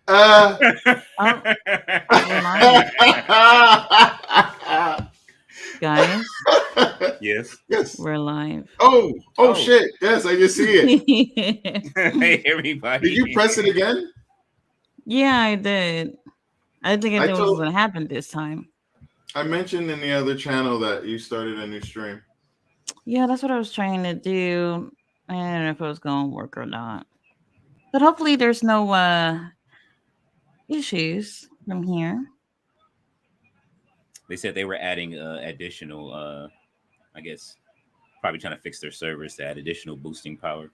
Uh, Oh, we're live, guys. Yes. yes. We're live. Oh Oh, shit. Yes, I just see it. hey Did you everybody. press it again? Yeah, I did. I didn't think I it was told going to happen this time. I mentioned in the other channel that you started a new stream. Yeah, that's what I was trying to do. I don't know if it was going to work or not. But hopefully there's no issues from here. They said they were adding additional I guess probably trying to fix their servers to add additional boosting power.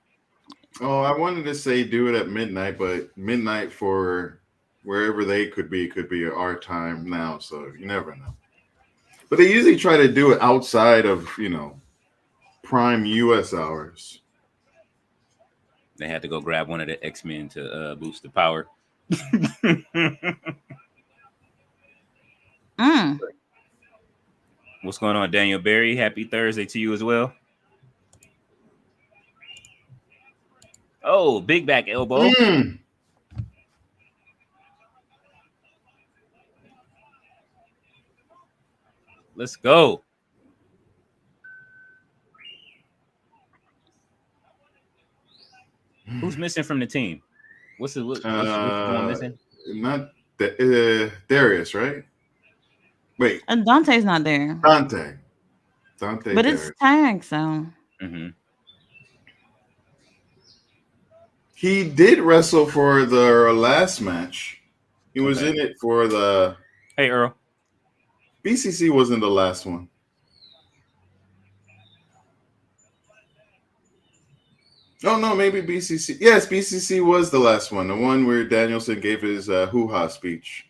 Oh, I wanted to say do it at midnight, but midnight for wherever they could be our time now, so you never know. But they usually try to do it outside of, prime US hours. They had to go grab one of the X-Men to boost the power. Mm. What's going on, Daniel Berry? Happy Thursday to you as well. Oh, big back elbow. Mm. Let's go. Who's missing from the team? What's the one missing? Not Darius, right? Wait, And Dante's not there. Dante But it's Darius. tag, so. Mm-hmm. He did wrestle for the last match. He was Okay. in it for the Hey, Earl. BCC. Wasn't the last one. Oh no, maybe BCC. Yes, BCC was the last one. The one where Danielson gave his hoo-ha speech.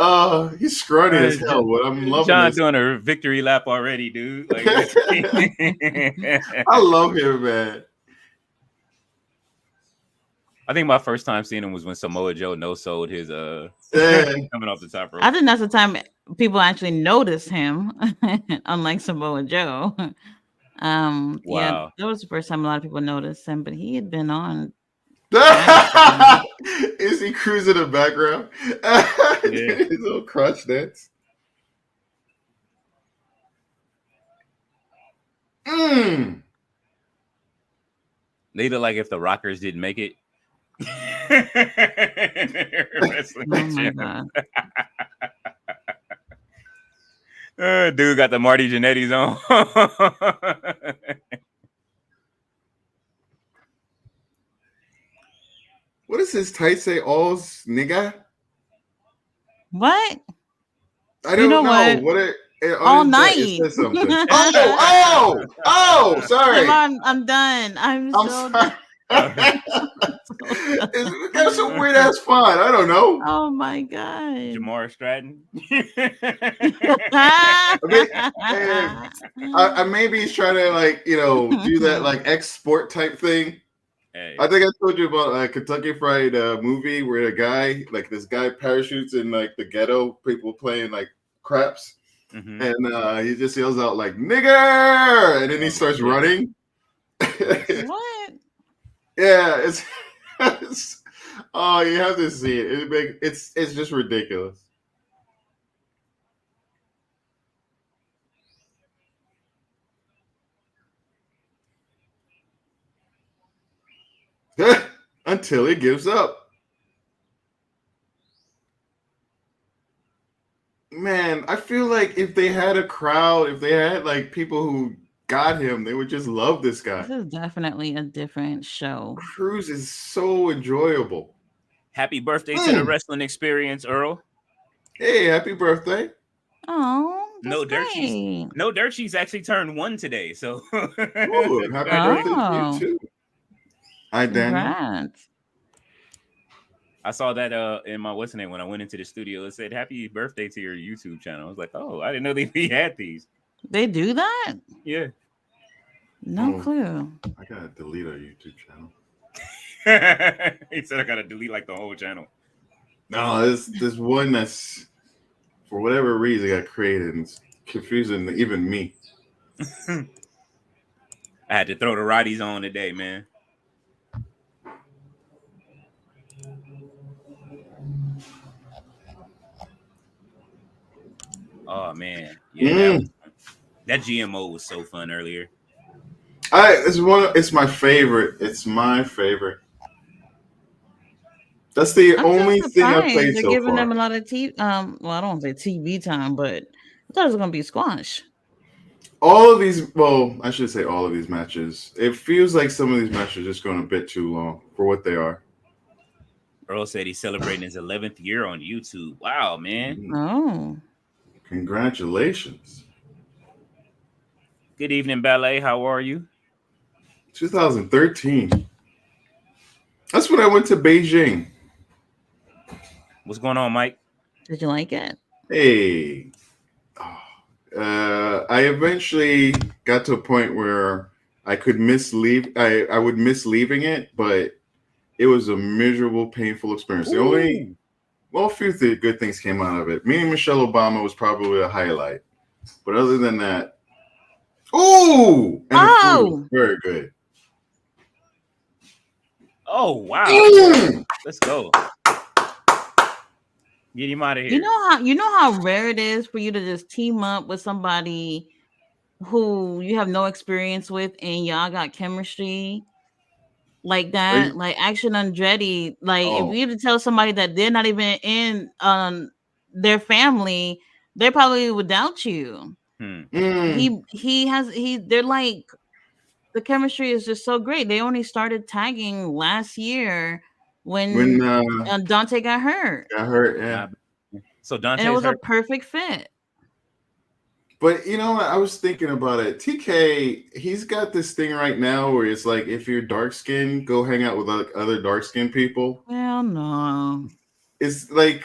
Oh, he's scrawny as hell, but I'm loving John this. doing a victory lap already, dude. Like, I love him, man. I think my first time seeing him was when Samoa Joe no sold his Yeah. coming off the top rope. I think that's the time people actually notice him, unlike Samoa Joe. Yeah, Wow. that was the first time a lot of people noticed him, but he had been on. Is he cruising in the background? Yeah. His little crotch dance. Mm. They look like if the Rockers didn't make it. Wrestling Oh my channel. god! Dude got the Marty Jannetty's on. What does his tight say? All's nigga? What? I You don't know know. what? On All his back, it night. says something. Oh! Sorry. I'm done. I'm I'm so sorry. done. It's got some weird ass font. I don't know. Oh my god! Jamar Stratton. I maybe he's trying to do that like export type thing. Hey. I think I told you about a Kentucky Fried movie where this guy parachutes in like the ghetto, people playing like craps, and he just yells out like "nigger," and then he starts running. What? Yeah, it's oh, you have to see it. It's just ridiculous. Until he gives up. Man, I feel like if they had a crowd, if they had like people who got him, they would just love this guy. This is definitely a different show. Cruz is so enjoyable. Happy birthday to the wrestling experience, Earl. Hey, happy birthday. Oh, No Dirt She's actually turned 1 today. So Ooh, happy birthday to you too. Hi, Daniel. Congrats. I saw that in my what's the name when I went into the studio. It said happy birthday to your YouTube channel. I was like, oh, I didn't know they had these. They do that? Yeah. No clue. I gotta delete our YouTube channel. He said I gotta delete like the whole channel. No, this one that's for whatever reason got created and it's confusing even me. I had to throw the Roddies on today, man. Oh man, yeah, that GMO was so fun earlier. It's my favorite. It's my favorite. That's the I'm so only thing I've surprised played they're so giving far. them a lot of TV. Well, I don't say TV time, but I thought it was gonna be squash. All of these, well, I should say all of these matches. It feels like some of these matches are just going a bit too long for what they are. Earl said he's celebrating his 11th year on YouTube. Wow, man. Oh, Congratulations. Good evening, Ballet. How are you? 2013. That's when I went to Beijing. What's going on, Mike? did you like it? Hey. I eventually got to a point where I could I would miss leaving it, but it was a miserable, painful experience. A few good things came out of it. Meeting Michelle Obama was probably a highlight. But other than that, the food was very good. Oh, wow. Let's go. Get him out of here. You know how rare it is for you to just team up with somebody who you have no experience with and y'all got chemistry like that. Like Action Andretti, like if you to tell somebody that they're not even in their family, they probably would doubt you. They're like, the chemistry is just so great. They only started tagging last year when Dante got hurt. Yeah. So Dante, and it was a perfect fit. But you know what? I was thinking about it. TK, he's got this thing right now where it's like, if you're dark skinned, go hang out with other dark skinned people. Well, no. It's like,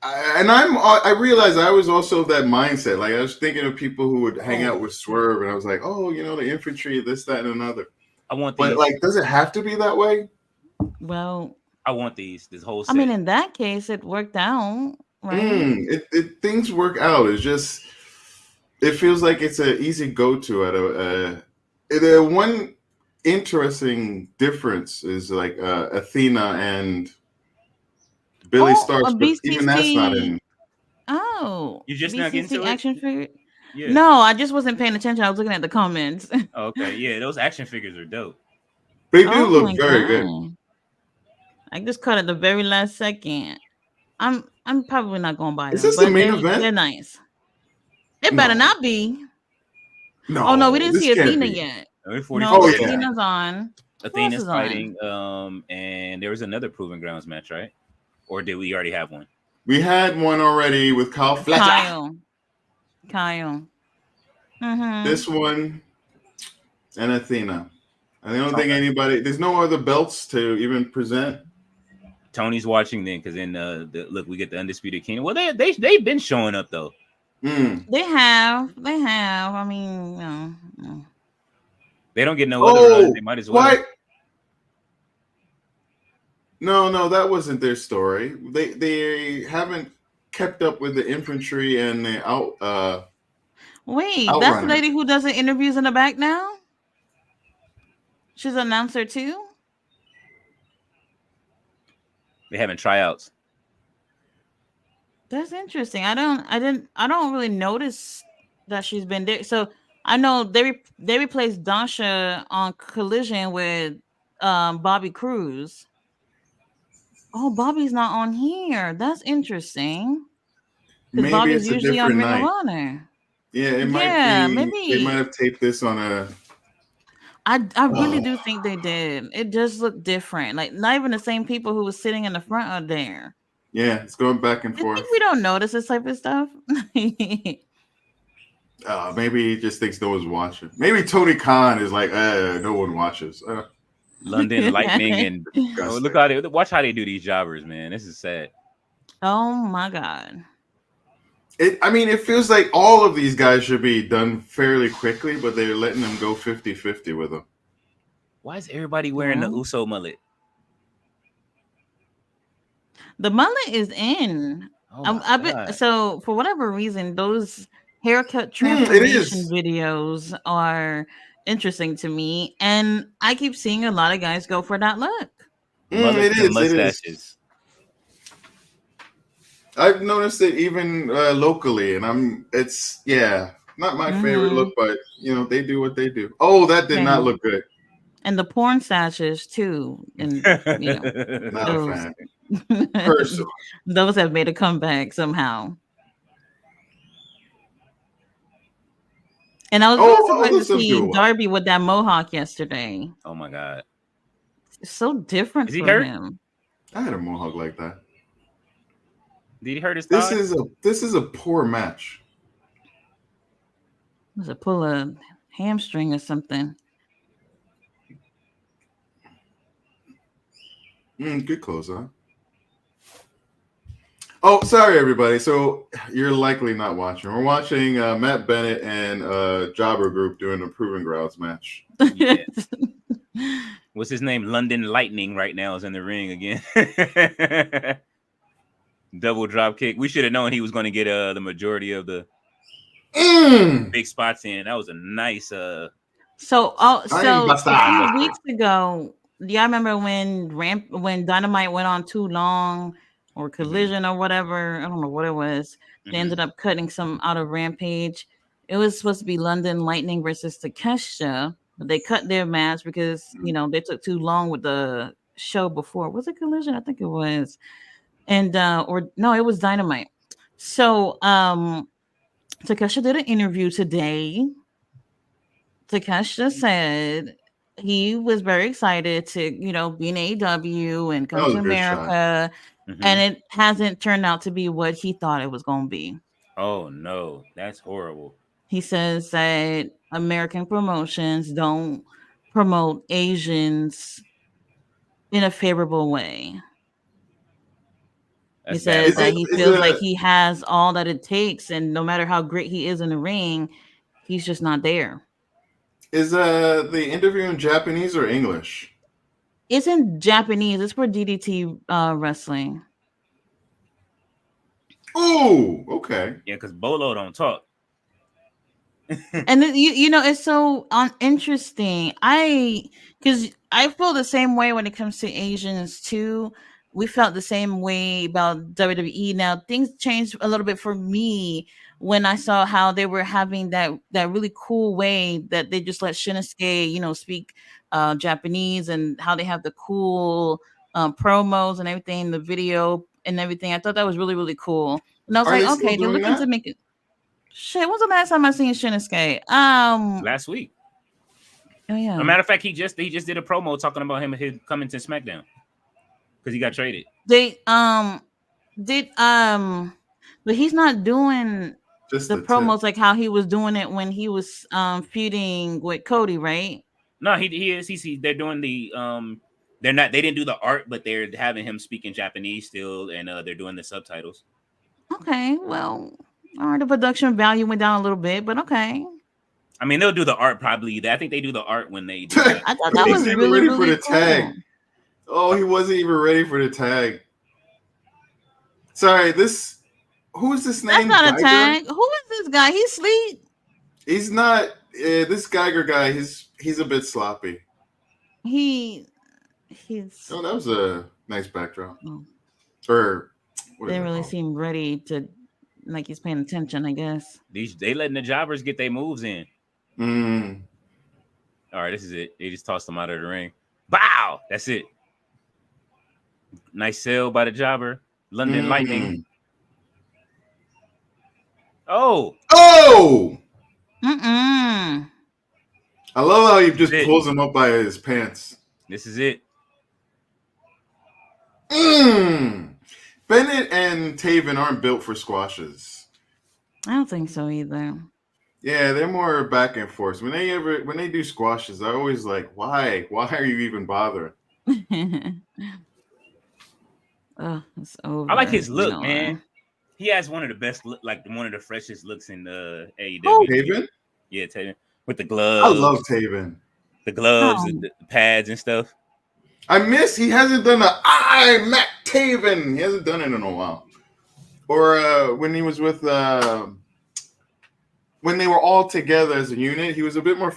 I realized I was also of that mindset. Like, I was thinking of people who would hang out with Swerve, and I was like, oh, the infantry, this, that, and another. I want these. But like, does it have to be that way? Well, I want these. This whole set. I mean, in that case, it worked out, right? Things work out. It's just, it feels like it's an easy go-to at the one interesting difference is like Athena and Billy Starks, but even that's not in. Oh, you just not getting to action figure? Yeah. No, I just wasn't paying attention. I was looking at the comments. Okay, yeah, those action figures are dope. They do look very good. I just cut at the very last second. I'm probably not gonna buy them. Is this the main event? They're nice. It better not be. No. Oh no, we didn't see Athena yet. No, Athena's on. Athena's fighting. And there was another Proving Grounds match, right? Or did we already have one? We had one already with Kyle Fletcher. Kyle. This one and Athena. I don't think there's no other belts to even present. Tony's watching then, because then look, we get the Undisputed Kingdom. Well, they've been showing up though. They have. I mean, no. They don't get no other runs. They might as well. What? No, that wasn't their story. They haven't kept up with the infantry and the Wait, that's the lady who does the interviews in the back now? She's an announcer too? They having tryouts. That's interesting. I don't really notice that she's been there. So I know they replaced Dasha on Collision with Bobby Cruz. Oh, Bobby's not on here. That's interesting. Because Bobby's usually on Ring of Honor. Yeah, it might be. Maybe they might have taped this on a. I really do think they did. It does look different. Like not even the same people who was sitting in the front are there. Yeah, it's going back and forth. I think we don't notice this type of stuff. Maybe he just thinks no one's watching. Maybe Tony Khan is like, no one watches. London Lightning and look how watch how they do these jobbers, man. This is sad. Oh my god. It feels like all of these guys should be done fairly quickly, but they're letting them go 50-50 with them. Why is everybody wearing the Uso mullet? The mullet is in. So for whatever reason, those haircut transformation videos are interesting to me, and I keep seeing a lot of guys go for that look. Mustaches. I've noticed it even locally, and it's not my favorite look, but they do what they do. Oh, that did not look good. And the porn stashes too, and Not a those fan. Personally. those have made a comeback somehow. And I was really surprised to see Darby with that mohawk yesterday. Oh my god, it's so different Is he for hurt? him. I had a mohawk like that. Did he hurt his thigh? This is a poor match. Was it pull a hamstring or something? Good close, huh? Oh, sorry, everybody. So you're likely not watching. We're watching Matt Bennett and Jobber Group doing a Proving Grounds match. Yeah. What's his name? London Lightning right now is in the ring again. Double drop kick. We should have known he was going to get the majority of the big spots in. That was a nice. So a few weeks ago, do y'all remember when Dynamite went on too long, or Collision or whatever? I don't know what it was. They ended up cutting some out of Rampage. It was supposed to be London Lightning versus Takeshita, but they cut their match because they took too long with the show before. Was it Collision? I think it was. And or no, it was Dynamite. So Takeshita did an interview today. Takeshita said he was very excited to, be in AEW and come to America, and it hasn't turned out to be what he thought it was going to be. Oh no, that's horrible. He says that American promotions don't promote Asians in a favorable way. He says that he feels like he has all that it takes, and no matter how great he is in the ring, he's just not there. Is the interview in Japanese or English? It's in Japanese. It's for DDT wrestling. Oh, okay. Yeah, because Bolo don't talk. And then, it's so interesting. Because I feel the same way when it comes to Asians too. We felt the same way about WWE. Now things changed a little bit for me when I saw how they were having that really cool way that they just let Shinsuke, speak Japanese, and how they have the cool promos and everything, the video and everything. I thought that was really, really cool. And I was like, okay, they're looking to make it. Shit, when's the last time I seen Shinsuke? Last week. Oh yeah. As a matter of fact, he just did a promo talking about him coming to SmackDown because he got traded. They but he's not doing just the promos like how he was doing it when he was feuding with Cody, right? No, he is. They're doing the they didn't do the art, but they're having him speak in Japanese still, and they're doing the subtitles. Okay, well, all right, the production value went down a little bit, but okay. I mean, they'll do the art probably. I think they do the art when they do that. I thought that was really, really for the cool. Tag. Oh, he wasn't even ready for the tag. Sorry, who is this name? That's not a tag. Who is this guy? He's sleep. He's not. This Geiger guy. He's a bit sloppy. He's. Oh, that was a nice backdrop. Oh. Or didn't really seem ready to, like he's paying attention, I guess. They letting the jobbers get their moves in. All right, this is it. They just tossed them out of the ring. Bow! That's it. Nice sell by the jobber. London Lightning. Oh! I love how he just pulls him up by his pants. This is it. Bennett and Taven aren't built for squashes. I don't think so either. Yeah, they're more back and forth. When they do squashes, I always like, why? Why are you even bothering? It's over. I like his look, man. He has one of the best one of the freshest looks in the AEW. Oh, Taven? Yeah, Taven. With the gloves. I love Taven. The gloves, the pads and stuff. He hasn't done I'm Matt Taven. He hasn't done it in a while. Or when he was with when they were all together as a unit, he was a bit more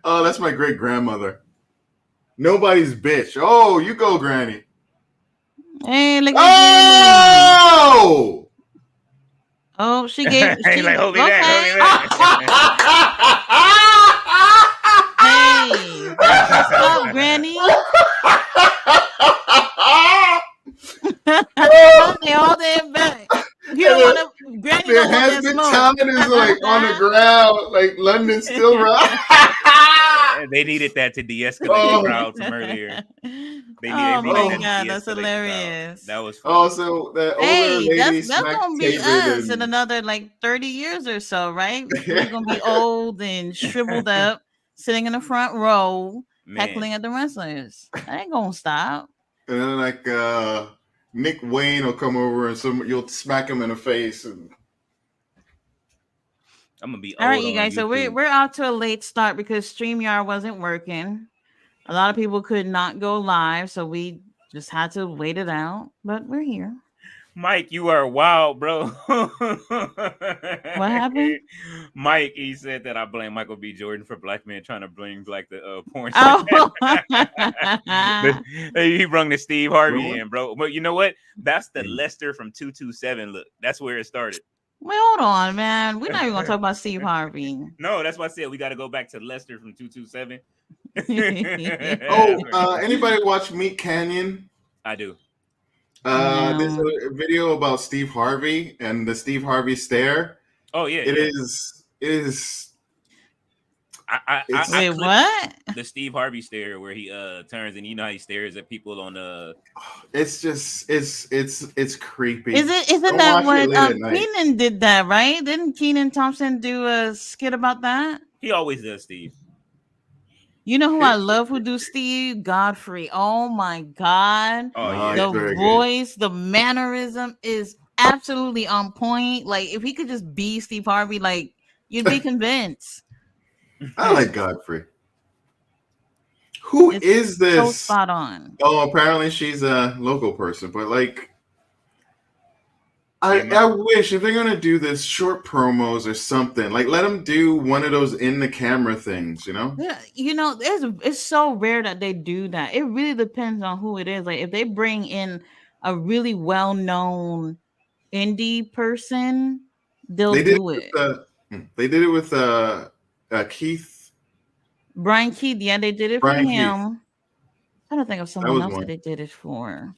oh, that's my great grandmother. Nobody's bitch. Oh, you go, Granny. Hey, look at Danny. Oh! Oh, she gave. Hey, She like, hold me okay. back. Hey, that's what's up, Granny. They all there back. You don't want to. Granny The don't want that husband smoke. talent is like on the ground, like London still right. They needed that to de-escalate Oh. the crowd from earlier. They Oh needed my that to God, that's de-escalate the crowd. hilarious. That was funny. Also, that older Hey, lady that's smacked gonna be David us in and another like 30 years or so, right? We're gonna be old and shriveled up, sitting in the front row, Man, heckling at the wrestlers. That ain't gonna stop. and then like Nick Wayne will come over and you'll smack him in the face and I'm gonna be All right, old you on guys. So YouTube. we're out to a late start because StreamYard wasn't working. A lot of people could not go live, so we just had to wait it out. But we're here. Mike, you are wild, bro. What happened? Mike, he said that I blame Michael B. Jordan for black men trying to bring black the porn. Oh, He brung the Steve Harvey Really? in, bro. But you know what? That's the Lester from 227 look. That's where it started. well, hold on, man. We're not even gonna talk about Steve Harvey. No, that's why I said we got to go back to Lester from 227. Anybody watch Meat Canyon? I do. There's No. a video about Steve Harvey and the Steve Harvey stare. Oh yeah, It yeah. is I It's- Wait, clipped what? the Steve Harvey stare where he turns and you know how he stares at people on it's just it's creepy. Isn't Don't that watch it what late at night. Keenan did that, right? Didn't Keenan Thompson do a skit about that? he always does, Steve. You know who I love who do Steve? Godfrey. Oh my God. Oh Oh, yeah. he's The very good. voice, the mannerism is absolutely on point. Like if he could just be Steve Harvey, like you'd be convinced. I like Godfrey. Who It's is So this? spot on. Oh, apparently she's a local person, but like Yeah, I wish if they're gonna do this short promos or something, like let them do one of those in the camera things, you know? Yeah, it's so rare that they do that. It really depends on who it is. Like if they bring in a really well-known indie person, they'll They did do it it. with Keith Brian Keith, yeah, they did it for Brian Keith. him. I don't think of someone was else one. that they did it for.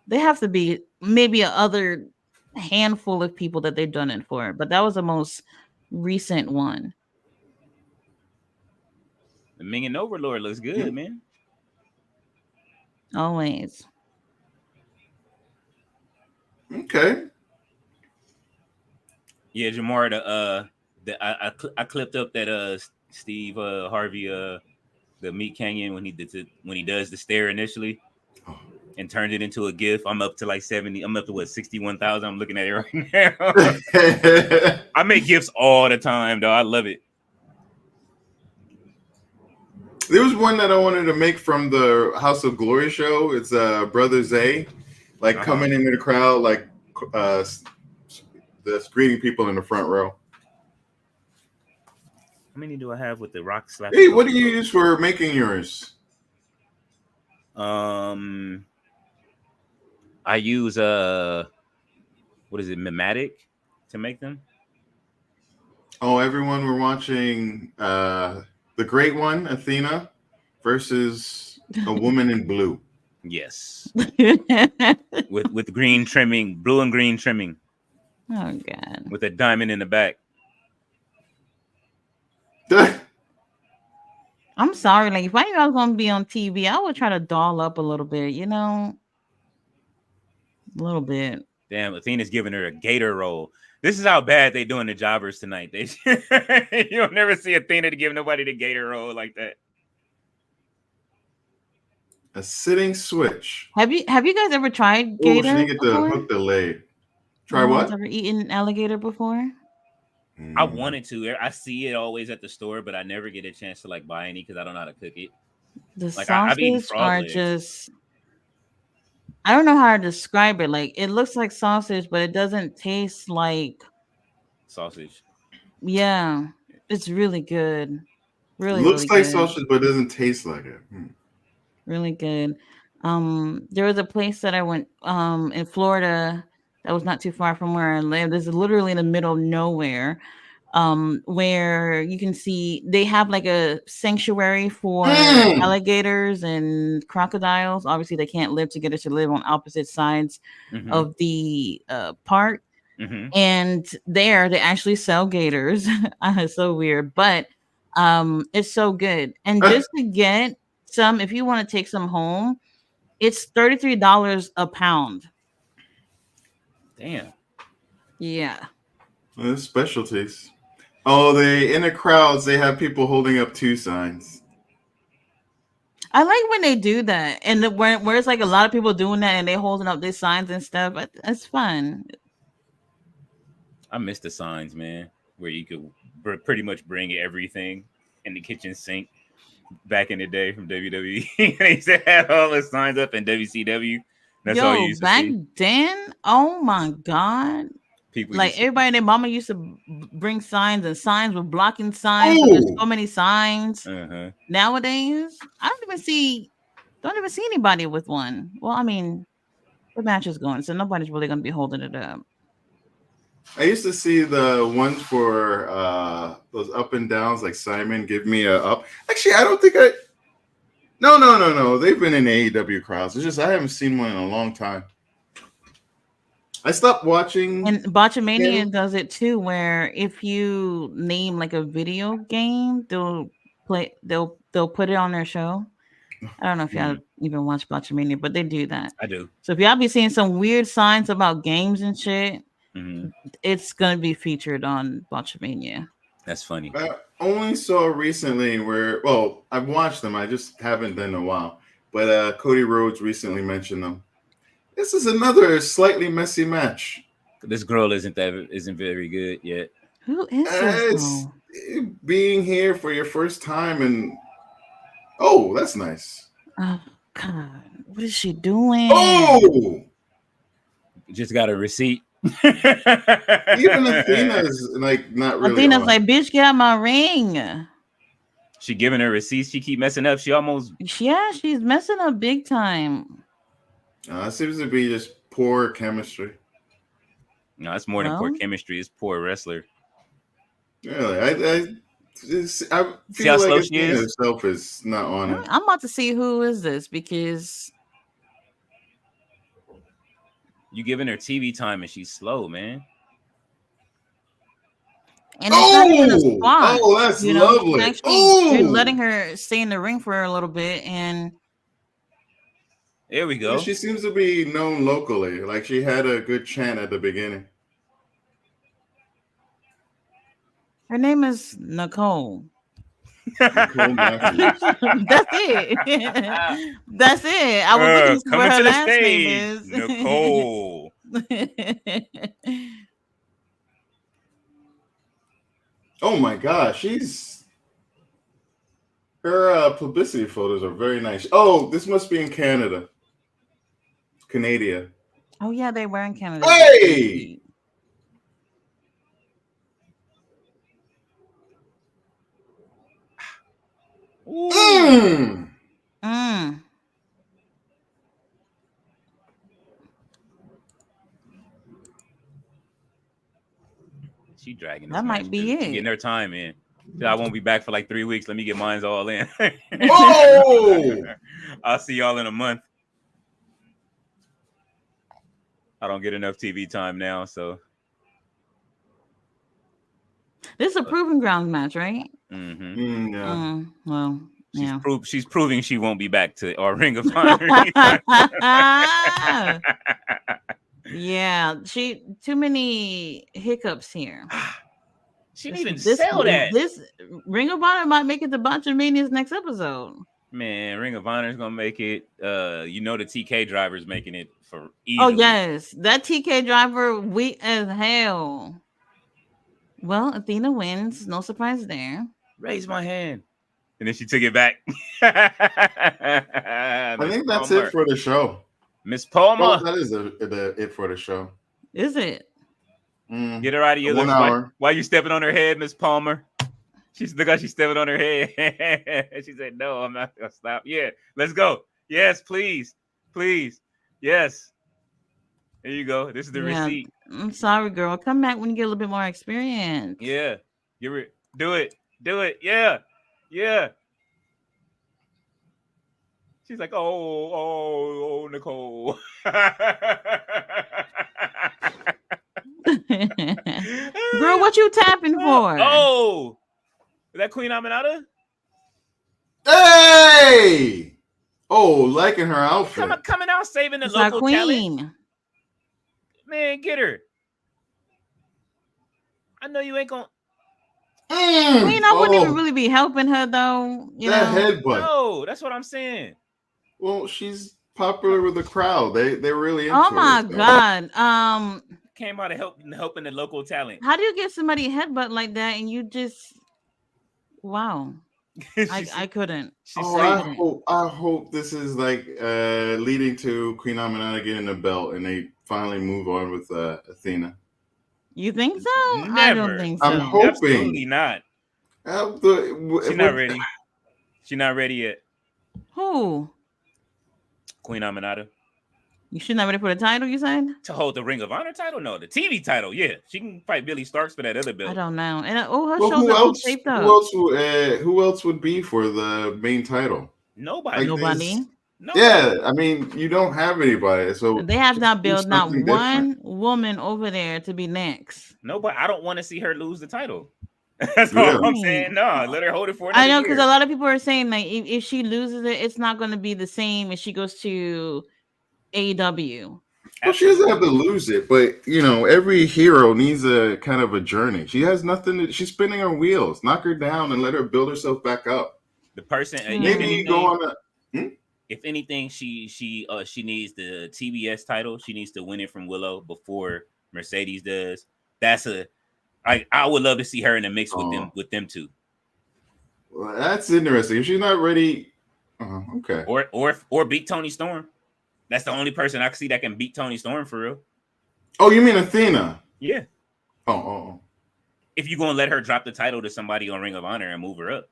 They have to be maybe a other handful of people that they've done it for, but that was the most recent one. The Minion Overlord looks good, man. Always. Okay. Yeah, Jamar, I clipped up that Steve Harvey the Meat Canyon when he does the stare initially and turned it into a GIF. I'm up to like 70. I'm up to what 61,000. I'm looking at it right now. I make GIFs all the time, though. I love it. There was one that I wanted to make from the House of Glory show. It's Brother Zay, like coming into the crowd, like that's greeting people in the front row. How many do I have with the rock slap? Hey, what do you use for making yours? I use what is it, Mimetic to make them. Oh, everyone, we're watching the great one, Athena, versus a woman in blue. Yes. with green trimming, blue and green trimming. Oh God. With a diamond in the back. I'm sorry. Like if I knew I was gonna be on TV, I would try to doll up a little bit, you know? A little bit. Damn, Athena's giving her a gator roll. This is how bad they doing the jobbers tonight. You'll never see Athena to give nobody the gator roll like that. A sitting switch. Have you guys ever tried Oh, she gator? didn't get the hook delayed. Try what? Ever eaten alligator before? I wanted to. I see it always at the store, but I never get a chance to like buy any because I don't know how to cook it. The Like, I've eaten sausage frog are legs. just. I don't know how to describe it. Like it looks like sausage, but it doesn't taste like Sausage. Yeah, it's really good. Really, Looks really like good. sausage, but it doesn't taste like it. Really good. There was a place that I went in Florida that was not too far from where I live. This is literally in the middle of nowhere. Where you can see they have like a sanctuary for Mm. alligators and crocodiles. Obviously, they can't live together to live on opposite sides of the park. And there they actually sell gators. It's so weird, but it's so good. And just to get some, if you want to take some home, it's $33 a pound. Damn. Yeah. Specialties. Oh, they in the crowds. They have people holding up 2 signs. I like when they do that, and where it's like a lot of people doing that, and they holding up their signs and stuff. It's fun. I miss the signs, man, where you could pretty much bring everything in the kitchen sink back in the day from WWE. They used to have all the signs up in WCW. That's all you used to Back see. then, oh my god. People Like just everybody and their mama used to bring signs, and signs were blocking signs. So there's so many signs. Nowadays, I don't even see anybody with one. Well, I mean, the match is going, so nobody's really going to be holding it up. I used to see the ones for those up and downs, like Simon, give me a up. Actually, I don't think I. No. They've been in AEW crowds. It's just I haven't seen one in a long time. I stopped watching. And Botchamania does it too, where if you name like a video game, they'll put it on their show. I don't know if y'all even watch Botchamania, but they do that. I do. So if y'all be seeing some weird signs about games and shit, it's gonna be featured on Watchamania. That's funny. I only saw recently where, well, I've watched them. I just haven't done in a while. But Cody Rhodes recently mentioned them. This is another slightly messy match. This girl isn't very good yet. Who is this? It's being here for your first time, and oh, that's nice. Oh God, what is she doing? Oh, just got a receipt. Even Athena's like not really. Athena's like, bitch, get out my ring. She giving her receipts. She keep messing up. She's messing up big time. It seems to be just poor chemistry. No, it's more than poor chemistry. It's poor wrestler. Really, I feel see how like slow she is? herself is not on it. I'm about to see who is this, because you giving her TV time and she's slow, man. And it's not even a spot. Oh, that's lovely. You're letting her stay in the ring for a little bit, and there we go. She seems to be known locally. Like she had a good chant at the beginning. Her name is Nicole. Nicole That's it. That's it. I was looking to see what her last name is. Nicole. Oh my gosh, her publicity photos are very nice. Oh, this must be in Canada. Canada. Oh yeah, they were in Canada. Hey! She dragging that might be it. Getting her time in. I won't be back for like 3 weeks. Let me get mine all in. Oh! I'll see y'all in a month. I don't get enough TV time now, so. This is a proving grounds match, right? Yeah. Well, yeah. She's proving she won't be back to our Ring of Honor. Yeah, too many hiccups here. She didn't even sell that. This Ring of Honor might make it to Botchamania's next episode. Man, Ring of Honor is gonna make it. The TK driver's making it for easily. Oh yes, that TK driver weak as hell. Well, Athena wins. No surprise there. Raise my hand. And then she took it back. I think that's it for the show. Miss Palmer. Oh, that is it for the show. Is it? Get her out of your 1 hour. Why you stepping on her head, Miss Palmer? She's stepping on her head. She said, "No, I'm not gonna stop." Yeah, let's go. Yes, please. Please. Yes. There you go. This is the receipt. I'm sorry, girl. Come back when you get a little bit more experience. Yeah. Do it. Do it. Yeah. Yeah. She's like, oh, Nicole. Girl, what you tapping for? Oh, is that Queen Aminata? Hey! Oh, liking her outfit. Coming out saving the It's our local queen. talent. Man, get her. I know you ain't gonna. Queen, I wouldn't even really be helping her though. You that know, headbutt. No, that's what I'm saying. Well, she's popular with the crowd. They're really into oh my her, so. god. Came out of helping the local talent. How do you give somebody a headbutt like that and you just wow? I couldn't. I hope this is like leading to Queen Aminata getting a belt and they finally move on with Athena. You think so? Never. I don't think so. I'm hoping. Absolutely not. She's not ready. She's not ready yet. Who? Queen Aminata. You should not ready for the title, you said? To hold the Ring of Honor title? No, the TV title. Yeah, she can fight Billy Starks for that other belt. I don't know. And her Well, shoulders all shaped up. Who else would be for the main title? Nobody. Nobody. Yeah, I mean, you don't have anybody. So they have not built not one different. woman over there to be next. Nobody. I don't want to see her lose the title. That's all I'm saying. No, let her hold it for another I know, year. because a lot of people are saying like if she loses it, it's not going to be the same if she goes to AEW. Well, she doesn't have to lose it, but you know, every hero needs a kind of a journey. She has nothing. She's spinning her wheels. Knock her down and let her build herself back up. The person, maybe you go on a. If anything, she needs the TBS title. She needs to win it from Willow before Mercedes does. I would love to see her in the mix with them two. Well, that's interesting. If she's not ready, okay. Or beat Toni Storm. That's the only person I can see that can beat Toni Storm for real. Oh, you mean Athena? Yeah. Oh. If you're gonna let her drop the title to somebody on Ring of Honor and move her up.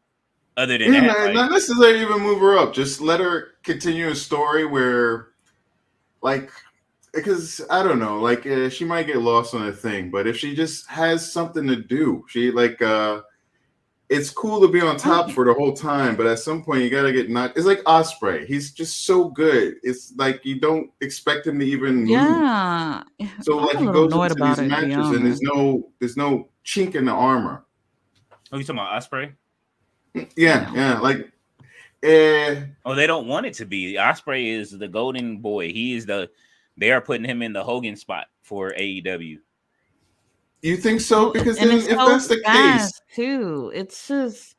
Other than that, not necessarily even move her up. Just let her continue a story where, like, because I don't know, like she might get lost on a thing, but if she just has something to do, she it's cool to be on top for the whole time, but at some point you gotta get knocked. It's like Ospreay; he's just so good. It's like you don't expect him to even move. So like he goes into these matches and there's no chink in the armor. Oh, you talking about Ospreay? Yeah, like. They don't want it to be. Ospreay is the golden boy. They are putting him in the Hogan spot for AEW. You think so? Because then, if that's the case, too, it's just.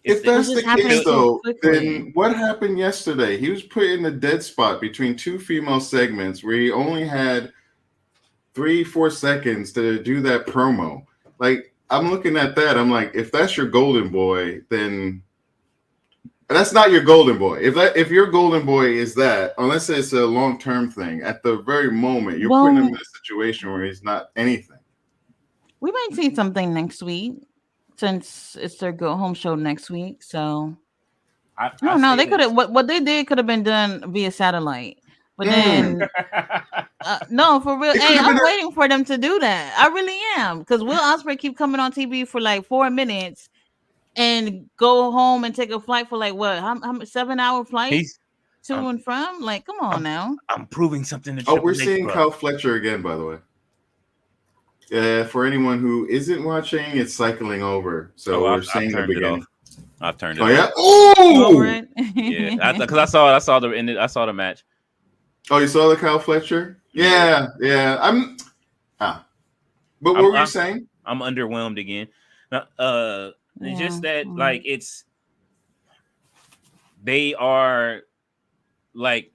If that's the case, though, then what happened yesterday? He was put in the dead spot between two female segments where he only had 3-4 seconds to do that promo. Like, I'm looking at that. I'm like, if that's your golden boy, then that's not your golden boy. If your golden boy is that, unless it's a long-term thing, at the very moment, you're putting him in a situation where he's not anything. We might see something next week since it's their go home show next week. So I don't know. They could have what they did could have been done via satellite. But then no, for real. Hey, I'm waiting for them to do that. I really am. Because Will Ospreay keep coming on TV for like 4 minutes and go home and take a flight for like what? How 7-hour flight to and from? Like, come on now. I'm proving something to we're seeing Kyle Fletcher again, by the way. For anyone who isn't watching, it's cycling over. So we're saying the beginning. I've turned it off. Yeah? Oh! Yeah, because I saw the match. Oh, you saw the Kyle Fletcher? Yeah. But what were you saying? I'm underwhelmed again. It's just that like they are like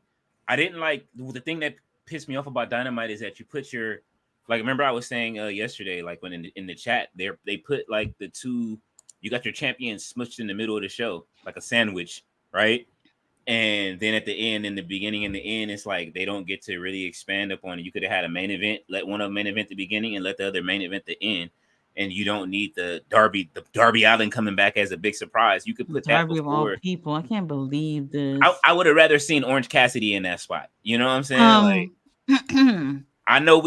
I didn't like the thing that pissed me off about Dynamite is that you put your remember I was saying yesterday, like when in the chat, they put like the two, you got your champions smushed in the middle of the show, like a sandwich, right? And then at the end, in the beginning and the end, it's like they don't get to really expand upon it. You could have had a main event, let one of them main event the beginning and let the other main event the end. and you don't need the Darby Allin coming back as a big surprise. You could put that Darby of all before. people. I can't believe this. I would have rather seen Orange Cassidy in that spot. You know what I'm saying? Like, I know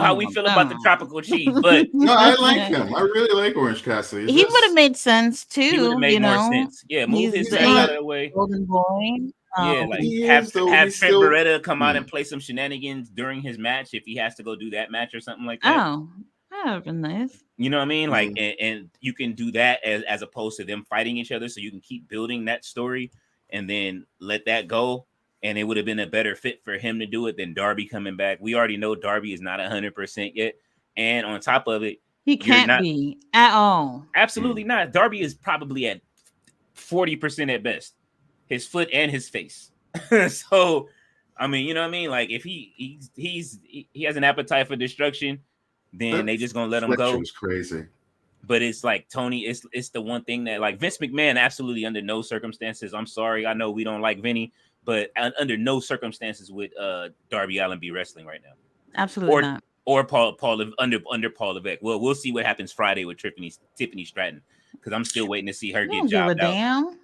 how we feel about the Tropical Chief, but no, I like him. I really like Orange Cassidy. He would have made sense too. He would have made more sense. Yeah, move his ass out of the way. Golden boy. Yeah, like he have is, though. Trent He's still- Beretta come out and play some shenanigans during his match if he has to go do that match or something like that. Oh, that would have been nice. You know what I mean? Like, and you can do that as opposed to them fighting each other, so you can keep building that story and then let that go. And it would have been a better fit for him to do it than Darby coming back. We already know Darby is not 100% yet, and on top of it, he can't be at all. Absolutely not. Darby is probably at 40% at best. His foot and his face. So, I mean, you know what I mean? Like, if he has an appetite for destruction, then they just gonna let him go. Was crazy. But it's like Tony, it's the one thing that like Vince McMahon absolutely under no circumstances. I'm sorry, I know we don't like Vinny, but under no circumstances would Darby Allin be wrestling right now. Absolutely not. Or Paul under Paul Levesque. Well, we'll see what happens Friday with Tiffany Stratton, because I'm still waiting to see her get jobbed out. Damn.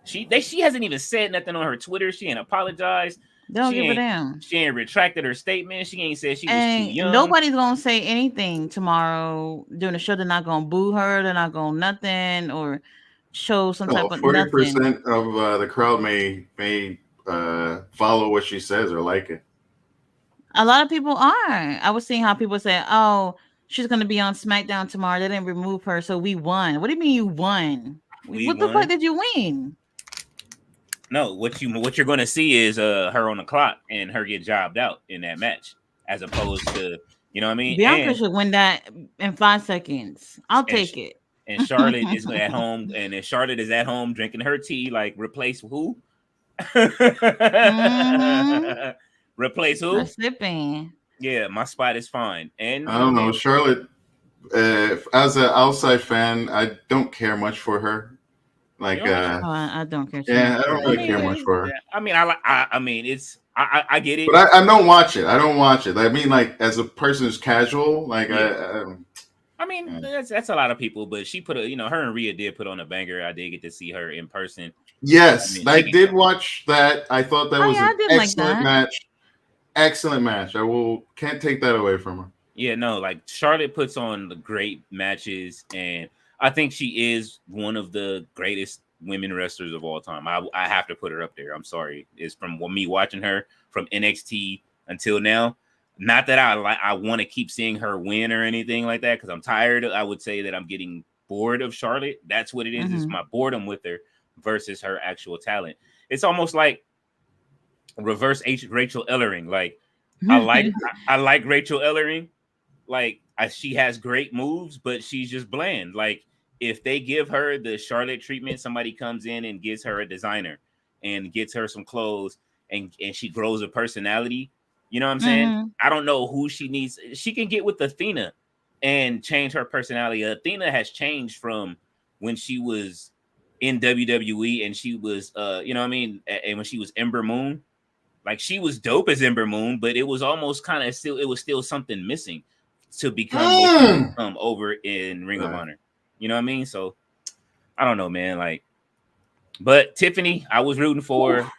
She hasn't even said nothing on her Twitter. She ain't apologized. Don't give a damn. She ain't retracted her statement. She ain't said she was too young. Nobody's gonna say anything tomorrow during the show. They're not gonna boo her. They're not gonna nothing or show some type of 40% of the crowd may follow what she says or like it. A lot of people are. I was seeing how people say, "Oh, she's gonna be on SmackDown tomorrow. They didn't remove her, so we won." What do you mean you won? What the fuck did you win? No, what you're gonna see is her on the clock and her get jobbed out in that match, as opposed to, you know what I mean? Bianca should win that in 5 seconds. I'll take it. And Charlotte is at home, and if Charlotte is at home drinking her tea, like replace who? Replace who? Sipping. Yeah, my spot is fine. And I don't know, Charlotte. As an outside fan, I don't care much for her. Like, I don't care. Yeah, I don't really care much for her. I mean, I get it, but I don't watch it. I don't watch it. I mean, like, as a person who's casual, like, I mean, that's a lot of people. But she put her and Rhea did put on a banger. I did get to see her in person. Yes, I did watch that. I thought that was an excellent match. Excellent match. Can't take that away from her. Yeah, no, like Charlotte puts on the great matches, and I think she is one of the greatest women wrestlers of all time. I have to put her up there. I'm sorry. It's from me watching her from NXT until now. Not that I want to keep seeing her win or anything like that, because I'm tired. I would say that I'm getting bored of Charlotte. That's what it is. Mm-hmm. It's my boredom with her versus her actual talent. It's almost like reverse Rachel Ellering. Like I like Rachel Ellering. Like she has great moves, but she's just bland. Like if they give her the Charlotte treatment, somebody comes in and gives her a designer and gets her some clothes and she grows a personality. You know what I'm saying? Mm-hmm. I don't know who she needs. She can get with Athena and change her personality. Athena has changed from when she was in WWE and she was, you know what I mean? And when she was Ember Moon, like she was dope as Ember Moon, but it was almost kind of still, it was still something missing to become over in Ring of Honor. You know what I mean? So I don't know, man. Like, but Tiffany, I was rooting for her.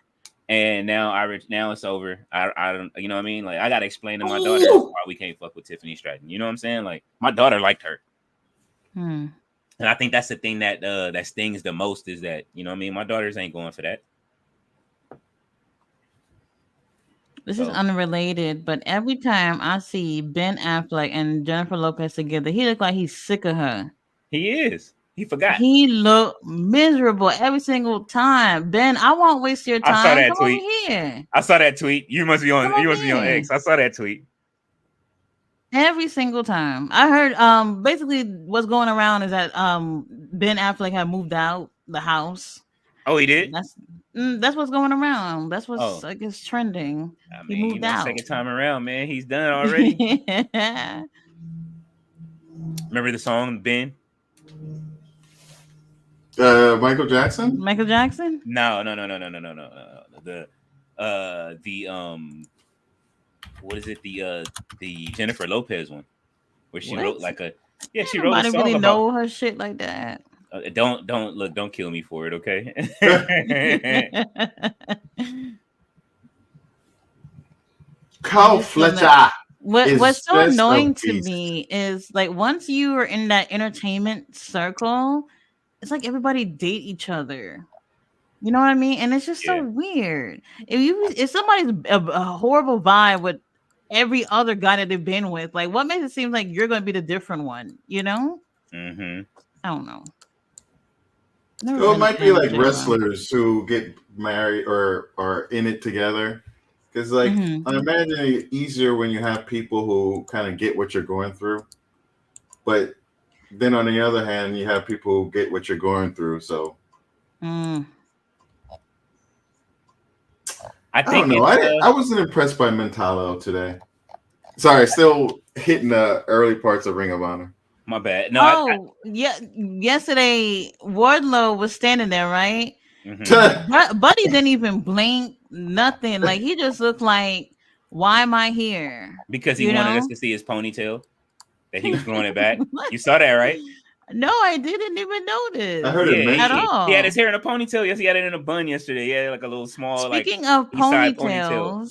And now it's over. I don't, you know what I mean? Like I gotta explain to my daughter why we can't fuck with Tiffany Stratton. You know what I'm saying? Like my daughter liked her, and I think that's the thing that that stings the most is that, you know what I mean? My daughters ain't going for that. This is unrelated, but every time I see Ben Affleck and Jennifer Lopez together, he look like he's sick of her. He is. He forgot. He looked miserable every single time. Ben, I won't waste your time. I saw that Come tweet. over here. I saw that tweet. You must be on X. I saw that tweet. Every single time. I heard basically what's going around is that Ben Affleck had moved out the house. Oh, he did? That's what's going around. That's what's I guess trending. I mean, he moved out. Second time around, man. He's done already. Remember the song Ben? Michael Jackson? Michael Jackson? No. What is it? The Jennifer Lopez one, where she wrote like a Yeah, she wrote a Nobody song really about. know her shit like that. Don't kill me for it, okay? Carl Just don't know. Fletcher What's is so just a annoying to beast. me is like once you are in that entertainment circle, it's like everybody date each other. You know what I mean? And it's just so Yeah. weird. If somebody's a horrible vibe with every other guy that they've been with, like what makes it seem like you're going to be the different one? You know? Mm-hmm. I don't know. Never Well, it been a might be fan of like J-Lo. wrestlers who get married or are in it together. Because, like, Mm-hmm. I imagine it's easier when you have people who kind of get what you're going through. But then on the other hand, you have people who get what you're going through. So Mm. I I don't think know. it's I wasn't impressed by Mentalo today. Sorry, still hitting the early parts of Ring of Honor. my bad. No, Oh, yeah. Yesterday, Wardlow was standing there, right? mm-hmm. Buddy didn't even blink, nothing. Like he just looked like, why am I here? Because he You wanted us know? to see his ponytail that he was growing it back. You saw that, right? No, I didn't even I notice heard it Yeah, at mentioned. he had his all. hair in a ponytail. Yes, he had it in a bun yesterday. Yeah, like a little small, like Speaking of east side ponytail.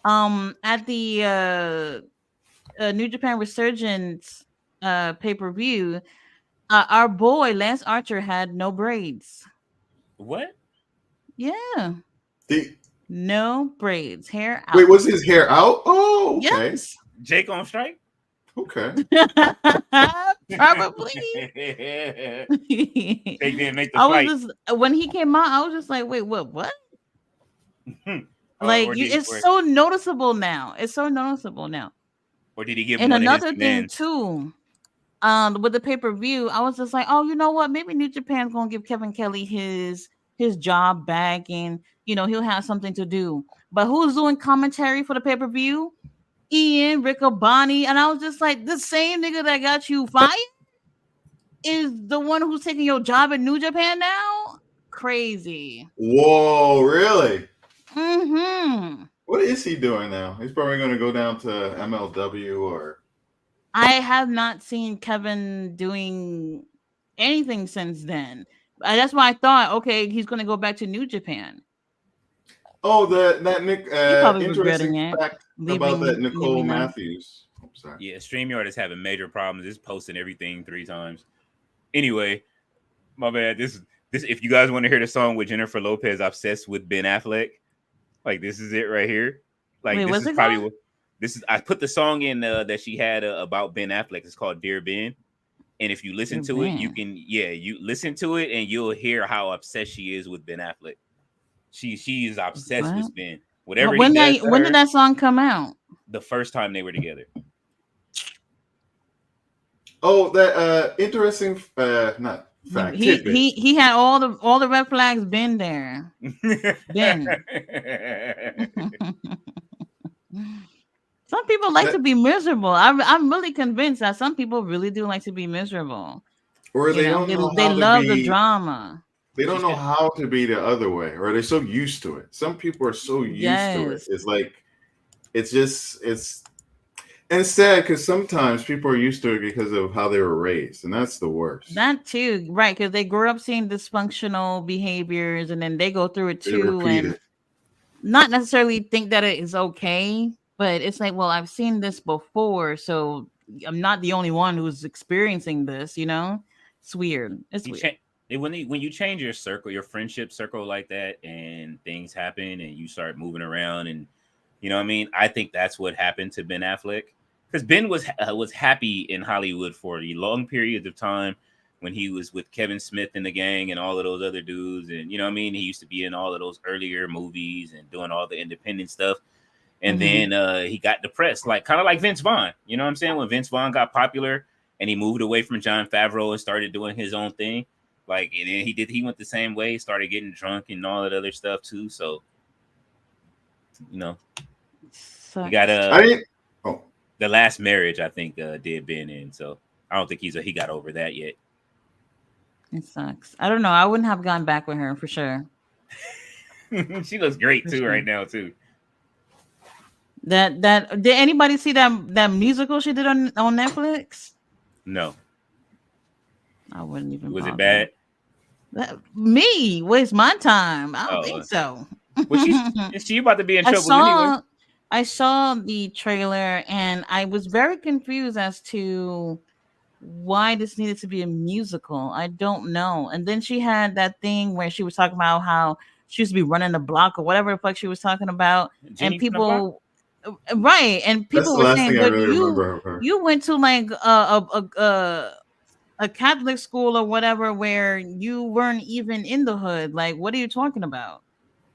ponytails, at the New Japan Resurgence pay-per-view, our boy Lance Archer had no braids. What? Yeah, The, no braids, hair wait, out. was his hair out? Oh, okay. Yes. Jake on strike? Okay. Probably. Jake didn't make the I was flight. just when he came out, I was just like, wait, what? Like or you, did it's so noticeable now. It's so noticeable now. or did he give him And one of his another thing demands? too, with the pay-per-view, I was just like, oh, you know what? Maybe New Japan's gonna give Kevin Kelly his job back, and he'll have something to do. But who's doing commentary for the pay-per-view? Ian Riccoboni, and I was just like, the same nigga that got you fired is the one who's taking your job in New Japan now. Crazy. Whoa, really? Mm-hmm. What is he doing now? He's probably going to go down to MLW or. I have not seen Kevin doing anything since then. That's why I thought, okay, he's going to go back to New Japan. Oh, that Nick. He probably Interesting regretting it, fact about that Nicole leaving them. Matthews. I'm sorry. Yeah, StreamYard is having major problems. It's posting everything 3 times. Anyway, my bad. This if you guys want to hear the song with Jennifer Lopez, obsessed with Ben Affleck, like this is it right here. Like Wait, this what's is it probably called? what this is. I put the song in that she had about Ben Affleck. It's called Dear Ben. And if you listen to it, you listen to it and you'll hear how obsessed she is with Ben Affleck. She is obsessed with Ben. Whatever he does to When her, did that song come out? the first time they were together. Oh, that interesting. Not fact. Tidbit. He had all the red flags been there. Ben. Some people like to be miserable. I'm really convinced that some people really do like to be miserable. Or they don't know they how to love be. the drama. They don't know how to be the other way, or they're so used to it. Some people are so used to it. It's like, it's and it's sad because sometimes people are used to it because of how they were raised, and that's the worst. That too, right? Because they grew up seeing dysfunctional behaviors, and then they go through it They too, repeat and it. not necessarily think that it is okay, but it's like, well, I've seen this before, so I'm not the only one who's experiencing this. It's weird. It's weird. When you change your circle, your friendship circle like that, and things happen, and you start moving around, and you know what I mean. I think that's what happened to Ben Affleck, because Ben was happy in Hollywood for a long period of time when he was with Kevin Smith and the gang and all of those other dudes, and you know what I mean. He used to be in all of those earlier movies and doing all the independent stuff, and then he got depressed, like kind of like Vince Vaughn. You know what I'm saying? When Vince Vaughn got popular and he moved away from Jon Favreau and started doing his own thing. Like, and then he went the same way, started getting drunk and all that other stuff too. So, you got the last marriage, I think, did Ben in. So I don't think he got over that yet. It sucks. I don't know. I wouldn't have gone back with her for sure. She looks great too right now too. That did anybody see that musical she did on Netflix? No. I wouldn't even. Was it bother. bad? Me waste my time. I don't Oh, think so. well, she about to be in I trouble anyway. saw the trailer and I was very confused as to why this needed to be a musical. I don't know. And then she had that thing where she was talking about how she used to be running the block or whatever the fuck she was talking about, and Jenny from the block? people, right? And That's people the were last saying, thing I "But really remember of her. you went to like a Catholic school or whatever where you weren't even in the hood. Like, what are you talking about?"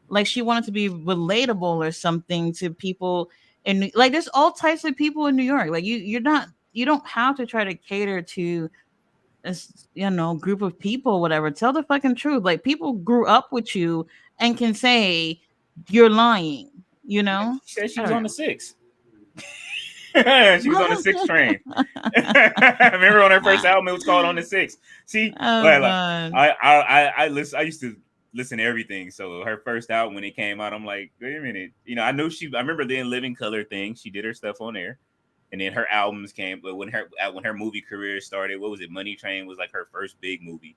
Like she wanted to be relatable or something to people, and like there's all types of people in New York. Like you don't have to try to cater to group of people, whatever. Tell the fucking truth. Like people grew up with you and can say you're lying. You know. She said she I was don't on the 6. She was on the 6 train. know. Remember on her first album, it was called "On the 6." See, Oh like god. I listen. I used to listen to everything. So her first album when it came out, I'm like, wait a minute. I knew she. I remember the In Living Color thing. She did her stuff on there, and then her albums came. But when her movie career started, what was it? Money Train was like her first big movie,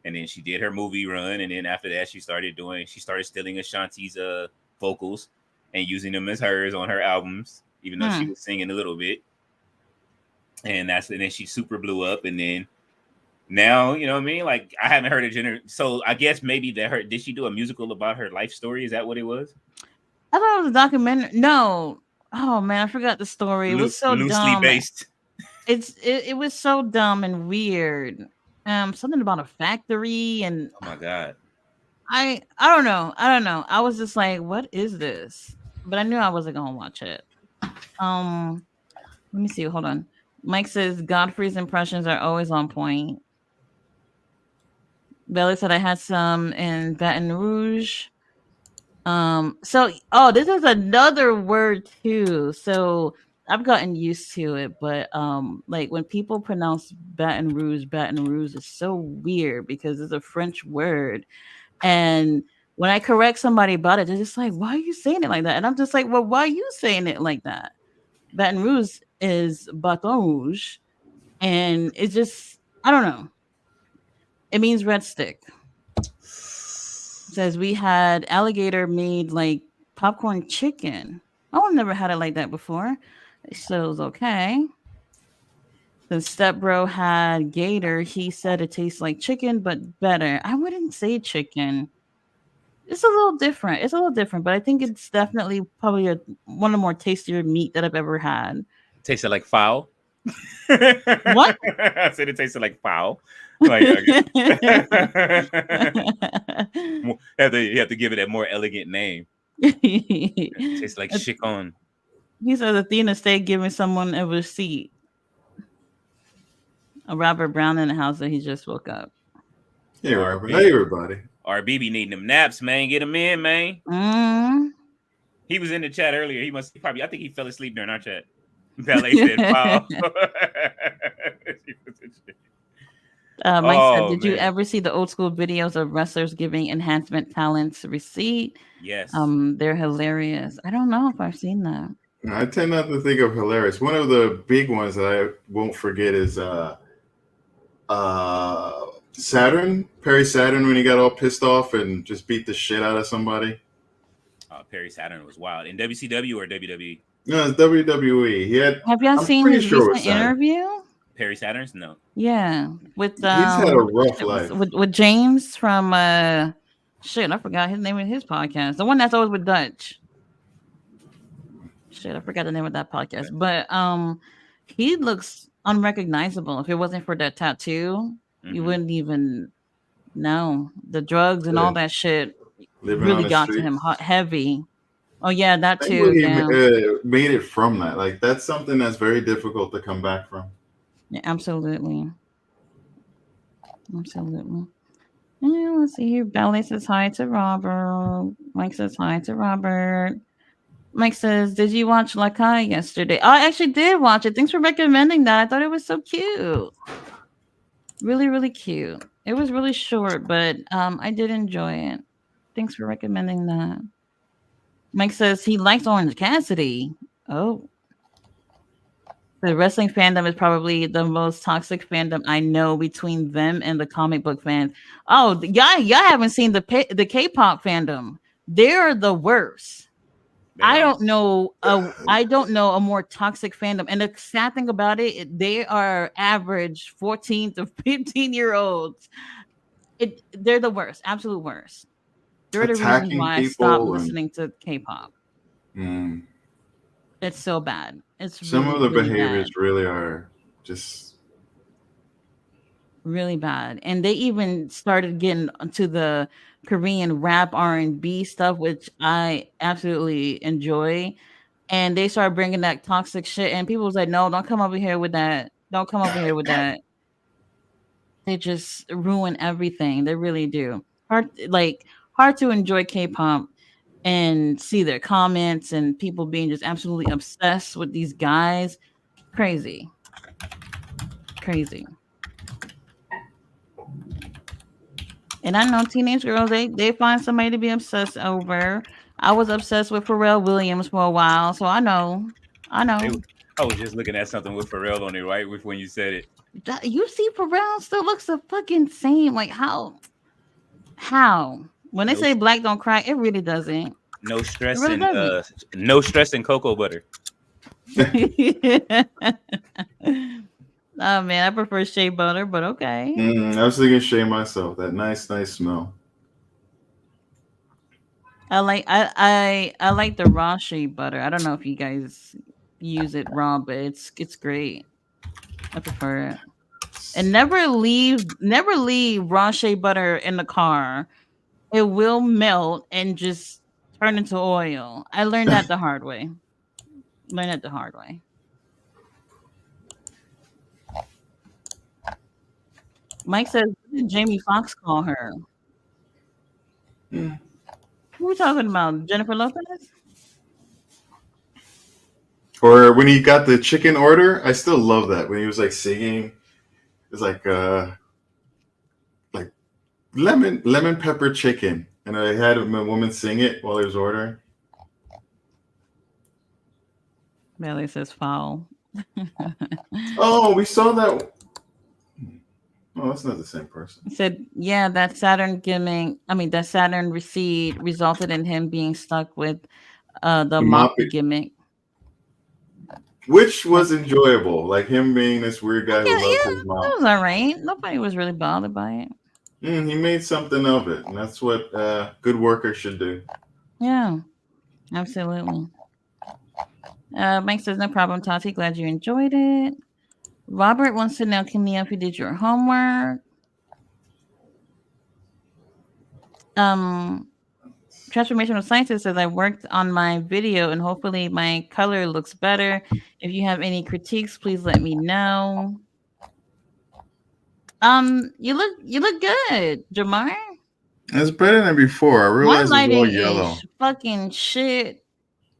and then she did her movie run, and then after that, she started stealing Ashanti's vocals and using them as hers on her albums, even though she was singing a little bit. And then she super blew up, and then now, you know what I mean? Like I haven't heard so I guess maybe did she do a musical about her life story? Is that what it was? I thought it was a documentary. No. Oh man, I forgot the story. It was so Loosely dumb. based. It was so dumb and weird. Something about a factory, and oh my god. I don't know. I was just like, what is this? But I knew I wasn't gonna watch it. Let me see. Hold on. Mike says Godfrey's impressions are always on point. Belly said I had some in Baton Rouge. This is another word too. So I've gotten used to it, but like when people pronounce Baton Rouge is so weird because it's a French word. And when I correct somebody about it, they're just like, why are you saying it like that? And I'm just like, well, why are you saying it like that? Baton Rouge is Baton Rouge. And it's just, I don't know. It means red stick. It says we had alligator made like popcorn chicken. Oh, I've never had it like that before. So it was okay. The stepbro had gator. He said it tastes like chicken, but better. I wouldn't say chicken. It's a little different. It's a little different, but I think it's definitely probably one of the more tastier meat that I've ever had. Tasted like fowl. What? I said it tasted like fowl. Like you have to give it a more elegant name. It tastes like chicken. He says Athena stayed giving someone a receipt. A Robert Brown in the house that he just woke up. Hey, Robert. Hey, everybody. RBB needing them naps, man. Get him in, man. He was in the chat earlier. I think he fell asleep during our chat. Ballet said, "Wow." Mike said, "Did you ever see the old school videos of wrestlers giving enhancement talents receipt?" Yes. They're hilarious. I don't know if I've seen that. I tend not to think of hilarious. One of the big ones that I won't forget is Perry Saturn, when he got all pissed off and just beat the shit out of somebody. Perry Saturn was wild. In WCW or WWE? No, it's WWE. Have y'all seen his recent interview? Perry Saturn's? No. Yeah, with he's had a rough life. With James from shit, I forgot his name of his podcast. The one that's always with Dutch. Shit, I forgot the name of that podcast. But he looks unrecognizable. If it wasn't for that tattoo, you wouldn't even know. The drugs and all that shit really got to him heavy. Oh yeah, that too. He made it from that. Like that's something that's very difficult to come back from. Yeah, absolutely. Yeah, let's see here. Ballet says hi to Robert. Mike says hi to Robert. Mike says, "Did you watch La Kai yesterday?" Oh, I actually did watch it. Thanks for recommending that. I thought it was so cute. Really, really cute. It was really short, but I did enjoy it. Thanks for recommending that. Mike says he likes Orange Cassidy. Oh. The wrestling fandom is probably the most toxic fandom I know between them and the comic book fans. Oh, y'all haven't seen the K-pop fandom. They're the worst. I don't know a more toxic fandom. And the sad thing about it, they are average 14 to 15-year-olds. They're the worst, absolute worst. They're the reason Attacking why I stopped people and listening to K-pop. It's so bad. It's some really, of the really behaviors bad. really are just Really bad. And they even started getting into the Korean rap R&B stuff, which I absolutely enjoy. And they started bringing that toxic shit, and people was like, "No, don't come over here with that. Don't come over here with that." They just ruin everything. They really do. Hard to enjoy K-pop and see their comments and people being just absolutely obsessed with these guys. Crazy. Crazy. And I know teenage girls, they find somebody to be obsessed over. I was obsessed with Pharrell Williams for a while, so I know. I know. I was just looking at something with Pharrell on it, right? With when you said it. You see Pharrell still looks the fucking same. Like how? How? When they No, say black don't cry, it really doesn't. no It stress really and doesn't. no stress and cocoa butter. Oh man, I prefer shea butter, but okay. I was thinking shea myself. That nice smell. I like the raw shea butter. I don't know if you guys use it raw, but it's great. I prefer it. And never leave raw shea butter in the car. It will melt and just turn into oil. I learned that the hard way. Mike says, "What did Jamie Foxx call her?" Mm. Who are we talking about? Jennifer Lopez? Or when he got the chicken order, I still love that when he was like singing. It's like lemon pepper chicken, and I had a woman sing it while he was ordering. Bailey says foul. Oh, we saw that. Oh, that's not the same person. He said, yeah, that Saturn gimmick, that Saturn receipt resulted in him being stuck with the moppy gimmick. Which was enjoyable. Like him being this weird guy who loved his mom. That was all right. Nobody was really bothered by it. He made something of it, and that's what good workers should do. Yeah, absolutely. Mike says, no problem, Tati. Glad you enjoyed it. Robert wants to know, Camille, if you did your homework. Transformational Scientist says, I worked on my video and hopefully my color looks better. If you have any critiques, please let me know. You look good, Jamar. It's better than before. I realize my it's all lighting yellow. Is fucking shit.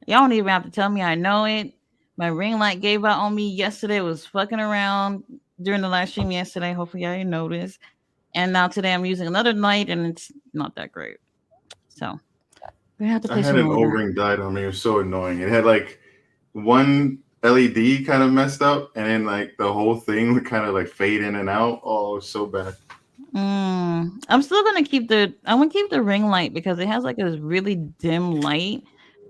Y'all don't even have to tell me. I know it. My ring light gave out on me yesterday. It was fucking around during the live stream yesterday. Hopefully y'all didn't notice. And now today I'm using another light and it's not that great. So we have to I had an O-ring died on me. It was so annoying. It had like one LED kind of messed up, and then like the whole thing would kind of like fade in and out. Oh, it was so bad. I'm still gonna keep the ring light because it has like this really dim light,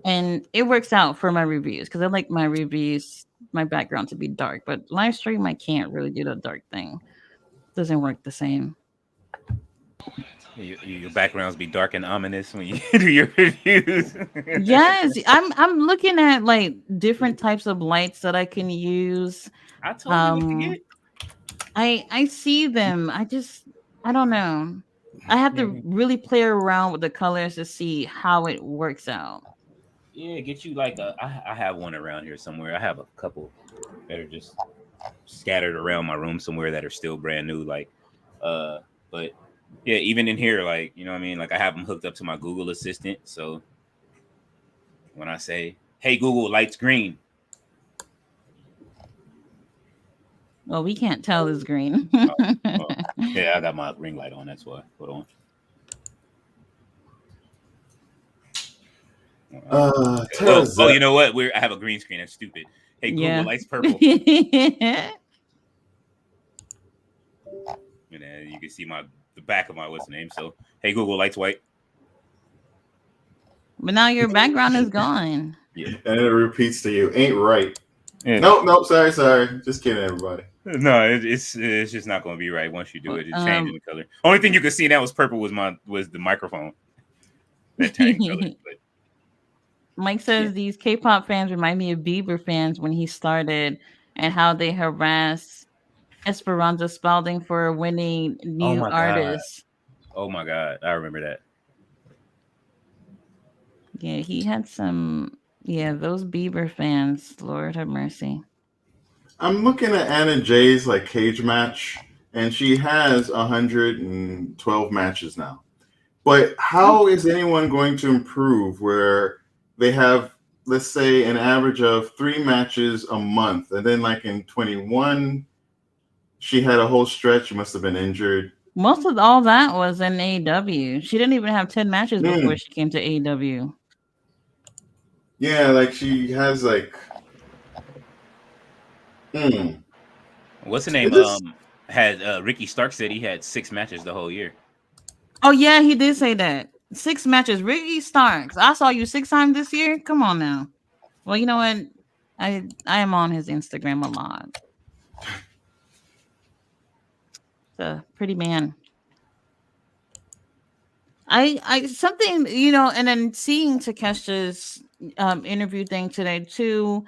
and it works out for my reviews because I like my reviews, my background to be dark. But live stream, I can't really do the dark thing. It doesn't work the same. Your backgrounds be dark and ominous when you do your reviews. Yes, I'm looking at like different types of lights that I can use. I told you what to get. I see them. I don't know. I have to really play around with the colors to see how it works out. Yeah, get you like I have one around here somewhere. I have a couple that are just scattered around my room somewhere that are still brand new. Like, but yeah, even in here, like, you know what I mean? Like I have them hooked up to my Google Assistant. So when I say, hey, Google, lights green. Well, we can't tell it's green. Yeah, I got my ring light on. That's why. Hold on. You know what? I have a green screen. That's stupid. Hey, Google Yeah. likes purple. And then you can see the back of my what's the name. So, hey, Google likes white. But now your background is gone. Yeah. And it repeats to you, ain't right. Yeah. Nope, sorry. Just kidding, everybody. No, it's just not going to be right once you do it. It's changing the color. Only thing you could see that was purple was the microphone. That turning color. But, Mike says these K-pop fans remind me of Bieber fans when he started and how they harassed Esperanza Spalding for winning new artists. Oh my God, I remember that. Yeah, he had some. Yeah, those Bieber fans. Lord have mercy. I'm looking at Anna Jay's like cage match, and she has 112 matches now. But how is anyone going to improve where they have, let's say, an average of 3 matches a month, and then like in 21, she had a whole stretch. She must have been injured. Most of all that was in AEW. She didn't even have 10 matches before she came to AEW. Yeah, like she has like. What's the name? Had Ricky Stark said he had 6 matches the whole year. Oh yeah, he did say that. 6 matches. Ricky Starks. I saw you 6 times this year. Come on now. Well, you know what? I am on his Instagram a lot. It's a pretty man. I something, you know, and then seeing Takeshita's interview thing today too.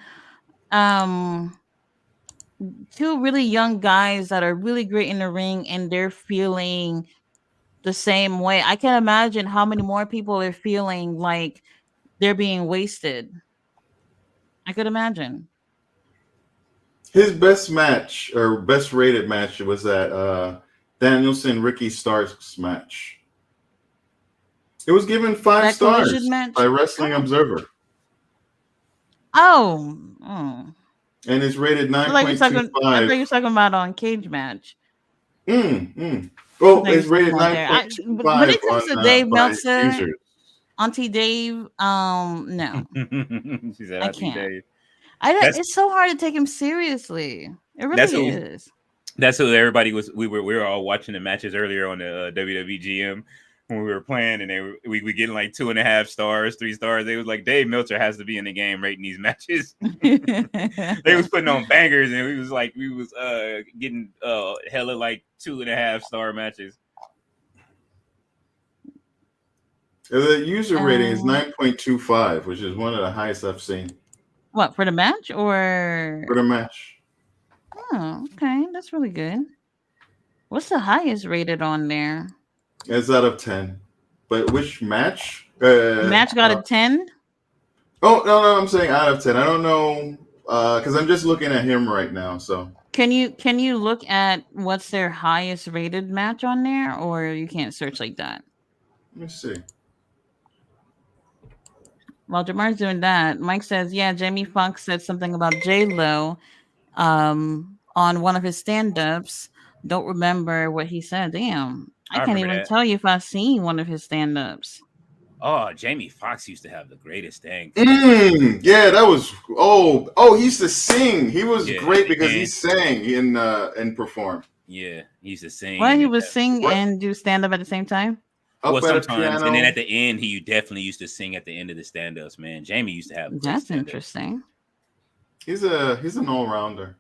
Two really young guys that are really great in the ring, and they're feeling the same way. I can't imagine how many more people are feeling like they're being wasted. I could imagine. His best match or best rated match was that Danielson Ricky Starks match. It was given 5 That stars collision match? by Wrestling Observer. Oh. And it's rated 9.25. I thought you were talking about on Cage Match. Oh, it's rated 9.25 when it comes to Dave by Meltzer, users. Auntie Dave, no. She said, I can't. Dave. It's so hard to take him seriously. It really is. That's who everybody was. We were all watching the matches earlier on the WWE GM when we were playing, and we getting like 2.5 stars, 3 stars. They was like, Dave Meltzer has to be in the game rating these matches. They was putting on bangers, and we was getting hella like 2.5 star matches. The user rating is 9.25, which is one of the highest I've seen. What, for the match or for the match? Oh, okay, that's really good. What's the highest rated on there? It's out of 10. But which match? Match got a 10? Oh, no, I'm saying out of 10. I don't know, because I'm just looking at him right now. So can you look at what's their highest rated match on there, or you can't search like that? Let me see. While Jamar's doing that, Mike says, yeah, Jamie Foxx said something about J-Lo on one of his stand-ups. Don't remember what he said. Damn. I can't even tell you if I've seen one of his stand-ups. Oh, Jamie Foxx used to have the greatest thing. Yeah, that was he used to sing. He was great because he sang and performed. Yeah, he used to sing. Well, he would sing and do stand-up at the same time. Sometimes, and then at the end, he definitely used to sing at the end of the stand-ups. Man, Jamie used to have. That's interesting. He's an all-rounder.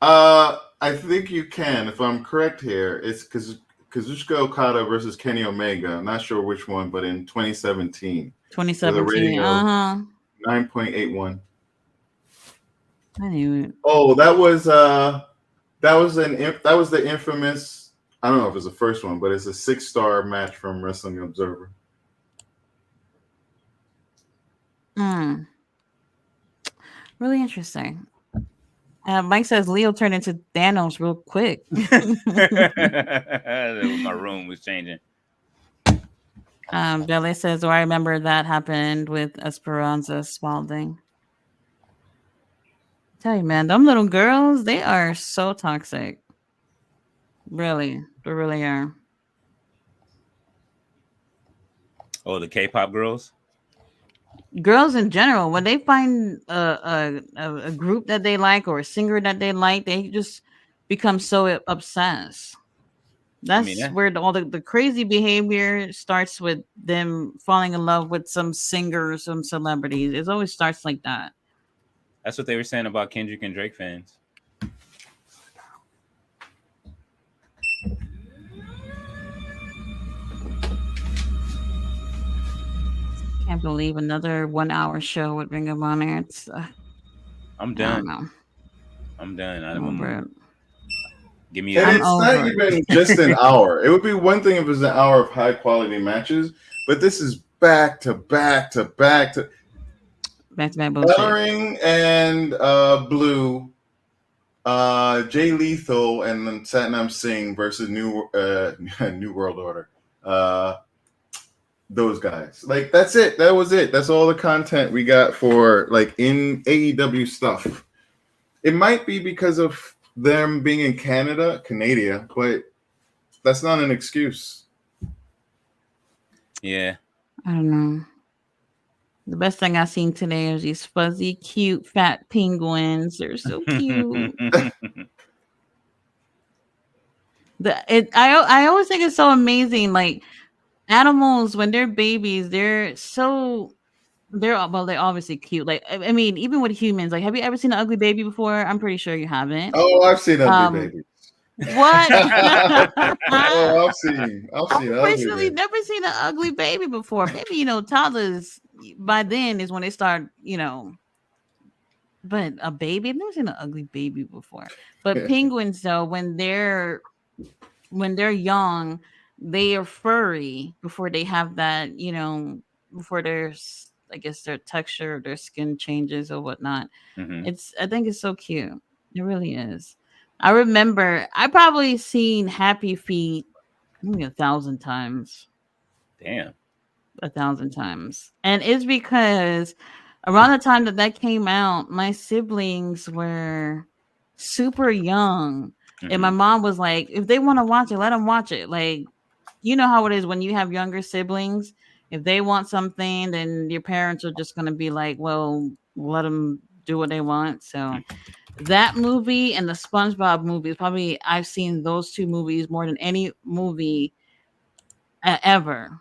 I think you can, if I'm correct here. It's Kazuchika Okada versus Kenny Omega. I'm not sure which one, but in 2017. 2017. 9.81. I knew it. Oh, that was the infamous. I don't know if it's the first one, but it's a 6-star match from Wrestling Observer. Really interesting. Mike says Leo turned into Thanos real quick. My room was changing. Billy says, I remember that happened with Esperanza Spalding. Tell you, man, them little girls, they are so toxic. Really, they really are. Oh, the K-pop girls? girls in general, when they find a group that they like or a singer that they like, they just become so obsessed. I mean, That's where all the crazy behavior starts, with them falling in love with some singer or some celebrities. It always starts like that. that's what they were saying about Kendrick and Drake fans. Can't believe another 1 hour show with Ring of Honor. It's I'm I don't done. know. I'm done. I'm over it. Give me And I'm it's not over it. even just an hour. It would be one thing if it was an hour of high quality matches, but this is back to back to back to Back to back bullshit. Ellering and Blue, Jay Lethal, and then Satnam Singh versus New World Order. Those guys. Like, that's it. That was it. That's all the content we got for like in AEW stuff. It might be because of them being in Canada, but that's not an excuse. Yeah. I don't know. The best thing I've seen today is these fuzzy, cute, fat penguins. They're so cute. I always think it's so amazing. Like, animals, when they're babies, they're obviously cute. Like, I mean, even with humans, like, have you ever seen an ugly baby before? I'm pretty sure you haven't. Oh, I've seen ugly babies. What? Oh, I've seen ugly Personally, babies. never seen an ugly baby before. Maybe, toddlers by then is when they start, but a baby, I've never seen an ugly baby before. But penguins, though, when they're young, they are furry before they have that, before there's, I guess, their texture of their skin changes or whatnot. I think it's so cute. It really is. I remember I probably seen Happy Feet maybe 1,000 times. Damn. 1,000 times. And it's because around the time that came out, my siblings were super young. And my mom was like, if they want to watch it, let them watch it. Like, you know how it is when you have younger siblings. If they want something, then your parents are just going to be like, well, let them do what they want. So that movie and the SpongeBob movie, probably I've seen those two movies more than any movie ever.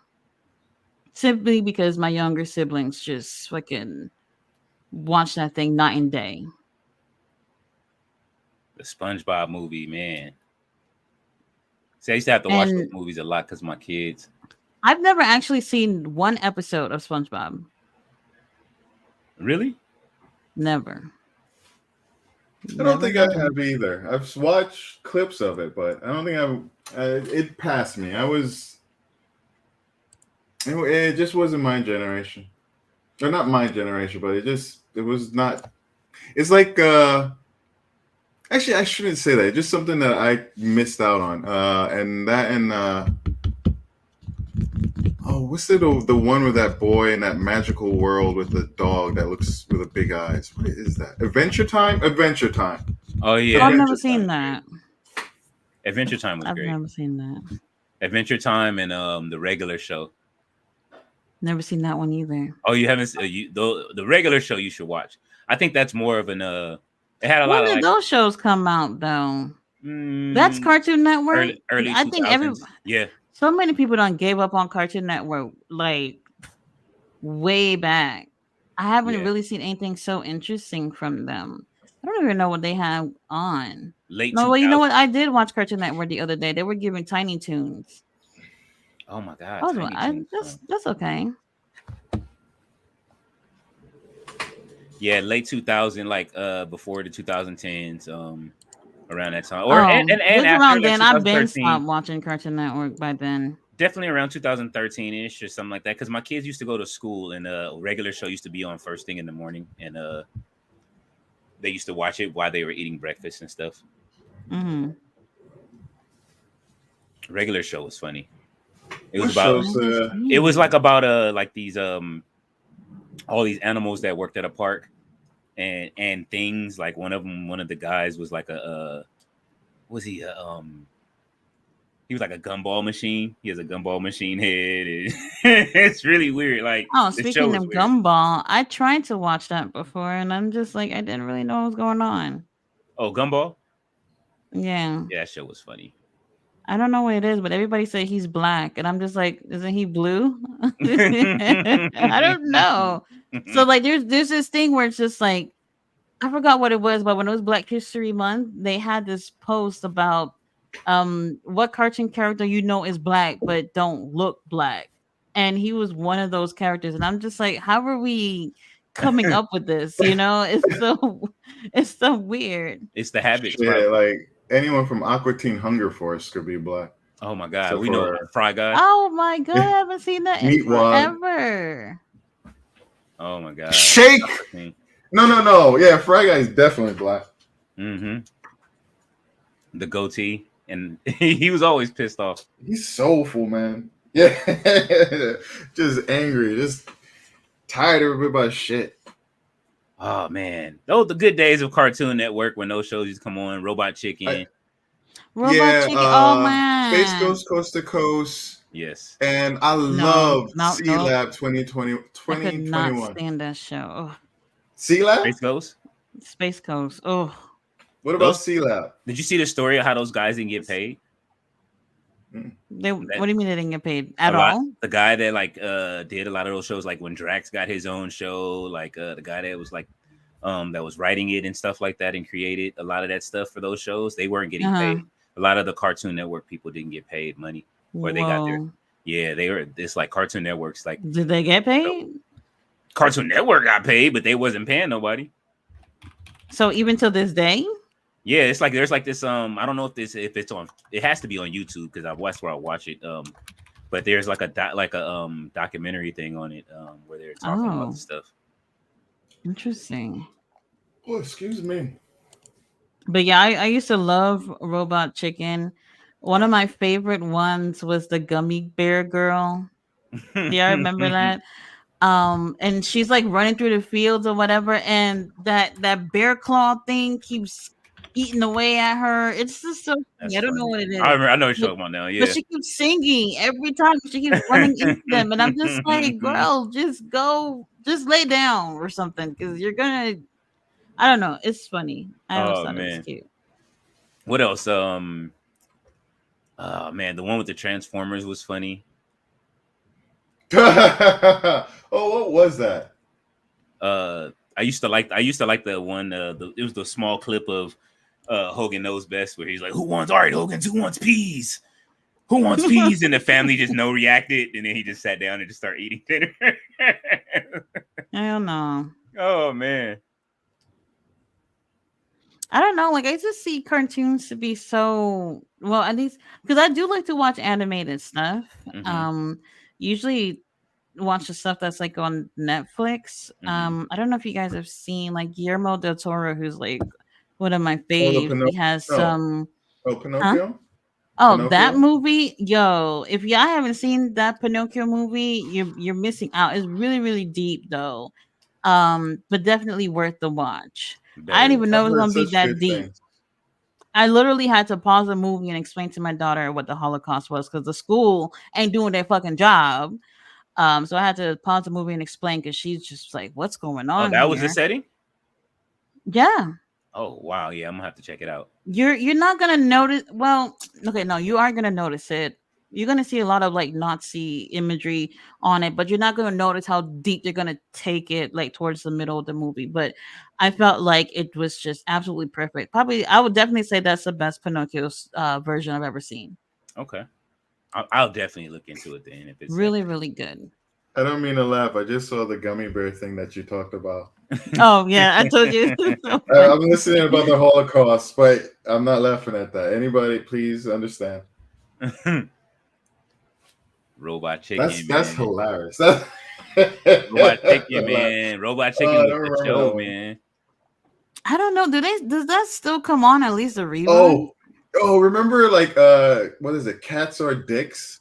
Simply because my younger siblings just fucking watch that thing night and day. The SpongeBob movie, man. See, I used to have to watch those And movies a lot because my kids. I've never actually seen one episode of SpongeBob. Really? Never. I don't think I have either. I've watched clips of it, but I don't think it passed me. It just wasn't my generation. Or not my generation, but it was not. It's like, actually, I shouldn't say that. Just something that I missed out on. What's the one with that boy in that magical world with the dog that looks with the big eyes? What is that? Adventure Time? Adventure Time. Oh yeah. I've never seen that. Adventure Time was great. I've never seen that. Adventure Time and the regular show. Never seen that one either. Oh, you haven't? The regular show you should watch. I think that's more of an. It had a lot of. When did those shows come out though? That's Cartoon Network. Early I think 2000s. Yeah. So many people done gave up on Cartoon Network like way back. I haven't really seen anything so interesting from them. I don't even know what they have on. Well, you know what? I did watch Cartoon Network the other day. They were giving Tiny Toons. Oh my god! That's okay. Yeah, late 2000, like before the 2010s, around that time, or and after around like, then, I've been stopped watching Cartoon Network by then. Definitely around 2013-ish or something like that, because my kids used to go to school, and a regular show used to be on first thing in the morning, and they used to watch it while they were eating breakfast and stuff. Regular show was funny. It was it was like about like these all these animals that worked at a park and things. Like one of the guys was like He was like a gumball machine. He has a gumball machine head. And it's really weird. Like Oh, the show speaking is of weird. Gumball, I tried to watch that before, and I'm just like, I didn't really know what was going on. Oh, Gumball. Yeah, Yeah, that show was funny. I don't know what it is, but everybody said he's black, and I'm just like, isn't he blue? I don't know. So like, there's this thing where it's just like, I forgot what it was, but when it was Black History Month, they had this post about what cartoon character you know is black but don't look black. And he was one of those characters. And I'm just like, how are we coming up with this? You know, it's so weird. It's the habits. Yeah, Probably. like anyone from Aqua Teen Hunger Force could be black. Oh my god, So we know for Fry Guy. Oh my god, I haven't seen that in Meatwad. forever. Oh my god, Shake. No. Yeah, Fry Guy is definitely black. Mm-hmm. The goatee, and he was always pissed off. He's soulful, man. Yeah, just angry, just tired of everybody's shit. Oh man, those the good days of Cartoon Network when those shows used to come on. Robot Chicken. Robot Chicken. Oh man, Space Ghost Coast to Coast. Yes, And I love C no. Lab 2020, I could 2021. not stand that show. Oh. C Lab? Space Ghost. Space Coast. Oh. What about C Lab? Did you see the story of how those guys didn't get paid? What do you mean they didn't get paid at all? The guy that like did a lot of those shows, like when Drax got his own show, like the guy that was like that was writing it and stuff like that and created a lot of that stuff for those shows, they weren't getting paid. A lot of the Cartoon Network people didn't get paid money, or they got their they were. It's like Cartoon Network's like. Did they get paid? Cartoon Network got paid, but they wasn't paying nobody. So even till this day. Yeah, it's like there's like this. I don't know if it's on. It has to be on YouTube because that's where I watch it. But there's like a documentary thing on it where they're talking about the stuff. Interesting. Oh, excuse me. But yeah, I used to love Robot Chicken. One of my favorite ones was the Gummy Bear Girl. Yeah, I remember that. And she's like running through the fields or whatever, and that bear claw thing keeps eating away at her. It's just so funny. I don't know what it is. I know what you're talking about now. Yeah, but she keeps singing every time. She keeps running into them, and I'm just like, girl, just lay down or something, because you're gonna. I don't know. It's funny. I always thought it was cute. What else? Man, the one with the Transformers was funny. Oh, what was that? I used to like the one. It was the small clip of Hogan Knows Best where he's like, "Who wants? All right, Hogan, who wants peas? Who wants peas?" And the family just no reacted, and then he just sat down and just started eating dinner. Hell no. Oh man. I don't know. Like, I just see cartoons to be so well, at least because I do like to watch animated stuff. Usually watch the stuff that's like on Netflix. I don't know if you guys have seen like Guillermo del Toro, who's like one of my faves. He has some Pinocchio. Pinocchio? That movie, yo! If y'all haven't seen that Pinocchio movie, you're missing out. It's really, really deep though, but definitely worth the watch. I didn't even know it was gonna be that deep. I literally had to pause the movie and explain to my daughter what the Holocaust was because the school ain't doing their fucking job. So I had to pause the movie and explain because she's just like, "What's going on?" Oh, that was the setting? Yeah. Oh wow, yeah, I'm gonna have to check it out. You're not gonna notice. Well, okay, no, you are gonna notice it. You're gonna see a lot of like Nazi imagery on it, but you're not gonna notice how deep they're gonna take it like towards the middle of the movie. But I felt like it was just absolutely perfect. Probably, I would definitely say that's the best Pinocchio version I've ever seen. Okay, I'll definitely look into it then. If it's really, really good. I don't mean to laugh. I just saw the gummy bear thing that you talked about. Oh yeah, I told you. So I'm listening about the Holocaust, but I'm not laughing at that. Anybody, please understand. Robot Chicken. That's hilarious. Robot Chicken, man. Robot Chicken was the show, man. I don't know. Does that still come on at least a rerun? Oh, remember like what is it? Cats Are Dicks?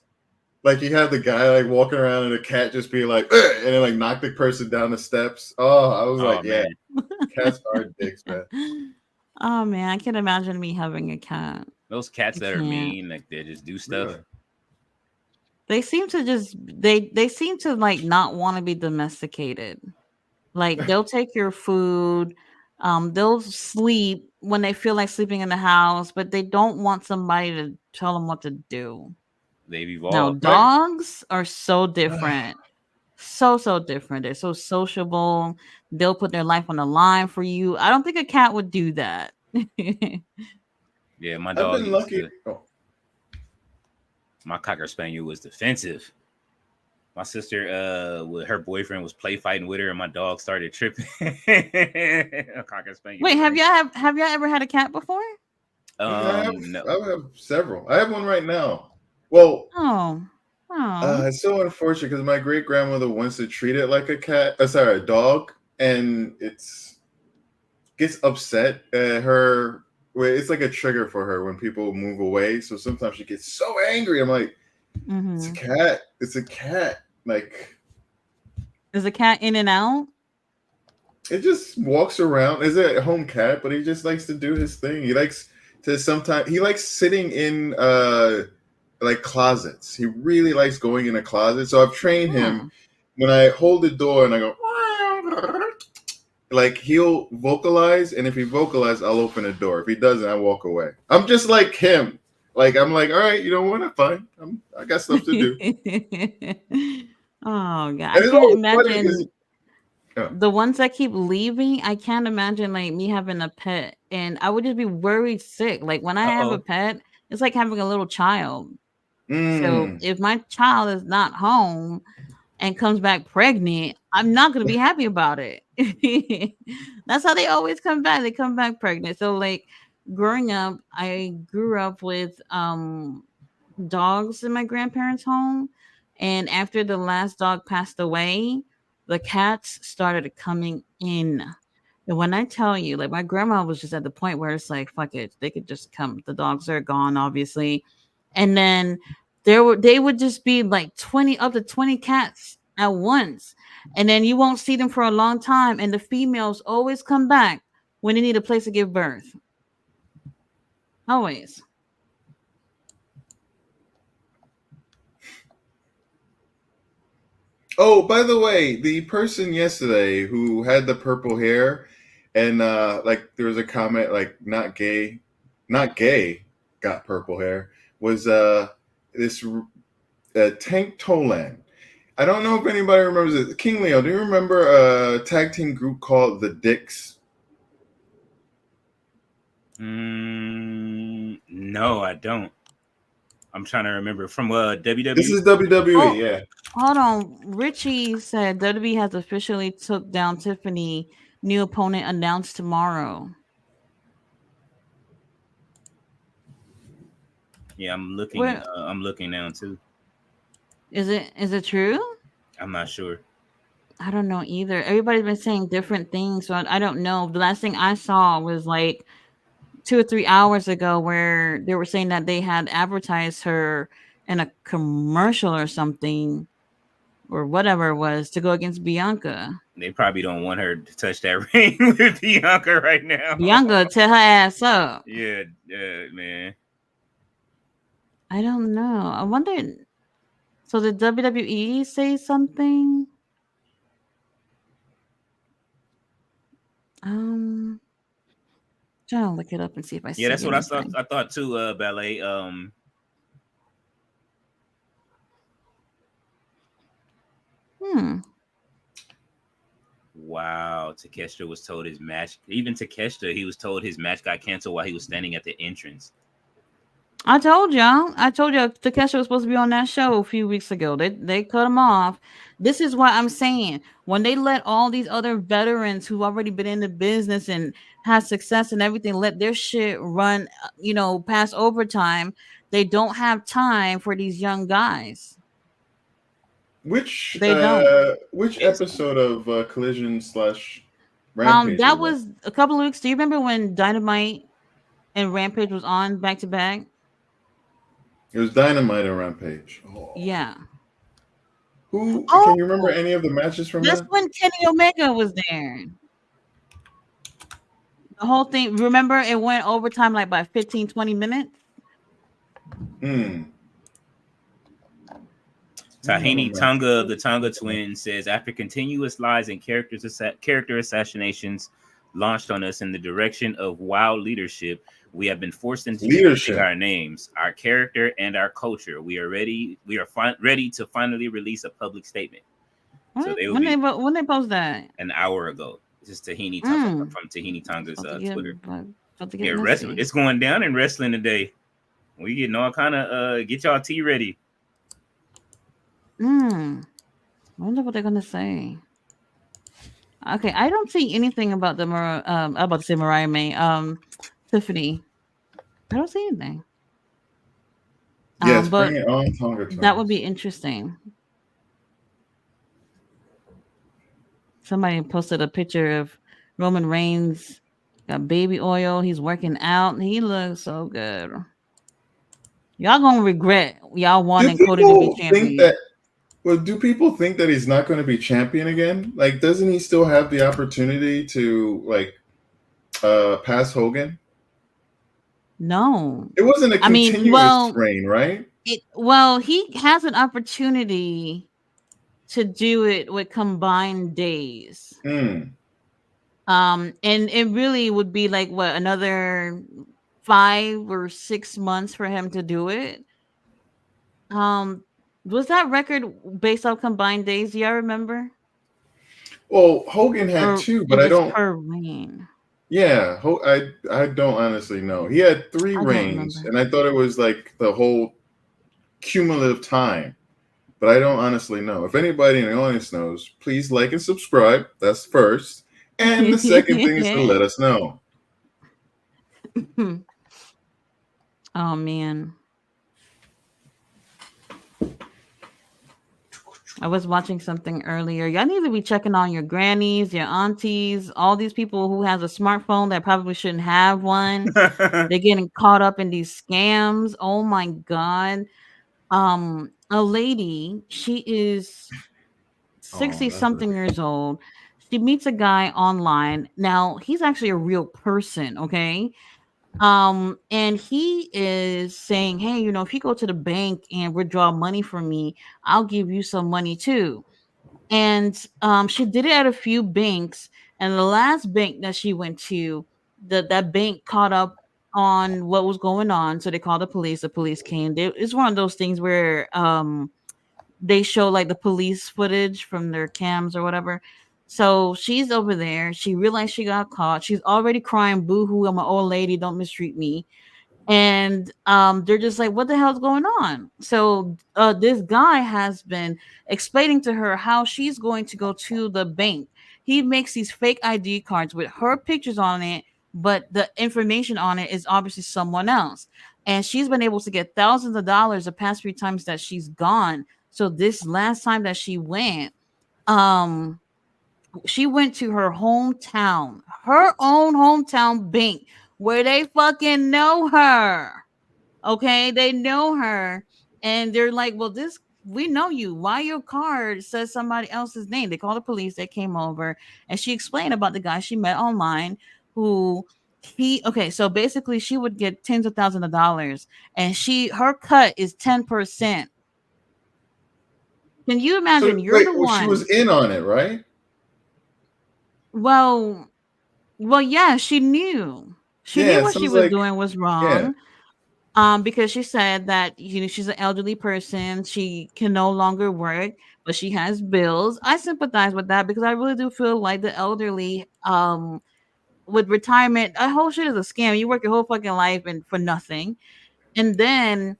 Like you have the guy like walking around and the cat just be like, ugh, and then like knock the person down the steps. Oh, I was like, man. Cats are dicks, man. Oh man, I can imagine me having a cat. Those cats I that are can't. mean, like they just do stuff. Really? They seem to just they seem to like not want to be domesticated. Like they'll take your food, they'll sleep when they feel like sleeping in the house, but they don't want somebody to tell them what to do. They've Now evolved. My dogs are so different. So different. They're so sociable. They'll put their life on the line for you. I don't think a cat would do that. Yeah, my I've dog been used lucky. to. Oh, My cocker spaniel was defensive. My sister, with her boyfriend was play fighting with her, and my dog started tripping. A cocker spaniel Wait, was angry. have y'all ever had a cat before? No. I have several. I have one right now. Well, Oh. Oh. it's so unfortunate because my great grandmother wants to treat it like a cat. Sorry, a dog, and it's gets upset at her. Well, it's like a trigger for her when people move away. So sometimes she gets so angry. I'm like, it's a Mm-hmm. cat. It's a cat. Like Is the cat in and out? it just walks around. Is a home cat, but he just likes to do his thing. He likes to sometimes he likes sitting in like closets. He really likes going in a closet. So I've trained him Oh. when I hold the door and I go like he'll vocalize, and if he vocalizes, I'll open the door. If he doesn't, I walk away. I'm just like him. Like I'm like, all right, you don't want to fine. I got stuff to do. Oh god, I And it's can't always funny because imagine the ones that keep leaving. I can't imagine like me having a pet, and I would just be worried sick. Like when I Uh have a oh. pet, it's like having a little child. So mm, if my child is not home and comes back pregnant, I'm not gonna be happy about it. That's how they always come back. They come back pregnant. So like growing up, I grew up with dogs in my grandparents' home. And after the last dog passed away, the cats started coming in. And when I tell you, like my grandma was just at the point where it's like, fuck it, they could just come. The dogs are gone, obviously. And then they would just be like 20 up to 20 cats at once. And then you won't see them for a long time. And the females always come back when they need a place to give birth. Always. oh, by the way, the person yesterday who had the purple hair and like there was a comment like not gay got purple hair was this Tank Tolan. I don't know if anybody remembers it. King Leo, do you remember a tag team group called the Dicks? No, I don't. I'm trying to remember from This WWE. is WWE, Oh, yeah. hold on. Richie said WWE has officially took down Tiffany. New opponent announced tomorrow. Yeah, I'm looking. Where I'm looking now too. is it? Is it true? I'm not sure. I don't know either. Everybody's been saying different things, so I don't know. The last thing I saw was like 2 or 3 hours ago, where they were saying that they had advertised her in a commercial or something or whatever it was to go against Bianca. They probably don't want her to touch that ring with Bianca right now. Bianca, tear her ass up. Yeah, man. I don't know. I wonder. So did WWE say something? Um, trying to look it up and see if I Yeah, see that's what I thought. anything. I thought too. Ballet. Hmm. Wow. Takeshita was told his match. Even Takeshita, he was told his match got canceled while he was standing at the entrance. I told y'all. I told y'all Takesha was supposed to be on that show a few weeks ago. They cut him off. This is what I'm saying. When they let all these other veterans who already been in the business and had success and everything let their shit run, past overtime, they don't have time for these young guys. They don't. Which Yes. episode of Collision slash Rampage That was that? was a couple of weeks. Do you remember when Dynamite and Rampage was on back to back? It was Dynamite and Rampage. Oh. Yeah. Who can you remember Oh, any of the matches from that's that? when Kenny Omega was there. The whole thing, remember it went overtime like by 15, 20 minutes? Tahini Tonga of the Tonga Twins says, after continuous lies and character assassinations launched on us in the direction of wild leadership, we have been forced into changing our names, our character, and our culture. We are ready. We are ready to finally release a public statement. What? So when they post that? An hour ago. This is Tahini Tonga from Tahini Tonga's Twitter. It's going down in wrestling today. We getting all kind of get y'all tea ready. I wonder what they're gonna say. Okay, I don't see anything about the I'm about to say Mariah May, Tiffany. I don't see anything. Yes, bring it on, Tonga Twins. That would be interesting. Somebody posted a picture of Roman Reigns, got baby oil. He's working out. He looks so good. Y'all gonna regret y'all wanting Cody to be champion. Do people think that he's not going to be champion again? Like, doesn't he still have the opportunity to pass Hogan? No, it wasn't a continuous reign, right? He has an opportunity to do it with combined days. And it really would be like another 5 or 6 months for him to do it. Was that record based on combined days? Do y'all remember? Well, Hogan had 2, but I don't. Per reign. Yeah, I don't honestly know. He had 3 reigns, and I thought it was like the whole cumulative time. But I don't honestly know. If anybody in the audience knows, please like and subscribe. That's first. And the second thing is to let us know. Oh, man. I was watching something earlier. Y'all need to be checking on your grannies, your aunties, all these people who has a smartphone that probably shouldn't have one. They're getting caught up in these scams. Oh my God. A lady, she is 60 something years old. She meets a guy online. Now, he's actually a real person, okay? And he is saying, hey, if you go to the bank and withdraw money from me, I'll give you some money too. And she did it at a few banks, and the last bank that she went to, that bank caught up on what was going on, so they called the police. The police came. It's one of those things where they show like the police footage from their cams or whatever. So she's over there. She realized she got caught. She's already crying, boo-hoo, I'm an old lady, don't mistreat me. And they're just like, what the hell's going on? So this guy has been explaining to her how she's going to go to the bank. He makes these fake ID cards with her pictures on it, but the information on it is obviously someone else. And she's been able to get thousands of dollars the past 3 times that she's gone. So this last time that she went to her hometown, her own hometown bank, where they fucking know her. Okay, they know her, and they're like, well, we know you. Why your card says somebody else's name? They called the police. They came over, and she explained about the guy she met online so basically she would get tens of thousands of dollars, and her cut is 10%. Can you imagine? The one. She was in on it, right? Well, yeah, she knew. She knew what she was doing was wrong. Yeah. Because she said that she's an elderly person. She can no longer work, but she has bills. I sympathize with that because I really do feel like the elderly, with retirement, that whole shit is a scam. You work your whole fucking life and for nothing, and then.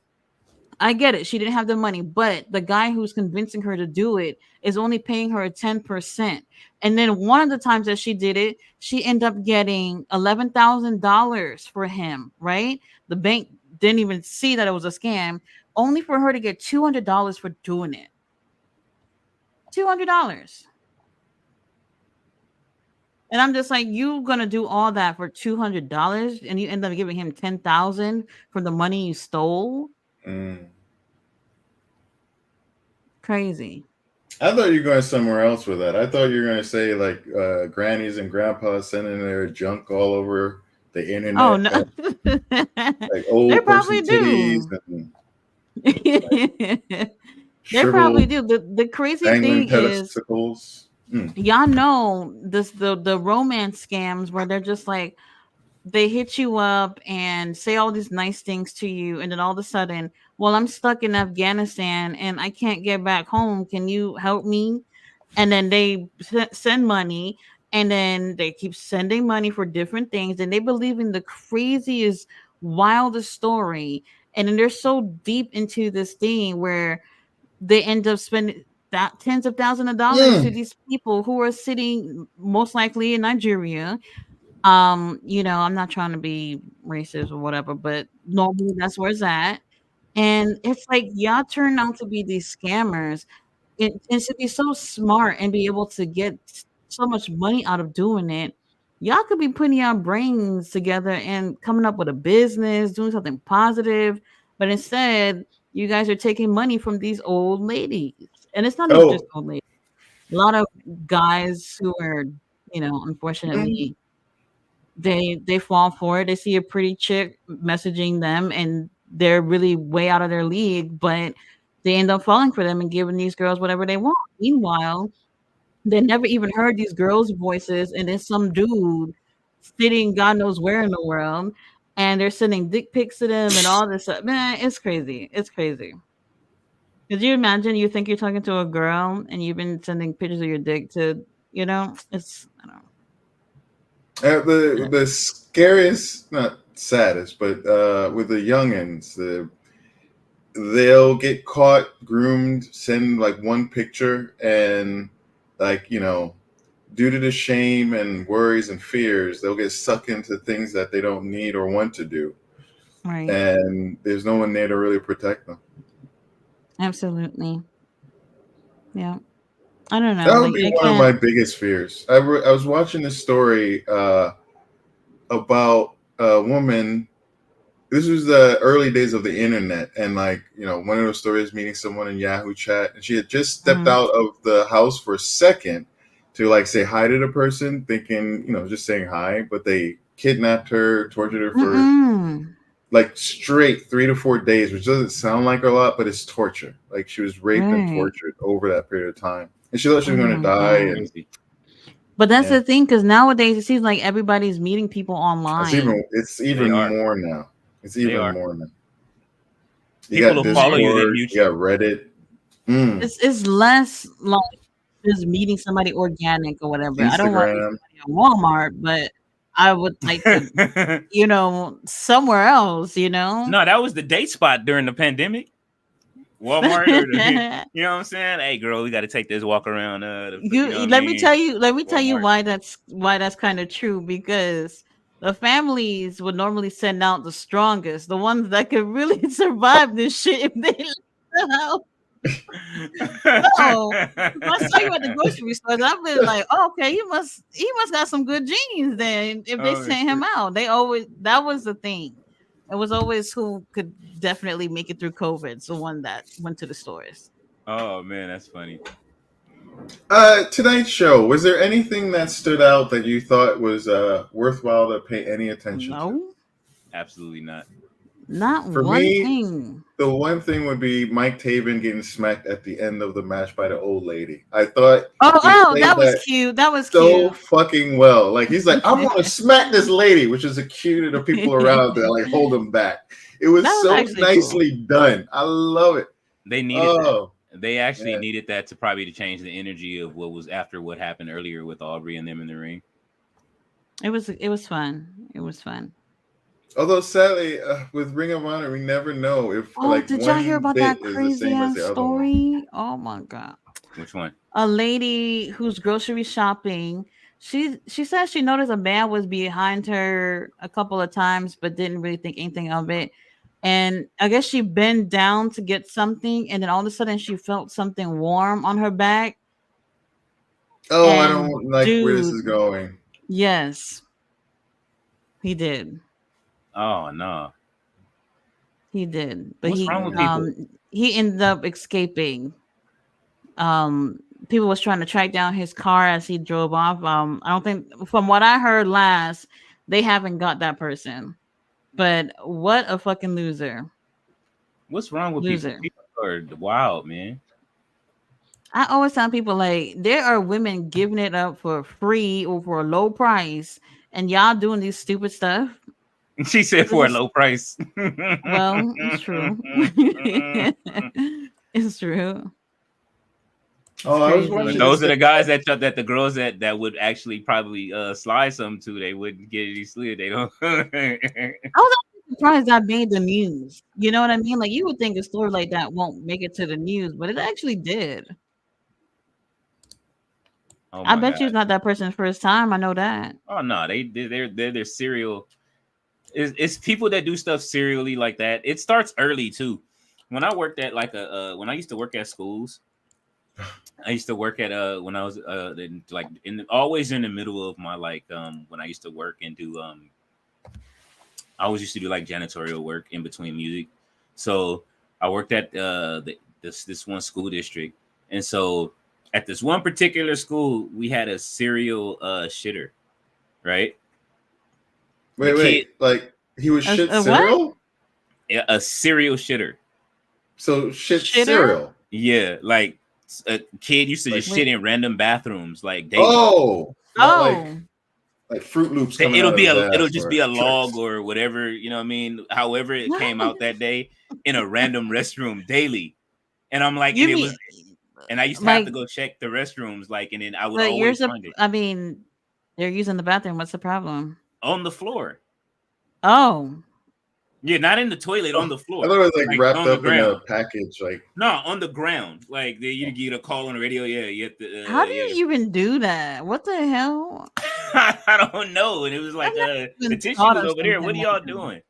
I get it. She didn't have the money, but the guy who's convincing her to do it is only paying her 10%. And then one of the times that she did it, she ended up getting $11,000 for him, right? The bank didn't even see that it was a scam, only for her to get $200 for doing it. $200. And I'm just like, you gonna do all that for $200 and you end up giving him $10,000 for the money you stole? Crazy. I thought you were going somewhere else with that. I thought you were going to say like grannies and grandpas sending their junk all over the Oh internet, no, like they old person probably titties do. and like They probably shriveled, do. The crazy dangling thing is, testicles. Mm. y'all know this the romance scams where they're just like they hit you up and say all these nice things to you, and then all of a sudden, well, I'm stuck in Afghanistan and I can't get back home. Can you help me? And then they send money, and then they keep sending money for different things, and they believe in the craziest, wildest story. And then they're so deep into this thing where they end up spending that tens of thousands of dollars to Mm. these people who are sitting most likely in Nigeria. I'm not trying to be racist or whatever, but normally that's where it's at. And it's like y'all turn out to be these scammers and to be so smart and be able to get so much money out of doing it. Y'all could be putting your brains together and coming up with a business, doing something positive, but instead, you guys are taking money from these old ladies. And it's not even just Oh, old ladies. A lot of guys who are, mm. unfortunately, they fall for it. They see a pretty chick messaging them and they're really way out of their league, but they end up falling for them and giving these girls whatever they want. Meanwhile, they never even heard these girls' voices, and then some dude sitting God knows where in the world, and they're sending dick pics to them and all this stuff. Man, it's crazy. It's crazy. Could you imagine you think you're talking to a girl and you've been sending pictures of your dick to, it's I don't know. The scariest, not saddest, but with the youngins, they'll get caught, groomed, send like one picture, and like due to the shame and worries and fears, they'll get sucked into things that they don't need or want to do, Right. and there's no one there to really protect them. Absolutely. Yeah. I don't know. That would Like be I one of my can't. biggest fears. I was watching this story about a woman. This was the early days of the internet, and like one of those stories, meeting someone in Yahoo chat, and she had just stepped Mhm. out of the house for a second to like say hi to the person, thinking just saying hi, but they kidnapped her, tortured her for Mm-mm. like straight 3 to 4 days, which doesn't sound like a lot, but it's torture. Like she was raped and Right. tortured over that period of time, and she thought she Oh was going to my die. god. And Crazy. But that's yeah, the thing, because nowadays it seems like everybody's meeting people online. it's They even are. more now. It's They even are. more now. You People got will follow Right. you, then Discord, mute you you. got Reddit, mm, It's less like just meeting somebody organic or whatever. I don't want to meet Instagram. somebody at Walmart, but I would like to, somewhere else, No, that was the date spot during the pandemic. Walmart or the, you know what I'm saying? Hey, girl, we got to take this walk around. You know what I Let me mean? tell you, Walmart. why that's kind of true, because the families would normally send out the strongest, the ones that could really survive this shit if they left the house. So if I saw you at the grocery store, I'd be like, oh, okay, he must got some good genes then. If they Oh sent him shit! out, they always that was the thing. It was always who could definitely make it through COVID. It's the one that went to the stores. Oh man, that's funny. Tonight's show, was there anything that stood out that you thought was worthwhile to pay any attention to? No, Absolutely not. not For one me, thing. the one thing would be Mike Taven getting smacked at the end of the match by the old lady. I thought Oh, he played that was that cute. That was so cute. fucking well. Like he's like, I'm gonna smack this lady, which is a cue to the people around that like hold him back. It was That was so actually cool. nicely done. I love it. They needed that. Oh They actually yeah. needed that to probably to change the energy of what was after what happened earlier with Aubrey and them in the ring. It was fun. It was fun. Although sadly, with Ring of Honor, we never know if Oh, like did y'all hear one about bit that is the crazy same as ass the other one. story? Oh my god. Which one? A lady who's grocery shopping, she said she noticed a man was behind her a couple of times but didn't really think anything of it. And I guess she bent down to get something, and then all of a sudden she felt something warm on her back. Oh, I And don't like where this is dude, going. yes, he did. Oh no! He did. But What's wrong with people? he ended up escaping. People was trying to track down his car as he drove off. I don't think, from what I heard last, they haven't got that person. But what a fucking loser. What's wrong with people? Loser. People are wild, man. I always tell people like there are women giving it up for free or for a low price, and y'all doing this stupid stuff. She said It's for a just low price. well, it's true. It's true. It's Oh, I was crazy. But watching those this are thing. the guys that the girls that would actually probably slide some to. They wouldn't get any slid. They don't. I was actually surprised that made the news. You know what I mean? Like you would think a story like that won't make it to the news, but it actually did. Oh I my bet you god. it's not that person's first time. I know that. Oh no, they're serial. It's people that do stuff serially like that. It starts early too. When I worked at like a when I used to work at schools, I used to work at when I was always in the middle of my when I used to work and do I always used to do like janitorial work in between music. So I worked at this one school district, and so at this one particular school we had a serial shitter, right? The kid, Wait. Like he was shit A what? cereal? yeah, a serial shitter. So shit Shitter? cereal. Yeah, like a kid used to just Like shit Wait. in random bathrooms like daily. oh, not Oh. like Fruit Loops coming out of his It'll ass just be or a log tricks. or whatever, you know what I mean? However it came out that day in a random restroom daily. And I'm like, You mean and I used to have like to go check the restrooms, like, and then I would but always find it I mean, they're using the bathroom. What's the problem? on the floor. Oh. Yeah, not in the toilet, Oh, on the I floor, thought it was like like wrapped on the up in a ground. package. Like No, on the ground. Like you get a call on the radio. Yeah, you have to. How do Yeah. you even do that? What the hell? I don't know. And it was I've like, never the even tissue thought was of over there. something What are like y'all that. doing?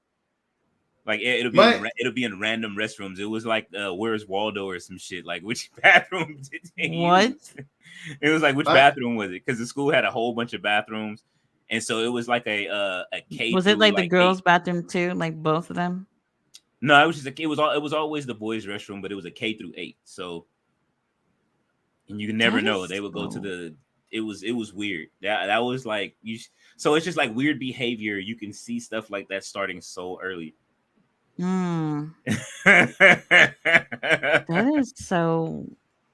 Like my it'll be in random restrooms. It was like Where's Waldo or some shit. Like which bathroom did they What? use? It was like which I bathroom was it? Because the school had a whole bunch of bathrooms, and so it was like a K Was it through like the like 8. girls' bathroom too? Like both of them? No, it was just like it was always the boys' restroom, but it was a K through 8. So and you never That know. is They would go to so the. It was weird. That was like So it's just like weird behavior. You can see stuff like that starting so early. mm, that is so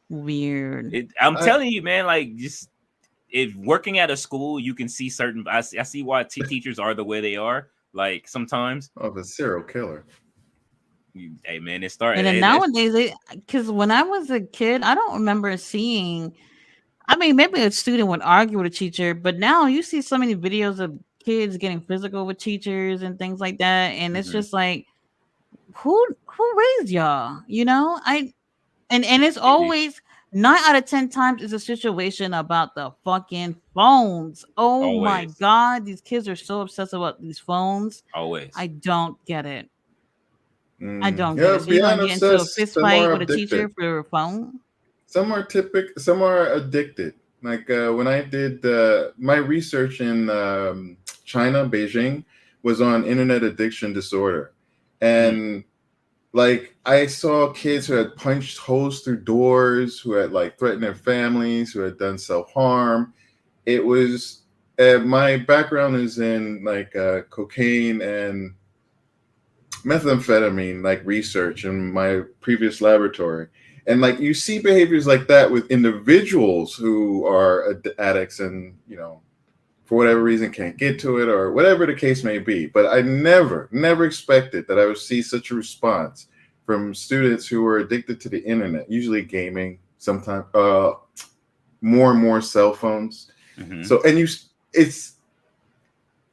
weird. I'm I telling you, man. Like just if working at a school, you can see certain. I see why teachers are the way they are. Like sometimes, of a serial killer. hey man, it And then started. nowadays, because when I was a kid, I don't remember seeing. I mean, maybe a student would argue with a teacher, but now you see so many videos of kids getting physical with teachers and things like that, and it's Mhm. just like, who raised y'all? You know, and it's always 9 out of 10 times it's a situation about the fucking phones. Oh my Always, god, these kids are so obsessed about these phones. I always. don't get it. I don't get Yeah, it. So you're gonna beyond get into a obsessed, fist some fight are with a teacher addicted. for a phone? Some are addicted. Like when I did my research in China, Beijing, was on internet addiction disorder, Mm. and like I saw kids who had punched holes through doors, who had like threatened their families, who had done self harm. It was my background is in like cocaine and methamphetamine like research in my previous laboratory, and like you see behaviors like that with individuals who are addicts and for whatever reason can't get to it or whatever the case may be. But I never expected that I would see such a response from students who were addicted to the internet, usually gaming, sometimes more and more cell phones. Mhm. So and you it's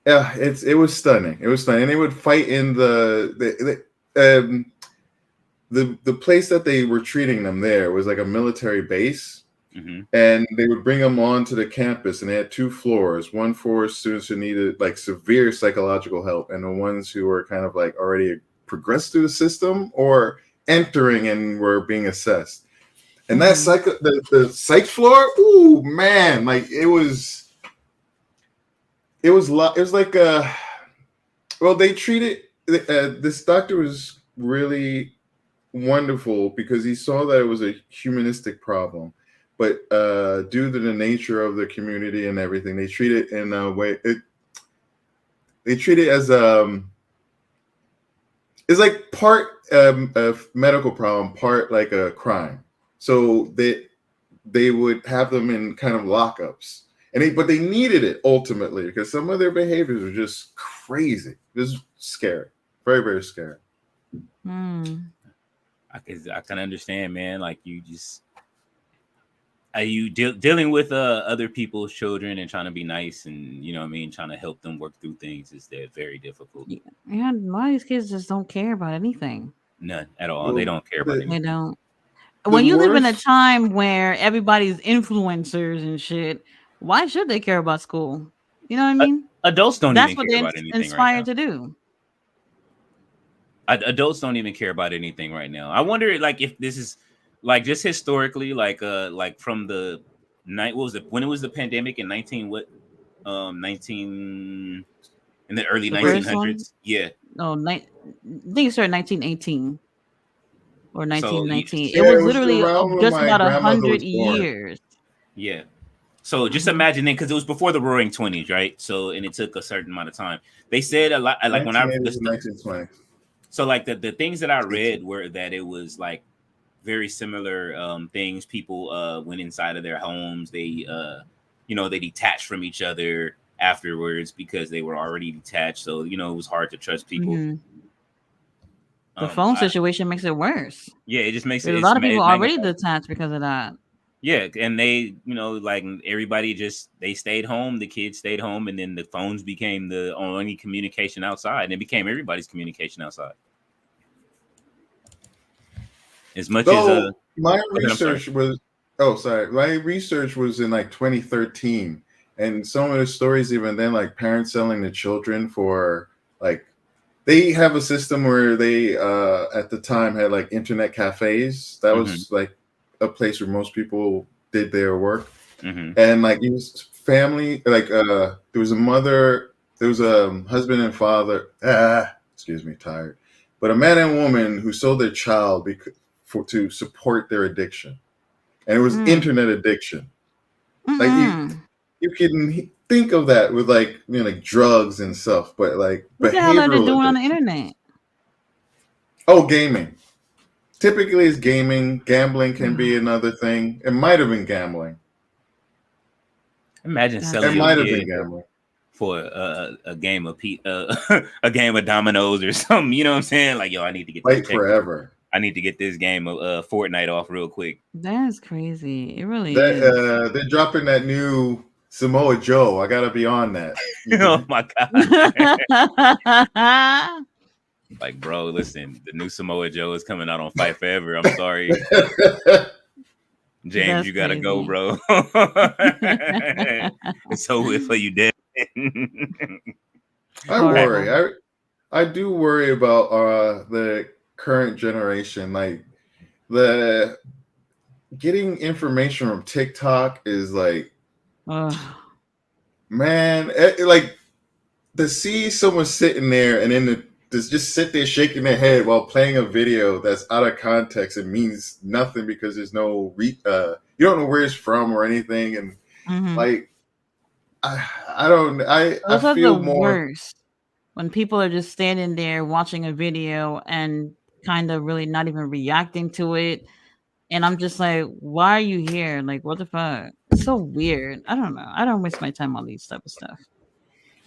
yeah, it was stunning. It was stunning. And they would fight in the place that they were treating them there was like a military base, Mhm. and they would bring them onto the campus, and they had 2 floors. One for students who needed like severe psychological help, and the ones who were kind of like already progressed through the system or entering and were being assessed. And that Mhm. the psych floor, ooh man, like it was like well, they treated this doctor was really wonderful because he saw that it was a humanistic problem, but due to the nature of the community and everything, they treat it in a way. they treat it as it's like part a medical problem, part like a crime. So they would have them in kind of lockups, but they needed it ultimately because some of their behaviors were just crazy, just scary, very very scary. I can understand, man. Like you just are you dealing with other people's children and trying to be nice and you know what I mean, trying to help them work through things is that very difficult. Yeah, a lot of these kids just don't care about anything. None at all. Well, They don't care about They anything. don't. the When you live in a worst, time where everybody's influencers and shit, why should they care about school? You know what I mean? Adults don't That's even what care they're about anything right inspired now. to do. Adults don't even care about anything right now. I wonder, like, if this is like just historically, like from the night. What was it when it was the pandemic in 19 in the early The first one? 1900s? Yeah. No, I think it started 1918 or So 1919. It yeah, was it was literally around when just my about grandmother 100 was born. years. yeah. So just imagine it, because it was before the Roaring Twenties, right? So and it took a certain amount of time. They said a lot, like when I 1980s and 1920s. so like the things that I read were that it was like very similar things. People went inside of their homes. They they detached from each other afterwards because they were already detached. So it was hard to trust people. Hmm. The phone I, situation makes it worse. yeah, it just makes There's a it's lot of people it already magnifies. detached because of that. Yeah, and they, like everybody they stayed home. The kids stayed home, and then the phones became the only communication outside, and it became everybody's communication outside. As much as Though my go ahead, I'm sorry. research was, oh, sorry, my research was in like 2013, and some of the stories even then, like parents selling the children for like, they have a system where they at the time had like internet cafes. That Mm-hmm. was like a place where most people did their work, Mm-hmm. and like it was family, like there was a mother, there was a husband and father. Excuse me, tired. But a man and woman who sold their child to support their addiction, and it was Mm. internet addiction. Like Mm-mm. you can think of that with like like drugs and stuff, but like What the hell are they behavioral doing on the addiction. internet? Oh, gaming. Typically, it's gaming. Gambling can be another thing. It might have been gambling. Imagine That's It selling your might funny. have been kid gambling. for a game of a game of dominoes or something. You know what I'm saying? Like, yo, I need to get this Like check. forever. I need to get this game of Fortnite off real quick. That's crazy. It really That is. they're dropping that new Samoa Joe. I gotta be on that. You Oh can. my god! Like, bro, listen, the new Samoa Joe is coming out on Fight Forever. I'm sorry, James, That's you gotta go, crazy. bro. It's over for you, dead. I worry. Horrible. I do worry about the current generation. Like the getting information from TikTok is like, Ugh. man, like to see someone sitting there and then just sit there shaking their head while playing a video that's out of context and means nothing because there's no you don't know where it's from or anything, and Hmm. like I don't I Those are the feel more. worst. When people are just standing there watching a video and kind of really not even reacting to it. And I'm just like, why are you here? Like, what the fuck? It's so weird. I don't know. I don't waste my time on these type of stuff.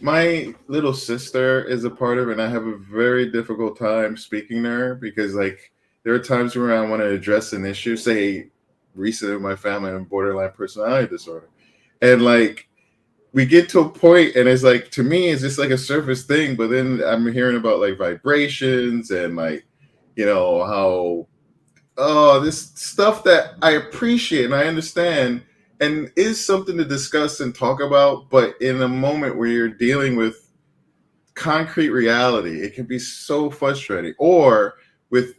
My little sister is a part of it, and I have a very difficult time speaking to her because, like, there are times where I want to address an issue. Say, recently, my family had borderline personality disorder, and like, we get to a point, and it's like to me, it's just like a surface thing. But then I'm hearing about like vibrations and like, how this stuff that I appreciate and I understand and is something to discuss and talk about, but in a moment where you're dealing with concrete reality, it can be so frustrating. Or with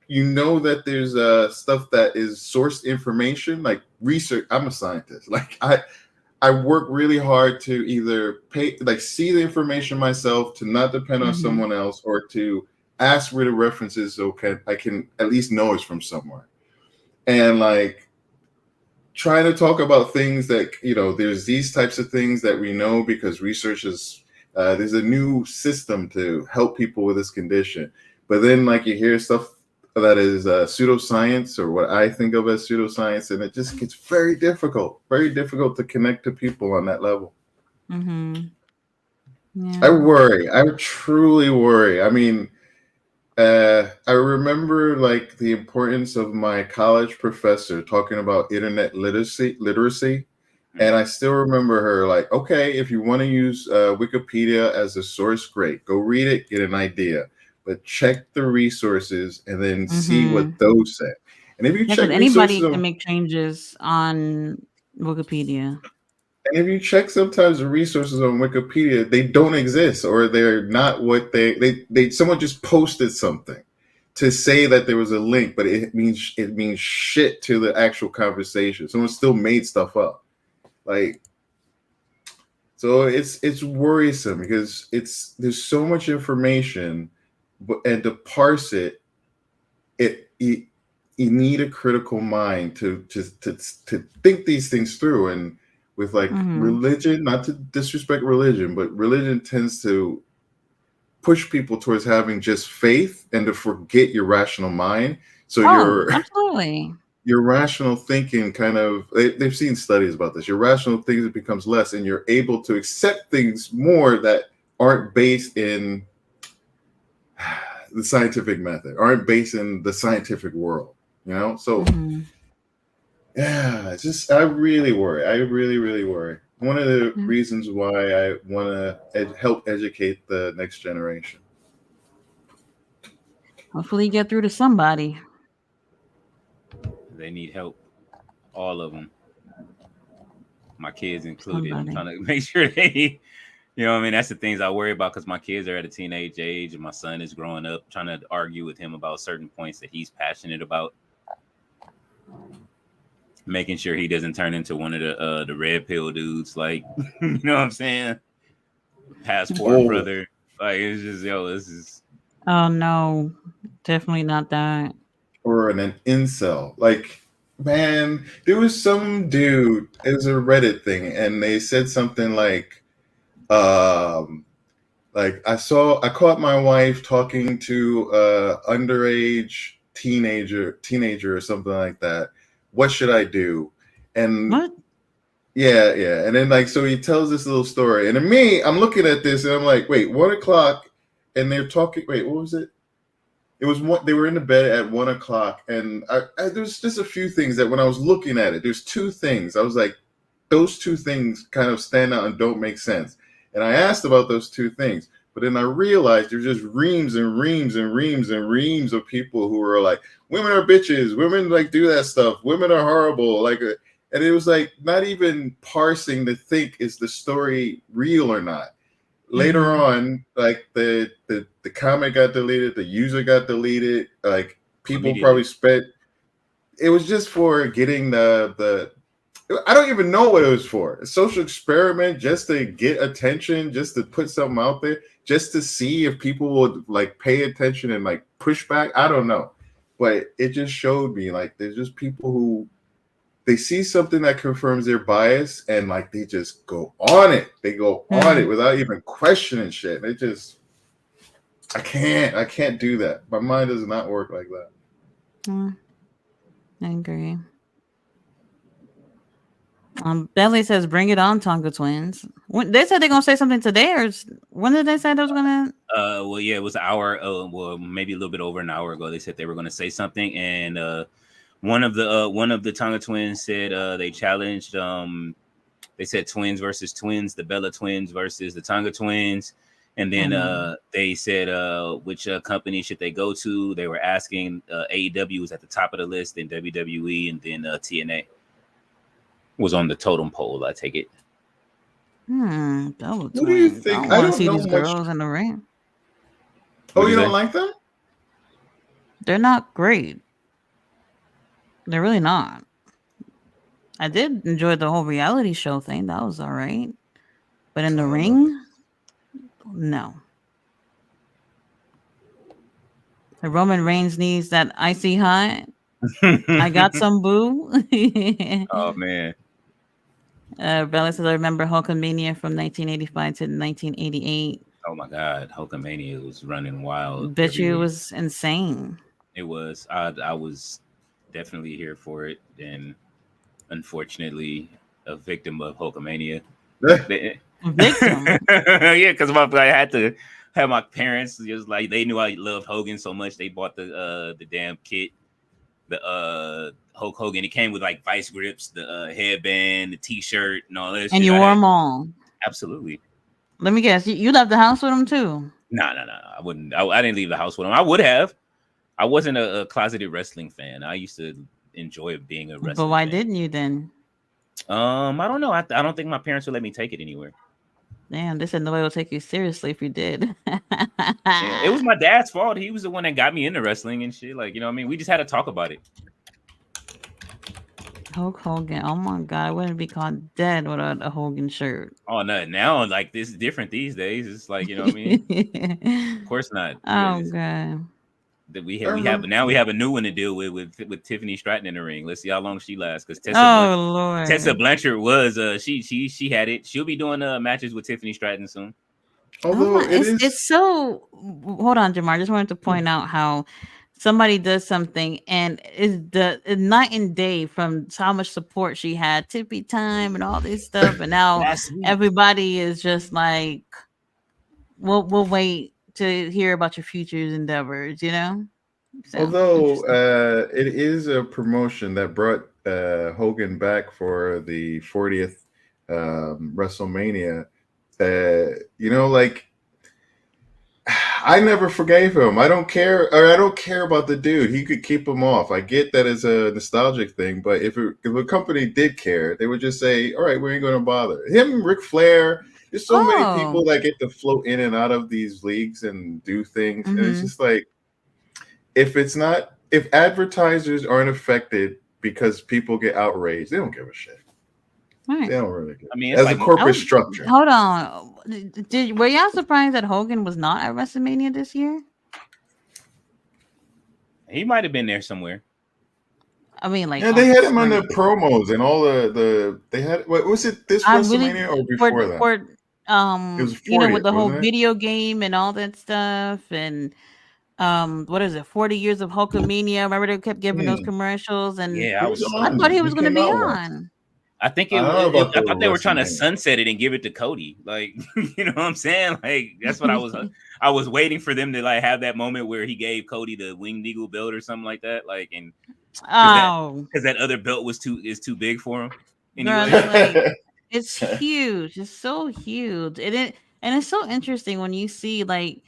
that there's stuff that is sourced information, like research. I'm a scientist. Like I work really hard to either see the information myself, to not depend on Hmm. someone else, or to ask where the reference is so I can at least know it's from somewhere. And like trying to talk about things that, there's these types of things that we know because research has There's a new system to help people with this condition. But then, like, you hear stuff that is pseudoscience, or what I think of as pseudoscience, and it just gets very difficult to connect to people on that level. Mm-hmm. Yeah. I worry. I truly worry. I mean, I remember like the importance of my college professor talking about internet literacy. And I still remember her like, okay, if you want to use Wikipedia as a source, great. Go read it, get an idea. But check the resources and then see what those say. And if you check anybody resources can make changes on Wikipedia. And if you check sometimes the resources on Wikipedia, they don't exist, or they're not what they someone just posted something to say that there was a link, but it means shit to the actual conversation. Someone still made stuff up. Like, so it's worrisome because there's so much information, and to parse it, you need a critical mind to think these things through. And with like religion, not to disrespect religion, but religion tends to push people towards having just faith and to forget your rational mind. So absolutely. Your rational thinking kind of, they've seen studies about this. Your rational thinking becomes less, and you're able to accept things more that aren't based in the scientific method, aren't based in the scientific world, you know? So yeah, it's just, I really worry. I really, really worry. One of the reasons why I want to help educate the next generation. Hopefully you get through to somebody. They need help. All of them. My kids included. I'm trying to make sure they, you know what I mean? That's the things I worry about, because my kids are at a teenage age and my son is growing up, trying to argue with him about certain points that he's passionate about. Making sure he doesn't turn into one of the red pill dudes, like, you know what I'm saying? Passport brother. Like, it's just, this is. Oh no, definitely not that. Or an incel. Like, man, there was some dude, it was a Reddit thing, and they said something like I caught my wife talking to underage teenager or something like that. What should I do? And what? Yeah. And then like, so he tells this little story, and to me, I'm looking at this and I'm like, wait, 1:00, and they're talking. Wait, what was it? It was what they were in the bed at 1:00, and there's just a few things that when I was looking at it, there's two things I was like, those two things kind of stand out and don't make sense. And I asked about those two things, but then I realized there's just reams and reams and reams and reams of people who are like, women are bitches, women like do that stuff, women are horrible, like, and it was like not even parsing to think, is the story real or not. Later on, like the comment got deleted, the user got deleted, like people probably spent, it was just for getting the I don't even know what it was for. A social experiment, just to get attention, just to put something out there, just to see if people would like pay attention and like push back. I don't know. But it just showed me like there's just people who they see something that confirms their bias and like they just go on it. They go on it without even questioning shit. They just, I can't do that. My mind does not work like that. I agree. Bentley says, "Bring it on, Tonga twins." When, they said they're gonna say something today, or when did they say they was gonna? Well, yeah, it was an hour. Well, maybe a little bit over an hour ago. They said they were gonna say something, and one of the Tonga twins said they challenged. They said twins versus twins, the Bella twins versus the Tonga twins, and then they said which company should they go to. They were asking AEW was at the top of the list, then WWE, and then TNA. Was on the totem pole, I take it. What do you think? I want to see these girls in the ring. Oh, you don't like them? They're not great. They're really not. I did enjoy the whole reality show thing. That was all right. But in the ring, no. The Roman Reigns needs that icy hot. I got some boo. Oh man. Bella says, I remember Hulkamania from 1985 to 1988. Oh my God, Hulkamania was running wild Bet every you it week. was insane. It was. I was definitely here for it, and unfortunately, a victim of Hulkamania. Victim. Yeah, because I had to have my parents just like they knew I loved Hogan so much they bought the damn kit, the Hulk Hogan. It came with like vice grips, the headband, the T-shirt, and all that And shit. you I wore had them all. absolutely. Let me guess. You left the house with them too. No. I wouldn't. I didn't leave the house with him. I would have. I wasn't a closeted wrestling fan. I used to enjoy being a But wrestling why fan. didn't you then? I don't know. I don't think my parents would let me take it anywhere. Damn, they said nobody will take you seriously if you did. Yeah, it was my dad's fault. He was the one that got me into wrestling and shit. Like, you know what I mean? We just had to talk about it. Hulk Hogan. Oh my god, I wouldn't be caught dead without a Hogan shirt. Oh no, now like this is different these days. It's like, you know what I mean? Of course not. Oh god. That we I have remember. now we have a new one to deal with Tiffany Stratton in the ring. Let's see how long she lasts. Because Oh Tessa lord. Blanchard was she had it. She'll be doing matches with Tiffany Stratton soon. Oh Although my, it it's is, so. Hold on, Jamar. I just wanted to point out how somebody does something and is the night and day from how much support she had, Tippy time and all this stuff, and now Last week. everybody is just like, we'll wait to hear about your future endeavors. You know, so although interesting. it is a promotion that brought Hogan back for the 40th WrestleMania. Like I never forgave him. I don't care, or I don't care about the dude. He could keep him off. I get that it's a nostalgic thing, but if a company did care, they would just say, "All right, we ain't going to bother him." Ric Flair. There's so many Oh. people that get to float in and out of these leagues and do things, and it's Mm-hmm. just like if advertisers aren't affected because people get outraged, they don't give a shit. All right. They don't really give I a mean, shit. it's As a like corporate structure. Hold on. Were y'all surprised that Hogan was not at WrestleMania this year? he might have been there somewhere. I mean, like Yeah, they on had him on the screen. promos and all the they had what was it this I really WrestleMania or before that? for It was with 40th, the whole wasn't it? video game and all that stuff and what is it, 40 years of Hulkamania. Remember they kept giving those Hmm. commercials and Yeah, He I was was. I thought on. he He was gonna came be out once. on. I think I don't know about the I thought they were trying to WrestleMania. sunset it and give it to Cody. Like, you know what I'm saying? Like, that's what I was. I was waiting for them to like have that moment where he gave Cody the Winged Eagle belt or something like that. Like, and Oh, because that other belt was too big for him. girl, Anyway, it's like it's huge. It's so huge. And it's so interesting when you see like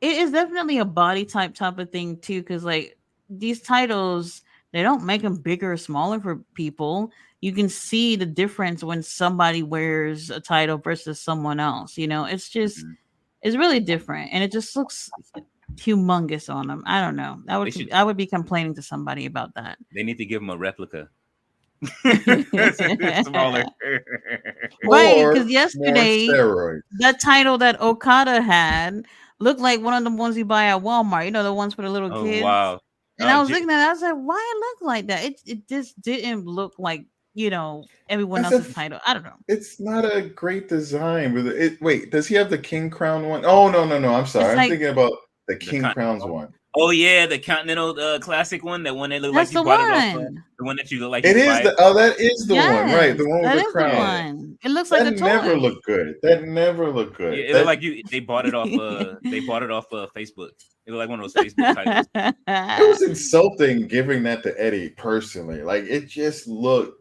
it is definitely a body type of thing too, because like these titles, they don't make them bigger or smaller for people. You can see the difference when somebody wears a title versus someone else. You know, it's just Mhm. it's really different, and it just looks humongous on them. I don't know. They should. I would be complaining to somebody about that. They need to give him a replica. Smaller. Right, because Or more yesterday steroids. that title that Okada had looked like one of the ones you buy at Walmart. You know, the ones for the little Oh kids. wow. And Oh, I was looking at it, I said, why it look like that? It just didn't look like, everyone That's a else's title. I don't know. it's not a great design. Wait, does he have the King Crown one? Oh no. I'm It's sorry. I'm like thinking about the the King Crowns one. Oh yeah, the Continental Classic one, that one that looked like that's you the bought it off, one. the one that you look like It you is buy it. that is the one, right? Yes, The one with that the is the crown. Yeah, one. It looks like That a never toy. looked good. That never looked yeah, good. it looked like they bought it off Facebook. It looked like one of those Facebook titles. It was insulting giving that to Eddie personally. Like it just looked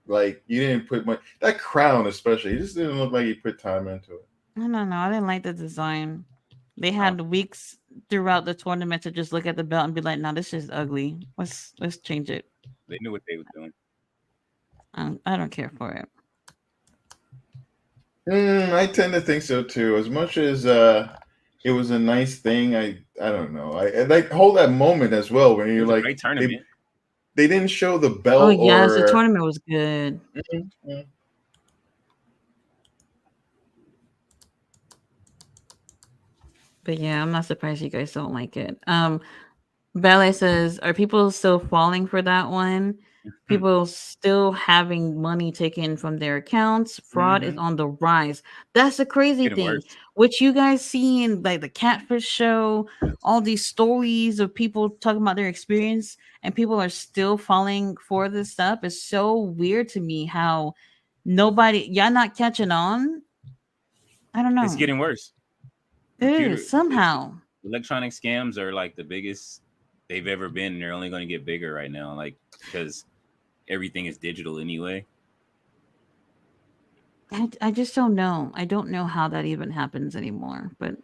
like you didn't put much. That crown, especially, it just didn't look like you put time into it. I don't know. I didn't like the design. They Oh, had weeks throughout the tournament to just look at the belt and be like, "No, this is ugly. Let's change it." they knew what they were doing. I don't care for it. I tend to think so too. As much as it was a nice thing, I don't know. I like hold that moment as well when It you're was a like great tournament. they didn't show the Oh belt yes, the or. tournament was good. Mm. But yeah, I'm not surprised you guys don't like it. Ballet says, "Are people still falling for that one?" People still having money taken from their accounts. Fraud is Mm-hmm. on the rise. That's the crazy Getting thing. worse. What you guys see in like the catfish show, all these stories of people talking about their experience, and people are still falling for this stuff is so weird to me. How y'all not catching on. I don't It's know. getting worse. It is somehow. Electronic scams are like the biggest they've ever been. And they're only going to get bigger right now, like because everything is digital anyway. I just don't know. I don't know how that even happens anymore. But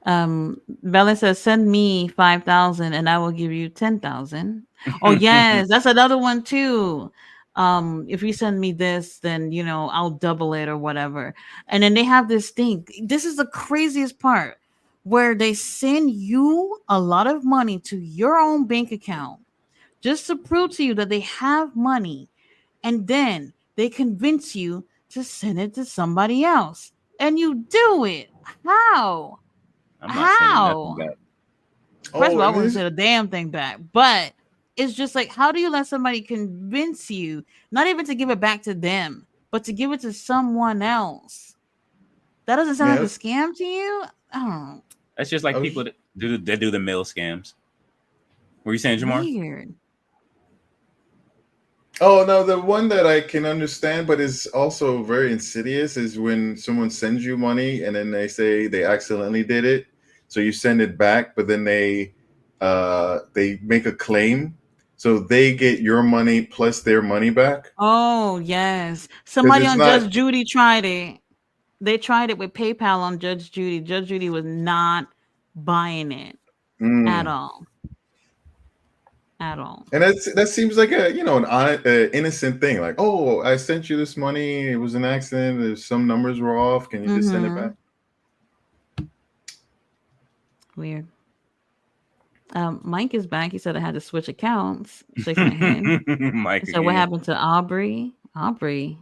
Bella says, send me 5,000 and I will give you 10,000. Oh yes, that's another one too. If you send me this, then I'll double it or whatever. And then they have this thing. This is the craziest part where they send you a lot of money to your own bank account just to prove to you that they have money, and then they convince you to send it to somebody else. And you do it. How? I'm not sending nothing How? back. First of Oh, all, I and wouldn't this send a damn thing back. But it's just like, how do you let somebody convince you not even to give it back to them, but to give it to someone else? That doesn't sound like yeah, a scam to you? I don't know. That's just I like people was. that do the mail scams. Were you saying, Jamar? Weird. Oh no, the one that I can understand, but is also very insidious, is when someone sends you money and then they say they accidentally did it, so you send it back, but then they make a claim, so they get your money plus their money back Oh, yes. because Somebody it's on not. Judge Judy tried it. They tried it with PayPal on Judge Judy. Judge Judy was not buying it at Mm. all. At all. And that seems like an innocent thing. Like, oh, I sent you this money. It was an accident. Some numbers were off. Can you just send it back? Weird. Mike is back. He said I had to switch accounts. Shakes my head. Mike He said, what again. happened to Aubrey? Aubrey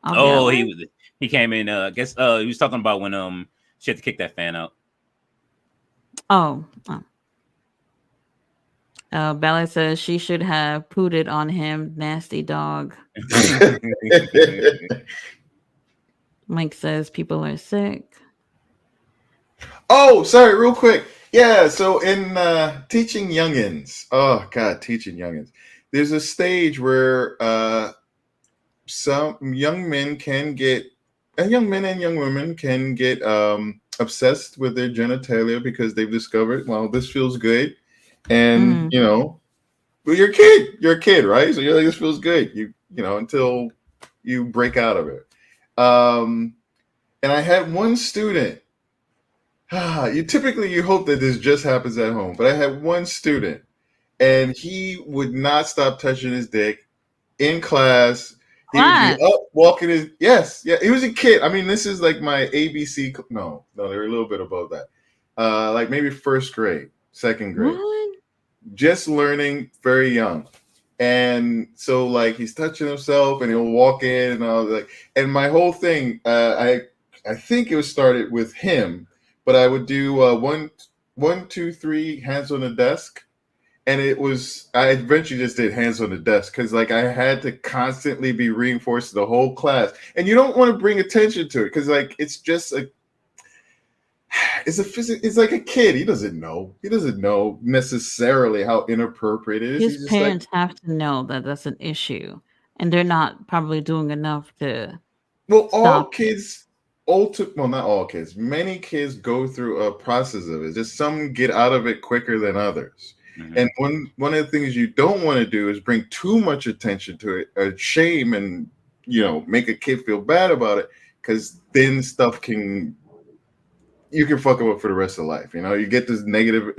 Oh, Allen? he came in. I guess he was talking about when she had to kick that fan out. Oh. Bella says she should have pooted on him. Nasty dog. Mike says people are sick. Oh, sorry, real quick. Yeah, so in teaching youngins, oh God, teaching youngins, there's a stage where some young men can get, and young men and young women can get obsessed with their genitalia because they've discovered, well, this feels good, and well, you're a kid, right? So you're like, this feels good, until you break out of it. And I had one student. You hope that this just happens at home, but I had one student, and he would not stop touching his dick in class. He would be up walking his he was a kid. I mean, this is like my ABC. No, they were a little bit above that, like maybe first grade, second grade, What? just learning, very young. And so like he's touching himself, and he'll walk in, and I was like, and my whole thing, I think it was started with him. But I would do 1, 2, 3 hands on the desk, and I eventually just did hands on the desk because like I had to constantly be reinforced the whole class, and you don't want to bring attention to it because like it's just it's like a kid. He doesn't know necessarily how inappropriate it is. His He's just like, parents have to know that that's an issue, and they're not probably doing enough to well, all stop it. kids, not all kids, many kids go through a process of it. Just some get out of it quicker than others. Mm-hmm. And one of the things you don't want to do is bring too much attention to it, shame, and make a kid feel bad about it, because then you can fuck up for the rest of life. You get this negative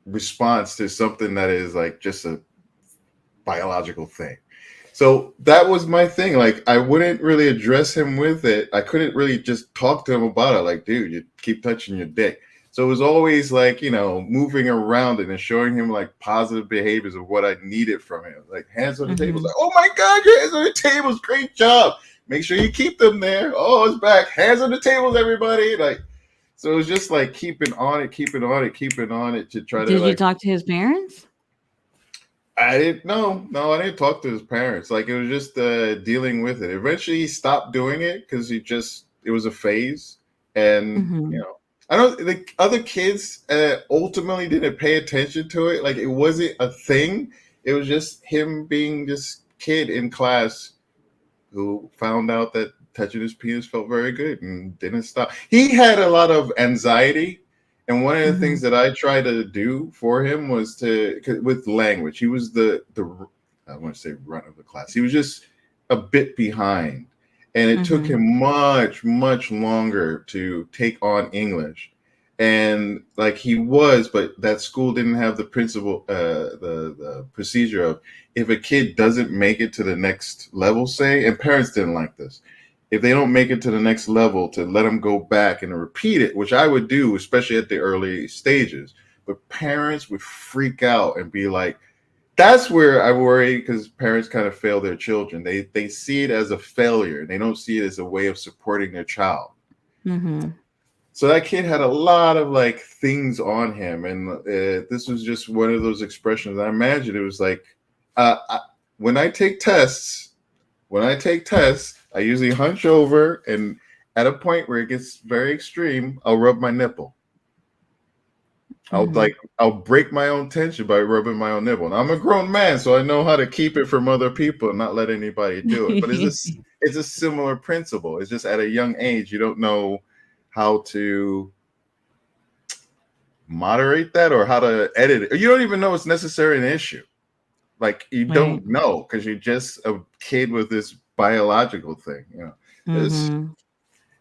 response to something that is like just a biological thing. So that was my thing. Like, I wouldn't really address him with it. I couldn't really just talk to him about it. Like, dude, you keep touching your dick. So it was always like, moving around it and showing him like positive behaviors of what I needed from him. Like hands on the table. Like, oh my God, your hands on the tables. Great job. Make sure you keep them there. Oh, it's back. Hands on the tables, everybody. Like, So it was just like keeping on it to try to Did you like. talk to his parents? I didn't no, I didn't talk to his parents. Like it was just dealing with it. Eventually, he stopped doing it because it was a phase, and Mm-hmm. I don't. The other kids ultimately didn't pay attention to it. Like it wasn't a thing. It was just him being this kid in class who found out that touching his penis felt very good and didn't stop. He had a lot of anxiety. And one of the Mm-hmm. things that I tried to do for him was with language. He was the I want to say runt of the class. He was just a bit behind, and it took Mm-hmm. him much longer to take on English. And like but that school didn't have the principle, the procedure of if a kid doesn't make it to the next level, say, and parents didn't like this. If they don't make it to the next level, to let them go back and repeat it, which I would do, especially at the early stages. But parents would freak out and be like, that's where I worry because parents kind of fail their children. They see it as a failure. They don't see it as a way of supporting their child. Mm-hmm. So that kid had a lot of like things on him, and this was just one of those expressions. I imagine it was like, when I take tests, I usually hunch over, and at a point where it gets very extreme, I'll rub my nipple. Mm-hmm. I'll break my own tension by rubbing my own nipple. And I'm a grown man, so I know how to keep it from other people and not let anybody do it. But it's a similar principle. It's just at a young age, you don't know how to moderate that or how to edit it. You don't even know it's necessarily an issue. Like you Right. don't know because you're just a kid with this biological thing. It's, Mm-hmm.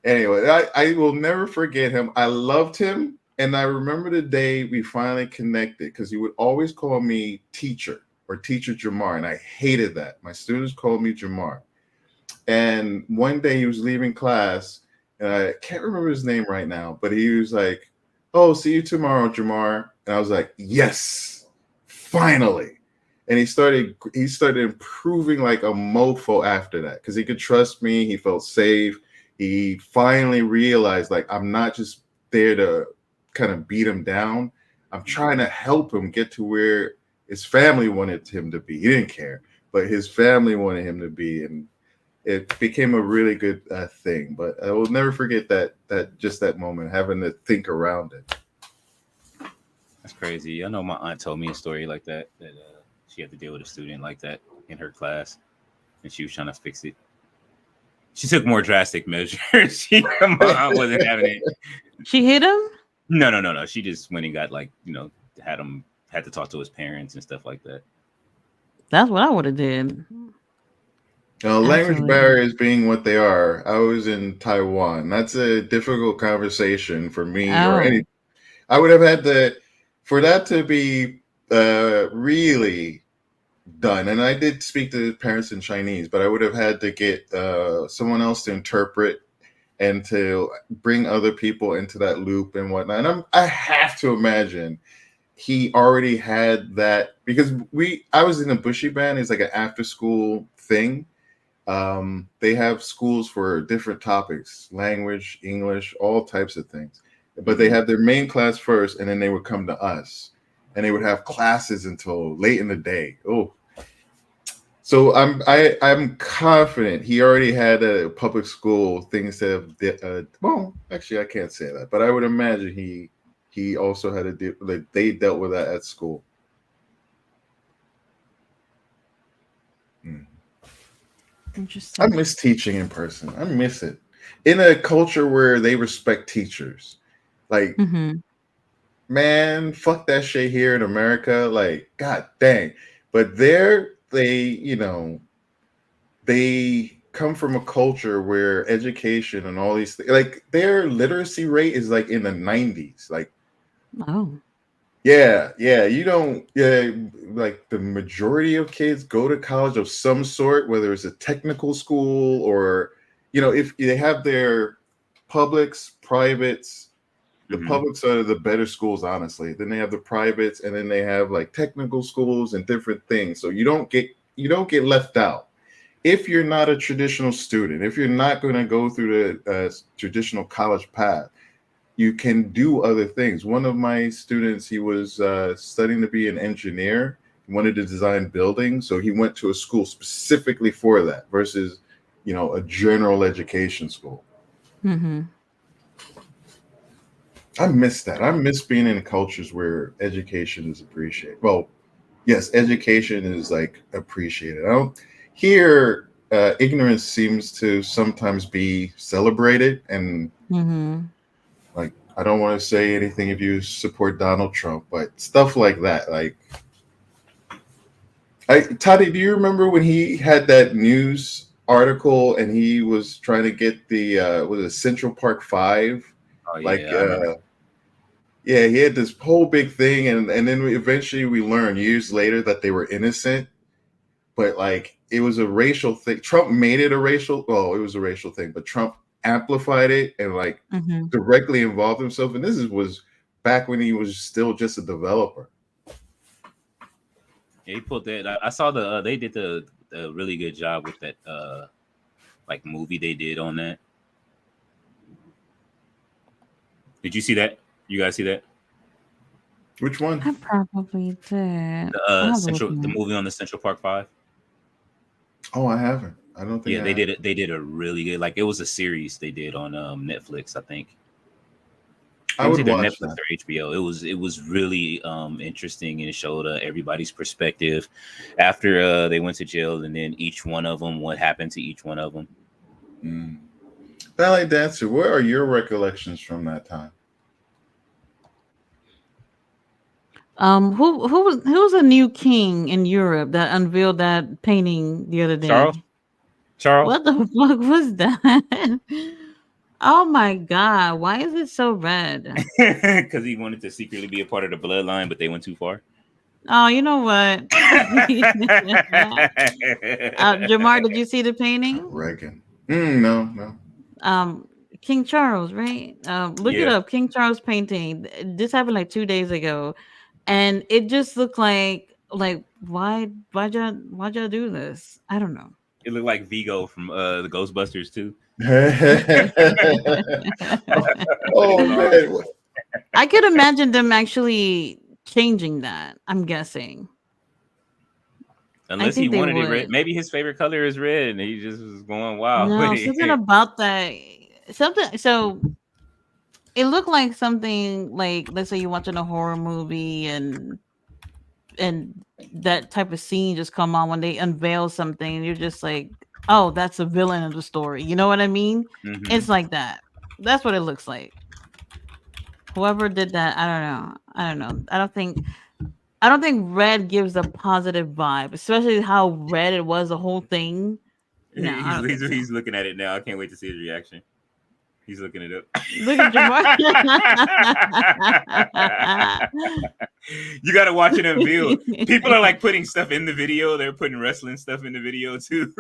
anyway, I will never forget him. I loved him. And I remember the day we finally connected because he would always call me teacher or teacher Jamar. And I hated that. My students called me Jamar. And one day he was leaving class, and I can't remember his name right now, but he was like, "Oh, see you tomorrow, Jamar." And I was like, "Yes, finally." And he started improving like a mofo after that because he could trust me. He felt safe. He finally realized like I'm not just there to kind of beat him down. I'm trying to help him get to where his family wanted him to be. He didn't care, but his family wanted him to be, and it became a really good thing. But I will never forget that moment, having to think around it. That's crazy. I know my aunt told me a story like that. She had to deal with a student like that in her class, and she was trying to fix it. She took more drastic measures. My aunt wasn't having it. She hit him? No. She just went and got had to talk to his parents and stuff like that. That's what I would have did. Language Absolutely. barriers being what they are. I was in Taiwan. That's a difficult conversation for me or any. Oh. I would have had to, for that to be really done. And I did speak to the parents in Chinese, but I would have had to get someone else to interpret and to bring other people into that loop and whatnot. And I have to imagine he already had that because I was in a bushy band. It's like an after school thing. They have schools for different topics, language, English, all types of things. But they have their main class first, and then they would come to us, and they would have classes until late in the day. Oh, so I'm confident he already had a public school things that have. Well, actually, I can't say that, but I would imagine he also had a deal. Like they dealt with that at school. Mm. I Interesting. miss teaching in person. I miss it. In a culture where they respect teachers. Like, Mm-hmm. man, fuck that shit here in America. Like, god dang. But there, they come from a culture where education and all these things, like their literacy rate is like in the 90s. Like, Oh. yeah, you don't, yeah, like the majority of kids go to college of some sort, whether it's a technical school or, if they have their publics, privates, the Mm-hmm. publics are the better schools, honestly. Then they have the privates, and then they have like technical schools and different things. So you don't get left out. If you're not a traditional student, if you're not going to go through the traditional college path, you can do other things. One of my students, he was studying to be an engineer. He wanted to design buildings, so he went to a school specifically for that versus, a general education school. Mm-hmm. I miss that. I miss being in cultures where education is appreciated. Well, yes, education is like appreciated. I don't here. Ignorance seems to sometimes be celebrated, and Mm-hmm. like I don't want to say anything if you support Donald Trump, but stuff like that. Like, Toddy, do you remember when he had that news article and he was trying to get the was it Central Park 5? Oh Like, yeah, I remember. yeah, he had this whole big thing, and then eventually we learned years later that they were innocent, but like it was a racial thing. Trump made it a racial. Well, it was a racial thing, but Trump amplified it and like Mm-hmm. directly involved himself. And was back when he was still just a developer. Yeah, he pulled that. I saw they did the really good job with that like movie they did on that. Did you see that? You guys see that? Which one? I probably did. The movie on the Central Park 5. Oh, I haven't. I don't think. Yeah, they did it. They did a really good. Like it was a series they did on Netflix, I think. I would watch Netflix that. or HBO. It was really interesting, and it showed everybody's perspective after they went to jail, and then each one of them, what happened to each one of them. Ballet dancer. Where are your recollections from that time? Who was a new king in Europe that unveiled that painting the other day? Charles. What the fuck was that? Oh my god! Why is it so red? Because he wanted to secretly be a part of the bloodline, but they went too far. Oh, you know what? Jamar, did you see the painting? Reagan. No. King Charles, right? Look it up. King Charles painting. This happened like 2 days ago, and it just looked like why'd y'all do this? I don't know. It looked like Vigo from the Ghostbusters too. Oh man. I could imagine them actually changing that. I'm guessing. Unless he wanted it red. Maybe his favorite color is red, and he just was going wild. No, something about that. Something. So it looked like something like, let's say you're watching a horror movie and that type of scene just come on when they unveil something. You're just like, oh, that's a villain of the story. You know what I mean? Mm-hmm. It's like that. That's what it looks like. Whoever did that, I don't know. I don't think red gives a positive vibe, especially how red it was, the whole thing. No, he's looking at it now. I can't wait to see his reaction. He's looking it up. Look at Jamar. You got to watch it unveiled. People are like putting stuff in the video. They're putting wrestling stuff in the video too.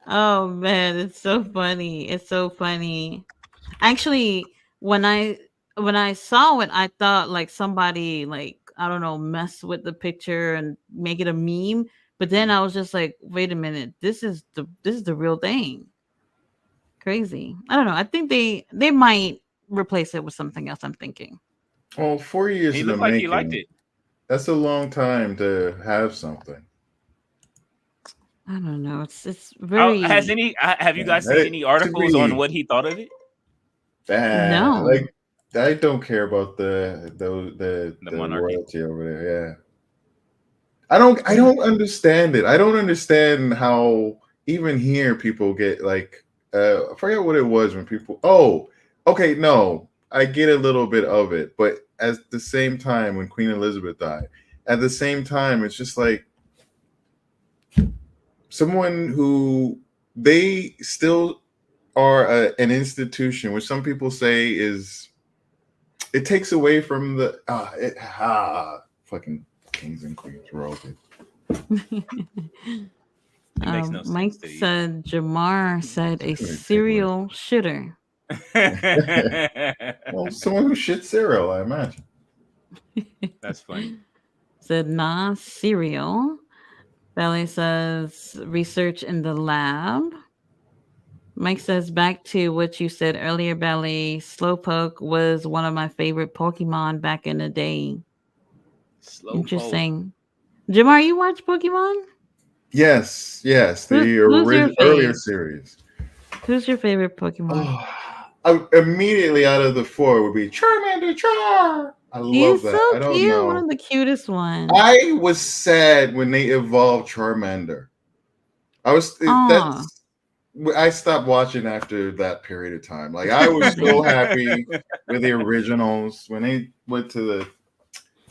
Oh man, it's so funny. It's so funny. Actually, when I saw it, I thought like somebody, like, I don't know, mess with the picture and make it a meme. But then I was just like, wait a minute, this is the real thing. Crazy. I don't know. I think they might replace it with something else. I'm thinking. Well, 4 years in the making. He liked it. That's a long time to have something. I don't know. It's very. Have you guys seen any articles on what he thought of it? No. Like, I don't care about the royalty over there. Yeah. I don't understand it. I don't understand how even here people get like I forget what it was when people. Oh, okay, no, I get a little bit of it, but at the same time, when Queen Elizabeth died, at the same time, it's just like someone who they still are an institution, which some people say is it takes away from the fucking kings and queens royalty. No Mike said Jamar said a cereal shitter. Well, someone who shits cereal, I imagine. That's funny. Said nah, cereal. Belly says research in the lab. Mike says back to what you said earlier, Belly. Slowpoke was one of my favorite Pokemon back in the day. Slowpoke. Interesting. Jamar, you watch Pokemon? Yes, yes, the Who's your earlier fave? series. Who's your favorite Pokemon? Oh, immediately out of the four would be Charmander Char. I love He's so that. I don't cute. One know. of the cutest ones. I was sad when they evolved Charmander. I was Oh, that's I stopped watching after that period of time. Like I was so happy with the originals when they went to the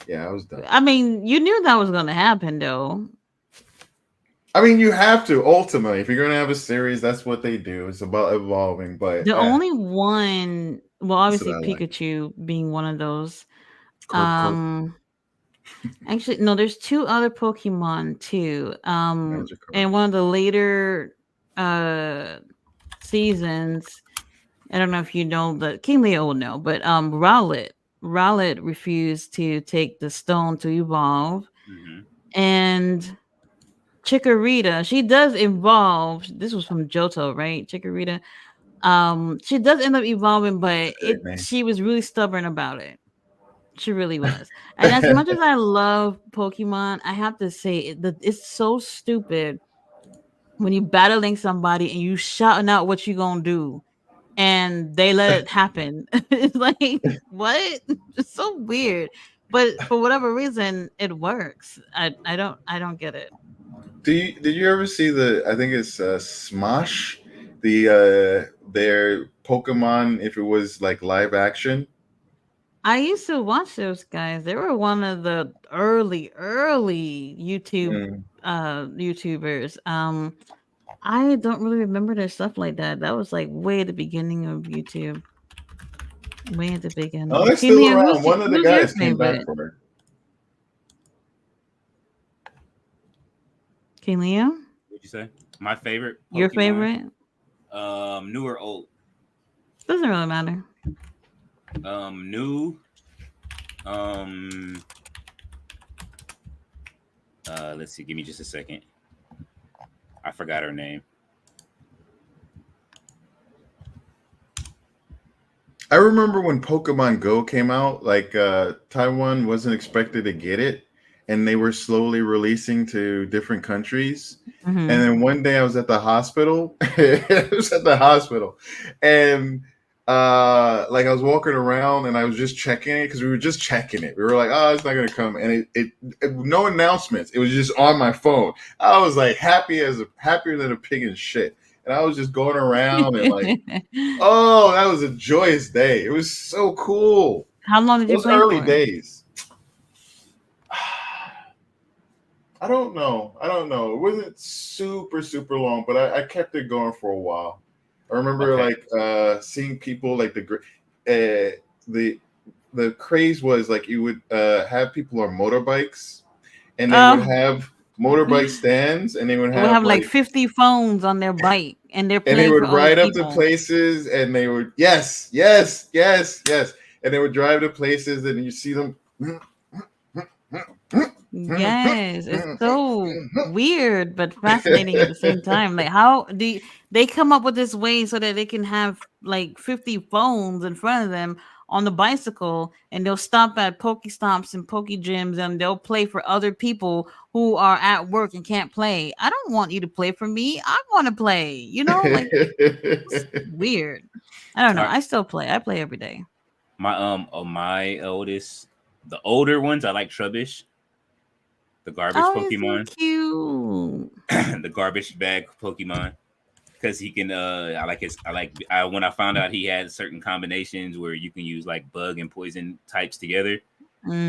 yeah, I was done. I mean, you knew that was going to happen, though. I mean, you have to ultimately if you're gonna have a series. That's what they do. It's about evolving, but The only one, well, that's what obviously I like. Pikachu being one of those. Kirk, Kirk, Um, Actually, no, there's two other Pokemon too. Magikarp. In one of the later uh seasons, I don't know if you know the King Leo will know, but Rowlet refused to take the stone to evolve, Hmm. and Chikorita, she does evolve. This was from Johto, right? Chikorita. She does end up evolving, but Great name. she was really stubborn about it. She really was. And as much as I love Pokemon, I have to say it's so stupid when you battling somebody and you shouting out what you gonna do and they let it happen. It's like what? It's so weird. But for whatever reason, it works. I don't get it. Did you ever see the? I think it's Smosh, their Pokemon. If it was like live action, I used to watch those guys. They were one of the early mm. YouTubers. I don't really remember their stuff like that. That was like way at the beginning of YouTube. Way at the Oh, beginning. they're still Kimia, around. One of the who's your guys came back favorite? for it. Kimia? What'd you say? My favorite Your Pokemon? favorite? New or old? Doesn't really matter. New. Um, let's see. Give me just a second. I forgot her name. I remember when Pokemon Go came out. Like Taiwan wasn't expected to get it, and they were slowly releasing to different countries. And Hmm. then one day I was at the hospital. I was at the hospital, and like I was walking around and I was just checking it because we were just checking it. We were like, oh, it's not gonna come, and it no announcements. It was just on my phone. I was like happier than a pig in shit, and I was just going around and like, oh, that was a joyous day. It was so cool. How long did you Those play early for? days. I don't know. I don't know. It wasn't super long, but I kept it going for a while. I remember Okay. like seeing people like the the craze was like you would have people on motorbikes and they would Oh, have motorbike stands and they would they would have have like like 50 phones on their bike and they're and they playing for would other ride up to people. places and they would yes and they would drive to places and you see them Yes, it's so weird but fascinating at the same time. Like, how do they come up with this way so that they can have like 50 phones in front of them on the bicycle, and they'll stop at Pokestops and Poke Gyms and they'll play for other people who are at work and can't play. I don't want you to play for me. I want to play. Like it's weird. I don't know. All right. I still play. I play every day. My oldest, the older ones, I like Trubbish, the garbage Oh, he's so Pokemon, cute. the garbage bag Pokemon, because he can. I when I found out he had certain combinations where you can use like bug and poison types together.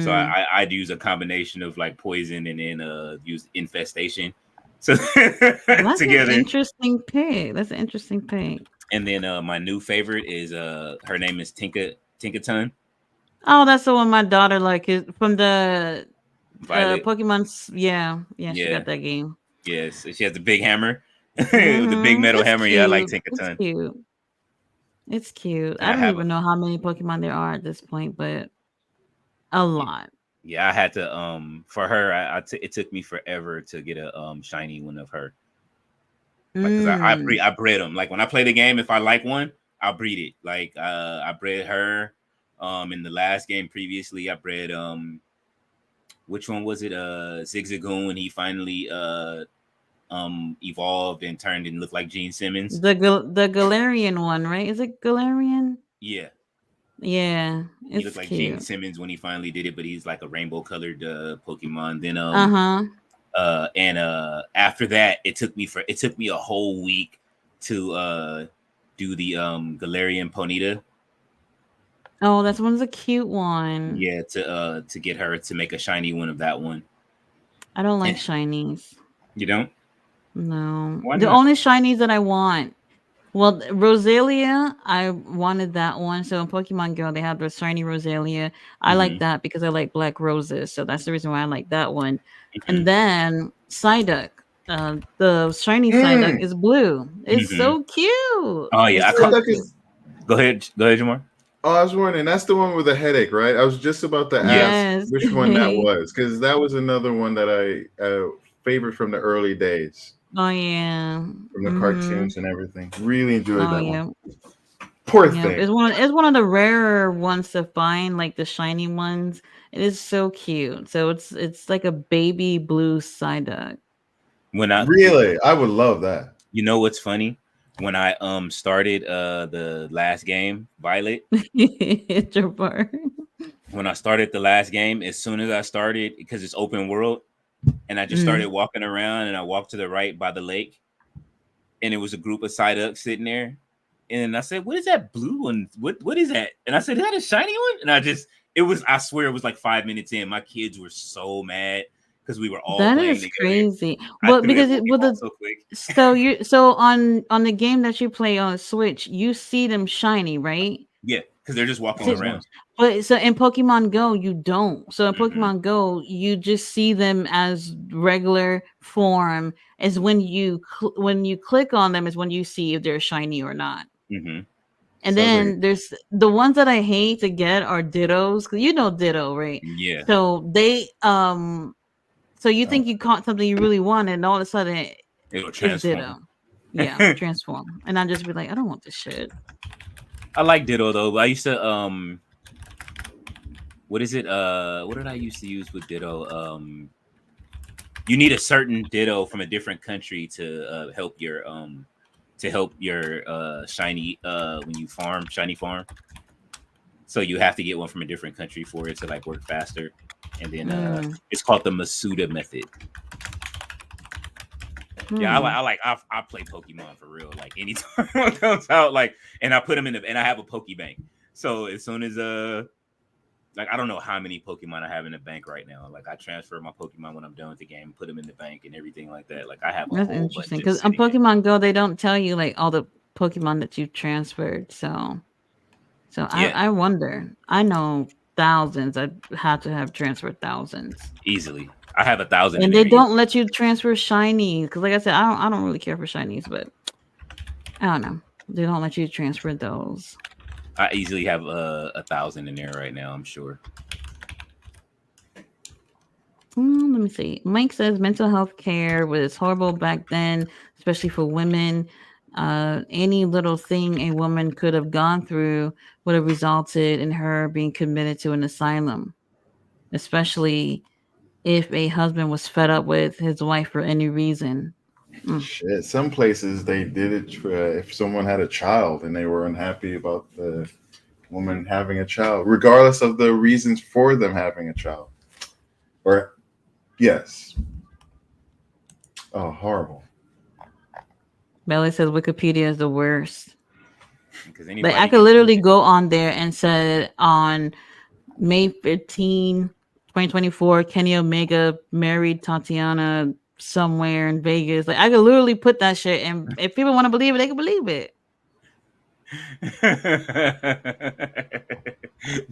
So Mm. I'd use a combination of like poison and then use infestation. So That's an together. interesting pick. That's an interesting pick. And then my new favorite is her name is Tinkaton Oh, that's the one my daughter like is from the Violet. Pokemon's. Yeah, yeah, she Yeah. got that game. Yes. She has the big hammer. The big Mm-hmm. metal It's hammer. Yeah, I like cute. It's Tinkaton. cute. It's cute. And I I don't have even know how many Pokemon there are at this point, but a lot. yeah, I had to for her it took me forever to get a shiny one of her. Like, cause Mm. I bred them. Like when I play the game, if I like one, I'll breed it. Like I bred her. In the last game previously, I bred which one was it? Zigzagoon. He finally evolved and turned and looked like Gene Simmons. The Galarian one, right? Is it Galarian? Yeah, Yeah, he looked it's like Gene cute. Simmons when he finally did it, but he's like a rainbow colored Pokemon. Then Uh-huh. after that, it took me a whole week to do the Galarian Ponyta. Oh, that one's a cute one. Yeah, to get her to make a shiny one of that one. I don't like And shinies. you don't? No. Why The not? only shinies that I want. Well, Rosalia, I wanted that one. So in Pokemon Go, they have the shiny Rosalia. I like Mm-hmm. that because I like black roses. So that's the reason why I like that one. Mm-hmm. And then Psyduck. The shiny Psyduck Mm. is blue. It's Mm-hmm. so cute. Oh yeah, It's so Psyduck cute. is. Go ahead, Jamar. Oh, I was wondering. That's the one with the headache, right? I was just about to Yeah. ask Yes. which one that was because that was another one that I favored from the early days, Oh yeah. from the Mm-hmm. cartoons and everything. Really enjoyed Oh that one. yeah. Poor Yeah. thing. It's one of the rarer ones to find, like the shiny ones. It is so cute. So it's like a baby blue Psyduck. When I, Really, I would love that. you know what's funny? When I started the last game, Violet. It's your part. When I started the last game, as soon as I started, because it's open world, and I just started Mm. walking around, and I walked to the right by the lake, and it was a group of Psyducks sitting there, and I said, "What is that blue one? What is that?" And I said, "Is that a shiny one?" And I swear it was like 5 minutes in. My kids were so mad because we were all That playing is together. crazy. I But threw that because it with Pokeball the so quick. so on the game that you play on Switch, you see them shiny, right? Yeah, because they're just walking So, around. but so in Pokemon Go, you don't. So in Mm-hmm. Pokemon Go, you just see them as regular form. Is when you click on them is when you see if they're shiny or not. Mm-hmm. And Sounds like then there's the ones that I hate to get are Dittos. 'Cause you know Ditto, right? Yeah, So they so you oh, think you caught something you really want, and all of a sudden it'll it's transform. Ditto. Yeah, transform. And I just be like, I don't want this shit. I like Ditto though. But I used to what is it? What did I used to use with Ditto? You need a certain Ditto from a different country to help your shiny when you farm shiny farm. So you have to get one from a different country for it to like work faster. And then Mm. it's called the Masuda method. Yeah, Hmm. I play Pokemon for real. Like anytime one comes out, like, and I put them and I have a Pokebank. So as soon as like I don't know how many Pokemon I have in the bank right now. Like I transfer my Pokemon when I'm done with the game, put them in the bank and everything like that. Like I have a That's whole interesting bunch because just on sitting there. Pokemon Go they don't tell you like all the Pokemon that you transferred. So Yeah, I wonder. I know thousands. I had to have transferred thousands, easily. I have 1,000 in and they there don't easily. let you transfer shinies because, like I said, I don't really care for shinies, but I don't know. They don't let you transfer those. I easily have 1,000 in there right now. I'm sure. Let me see. Mike says mental health care was horrible back then, especially for women. Any little thing a woman could have gone through would have resulted in her being committed to an asylum, especially if a husband was fed up with his wife for any reason. Mm. shit. Some places they did it for, if someone had a child and they were unhappy about the woman having a child, regardless of the reasons for them having a child. Or yes. Oh, horrible. Belly says Wikipedia is the worst. Because Like I anybody could can change literally it. go on there and said on May 15, 2024, Kenny Omega married Tatiana somewhere in Vegas. Like I could literally put that shit, and if people want to believe it, they can believe it. I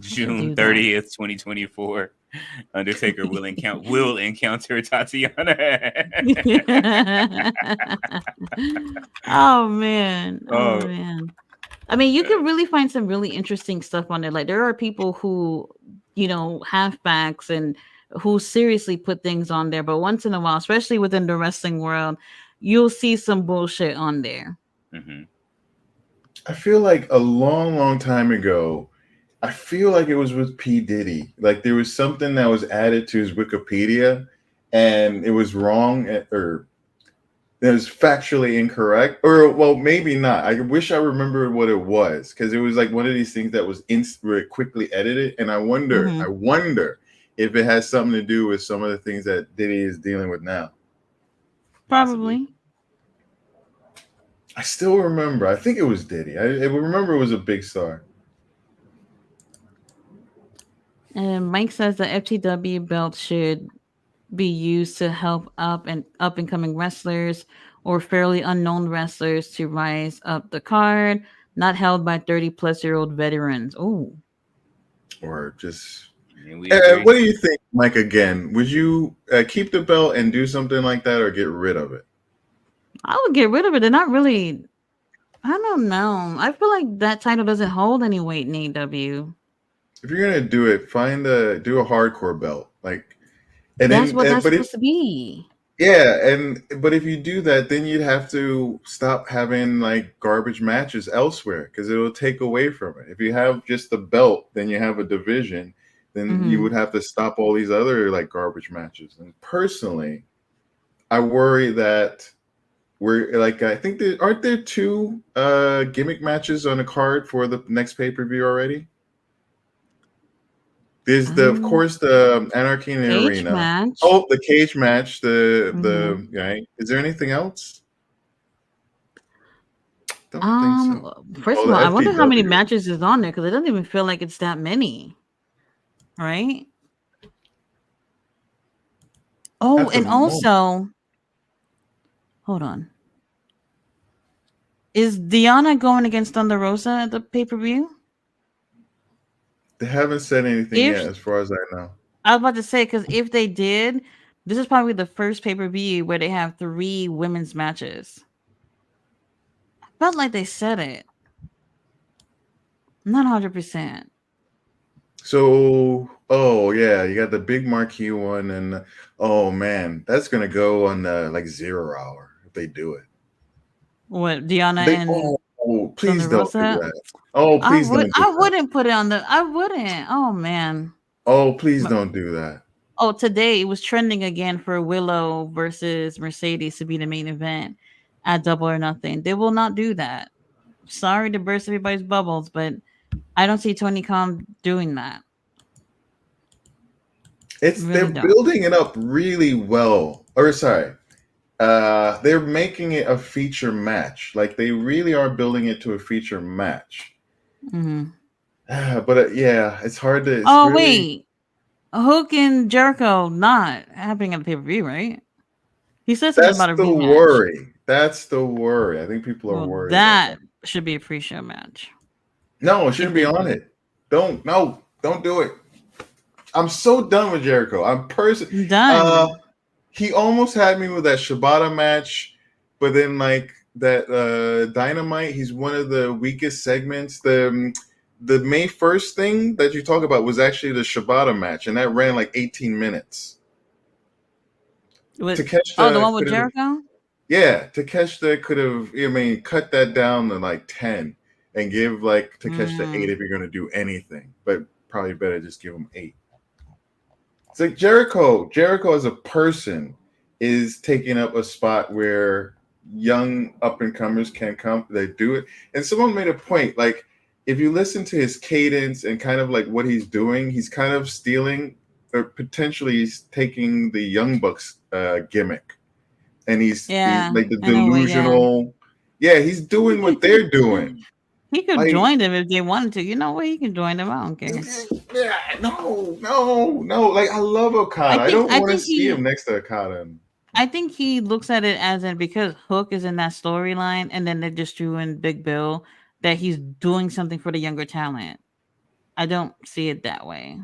should June do that. 30th, 2024. Undertaker will encounter Tatiana. Oh man. Oh Oh, man. I mean, you can really find some really interesting stuff on there. Like there are people who, halfbacks and who seriously put things on there. But once in a while, especially within the wrestling world, you'll see some bullshit on there. Mm-hmm. I feel like a long, long time ago, I feel like it was with P. Diddy. Like there was something that was added to his Wikipedia and it was wrong or it was factually incorrect. Or, well, maybe not. I wish I remembered what it was because it was like one of these things that was quickly edited. And I wonder if it has something to do with some of the things that Diddy is dealing with now. Probably. I still remember. I think it was Diddy. I remember it was a big star. And Mike says the FTW belt should be used to help up and coming wrestlers or fairly unknown wrestlers to rise up the card, not held by 30-plus-year-old veterans. Oh. Or just What do you think, Mike? Again, would you keep the belt and do something like that, or get rid of it? I would get rid of it. They're not really. I don't know. I feel like that title doesn't hold any weight in AEW. If you're gonna do it, do a hardcore belt, like, and that's then what that's supposed to be. Yeah, but if you do that, then you'd have to stop having like garbage matches elsewhere because it'll take away from it. If you have just the belt, then you have a division. Then you would have to stop all these other like garbage matches. And personally, I worry that I think aren't there 2 gimmick matches on the card for the next pay-per-view already? There's of course the Anarchy in the Arena. Match. Oh, the cage match. The right. Is there anything else? Don't think so. First of all, I wonder how many matches is on there because it doesn't even feel like it's that many. Right? Oh, and also, hold on. Is Deonna going against Thunder Rosa at the pay-per-view? They haven't said anything yet, as far as I know. I was about to say, because if they did, this is probably the first pay-per-view where they have 3 women's matches. I felt like they said it. Not 100%. So, oh yeah, you got the big marquee one, and oh man, that's gonna go on the like 0 hour if they do it. What, Deonna and please don't do that. Oh, please don't. I wouldn't put it on the. I wouldn't. Oh man. Oh, please don't do that. Oh, today it was trending again for Willow versus Mercedes to be the main event at Double or Nothing. They will not do that. Sorry to burst everybody's bubbles, but I don't see Tony Khan doing that. They're building it up really well. Or sorry, they're making it a feature match. Like they really are building it to a feature match. Mm-hmm. But yeah, it's hard to. Wait, Hook and Jericho not happening at the pay-per-view, right? He said something about a rematch. That's the worry. I think people are worried. That should be a pre-show match. No, it shouldn't be on it. Don't do it. I'm so done with Jericho. I'm done. He almost had me with that Shibata match, but then like that Dynamite, he's one of the weakest segments. The May 1st thing that you talk about was actually the Shibata match, and that ran like 18 minutes. The one with Jericho? Yeah, Takeshita could have, cut that down to like 10 and give like Takeshita 8 if you're going to do anything, but probably better just give him 8. It's like Jericho as a person is taking up a spot where young up-and-comers can come. They do it. And someone made a point, like, if you listen to his cadence and kind of like what he's doing, he's kind of stealing or potentially he's taking the Young Bucks gimmick. And he's like the delusional. He's doing what they're doing. He could join them if they wanted to. You know what? He can join them. I don't care. Yeah, no. Like, I love Okada. I don't want to see him next to Okada. I think he looks at it as because Hook is in that storyline and then they just drew in Big Bill, that he's doing something for the younger talent. I don't see it that way.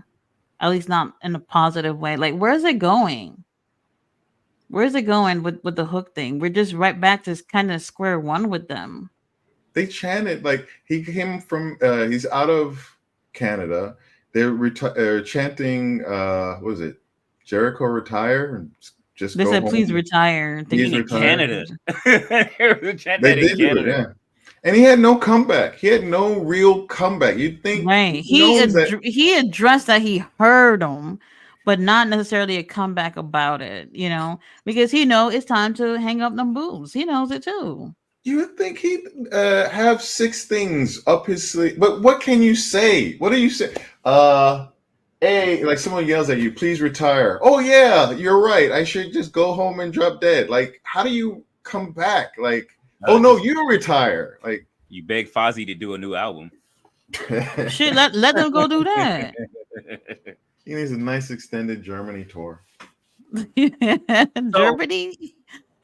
At least not in a positive way. Like, where's it going? Where's it going with the Hook thing? We're just right back to kind of square one with them. They chanted like he came from. He's out of Canada. They're chanting. What was it? Jericho retire and Just They go said, home. "Please retire." Please Thinking it retire. Canada. They did do it, yeah. And he had no comeback. He had no real comeback. You'd think Right. he knows that. He addressed that he heard him, but not necessarily a comeback about it, because it's time to hang up them boobs. He knows it too. You would think he'd have 6 things up his sleeve. But what can you say? What do you say? Hey, like someone yells at you, please retire. Oh, yeah, you're right. I should just go home and drop dead. Like, how do you come back? Like, oh, no, you retire. Like, you beg Fozzy to do a new album. Shit, let them go do that. He needs a nice extended Germany tour. Germany?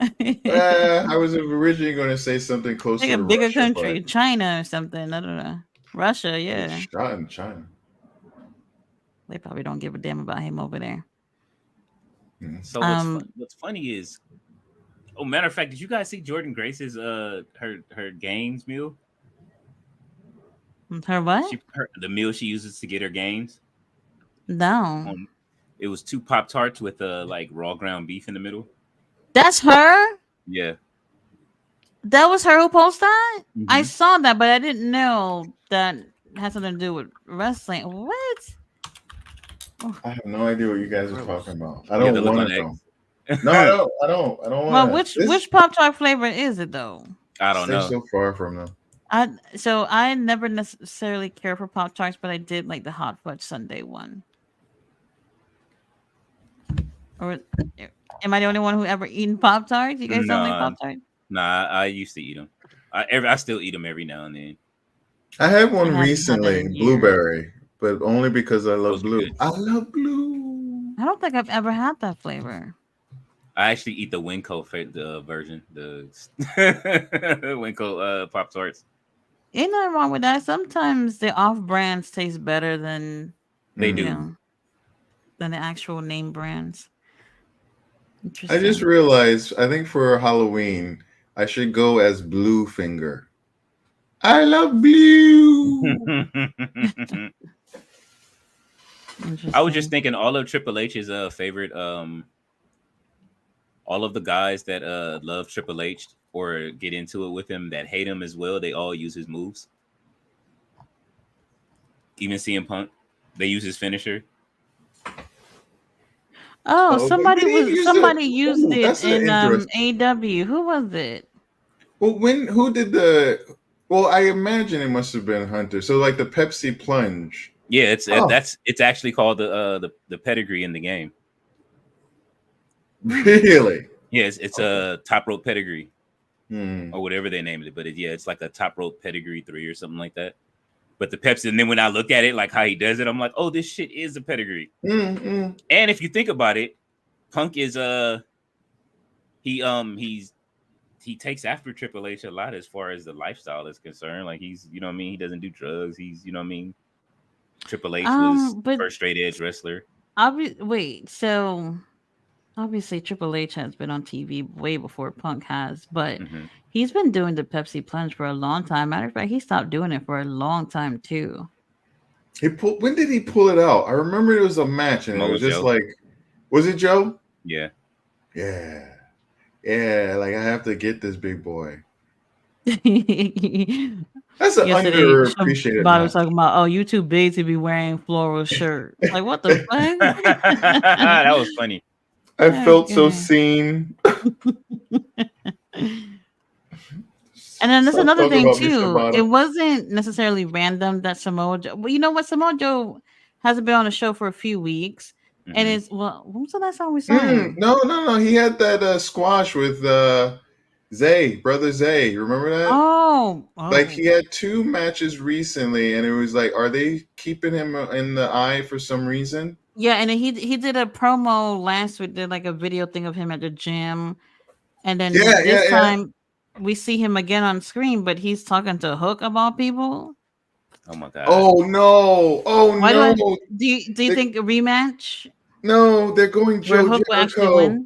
I was originally going to say something closer like a to bigger Russia, country, China or something. I don't know. Russia, yeah. Shot in China. They probably don't give a damn about him over there. So what's funny is, matter of fact, did you guys see Jordan Grace's her gains meal? Her what? The meal she uses to get her gains. No. It was 2 Pop-Tarts with like raw ground beef in the middle. That's her? Yeah. That was her who posted that? Mm-hmm. I saw that, but I didn't know that had something to do with wrestling. What? I have no idea what you guys are talking about. I don't want to know. No, I don't want Well, which Pop-Tart flavor is it though? I don't know. So far from them. I never necessarily care for Pop-Tarts, but I did like the hot fudge sundae one. Or am I the only one who ever eaten Pop-Tarts? You guys don't like Pop-Tarts? Nah, I used to eat them. I still eat them every now and then. I had one recently, blueberry, but only because I love blue. Good. I love blue. I don't think I've ever had that flavor. I actually eat the Winco version, the Winco Pop-Tarts. Ain't nothing wrong with that. Sometimes the off-brands taste better than they do than the actual name brands. I just realized, I think for Halloween, I should go as Blue Finger. I love blue. I was just thinking all of Triple H's favorite, all of the guys that love Triple H or get into it with him that hate him as well, they all use his moves. Even CM Punk, they use his finisher. Somebody used it in AEW. Who was it? Well, who did the? Well, I imagine it must have been Hunter. So, like the Pepsi plunge. Yeah, it's actually called the pedigree in the game. Really? Yes, it's a top rope pedigree, or whatever they named it. But it's like a top rope pedigree 3 or something like that. But the Pepsi, and then when I look at it, like how he does it, I'm like, oh, this shit is a pedigree. And if you think about it, Punk is he takes after Triple H a lot as far as the lifestyle is concerned. Like he's, you know what I mean, he doesn't do drugs. He's, you know what I mean. Triple H was first straight edge wrestler. So obviously Triple H has been on TV way before Punk has, but he's been doing the Pepsi plunge for a long time. Matter of fact, he stopped doing it for a long time too. When did he pull it out? I remember it was a match and it was just like, was it Joe? Yeah. Like I have to get this big boy. That's an underappreciated. Bob was talking about, you too big to be wearing floral shirt. Like what the fuck? That was funny. I felt so seen. And then there's another thing too. It wasn't necessarily random that Samoa Joe. Well, you know what? Samoa Joe hasn't been on the show for a few weeks, and when was the last time we saw him? No. He had that squash with Brother Zay. Remember that? Oh, like he had 2 matches recently, and it was like, are they keeping him in the eye for some reason? Yeah, and then he did a promo last week. Did like a video thing of him at the gym, and then this time. We see him again on screen, but he's talking to Hook of all people. Oh my god! Oh no! Do you think a rematch? No, they're going Joe Hook Jericho.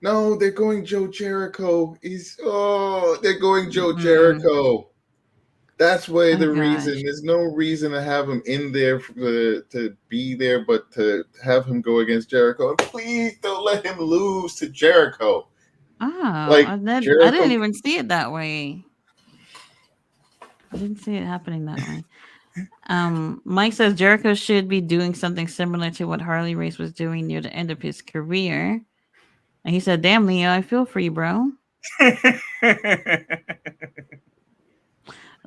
No, they're going Joe Jericho. They're going Joe Jericho. That's why Oh the gosh. reason. There's no reason to have him in there to be there, but to have him go against Jericho. And please don't let him lose to Jericho. Oh, Like I didn't Jericho, even see it that way. I didn't see it happening that way. Mike says Jericho should be doing something similar to what Harley Race was doing near the end of his career. And he said, "Damn, Leo, I feel for you, bro."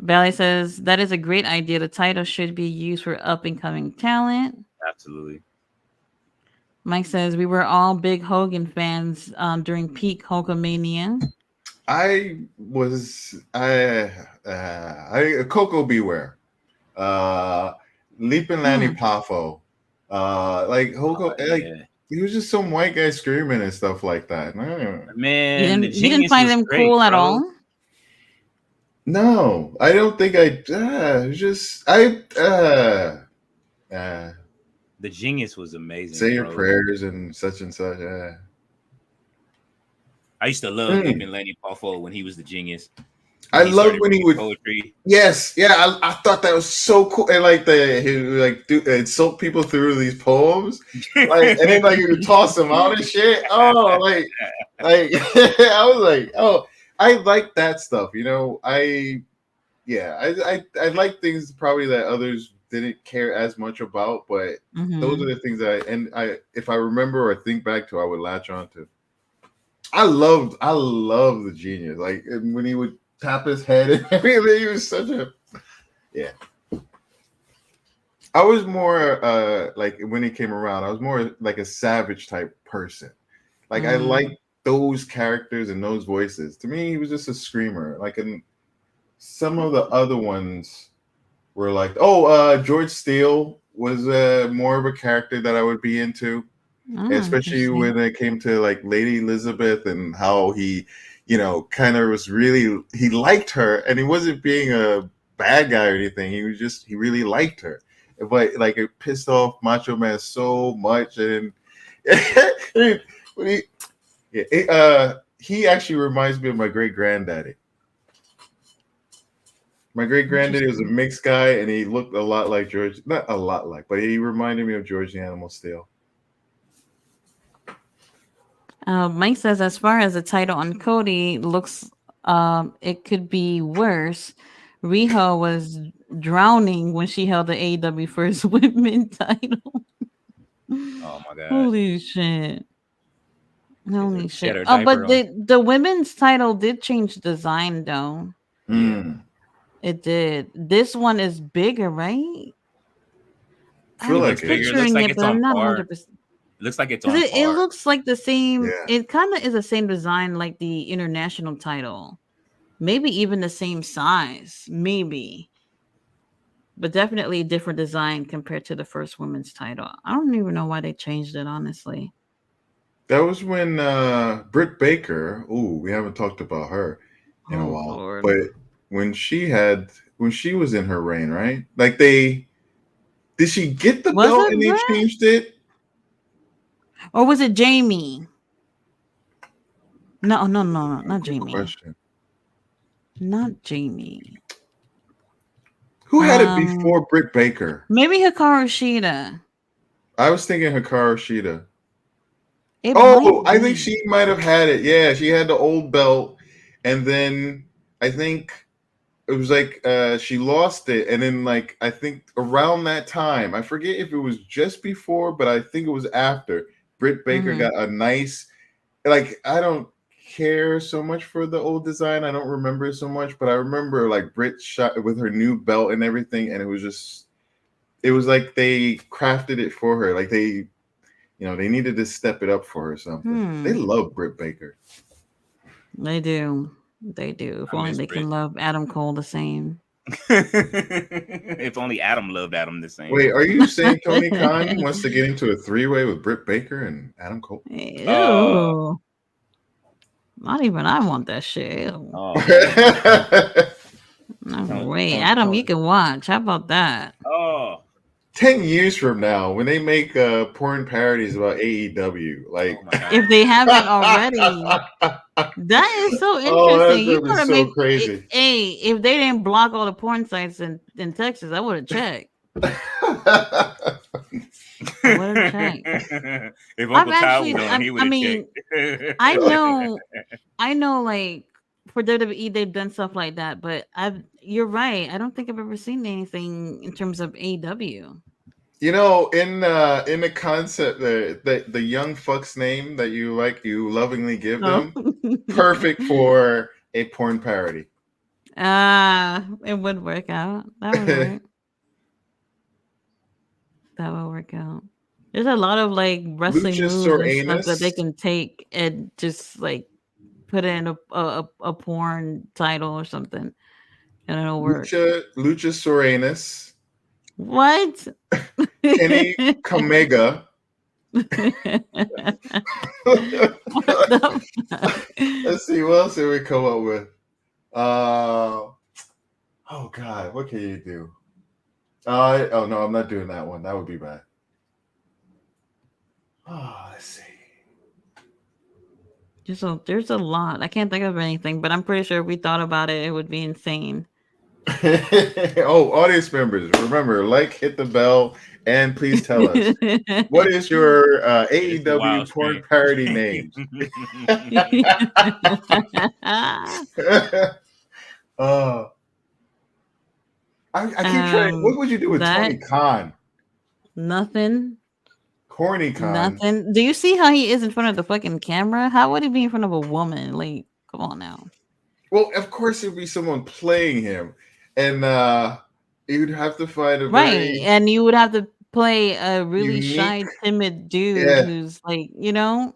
Bailey says that is a great idea. The title should be used for up and coming talent. Absolutely. Mike says we were all big Hogan fans during peak Hulkamania. I Coco Beware, Leaping Lanny Hmm. Poffo, like Hogo, like Yeah. he was just some white guy screaming and stuff like that. No, Man, the You didn't genius find was them great, cool at bro. all? no, I don't think I. Just I. The genius was amazing, Say your bro. prayers and such and such. I used to love Leaping Lenny Poffo when he was the genius. I He loved started when he reading would. poetry. Yes, yeah, I thought that was so cool. And like he would, like insult people through these poems, like, and then like he would toss them out and shit. Oh, like I was like, oh, I like that stuff. You know, I like things probably that others didn't care as much about, but those are the things that I if I remember or think back to, I would latch on to. I love the genius. Like when he would tap his head and everything, he was such a I was more like when he came around, I was more like a savage type person. Like I like those characters and those voices. To me, he was just a screamer. Like in some of the other ones were like, George Steele was more of a character that I would be into. Especially when it came to like Lady Elizabeth and how he, kind of was really, he liked her and he wasn't being a bad guy or anything. He really liked her. But like it pissed off Macho Man so much. And he actually reminds me of my great granddaddy. My great granddaddy was a mixed guy and he looked a lot like George, not a lot like, but he reminded me of George the Animal Steele. Mike says, as far as the title on Cody looks, it could be worse. Riho was drowning when she held the AEW First Women title. Oh my god! Holy shit! Holy shit! Her Oh, but on. the women's title did change design though. Yeah, it did. This one is bigger, right? I feel like picturing it, but I'm not 100%. It looks like it's on it looks like the same. Yeah. It kind of is the same design like the international title, maybe even the same size, maybe, but definitely a different design compared to the first women's title. I don't even know why they changed it, honestly. That was when Britt Baker. Ooh, we haven't talked about her in a while, Lord. but when she was in her reign, right? Like did she get the belt and they changed it? Or was it Jamie? No, not Jamie. Question. Not Jamie. Who had it before Britt Baker? Maybe Hikaru Shida. I was thinking Hikaru Shida. I think she might have had it. Yeah, she had the old belt, and then I think it was like she lost it, and then like I think around that time, I forget if it was just before, but I think it was after Britt Baker got a nice, like I don't care so much for the old design. I don't remember it so much, but I remember like Britt shot with her new belt and everything, and it was like they crafted it for her, like they needed to step it up for her or something. They love Britt Baker. They do. If only they can love Adam Cole the same. If only Adam loved Adam the same. Wait, are you saying Tony Khan wants to get into a three-way with Britt Baker and Adam Cole? Ew. Not even I want that shit. Oh, no way. Adam, you can watch. How about that? Oh. 10 years from now, when they make porn parodies about AEW, like, Oh my God. If they haven't already, that is so oh, that's interesting. You gonna be gotta so make crazy. hey, if they didn't block all the porn sites in Texas, I would have checked. I would have checked. If I've Uncle Ty actually, was on, he would I have mean, checked. I know, like for WWE, they've done stuff like that, but you're right. I don't think I've ever seen anything in terms of AW. You know, in the concept, the young fuck's name that you lovingly give Oh. them, perfect for a porn parody. It would work out. That would work. That would work out. There's a lot of like wrestling moves and stuff that they Luchasaurus. can take and just like put it in a porn title or something, and it'll work. Luchasaurus. What? Kenny Kamega. What the fuck? Let's see, what else did we come up with? Oh God, what can you do? Oh no, I'm not doing that one. That would be bad. Oh, let's see. There's a lot. I can't think of anything, but I'm pretty sure if we thought about it, it would be insane. Oh, audience members, remember, hit the bell, and please tell us, what is your AEW porn parody names? I keep trying. What would you do with Tony Khan? Nothing. Corny Khan. Nothing. Do you see how he is in front of the fucking camera? How would he be in front of a woman? Like, come on now. Well, of course it'd be someone playing him, and you'd have to find a and you would have to play a really unique, shy, timid dude who's like, nah.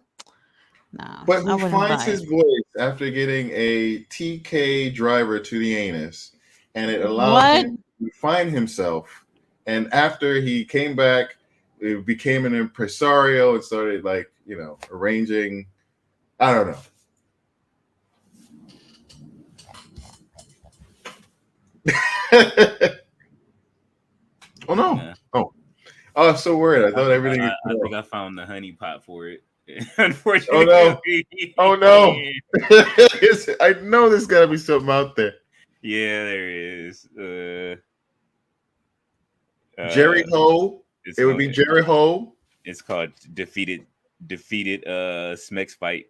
But who finds his voice after getting a TK driver to the anus, and it allowed him to find himself. And after he came back, it became an impresario and started arranging. I don't know. Oh no! Yeah. Oh, I'm so worried. I thought everything. I think I found the honey pot for it. Unfortunately. Oh no! I know there's got to be something out there. Yeah, there is. Jerry Ho. It would be Jerry Ho. It's called defeated Smex fight.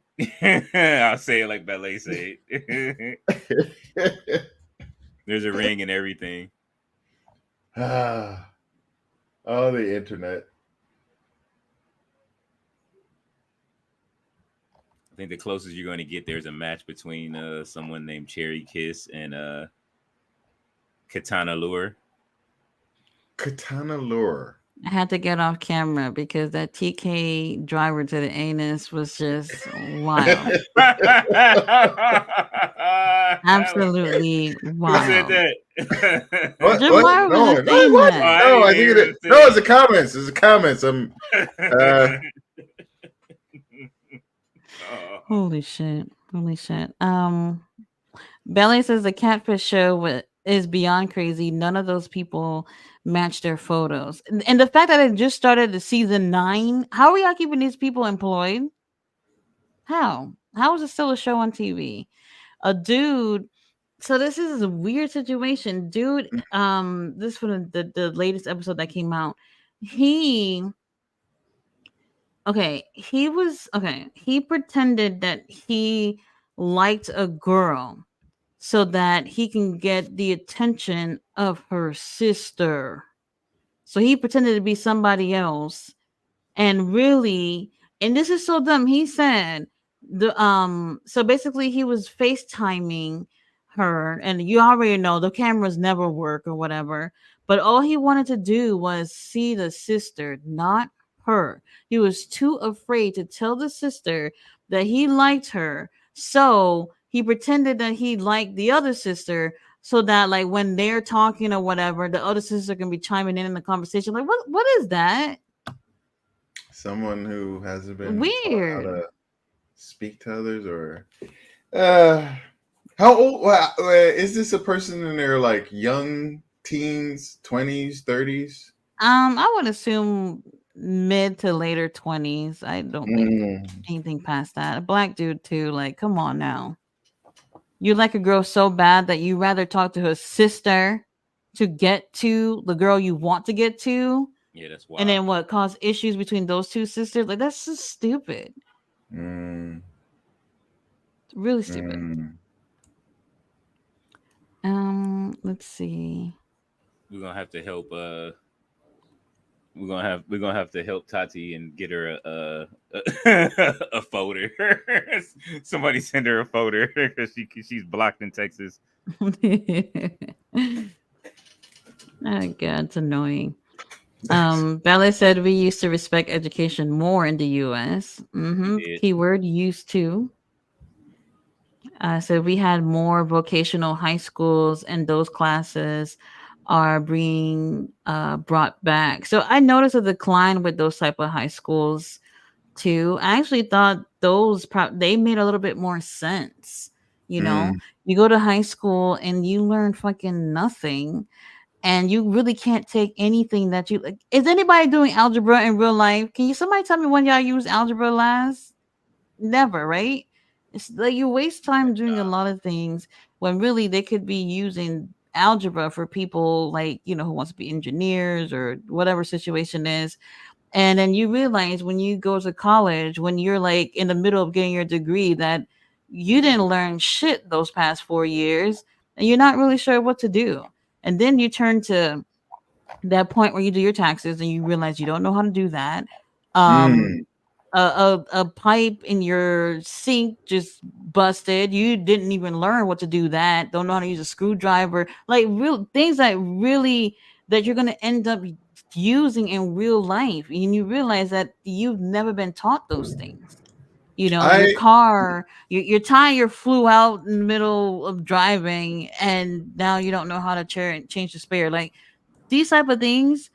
I'll say it like Ballet say it. There's a ring and everything. Oh, the internet. I think the closest you're going to get there's a match between someone named Cherry Kiss and Katana Lure. Katana Lure. I had to get off camera because that TK driver to the anus was just wild. Absolutely wild. Who said that? What? No, I think it's the comments. It's the comments. Holy shit. Belly says the catfish show is beyond crazy. None of those people match their photos. And the fact that it just started the season 9, how are y'all keeping these people employed? How is it still a show on TV? A dude. So this is a weird situation. Dude, this was the latest episode that came out. He pretended that he liked a girl so that he can get the attention of her sister. So he pretended to be somebody else, and this is so dumb. He said so basically he was FaceTiming her, and you already know the cameras never work or whatever, but all he wanted to do was see the sister, not her. He was too afraid to tell the sister that he liked her, so he pretended that he liked the other sister, so that like when they're talking or whatever, the other sister can be chiming in the conversation. Like, what is that? Someone who hasn't been weird taught how to speak to others, or how old is this? A person in their like young teens, 20s, 30s? I would assume mid to later 20s. I don't think Mm. anything past that. A black dude too. Like, come on now. You like a girl so bad that you rather talk to her sister to get to the girl you want to get to, Yeah, that's and wild. then what cause issues between those two sisters? Like that's just stupid. Mm. It's really stupid. Mm. Let's see. We're gonna have to help. We're gonna have to help Tati and get her a folder. Somebody send her a folder because she's blocked in Texas. Oh god, it's annoying. Bella said we used to respect education more in the US. We Mm-hmm. did. Keyword used to. So we had more vocational high schools, and those classes are being brought back. So I noticed a decline with those type of high schools too. I actually thought they made a little bit more sense. You know, Mm. you go to high school and you learn fucking nothing, and you really can't take anything that you like. Is anybody doing algebra in real life? Can you somebody tell me when y'all use algebra last? Never, right? It's like you waste time doing a lot of things when really they could be using algebra for people like who wants to be engineers or whatever situation is. And then you realize when you go to college, when you're like in the middle of getting your degree, that you didn't learn shit those past 4 years, and you're not really sure what to do. And then you turn to that point where you do your taxes and you realize you don't know how to do that. Mm. Um, a pipe in your sink just busted. You didn't even learn what to do that. Don't know how to use a screwdriver. Like real things that you're gonna end up using in real life, and you realize that you've never been taught those things. Your I car, your tire flew out in the middle of driving, and now you don't know how to change the spare. Like these type of things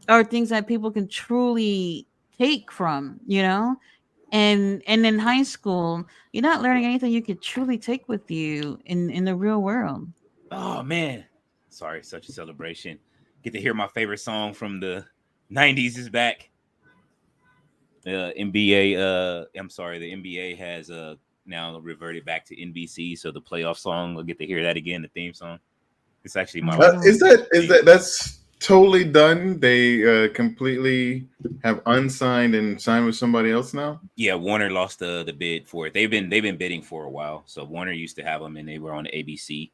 are things that people can truly take from, and in high school you're not learning anything you could truly take with you in the real world. Oh man, sorry, such a celebration. Get to hear my favorite song from the '90s is back. NBA. I'm sorry, the NBA has now reverted back to NBC, so the playoff song. We'll get to hear that again. The theme song. It's actually my Oh. that's totally done? They completely have unsigned and signed with somebody else now. Yeah, Warner lost the bid for it. They've been bidding for a while. So Warner used to have them, and they were on ABC.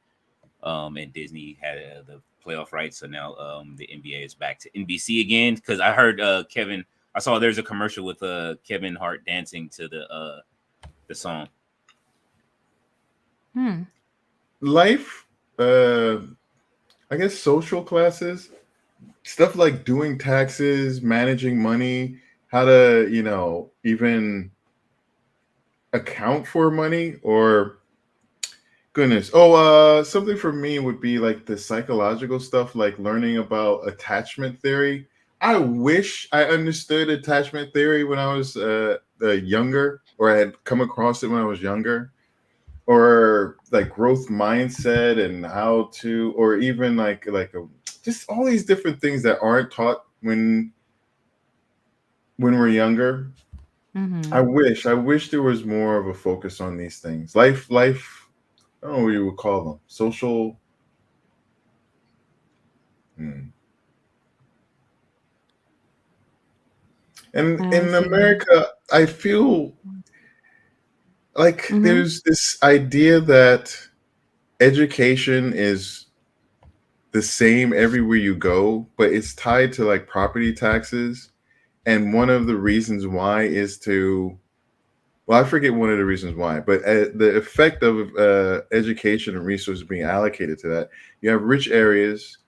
And Disney had the playoff rights. So now the NBA is back to NBC again. Because I heard Kevin. I saw there's a commercial with Kevin Hart dancing to the song. Life, I guess social classes, stuff like doing taxes, managing money, how to, even account for money or goodness. Oh, something for me would be like the psychological stuff, like learning about attachment theory. I wish I understood attachment theory when I was younger, or I had come across it when I was younger, or like growth mindset and how to, or even just all these different things that aren't taught when we're younger. Mm-hmm. I wish there was more of a focus on these things. Life. I don't know what you would call them. Social. Hmm. And I in see. America, I feel like Mm-hmm. there's this idea that education is the same everywhere you go, but it's tied to like property taxes. And one of the reasons why is to, well, I forget one of the reasons why, but the effect of education and resources being allocated to that, you have rich areas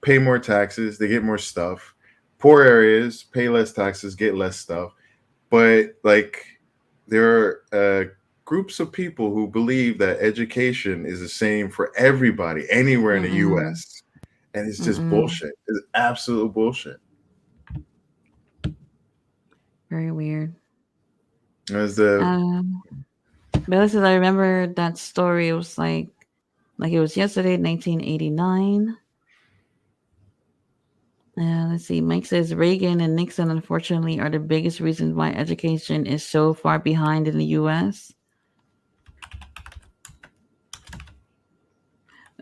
pay more taxes, they get more stuff. Poor areas pay less taxes, get less stuff. But like there are groups of people who believe that education is the same for everybody anywhere in the Mm-mm. U.S. And it's just Mm-mm. bullshit. It's absolute bullshit. Very weird. As the um but listen, I remember that story. It was like it was yesterday, 1989. Let's see. Mike says Reagan and Nixon, unfortunately, are the biggest reasons why education is so far behind in the U.S.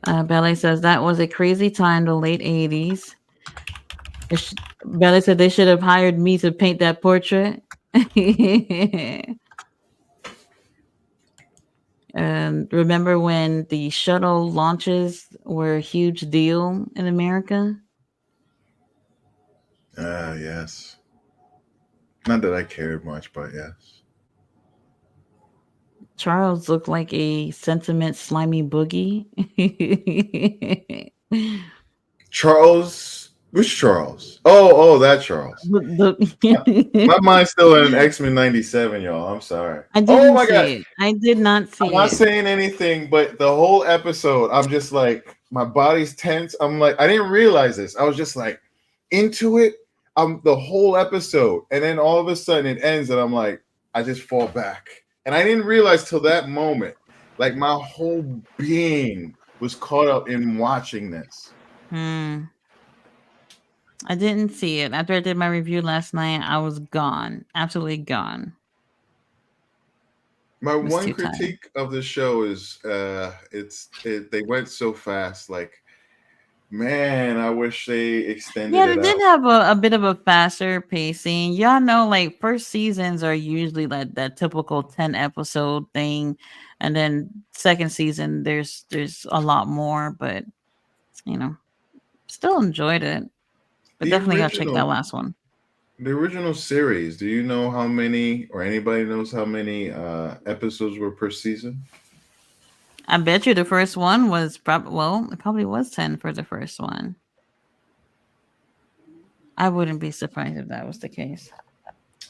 Ballet says that was a crazy time, the late 80s. Ballet said they should have hired me to paint that portrait. And remember when the shuttle launches were a huge deal in America? Yes. Not that I cared much, but yes. Charles looked like a sentiment slimy boogie. Charles, which Charles? Oh, that Charles. My mind's still in X-Men '97, y'all. I'm sorry. I Oh didn't my god, see it. I did not I'm see not it. saying anything, but the whole episode, I'm just like, my body's tense. I'm like, I didn't realize this. I was just like into it. The whole episode, and then all of a sudden it ends, and I'm like, I just fall back, and I didn't realize till that moment, like my whole being was caught up in watching this. I didn't see it. After I did my review last night, I was gone. Absolutely gone. My Was one too tired. critique of the show is they went so fast. Like, man, I wish they extended Yeah, they it did out. have a bit of a faster pacing. Y'all know, like, first seasons are usually like that typical 10 episode thing. And then second season, there's a lot more, but you know, still enjoyed it. But The definitely gotta check that original, last one. the original series. Do you know how many, or anybody knows how many episodes were per season? I bet you the first one was it probably was 10 for the first one. I wouldn't be surprised if that was the case.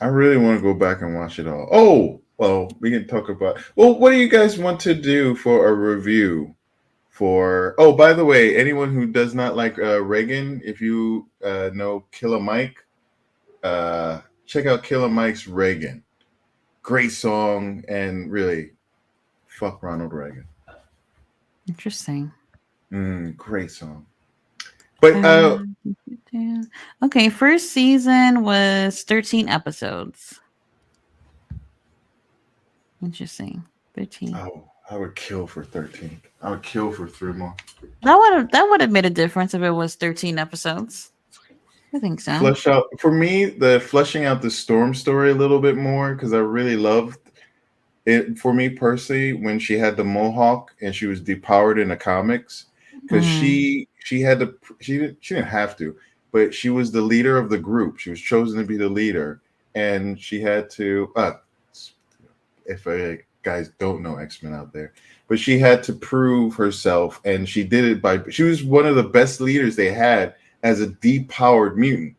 I really want to go back and watch it all. Oh, well, we can talk about. Well, what do you guys want to do for a review? For by the way, anyone who does not like Reagan, if you know Killer Mike, check out Killer Mike's Reagan. Great song, and really, fuck Ronald Reagan. Interesting. Great song. But okay, first season was 13 episodes. Interesting. 13. oh, I would kill for 13. I would kill for 3 more. That would have made a difference if it was 13 episodes. I think so. Flesh out for me the fleshing out the Storm story a little bit more because I really loved it. For me personally, when she had the mohawk and she was depowered in the comics, because she had to she didn't have to, but she was the leader of the group. She was chosen to be the leader, and she had to. If guys don't know X-Men out there, but she had to prove herself, and she did it by. She was one of the best leaders they had as a depowered mutant.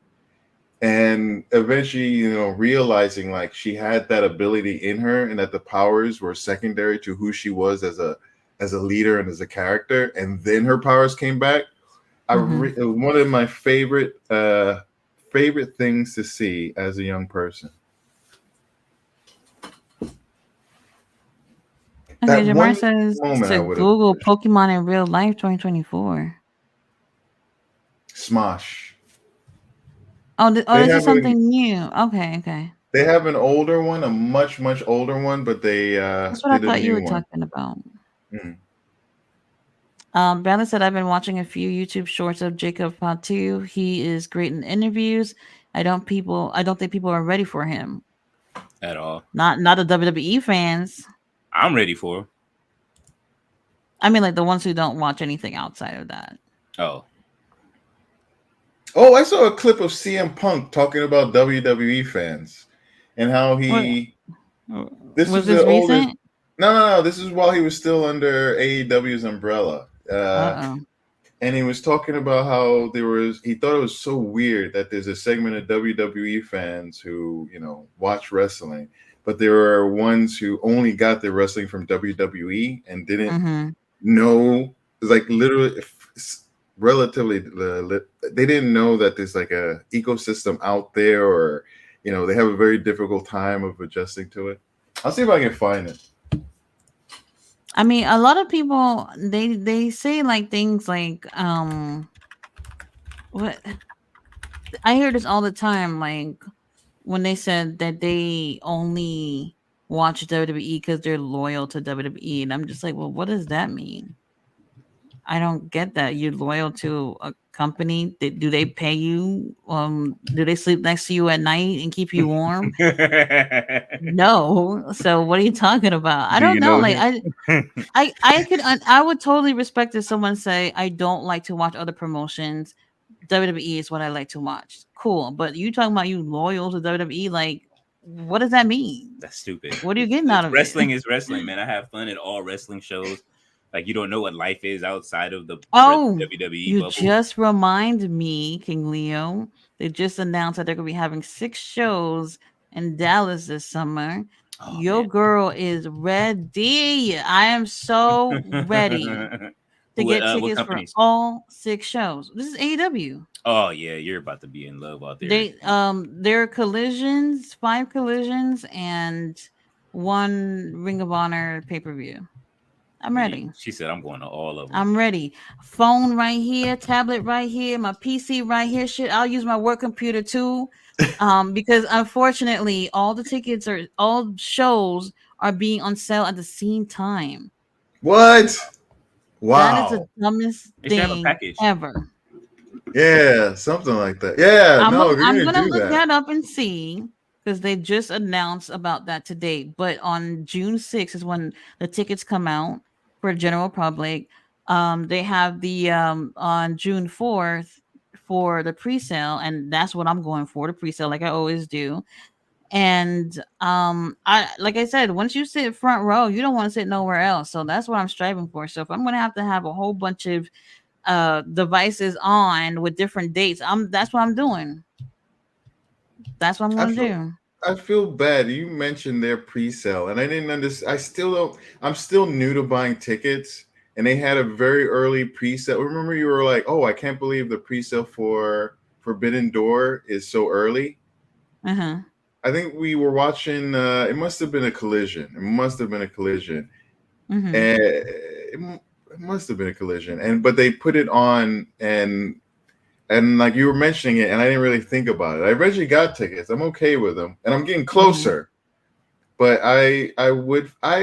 And eventually, realizing like she had that ability in her and that the powers were secondary to who she was as a leader and as a character, and then her powers came back. One of my favorite things to see as a young person. Okay, Jamar says to Google Pokemon in real life 2024. Smosh. This is something new. Okay. They have an older one, a much, much older one, but they that's what I thought you were talking about. Brandon said, I've been watching a few YouTube shorts of Jacob Fatu. He is great in interviews. I don't think people are ready for him. At all. Not the WWE fans. I'm ready for him. I mean, like the ones who don't watch anything outside of that. Oh, I saw a clip of CM Punk talking about WWE fans and how he. This was this recent? Oldest, no. This is while he was still under AEW's umbrella. And he was talking about how he thought it was so weird that there's a segment of WWE fans who, watch wrestling, but there are ones who only got their wrestling from WWE and didn't know, like literally, relatively, they didn't know that there's like a ecosystem out there, or, they have a very difficult time of adjusting to it. I'll see if I can find it. I mean, a lot of people they say like things like what I hear this all the time. Like when they said that they only watch WWE because they're loyal to WWE, and I'm just like, well, what does that mean? I don't get that. You're loyal to a company. Do they pay you? Do they sleep next to you at night and keep you warm? No. So what are you talking about? I Do don't you know. know Like him? I would totally respect if someone say I don't like to watch other promotions. WWE is what I like to watch. Cool. But you talking about you loyal to WWE? Like, what does that mean? That's stupid. What are you getting out of it? Wrestling is wrestling, man. I have fun at all wrestling shows. Like you don't know what life is outside of the Oh, WWE you bubble. just remind me, King Leo. They just announced that they're gonna be having 6 shows in Dallas this summer. Oh Your girl is ready. I am so ready man. to get What tickets for companies? all 6 shows. This is AEW. Oh yeah, you're about to be in love out there. There are collisions, 5 collisions, and one Ring of Honor pay-per-view. I'm ready. She said I'm going to all of them. I'm ready. Phone right here, tablet right here, my PC right here. Shit, I'll use my work computer too. Because unfortunately, all shows are being on sale at the same time. What? That is the Wow. dumbest They should have a thing package. ever. Yeah, something like that. Yeah, no, they're I'm gonna gonna do look that. that up and see because they just announced about that today. But on June 6th is when the tickets come out for general public. They have the on June 4th for the pre-sale, and that's what I'm going for, the pre-sale, like I always do. And I like I said, once you sit front row, you don't want to sit nowhere else. So that's what I'm striving for. So if I'm gonna have to have a whole bunch of devices on with different dates, that's what I'm doing. That's what I'm I gonna feel do. I feel bad. You mentioned their pre-sale, and I didn't understand. I still don't. I'm still new to buying tickets, and they had a very early pre-sale. Remember, you were like, "Oh, I can't believe the pre-sale for Forbidden Door is so early." Uh-huh. I think we were watching. It must have been a collision. It must have been a collision, Mm-hmm. and it must have been a collision. And but they put it on, and like you were mentioning it, and I didn't really think about it. I eventually got tickets. I'm okay with them, and I'm getting Mm-hmm. closer. But I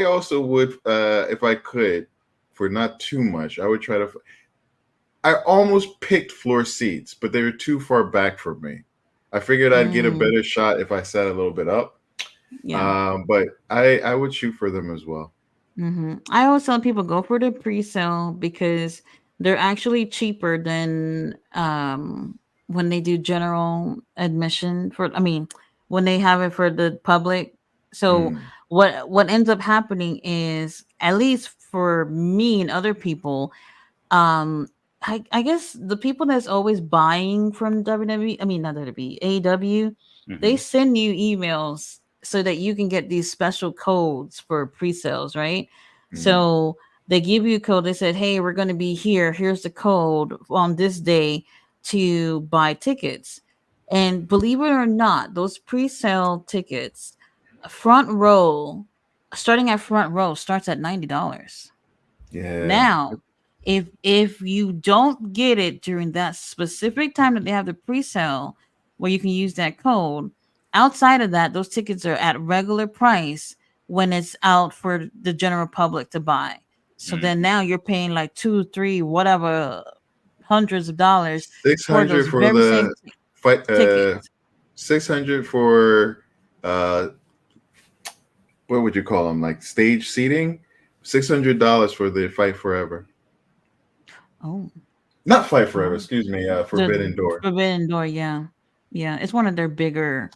also would if I could, for not too much, I would try to. I almost picked floor seats, but they were too far back from me. I figured I'd get a Mm, better shot if I sat a little bit up. yeah. But I would shoot for them as well. I always tell people go for the pre-sale because they're actually cheaper than when they do general admission for. I mean, when they have it for the public. So Mm, what ends up happening is, at least for me and other people, um I guess the people that's always buying from WWE, I mean not WWE, AEW, they Mm-hmm. send you emails so that you can get these special codes for pre-sales, right? mm, So they give you a code. They said, hey, we're going to be here, here's the code on this day to buy tickets. And believe it or not, those pre-sale tickets, front row, starting at front row, starts at $90. yeah. Now, if you don't get it during that specific time that they have the pre-sale where you can use that code, outside of that, those tickets are at regular price when it's out for the general public to buy. So then Mm-hmm. now you're paying like two, three, whatever hundreds of dollars Six for hundred those for very same the fight. tickets. 600 for uh what would you call them? Like stage seating. $600 for the Fight Forever. Oh, Not Fight Forever. oh. Excuse me. The Forbidden Door. Forbidden Door, yeah. Yeah, it's one of their bigger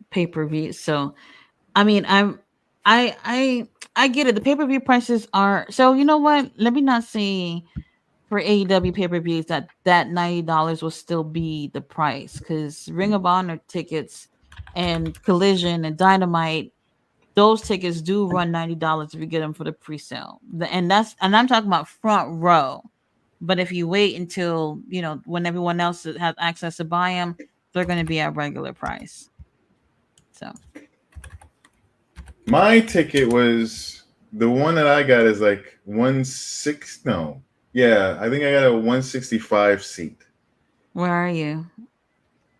pay-per-views. So I mean, I, I, I get it. The pay per view prices are so. You know what? Let me not say for AEW pay per views that $90 will still be the price because Ring of Honor tickets and Collision and Dynamite, those tickets do run $90 if you get them for the pre-sale. And I'm talking about front row. But if you wait until when everyone else has access to buy them, they're going to be at regular price. So. My ticket was the one that I got is like 160. No. Yeah, I think I got a 165 seat. Where are you?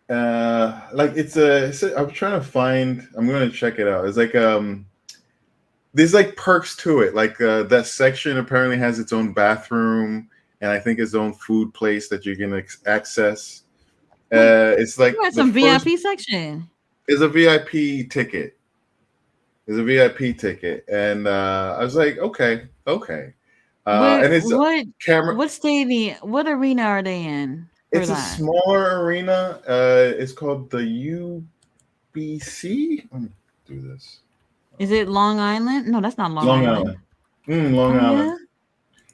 Like I'm trying to find. I'm gonna check it out. It's like there's like perks to it. Like that section apparently has its own bathroom and I think its own food place that you can access. Wait, It's you like had the some first VIP section. is a VIP ticket. Is a VIP ticket, and I was like, okay, okay, Where and it's camera. what stadium, what arena are they in for It's a that? smaller arena. It's called the UBC. Let me do this. Is it Long Island? No, that's not Long Long Island. Island. Long Oh Island. yeah?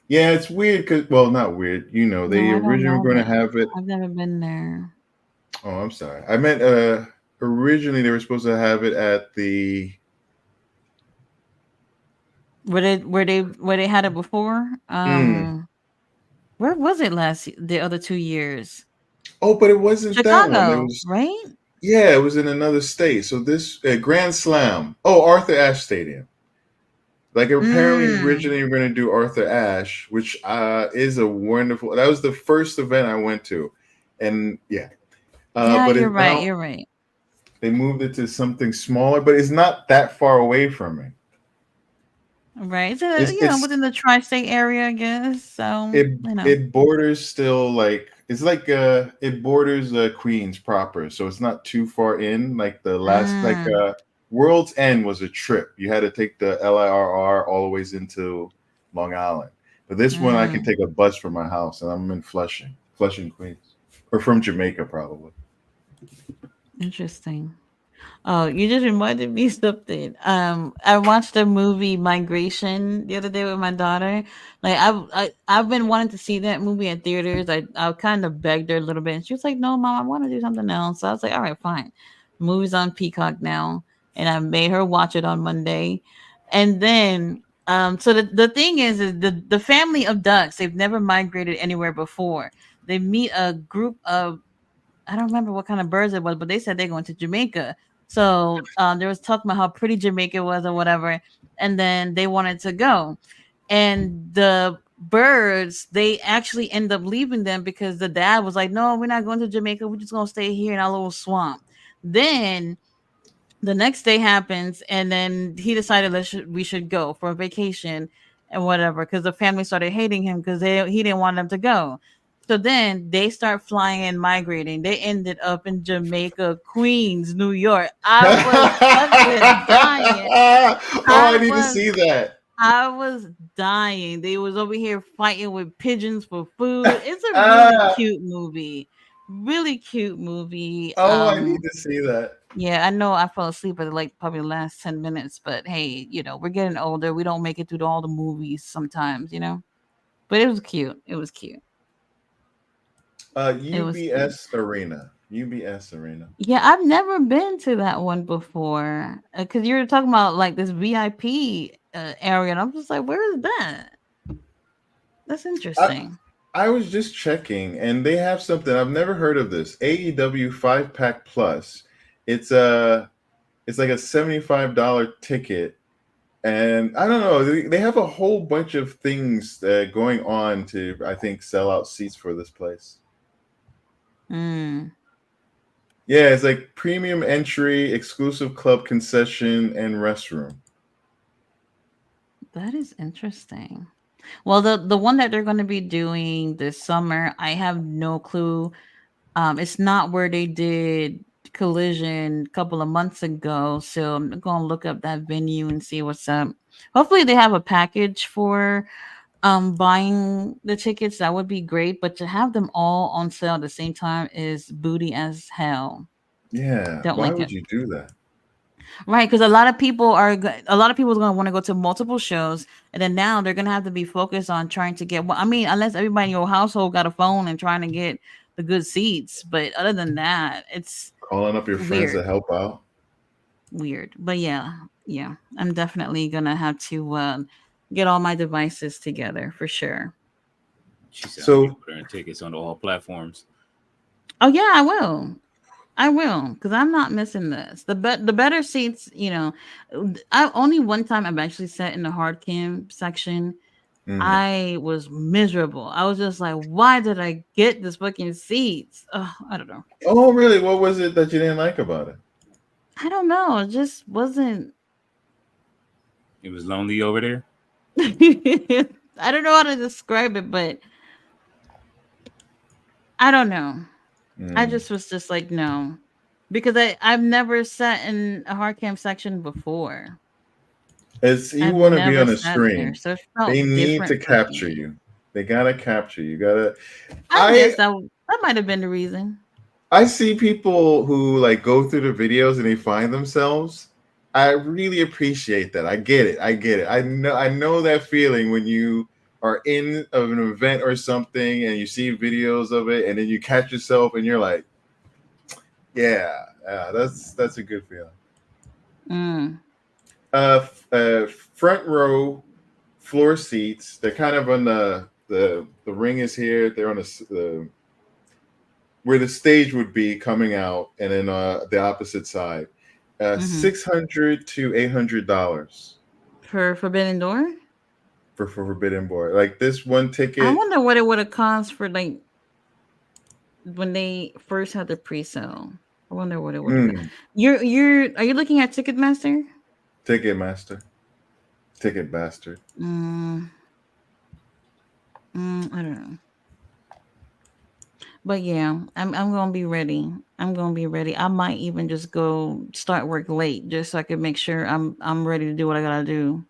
Yeah, it's weird because, well, not weird. You know, No, they I don't originally know were going to that. have it. I've never been there. Oh, I'm sorry. I meant originally they were supposed to have it at the. Where they had it before? Mm. Where was it the other 2 years? Oh, but it wasn't that one. It Chicago, was right? yeah, it was in another state. So this Grand Slam. Oh, Arthur Ashe Stadium. Like apparently Mm. originally we were going to do Arthur Ashe, which is a wonderful. That was the first event I went to, and yeah, Yeah, but you're it's right. now You're right. they moved it to something smaller, but it's not that far away from me. Right. It's It's within the tri-state area, I guess. So, it it borders still like it's like it borders Queens proper, so it's not too far in. Like the last Mm, World's End was a trip. You had to take the LIRR all the ways into Long Island. But this one I can mm, take a bus from my house and I'm in Flushing, Queens. Or from Jamaica probably. interesting. Oh, you just reminded me something. I watched a movie Migration the other day with my daughter. Like I've been wanting to see that movie in theaters. I kind of begged her a little bit, and she was like, "No, mom, I want to do something else." So I was like, "All right, fine." Movie's on Peacock now, and I made her watch it on Monday. And then, so the thing is the family of ducks. They've never migrated anywhere before. They meet a group of, I don't remember what kind of birds it was, but they said they're going to Jamaica. So there was talking about how pretty Jamaica was or whatever, and then they wanted to go. And the birds, they actually end up leaving them because the dad was like, "No, we're not going to Jamaica. We're just gonna stay here in our little swamp." Then the next day happens, and then he decided that we should go for a vacation and whatever, because the family started hating him because he didn't want them to go. So then they start flying and migrating. They ended up in Jamaica, Queens, New York. I was fucking dying. Oh, I I need to was see that. I was dying. They was over here fighting with pigeons for food. It's a really Ah, cute movie. Really cute movie. oh, I need to see that. Yeah, I know I fell asleep at like probably the last 10 minutes, but hey, we're getting older. We don't make it through all the movies sometimes. But it was cute. It was cute. It was cute. UBS Arena. UBS Arena. Yeah, I've never been to that one before. Because you were talking about like this VIP area, and I'm just like, where is that? That's I, interesting. I was just checking, and they have something I've never heard of. This AEW 5 pack plus. It's a it's like a $75 ticket, and I don't know. They have a whole bunch of things going on to I think sell out seats for this place. Mm, Yeah, it's like premium entry, exclusive club concession, and restroom. that is interesting. Well, the one that they're going to be doing this summer, I have no clue. It's not where they did Collision a couple of months ago, so I'm gonna look up that venue and see what's up. Hopefully, they have a package for buying the tickets. That would be great, but to have them all on sale at the same time is booty as hell. Yeah, Don't why like would it. you do that? Right, because a lot of people are going to want to go to multiple shows, and then now they're going to have to be focused on trying to get. Well, I mean, unless everybody in your household got a phone and trying to get the good seats, but other than that, it's Calling up your friends weird, to help out. weird. But yeah, yeah, I'm definitely gonna have to get all my devices together for sure. She said I'm gonna be So ordering tickets on all platforms. Oh yeah, I will. I will, because I'm not missing this. The better seats. I only one time I've actually sat in the hard cam section, I was miserable. I was just like, why did I get this fucking seats? I don't know. Oh, really? What was it that you didn't like about it? I don't know. It just wasn't. It was lonely over there. I don't know how to describe it, but I don't know. I Mm. just was just like, no. Because I've never sat in a hard cam section before. It's you I've want to be never on a sat there. screen. So it They felt need to different for capture me. you. They gotta capture you. Gotta. I I guess that might have been the reason. I see people who like go through the videos and they find themselves. I really appreciate that. I get it. I get it. I know that feeling when you are in of an event or something and you see videos of it and then you catch yourself and you're like, yeah, that's a good feeling. Mm. Front row floor seats. They're kind of on the ring is here. They're on the where the stage would be coming out, and then the opposite side. Mm-hmm. $600 to $800 For Forbidden Door? for Forbidden Boy. Like this one I ticket. wonder what it would have cost for like when they first had the pre-sale. I wonder what it would have been. Mm, You're are you looking at Ticketmaster? Ticketmaster, Ticket Bastard. Mm, I don't know. But yeah, I'm gonna be ready. I'm gonna be ready. I might even just go start work late just so I can make sure I'm ready to do what I gotta do.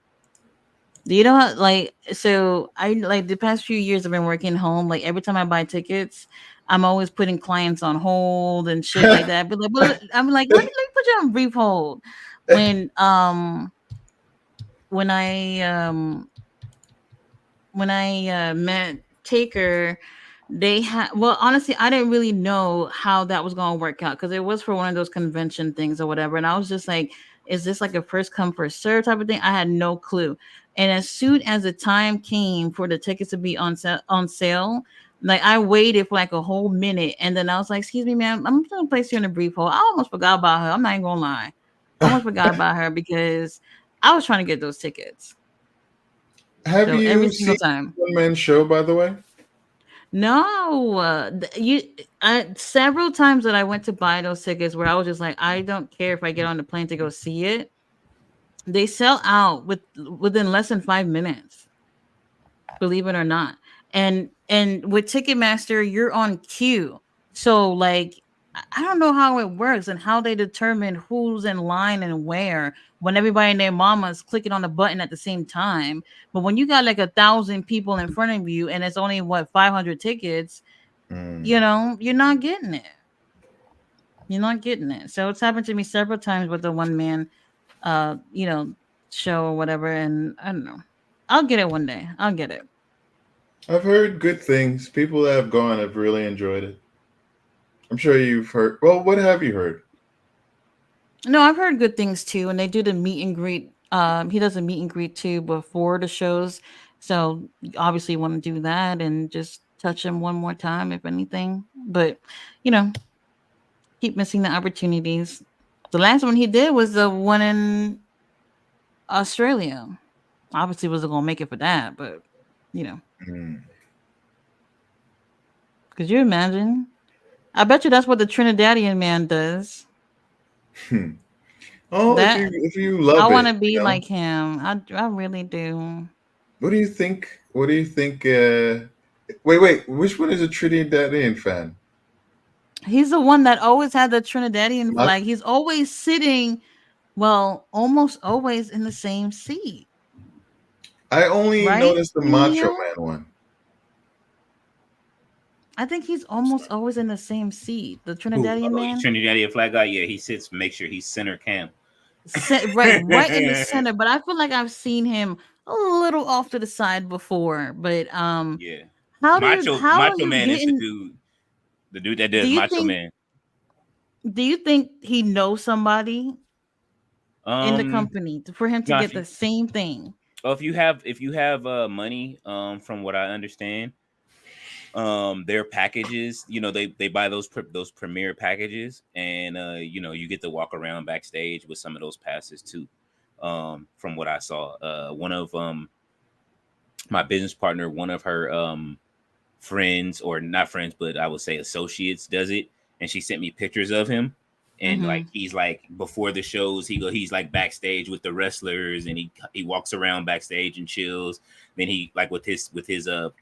Do you know how like so I like the past few years I've been working home. Like every time I buy tickets, I'm always putting clients on hold and shit like that. But like, I'm like, let me put you on brief hold. When when I um when I met Taker, they had well, honestly, I didn't really know how that was gonna work out because it was for one of those convention things or whatever, and I was just like, "Is this like a first come first serve type of thing?" I had no clue. And as soon as the time came for the tickets to be on sale, like I waited for like a whole minute, and then I was like, "Excuse me, ma'am, I'm just gonna place you in a brief hold." I almost forgot about her. I'm not even gonna lie, I almost forgot about her because I was trying to get those tickets. Have So every you single seen time. One Man Show, by the way? No, several times that I went to buy those tickets where I was just like, I don't care if I get on the plane to go see it. They sell out within less than 5 minutes, believe it or not. And with Ticketmaster, you're on queue. So like I don't know how it works and how they determine who's in line and where when everybody and their mama is clicking on the button at the same time. But when you got like 1,000 people in front of you and it's only what 500 tickets, Mm. you're not getting it. You're not getting it. So it's happened to me several times with the one man uh, you know, show or whatever. And I don't know. I'll get it one day. I'll get it. I've heard good things. People that have gone have really enjoyed it. I'm sure you've heard. Well, what have you heard? No, I've heard good things too. And they do the meet and greet. He does a meet and greet too before the shows. So you obviously want to do that and just touch him one more time, if anything. But you know, keep missing the opportunities. The last one he did was the one in Australia. Obviously wasn't gonna make it for that, but you know, Mm. could you imagine? I bet you that's what the Trinidadian man does. Hmm. Oh, if you That if you I love want to it, be like him. I really do. what do you think? What do you think? Wait. Which one is a Trinidadian fan? He's the one that always had the Trinidadian Not, flag. He's always sitting, well, almost always in the same seat, I only right, noticed the Macho Neil? Man one. I think he's almost always in the same seat. The Who? Trinidadian Oh, man, Trinidadian flag guy. Yeah, he sits. Make sure he's center cam. right in the center. But I feel like I've seen him a little off to the side before. But Yeah, how are Macho you Man is getting? the dude that Do does you Macho think? Man. Do you think he knows somebody in the Um, company for him to now get the same thing? if you have money, from what I understand, their packages, they buy those premier packages, and you get to walk around backstage with some of those passes too. From what I saw, one of my business partner, one of her friends, or not friends, but I would say associates, does it, and she sent me pictures of him. And like he's like before the shows, he's like backstage with the wrestlers, and he walks around backstage and chills. Then he like with his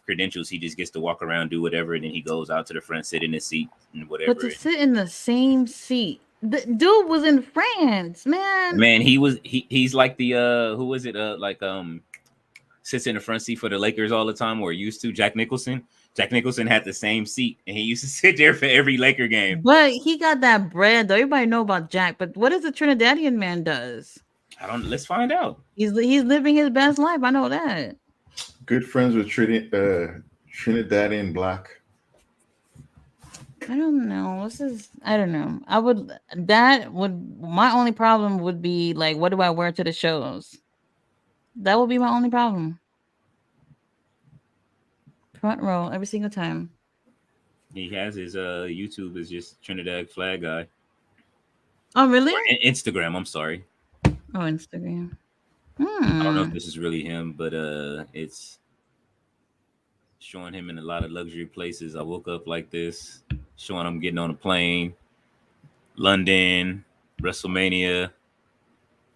credentials, he just gets to walk around, do whatever, and then he goes out to the front, sit in his seat and whatever. But to sit in the same seat, the dude was in France, man. Man, he's like the who was it? Sits in the front seat for the Lakers all the time, or used to. Jack Nicholson. Jack Nicholson had the same seat, and he used to sit there for every Laker game. But he got that bread, though. Everybody know about Jack. But what is the Trinidadian man does? I don't. Let's find out. He's living his best life. I know that. Good friends with Trinidadian black. I don't know. I don't know. My only problem would be like, what do I wear to the shows? That would be my only problem. Front row every single time. He has his YouTube is just Trinidad flag guy. Oh, really? Or Instagram. I'm sorry. Oh, Instagram. I don't know if this is really him, but it's showing him in a lot of luxury places. I woke up like this, showing him getting on a plane, London, WrestleMania.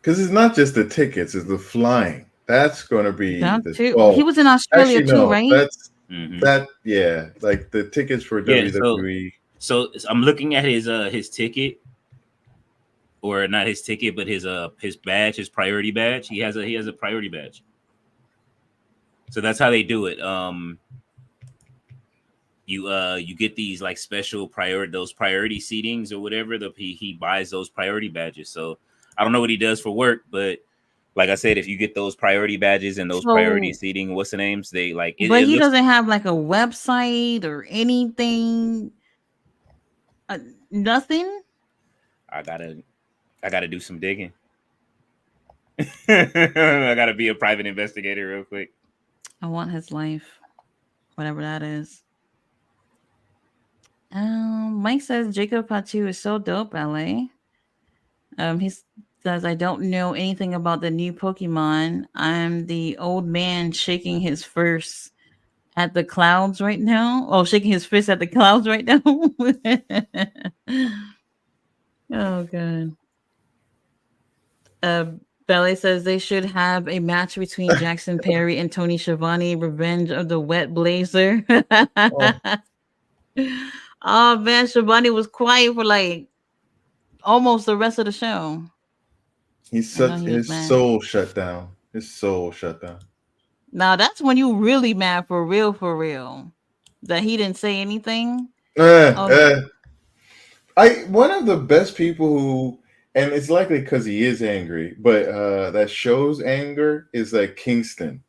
Because it's not just the tickets; it's the flying. That's going to be he was in Australia too, right? That's like the tickets for WWE. So I'm looking at his ticket, or not his ticket, but his badge, his priority badge. He has a priority badge. So that's how they do it. You get these like special priority seatings or whatever. He buys those priority badges. So I don't know what he does for work, but like I said, if you get those priority badges and those priority seating, what's the names? They like. But he doesn't have like a website or anything. Nothing. I gotta do some digging. I gotta be a private investigator real quick. I want his life, whatever that is. Mike says Jacob Patu is so dope, LA. He says, I don't know anything about the new Pokemon. I'm the old man shaking his fist at the clouds right now. Oh, shaking his fist at the clouds right now. Oh, God. Ballet says they should have a match between Jackson Perry and Tony Schiavone, Revenge of the Wet Blazer. Oh man, Schiavone was quiet for like almost the rest of the show. His soul shut down. His soul shut down. Now that's when you really mad for real. That he didn't say anything. One of the best people who, and it's likely because he is angry, but that shows anger is like Kingston.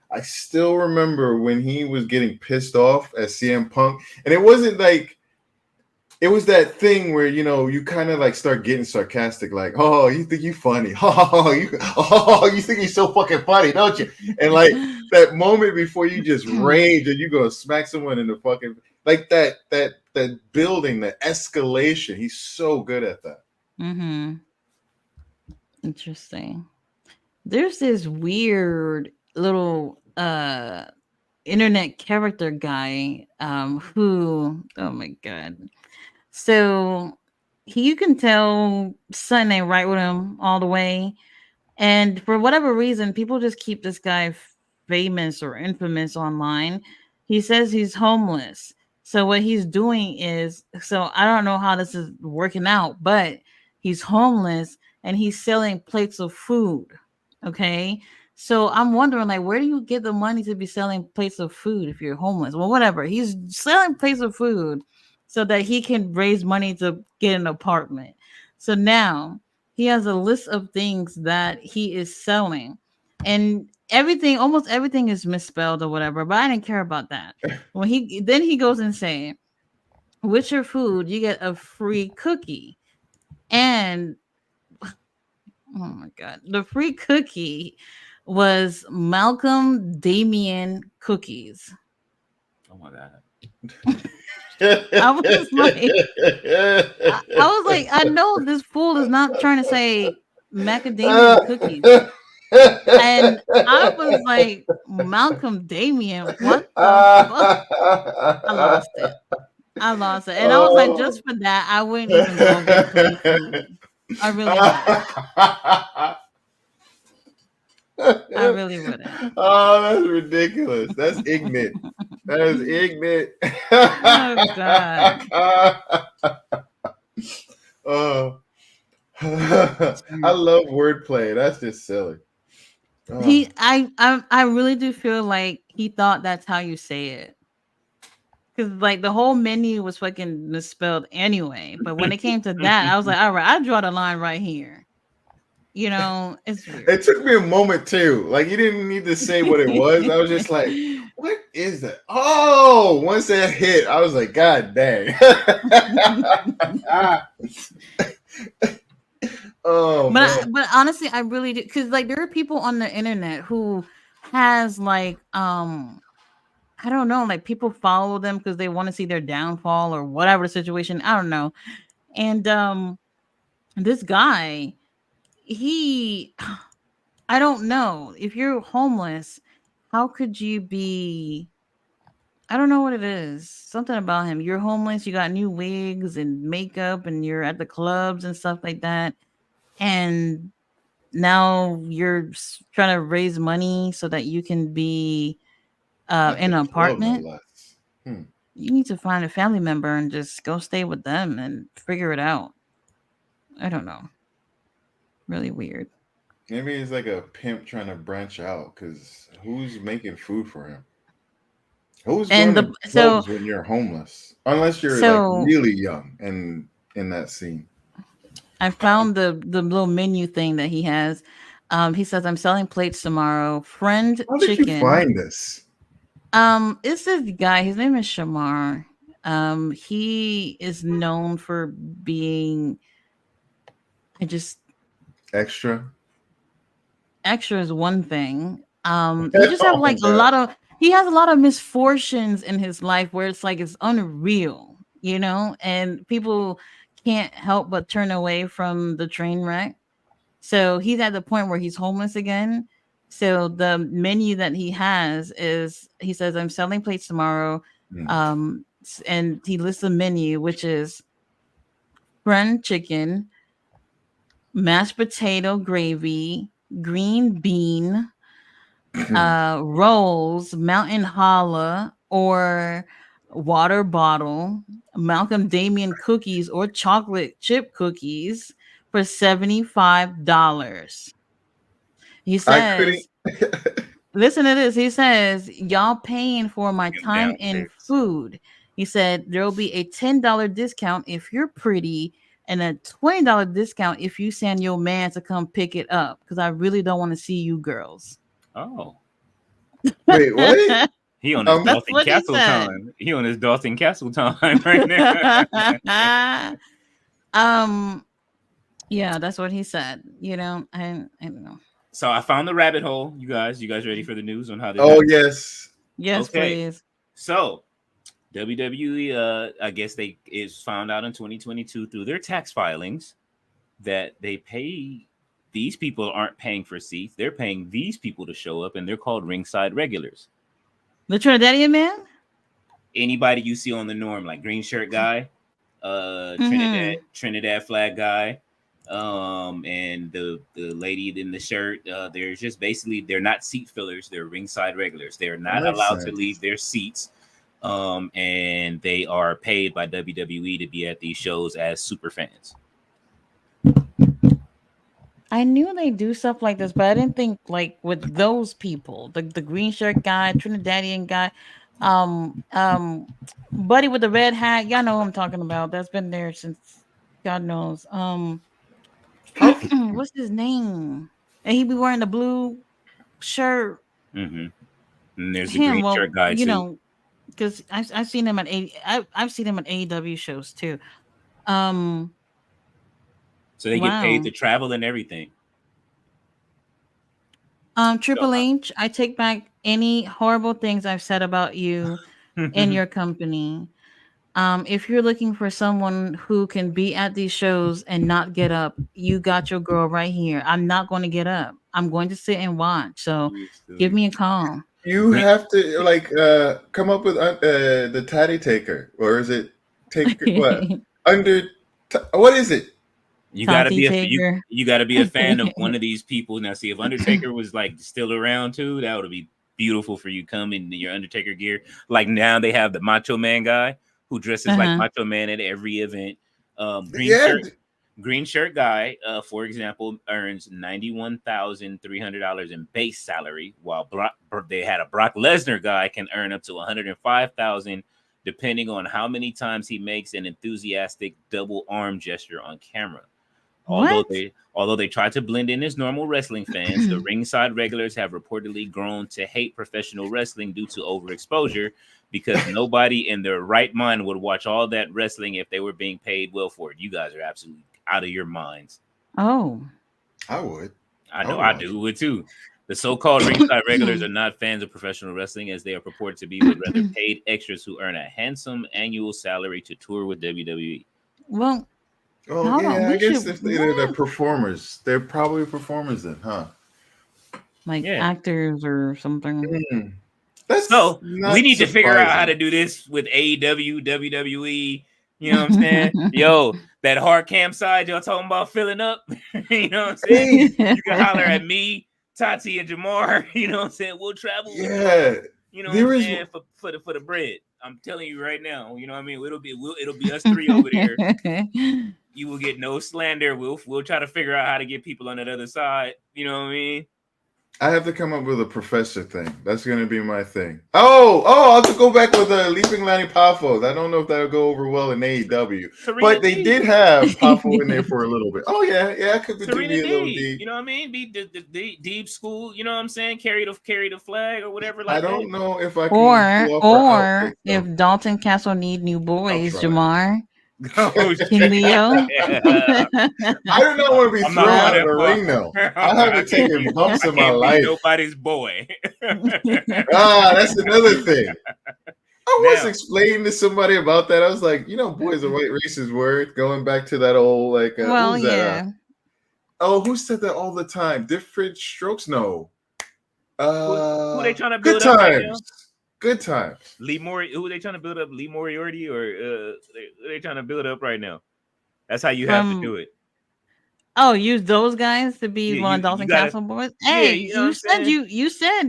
I still remember when he was getting pissed off at CM Punk, and it wasn't like, it was that thing where, you kind of like start getting sarcastic, like, oh, you think you funny. You think you're so fucking funny, don't you? And like that moment before you just rage and you're going to smack someone in the fucking, like that building, the escalation. He's so good at that. Mm-hmm. Interesting. There's this weird little internet character guy who, oh my God. So you can tell something ain't right with him all the way. And for whatever reason, people just keep this guy famous or infamous online. He says he's homeless. So what he's doing is, so I don't know how this is working out, but he's homeless and he's selling plates of food. Okay. So I'm wondering, like, where do you get the money to be selling plates of food if you're homeless? Well, whatever. He's selling plates of food so that he can raise money to get an apartment. So now he has a list of things that he is selling, and almost everything is misspelled or whatever, but I didn't care about that. When he goes and say, with your food, you get a free cookie. And oh my God, the free cookie was Malcolm Damien cookies. Oh my God. I was like, I know this fool is not trying to say macadamia cookies. And I was like, Malcolm Damien, what the fuck? I lost it. I lost it. And I was like, just Oh. for that, I wouldn't even go get free food. I really wouldn't. I really wouldn't. Oh, that's ridiculous. That's ignorant. That is ignorant. Oh God. Oh, I love wordplay. That's just silly. Oh. I really do feel like he thought that's how you say it. Cause like the whole menu was fucking misspelled anyway. But when it came to that, I was like, all right, I draw the line right here. You know, it's weird. It took me a moment too. Like you didn't need to say what it was. I was just like, what is that? Oh, once that hit, I was like, God dang. Oh man. But honestly, I really do, because like there are people on the internet who has like I don't know, like people follow them because they want to see their downfall or whatever the situation. I don't know. And this guy, he I don't know. If you're homeless, how could you be? I don't know what it is. Something about him. You're homeless, you got new wigs and makeup, and you're at the clubs and stuff like that. And now you're trying to raise money so that you can be At in the an club, no apartment. less. Hmm. You need to find a family member and just go stay with them and figure it out. I don't know. Really weird. Maybe he's like a pimp trying to branch out because who's making food for him? Who's going And to the clubs when you're homeless? Unless you're like so really young and in that scene. I found the little menu thing that he has. He says I'm selling plates tomorrow. Friend How did you chicken. find this? It's this guy. His name is Shamar. He is known for being. I just Extra? extra is one thing. He just have Oh like a god. lot of. He has a lot of misfortunes in his life where it's like it's unreal, you know, and people can't help but turn away from the train wreck. So he's at the point where he's homeless again. So the menu that he has is he says, I'm selling plates tomorrow. Hmm. And he lists a menu, which is friend chicken, mashed potato gravy, green bean, rolls, mountain holla, or water bottle, Malcolm Damien cookies or chocolate chip cookies for $75. He I couldn't. says, listen to this. He says, y'all paying for my Him time and downstairs. food. He said, there will be a $10 discount if you're pretty and a $20 discount if you send your man to come pick it up because I really don't want to see you girls. Oh, Wait, what? he on his That's Dalton what he Castle said. time. He on his Dalton Castle time right now. um, yeah, that's what he said. You know, I don't know. So I found the rabbit hole. You guys ready for the news on how this Oh happened? yes. Yes, Okay. please. So WWE, I guess they is found out in 2022 through their tax filings that they pay these people aren't paying for seats. They're paying these people to show up, and they're called ringside regulars. The Trinidadian man? Anybody you see on the norm, like green shirt guy, Mm-hmm. Trinidad flag guy, and the lady in the shirt, they're just basically they're not seat fillers, they're ringside regulars. They're not Makes allowed to sense. leave their seats. And they are paid by WWE to be at these shows as super fans. I knew they do stuff like this, but I didn't think like with those people, the green shirt guy, Trinidadian guy, um, um, buddy with the red hat. Y'all know who I'm talking about. That's been there since God knows. How What's his name? And he be wearing the blue shirt. Mm-hmm. And there's the Him, green well, shirt guy you too. know, because I've seen him at I've seen him at AEW shows too. Um, So they get paid wow. to travel and everything. So, Triple H, I take back any horrible things I've said about you in your company. If you're looking for someone who can be at these shows and not get up, you got your girl right here. I'm not going to get up. I'm going to sit and watch. So give me a call. You have to like come up with the Tatty Taker, or is it take what under? What is it? You gotta Tati be Taker. you gotta be a fan of one of these people. Now, see if Undertaker was like still around too, that would be beautiful for you. Come in your Undertaker gear. Like now they have the Macho Man guy who dresses like Macho Man at every event. Green shirt guy, for example, earns $91,300 in base salary, while they had a Brock Lesnar guy can earn up to $105,000, depending on how many times he makes an enthusiastic double arm gesture on camera. Although they try to blend in as normal wrestling fans, the ringside regulars have reportedly grown to hate professional wrestling due to overexposure, because nobody in their right mind would watch all that wrestling if they were being paid well for it. You guys are absolutely out of your minds. Oh, I would. I know I do it too. The so-called ringside regulars are not fans of professional wrestling, as they are purported to be, but rather paid extras who earn a handsome annual salary to tour with WWE. Well, oh yeah, I guess if they're performers, they're probably performers then, huh? Like actors or something. So we need to figure out how to do this with AEW, WWE. You know what I'm saying? Yo, that hard camp side y'all talking about filling up. You know what I'm saying? You can holler at me, Tati, and Jamar. You know what I'm saying? We'll travel. Yeah. You know what I'm saying? For the bread. I'm telling you right now. You know what I mean? It'll be us three over there. You will get no slander. We'll try to figure out how to get people on that other side. You know what I mean? I have to come up with a professor thing. That's going to be my thing. I'll have to go back with Leaping Lanny Poffo. I don't know if that'll go over well in AEW. But they did have Poffo in there for a little bit. Oh, yeah. I could be a little deep. You know what I mean? Be the deep school, you know what I'm saying? Carry the flag or whatever. Like I don't know if I can. Or if Dalton Castle need new boys, Jamar. King Leo. I do not want to be thrown out of the ring though. I haven't taken bumps in my life. Nobody's boy. That's another thing. I was explaining to somebody about that. I was like, boys are white racist word. Going back to that old who's that? Who said that all the time? Different strokes? No. Who they trying to build up right now? Good times. Who are they trying to build up? Lee Moriarty, or they trying to build up right now? That's how you have to do it. Oh, use those guys to be one of Dalton Castle boys. Hey, you said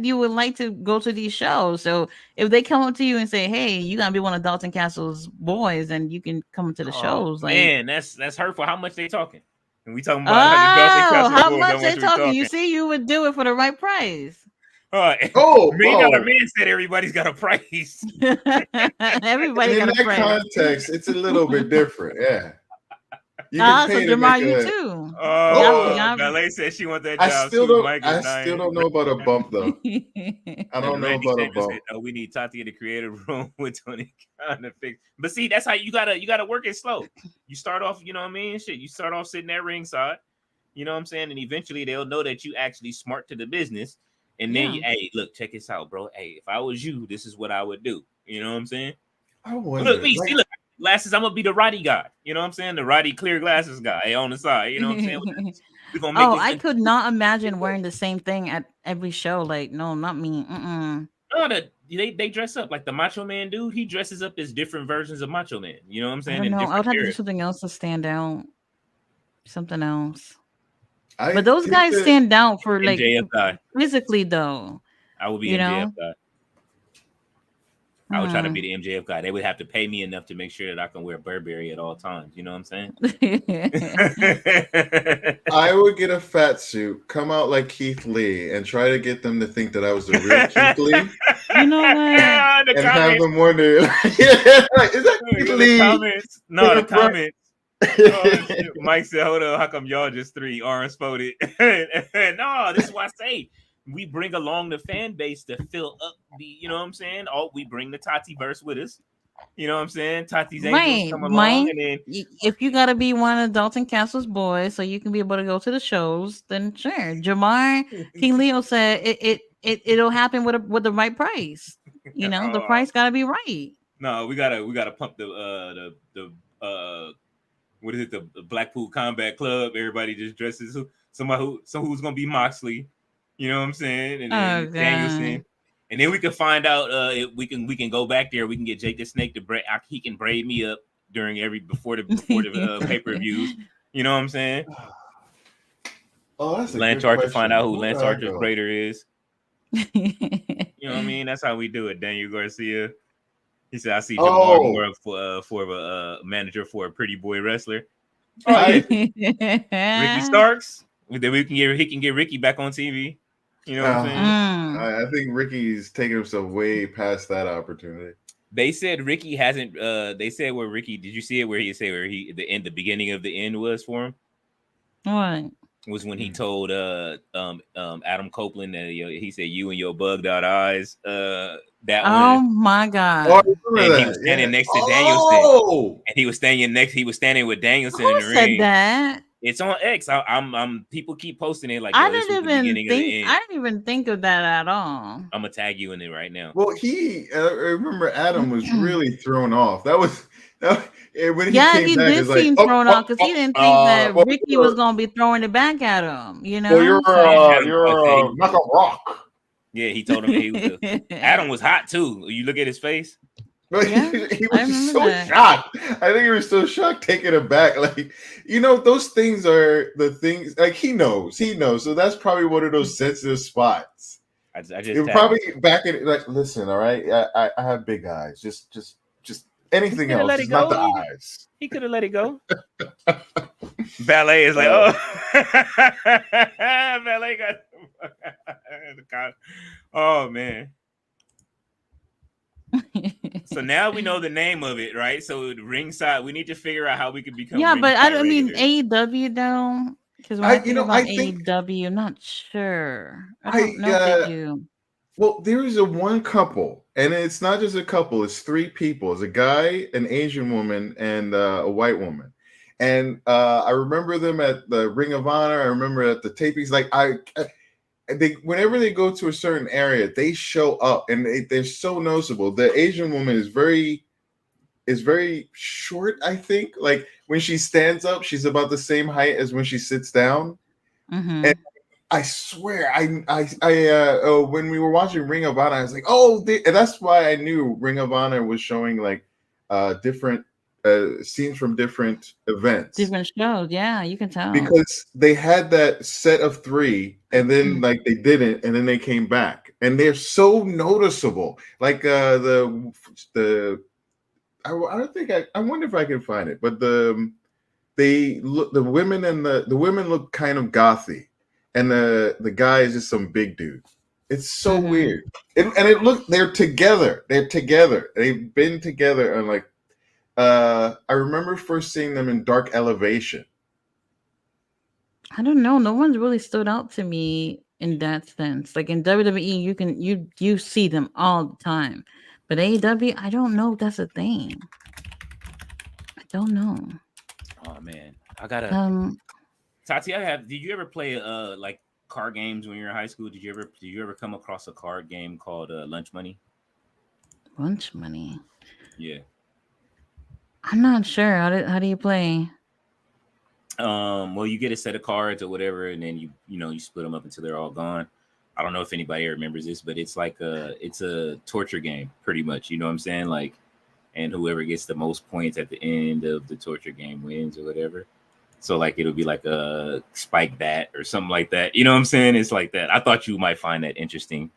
you would like to go to these shows. So if they come up to you and say, "Hey, you gotta be one of Dalton Castle's boys," and you can come to the shows. Man, that's hurtful. How much they talking? And we talking about how much they talking? You see, you would do it for the right price. $1 million man said everybody's got a price. Everybody got a price. In that context, it's a little bit different. Yeah. So Jamar, you too. Valet said she wants that job. I still don't know about a bump though. I don't know about a bump. We need Tati in the creative room with Tony Khan to fix. But see, that's how you gotta work it slow. You start off, you know what I mean? You start off sitting at ringside, you know what I'm saying, and eventually they'll know that you actually smart to the business. And then, hey, look, check this out, bro. Hey, if I was you, this is what I would do. You know what I'm saying? I wonder. Look, glasses. I'm gonna be the Roddy guy. You know what I'm saying? The Roddy clear glasses guy on the side. You know what I'm saying? I could not imagine wearing the same thing at every show. Like, no, not me. No, they dress up like the Macho Man dude. He dresses up as different versions of Macho Man. You know what I'm saying? I don't know. I would have to do something else to stand out. Something else. But those guys stand out for like physically, though. I would be MJF guy. I would try to be the MJF guy. They would have to pay me enough to make sure that I can wear Burberry at all times. You know what I'm saying? I would get a fat suit, come out like Keith Lee, and try to get them to think that I was the real Keith Lee. You know what? And have them wonder, is that Keith Lee? The comments. Mike said, "Hold on, how come y'all just three arms folded?" No, this is why I say we bring along the fan base to fill up the, you know what I'm saying? We bring the Tati verse with us. You know what I'm saying? Tati's Angels come along, and then if you gotta be one of Dalton Castle's boys, so you can be able to go to the shows, then sure. Jamar King Leo said it'll happen with the right price. You know, the price gotta be right. No, we gotta pump the what is it, the Blackpool Combat Club? Everybody just dresses who's gonna be Moxley, you know what I'm saying? And then Danielson, and then we can find out if we can go back there. We can get Jake the Snake to he can braid me up during before the pay-per-views. You know what I'm saying? Oh, that's a Lance good Archer, question. find out who Where Lance did I Archer's go? braider is. You know what I mean? That's how we do it. Daniel Garcia. He said, "I see Jamar more for a manager for a pretty boy wrestler." Oh yeah, Ricky Starks. Then he can get Ricky back on TV. You know what I'm saying? I think Ricky's taking himself way past that opportunity. They said Ricky hasn't. They said where Ricky. Did you see it? Where the beginning of the end was for him? What? Was when he told Adam Copeland that he said you and your bugged out eyes. Oh my God! Oh, and he was standing next to Danielson. And he was standing with Danielson Who in the said ring. that? It's on X. I'm people keep posting it like, I this was the beginning of the end. I didn't even think of that at all. I'm gonna tag you in it right now. Well, I remember Adam was really thrown off. When he came he back, did seem thrown off because he didn't think that Ricky was gonna be throwing it back at him. You know, you're like a rock. Yeah, he told him Adam was hot too. You look at his face. But he was so shocked. I think he was so shocked, taken aback. Like, those things are the things. Like he knows. So that's probably one of those sensitive spots. I just probably back in like, listen, all right. I have big eyes. Just anything else, just not the eyes. He could have let it go. Ballet is like, Ballet got. Oh man. So now we know the name of it, right? So ringside, we need to figure out how we could become. Yeah, but I mean AEW though, because when I think about AEW, I'm not sure. I don't know if they do. Well, there is one couple, and it's not just a couple; it's three people. It's a guy, an Asian woman, and a white woman. And I remember them at the Ring of Honor. I remember at the tapings. Like whenever they go to a certain area, they show up, and they're so noticeable. The Asian woman is very short. I think, like when she stands up, she's about the same height as when she sits down. Mm-hmm. And I swear, when we were watching Ring of Honor, I was like, and that's why I knew Ring of Honor was showing like different scenes from different events, different shows. Yeah, you can tell because they had that set of three, and then like they didn't, and then they came back, and they're so noticeable. Like I wonder if I can find it, but the women and the women look kind of gothy. And the guy is just some big dude. It's so weird. They're together. They've been together. And like, I remember first seeing them in Dark Elevation. I don't know. No one's really stood out to me in that sense. Like in WWE, you see them all the time. But AEW, I don't know if that's a thing. I don't know. Oh man. I gotta Tati, did you ever play like card games when you were in high school? Did you ever come across a card game called Lunch Money? Lunch Money. Yeah. I'm not sure. How do you play? Well, you get a set of cards or whatever, and then you split them up until they're all gone. I don't know if anybody remembers this, but it's like it's a torture game, pretty much. You know what I'm saying? Like, and whoever gets the most points at the end of the torture game wins or whatever. So like it'll be like a spike bat or something like that. You know what I'm saying? It's like that. I thought you might find that interesting.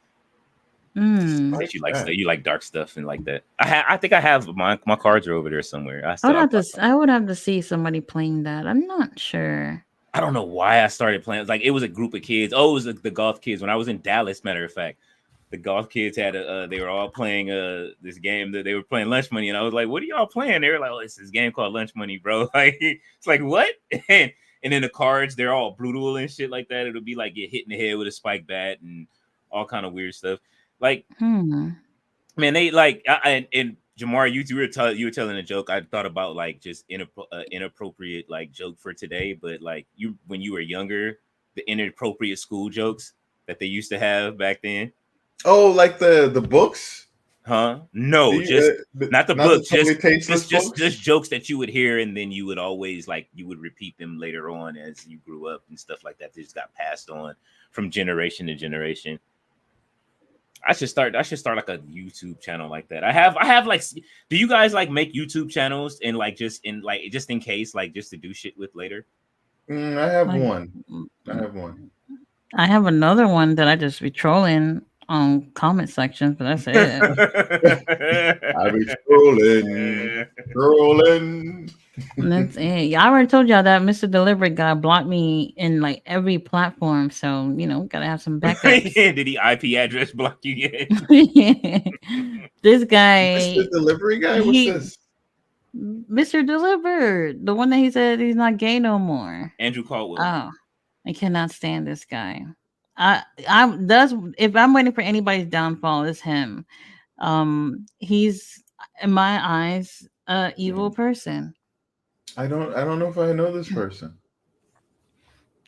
That you like dark stuff and like that. I think I have my cards are over there somewhere. I would have to see somebody playing that. I'm not sure. I don't know why I started playing. Like it was a group of kids. Oh, it was the golf kids when I was in Dallas. Matter of fact, the golf kids had they were all playing this game that they were playing Lunch Money, and I was like, "What are y'all playing?" They were like, "Oh, it's this game called Lunch Money, bro." Like it's like what? And then the cards, they're all brutal and shit like that. It'll be like get hit in the head with a spike bat and all kind of weird stuff. Like, man, they like and Jamar, you were telling a joke. I thought about like just inappropriate like joke for today, but like when you were younger, the inappropriate school jokes that they used to have back then. Oh, like the books? Huh? No, just not the not book. the totally tasteless Just jokes that you would hear, and then you would always you would repeat them later on as you grew up and stuff like that. They just got passed on from generation to generation. I should start like a YouTube channel like that. I have like. Do you guys make YouTube channels and just in case just to do shit with later? I have one. I have one. I have another one that I just be trolling on comment sections, but that's it. I be trolling. That's it. Yeah, I already told y'all that Mr. Deliberate guy blocked me in every platform, so gotta have some backups. Did he IP address block you yet? This guy, Mr. Delivery guy. What's this? Mr. Deliberate, the one that he said he's not gay no more. Andrew Caldwell. Oh, I cannot stand this guy. If I'm waiting for anybody's downfall, it's him. He's in my eyes a evil person. I don't know if I know this person.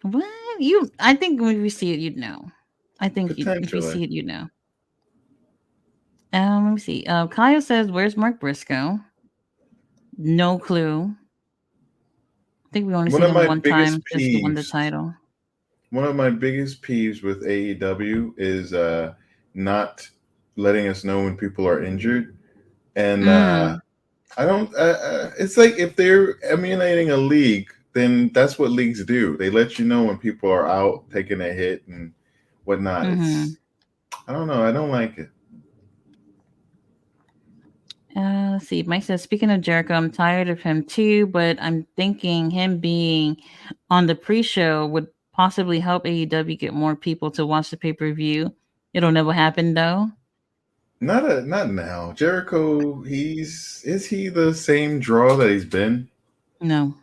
What I think when you see it, you'd know. I think if you see it, you'd know. Let me see. Kyle says, "Where's Mark Briscoe?" No clue. I think we only seen him one time just to win the title. One of my biggest peeves with AEW is not letting us know when people are injured, and I don't. It's like if they're emulating a league, then that's what leagues do. They let you know when people are out taking a hit and whatnot. It's I don't know. I don't like it. Let's see. Mike says, speaking of Jericho, I'm tired of him too, but I'm thinking him being on the pre-show would possibly help AEW get more people to watch the pay-per-view. It'll never happen though. Not now. Jericho, is he the same draw that he's been? No.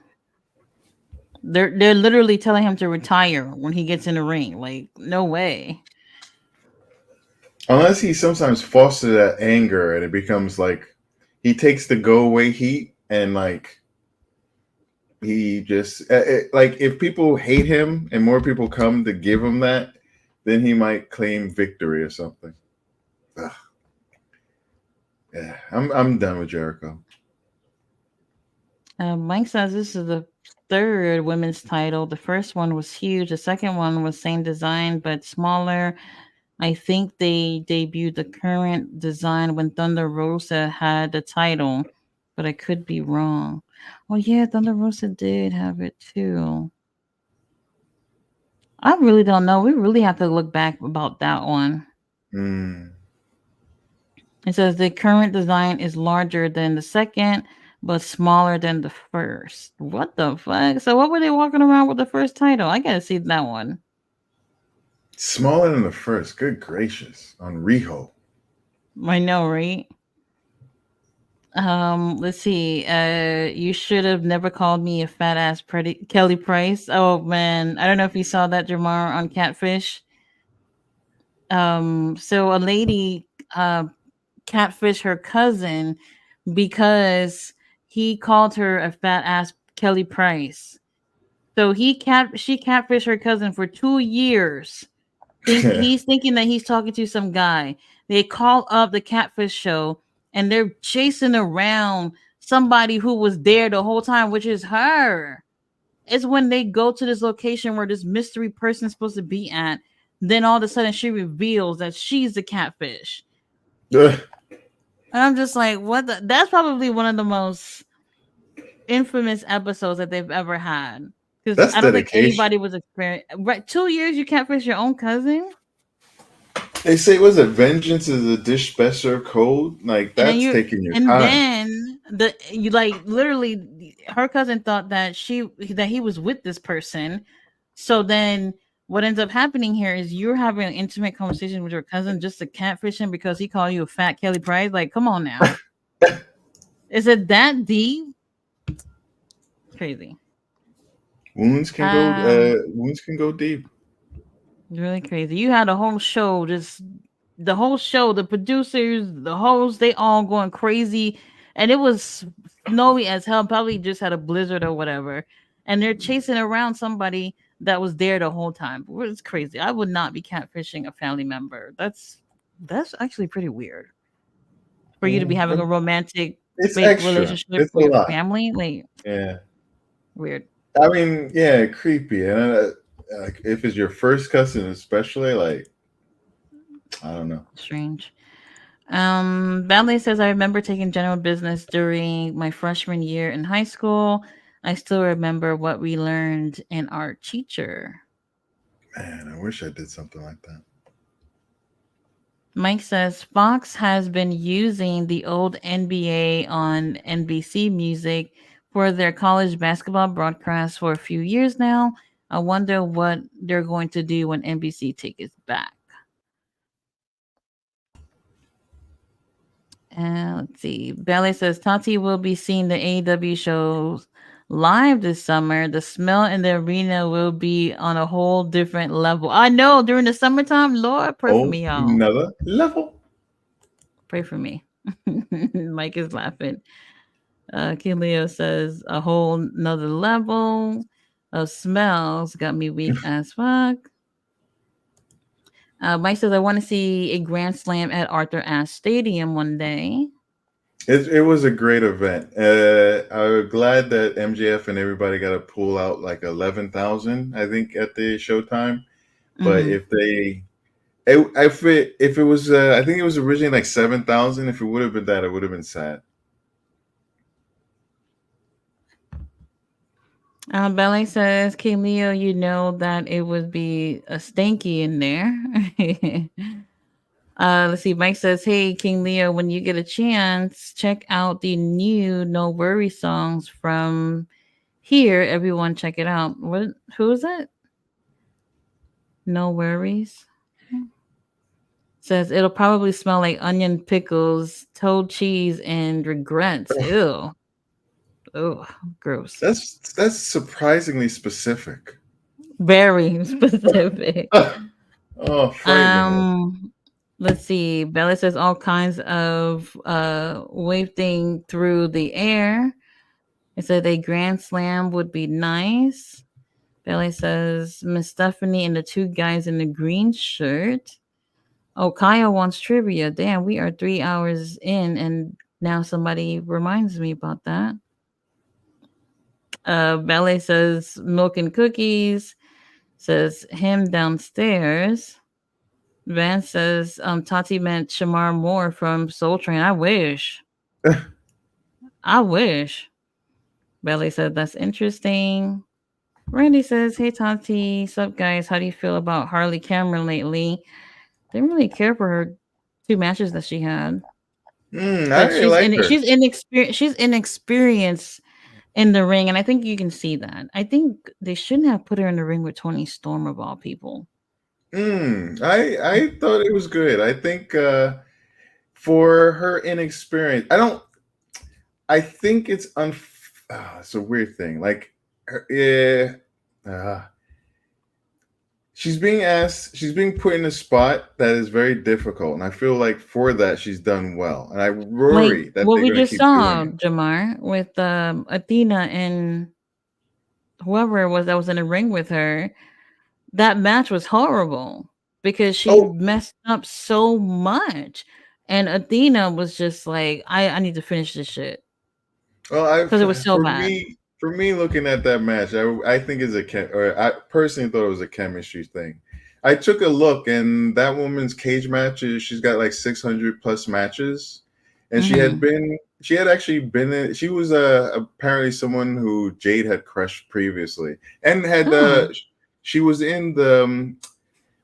They're literally telling him to retire when he gets in the ring. Like, no way. Unless he sometimes fosters that anger and it becomes he takes the go away heat and he just if people hate him and more people come to give him that, then he might claim victory or something. Ugh. Yeah, I'm done with Jericho. Mike says this is the third women's title. The first one was huge. The second one was same design but smaller. I think they debuted the current design when Thunder Rosa had the title, but I could be wrong. Oh yeah, Thunder Rosa did have it too. I really don't know. We really have to look back about that one. It says the current design is larger than the second, but smaller than the first. What the fuck? So what were they walking around with the first title? I gotta see that one. Smaller than the first. Good gracious. On Riho. I know, right? Let's see. You should have never called me a fat ass Kelly Price. Oh man, I don't know if you saw that, Jamar, on Catfish. So a lady catfished her cousin because he called her a fat ass Kelly Price. So she catfished her cousin for 2 years. He's thinking that he's talking to some guy. They call up the catfish show and they're chasing around somebody who was there the whole time, which is her. It's when they go to this location where this mystery person is supposed to be at. Then all of a sudden she reveals that she's the catfish. And I'm just like, what the? That's probably one of the most infamous episodes that they've ever had. Because I don't think anybody was experienced. Right, 2 years you catfish your own cousin. They say, was it vengeance is a dish best served cold? Like that's taking your time. And then literally her cousin thought that he was with this person. So then what ends up happening here is you're having an intimate conversation with your cousin just to catfish him because he called you a fat Kelly Price. Like, come on now. Is it that deep? Crazy. Wounds can go deep. Really crazy. You had a whole show, the producers, the hosts, they all going crazy. And it was snowy as hell. Probably just had a blizzard or whatever. And they're chasing around somebody that was there the whole time. It's crazy. I would not be catfishing a family member. That's actually pretty weird. for you to be having a romantic It's fake extra. relationship It's a with your lot. family. Like Yeah. weird. I mean, yeah, creepy. And like, if it's your first cousin, especially, like, I don't know. Strange. Ballet says I remember taking general business during my freshman year in high school. I still remember what we learned in our teacher. Man, I wish I did something like that. Mike says Fox has been using the old NBA on NBC Music for their college basketball broadcast for a few years now. I wonder what they're going to do when NBC takes it back. And let's see. Ballet says Tati will be seeing the AEW shows live this summer. The smell in the arena will be on a whole different level. I know during the summertime, Lord, pray for Oh, me, y'all. another level. Pray for me. Mike is laughing. King Leo says a whole nother level of smells got me weak as fuck. Mike says I want to see a grand slam at Arthur Ashe Stadium one day. It was a great event. I'm glad that MJF and everybody got to pull out like 11,000, I think, at the showtime. But Mm-hmm. if it was, I think it was originally like 7,000. If it would have been that, it would have been sad. Ballet says, King Leo, you know that it would be a stanky in there. Let's see. Mike says, hey, King Leo, when you get a chance, check out the new No Worry songs from here. Everyone, check it out. What? Who is it? No Worries. Says it'll probably smell like onion pickles, toad cheese, and regrets. Ew. Oh, gross. That's surprisingly specific. Very specific. Frightening. Let's see. Bella says all kinds of wafting through the air. It said a grand slam would be nice. Bella says Miss Stephanie and the two guys in the green shirt. Oh, Kaya wants trivia. Damn, we are 3 hours in, and now somebody reminds me about that. Ballet says milk and cookies. Says him downstairs. Van says Tati meant Shamar Moore from Soul Train. I wish. I wish. Ballet said that's interesting. Randy says, hey Tati, sup guys? How do you feel about Harley Cameron lately? Didn't really care for her 2 matches that she had. I But really like her. she's inexperienced in the ring, and I think you can see that. I think they shouldn't have put her in the ring with Tony Storm of all people. I thought it was good. I think for her inexperience, I think it's it's a weird thing. Like, yeah, she's being put in a spot that is very difficult, and I feel like for that she's done well, and I Like worry that what they're we going to just keep doing saw, it. Jamar, with Athena and whoever it was that was in the ring with her. That match was horrible because she Oh, messed up so much. And Athena was just like, I need to finish this shit well, because it was so bad. for me, looking at that match, I think it's or I personally thought it was a chemistry thing. I took a look, and that woman's cage matches, she's got like 600 plus matches, and Hmm. she had actually been in. She was apparently someone who Jade had crushed previously, and had Oh, she was in the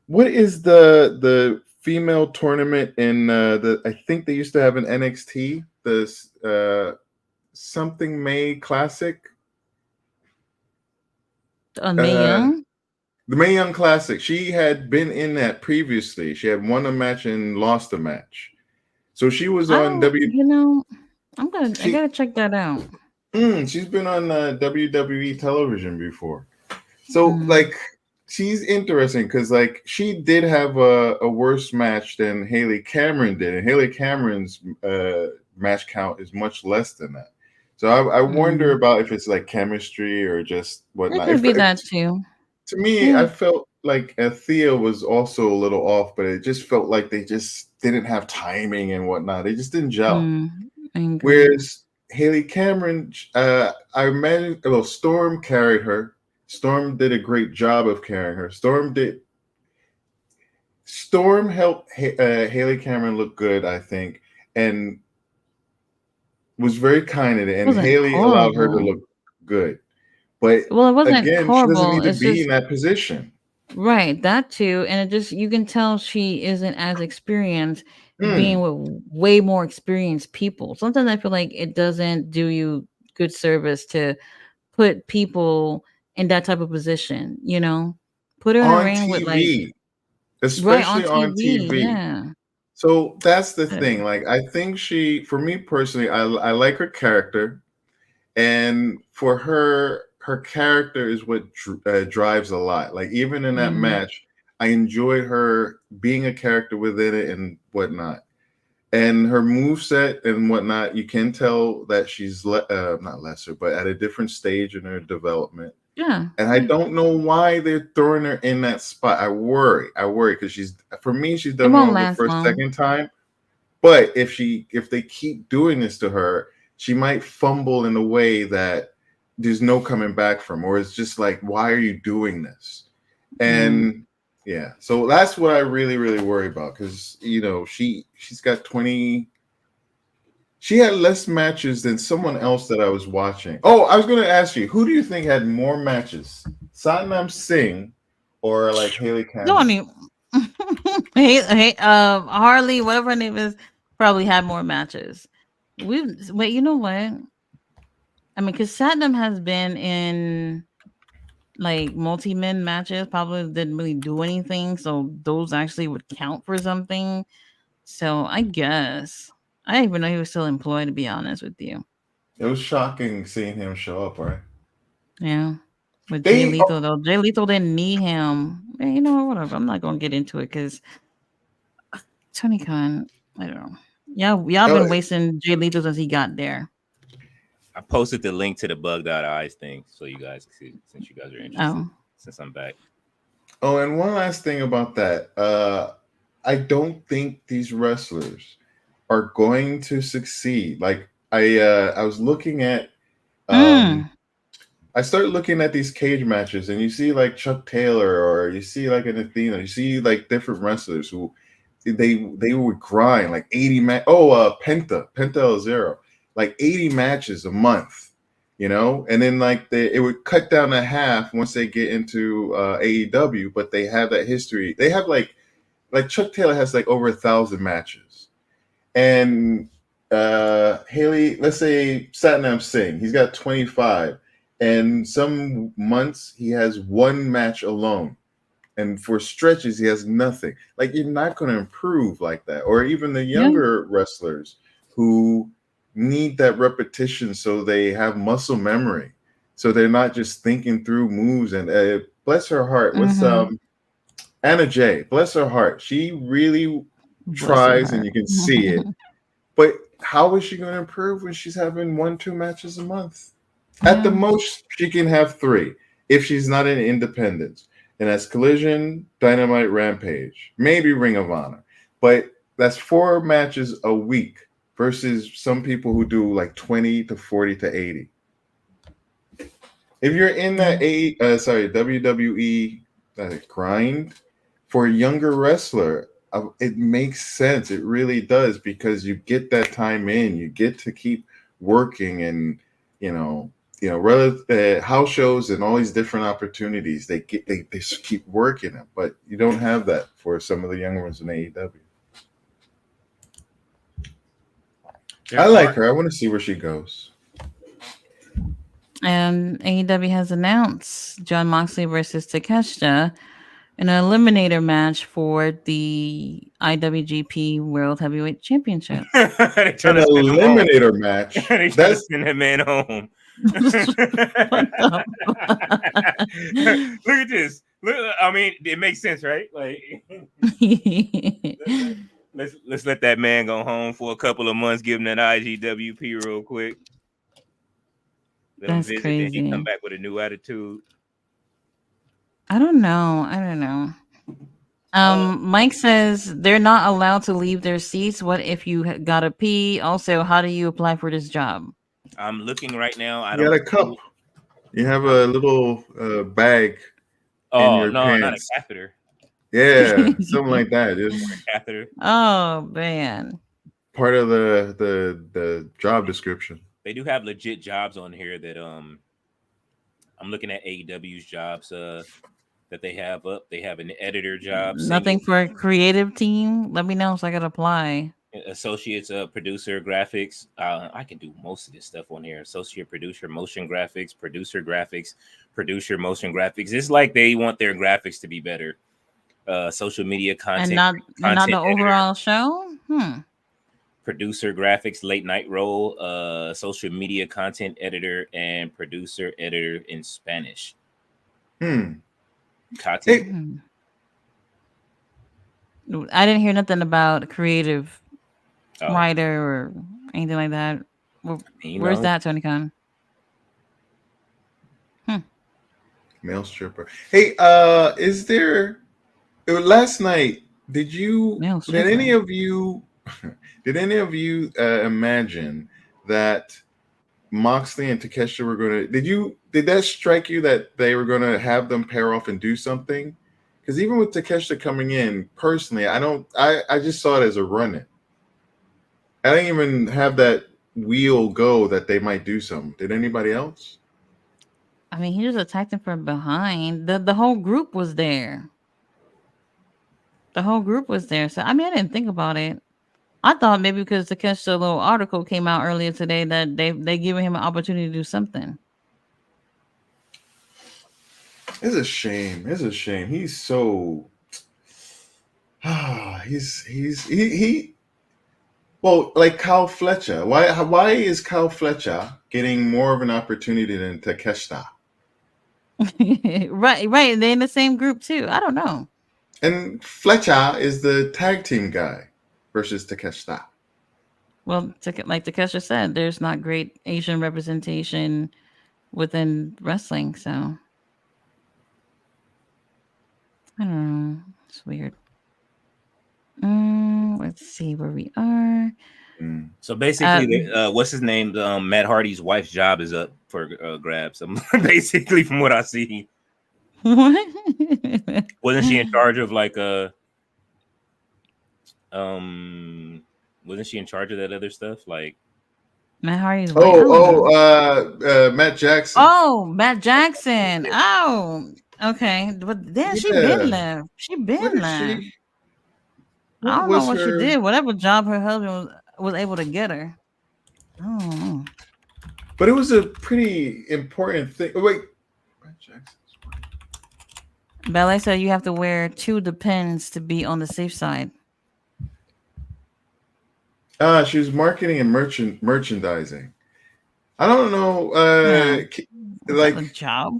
what is the female tournament in the I think they used to have an NXT this something May Classic. Mae Uh, Young. the Mae Young Classic. She had been in that previously. She had won a match and lost a match. So she was I on don't, W. I She gotta check that out. she's been on WWE television before. So Mm. like she's interesting because like she did have a worse match than Haley Cameron did, and Haley Cameron's match count is much less than that. So I wonder Mm. about if it's like chemistry or just It whatnot. could be that too. To me, Yeah. I felt like Thea was also a little off, but it just felt like they just didn't have timing and whatnot. They just didn't gel. I agree. Whereas Haley Cameron, I imagine, well, Storm carried her. Storm did a great job of carrying her. Storm helped Haley Cameron look good, I think, and was very kind in it. It And wasn't Haley allowed her to horrible. look good. But Well, it wasn't again, she doesn't horrible. need to It's be just in that position. right, that too. And it just you can tell she isn't as experienced being Hmm. with way more experienced people. Sometimes I feel like it doesn't do you good service to put people in that type of position, you know? Put her in a On ring with like TV, right on especially on TV, TV. yeah. So that's the I don't thing. Like, I think for me personally, I like her character, and for her character is what drives a lot. Like, even in that Mhm. match, I enjoyed her being a character within it and whatnot. And her move set and whatnot, you can tell that she's not lesser, but at a different stage in her development. Yeah. And I don't know why they're throwing her in that spot. I worry because for me, she's It done won't well the last first, long. second time. But if they keep doing this to her, she might fumble in a way that there's no coming back from, or it's just like, why are you doing this? Yeah. And yeah, so that's what I really, really worry about, because she's got 20. She had less matches than someone else that I was watching. Oh, I was going to ask you, who do you think had more matches, Satnam Singh or like Haley Don't Cameron? even hey, Harley, whatever her name is, probably had more matches. Wait, you know what? I mean, because Satnam has been in like multi-men matches, probably didn't really do anything, so those actually would count for something. So I guess I didn't even know he was still employed. To be honest with you, It was shocking seeing him show up, right? yeah. With Jay They Lethal though, Jay Lethal didn't need him. You know, whatever. I'm not gonna get into it because Tony Khan, I don't know. Y'all uh, been wasting Jay Lethal since he got there. I posted the link to the bugged out eyes thing so you guys can see, since you guys are interested. Oh, Since I'm back. Oh, and one last thing about that. I don't think these wrestlers are going to succeed. Like, I was looking at um mm, I started looking at these cage matches, and you see like Chuck Taylor, or you see like an Athena, you see like different wrestlers who they would grind like 80 Penta Zero, like 80 matches a month, and then like it would cut down to half once they get into AEW, but they have that history. They have like Chuck Taylor has like over 1,000 matches, and Haley, let's say Satnam Singh, he's got 25, and some months he has one match alone, and for stretches he has nothing. Like, you're not going to improve like that. Or even the yeah. younger wrestlers who need that repetition so they have muscle memory, so they're not just thinking through moves. And bless her heart, what's Mm-hmm. Anna Jay, bless her heart, she really Bless her tries, and heart. you can see it. But how is she going to improve when she's having 1-2 matches a month? At the Yeah. most, she can have 3 if she's not in Independence. And that's Collision, Dynamite, Rampage, maybe Ring of Honor. But that's 4 matches a week versus some people who do like 20 to 40 to 80. If you're in Yeah. that WWE grind for a younger wrestler, it makes sense. It really does, because you get that time in, you get to keep working, and house shows and all these different opportunities. They just keep working it, but you don't have that for some of the younger ones in AEW. I like her. I want to see where she goes. And AEW has announced John Moxley versus Takeshita in an eliminator match for the IWGP World Heavyweight Championship. They trying An to send him home. eliminator match. They trying to send that man home. What the Look at this. Look, I mean, it makes sense, right? Like, let's let that man go home for a couple of months, give him that IGWP real quick. Let him That's visit, then he come crazy. back with a new attitude. I don't know. I don't know. Mike says they're not allowed to leave their seats. What if you gotta pee? Also, how do you apply for this job? I'm looking right now. I You got don't a cup. see. You have I'm, a little bag in oh your no, not a pants. catheter. Yeah, something like that. Just Catheter. Oh man. part of the job description. They do have legit jobs on here that I'm looking at AEW's jobs that they have up. They have an editor job, Nothing for a creative team. Let me know so I can apply. associates producer graphics. I can do most of this stuff on here. Associate producer motion graphics, producer motion graphics. It's like they want their graphics to be better. Social media And content not the content editor, overall show? producer graphics late night role, social media content editor, and producer editor in Spanish. Hmm. Kati. Hey, I didn't hear nothing about creative Oh, writer or anything like that. you Where's know, that, Tony Khan? male stripper. Hey, is there last night? Male Did any stripper. of you imagine that Moxley and Takeshita were going to? Did that strike you that they were going to have them pair off and do something? Because even with Takeshita coming in, personally, I just saw it as a run-in. I didn't even have that wheel go that they might do something. Did anybody else? I mean, he just attacked him from behind. The whole group was there. The whole group was there. So I mean, I didn't think about it. I thought maybe because the Takeshita little article came out earlier today that they giving him an opportunity to do something. It's a shame. It's a shame. He's so. He. Well, like Kyle Fletcher. Why is Kyle Fletcher getting more of an opportunity than Takeshita? Right. They're in the same group too. I don't know. And Fletcher is the tag team guy versus Takeshita. Well, like Takesha said, there's not great Asian representation within wrestling, so I don't know. It's weird. Let's see where we are. so basically, what's his name? Matt Hardy's wife's job is up for grabs. Basically, from what I see, What? wasn't she in charge of like wasn't she in charge of that other stuff? Like, Matt Hardy's wife? I don't know. Matt Jackson. Oh, Matt Jackson. Oh, okay. But then she been Yeah. left. She What been did left. she? I What don't know was what she her? did. Whatever job her husband was able to get her. I don't know. But it was a pretty important thing. Oh, wait, Matt Jackson. Ballet said you have to wear 2 Depends to be on the safe side. She was marketing and merchandising. I don't know. Yeah. Is that a Like, job?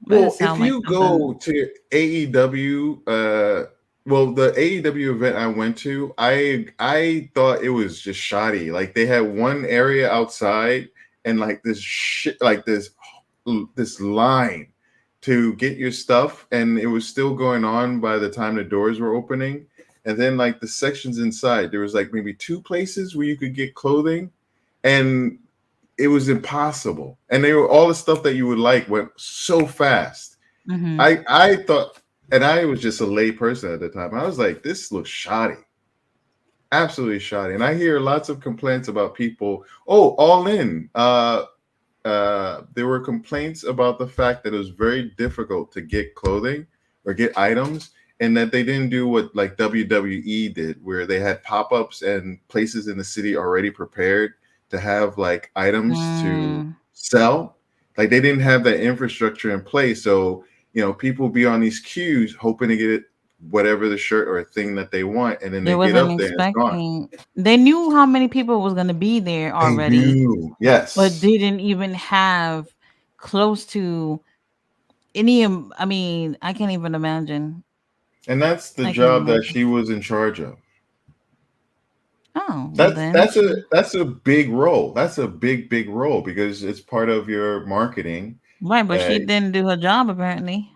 That doesn't well, if sound like you something. go to AEW, the AEW event I went to, I thought it was just shoddy. Like they had one area outside and like this shit, like this line to get your stuff, and it was still going on by the time the doors were opening. And then like the sections inside, there was like maybe 2 places where you could get clothing, and it was impossible. And they were all the stuff that you would like went so fast. Mm-hmm. I thought, and I was just a lay person at the time. I was like, this looks shoddy, absolutely shoddy. And I hear lots of complaints about people. Oh, All In. There were complaints about the fact that it was very difficult to get clothing or get items, and that they didn't do what like WWE did, where they had pop-ups and places in the city already prepared to have like items to sell. Like they didn't have that infrastructure in place. So, people be on these queues hoping to get it, whatever the shirt or thing that they want, and then They they get wasn't up there and it's gone. expecting. They knew how many people was going to be there They already, knew, but yes. didn't even have close to any. I mean, I can't even imagine. And that's the I can't job that imagine. she was in charge of. Oh well, That's then that's a that's a big role. That's a big role because it's part of your marketing. right, but Uh, she didn't do her job apparently.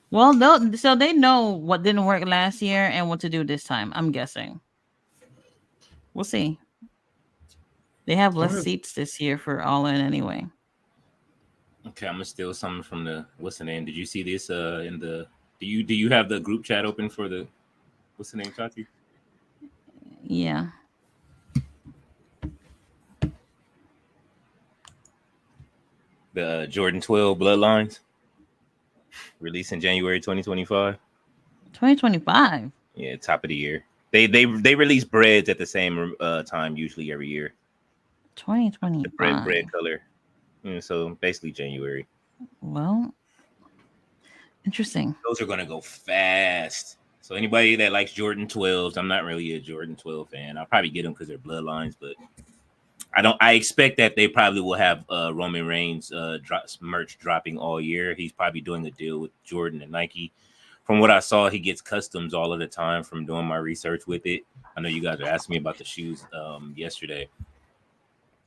Well, so they know what didn't work last year and what to do this time. I'm guessing. We'll see. They have less seats this year for All In anyway. Okay, I'm gonna steal something from the what's the name? Did you see this in the do you have the group chat open for the what's the name, Tati? Yeah. The Jordan 12 Bloodlines released in January 2025. 2025. Yeah, top of the year. They release breads at the same time usually every year. The 2025. bread color. So basically January. Well, interesting. Those are gonna go fast. So anybody that likes Jordan 12s, I'm not really a Jordan 12 fan. I'll probably get them because they're Bloodlines, but I expect that they probably will have Roman Reigns merch dropping all year. He's probably doing a deal with Jordan and Nike. From what I saw, he gets customs all of the time from doing my research with it. I know you guys are asking me about the shoes yesterday.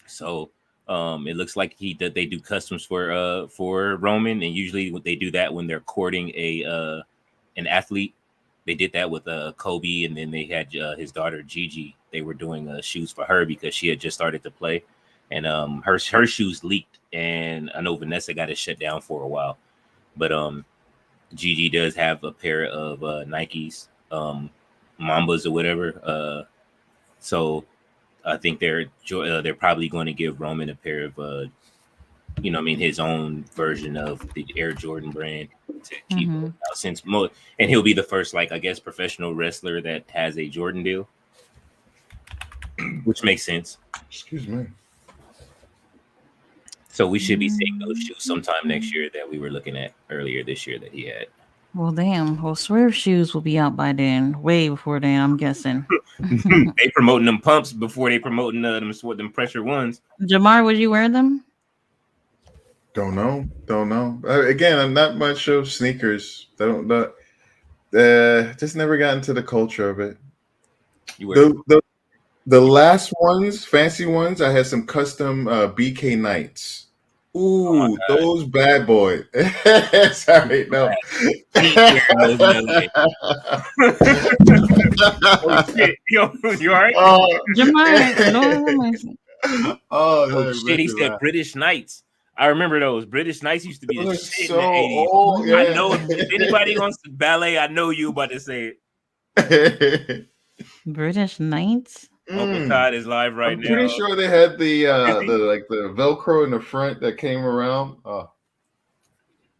So it looks like they do customs for Roman, and usually they do that when they're courting an athlete. They did that with Kobe, and then they had his daughter Gigi. They were doing shoes for her because she had just started to play, and her shoes leaked, and I know Vanessa got it shut down for a while, but Gigi does have a pair of Nikes, Mambas or whatever. So I think they're probably going to give Roman a pair of his own version of the Air Jordan brand to keep out and he'll be the first, like, I guess, professional wrestler that has a Jordan deal, which makes sense. Excuse me. So we should be seeing those shoes sometime next year that we were looking at earlier this year that he had. Well, damn. Well, Swerve shoes will be out by then, way before then, I'm guessing. They promoting them pumps before they promoting them pressure ones. Jamar, would you wear them? Don't know. Again, I'm not much of sneakers. Just never got into the culture of it. The last ones, fancy ones, I had some custom BK Knights. Ooh, those bad boys. Sorry, no. Oh shit! Yo, you all right? Oh shit! He said British Knights. I remember those British Knights used to be the shit so in the 80s. old, yeah. I know if anybody wants to ballet, I know you about to say it. British Knights. Uncle Todd is live right now. I'm pretty sure they had the Velcro in the front that came around.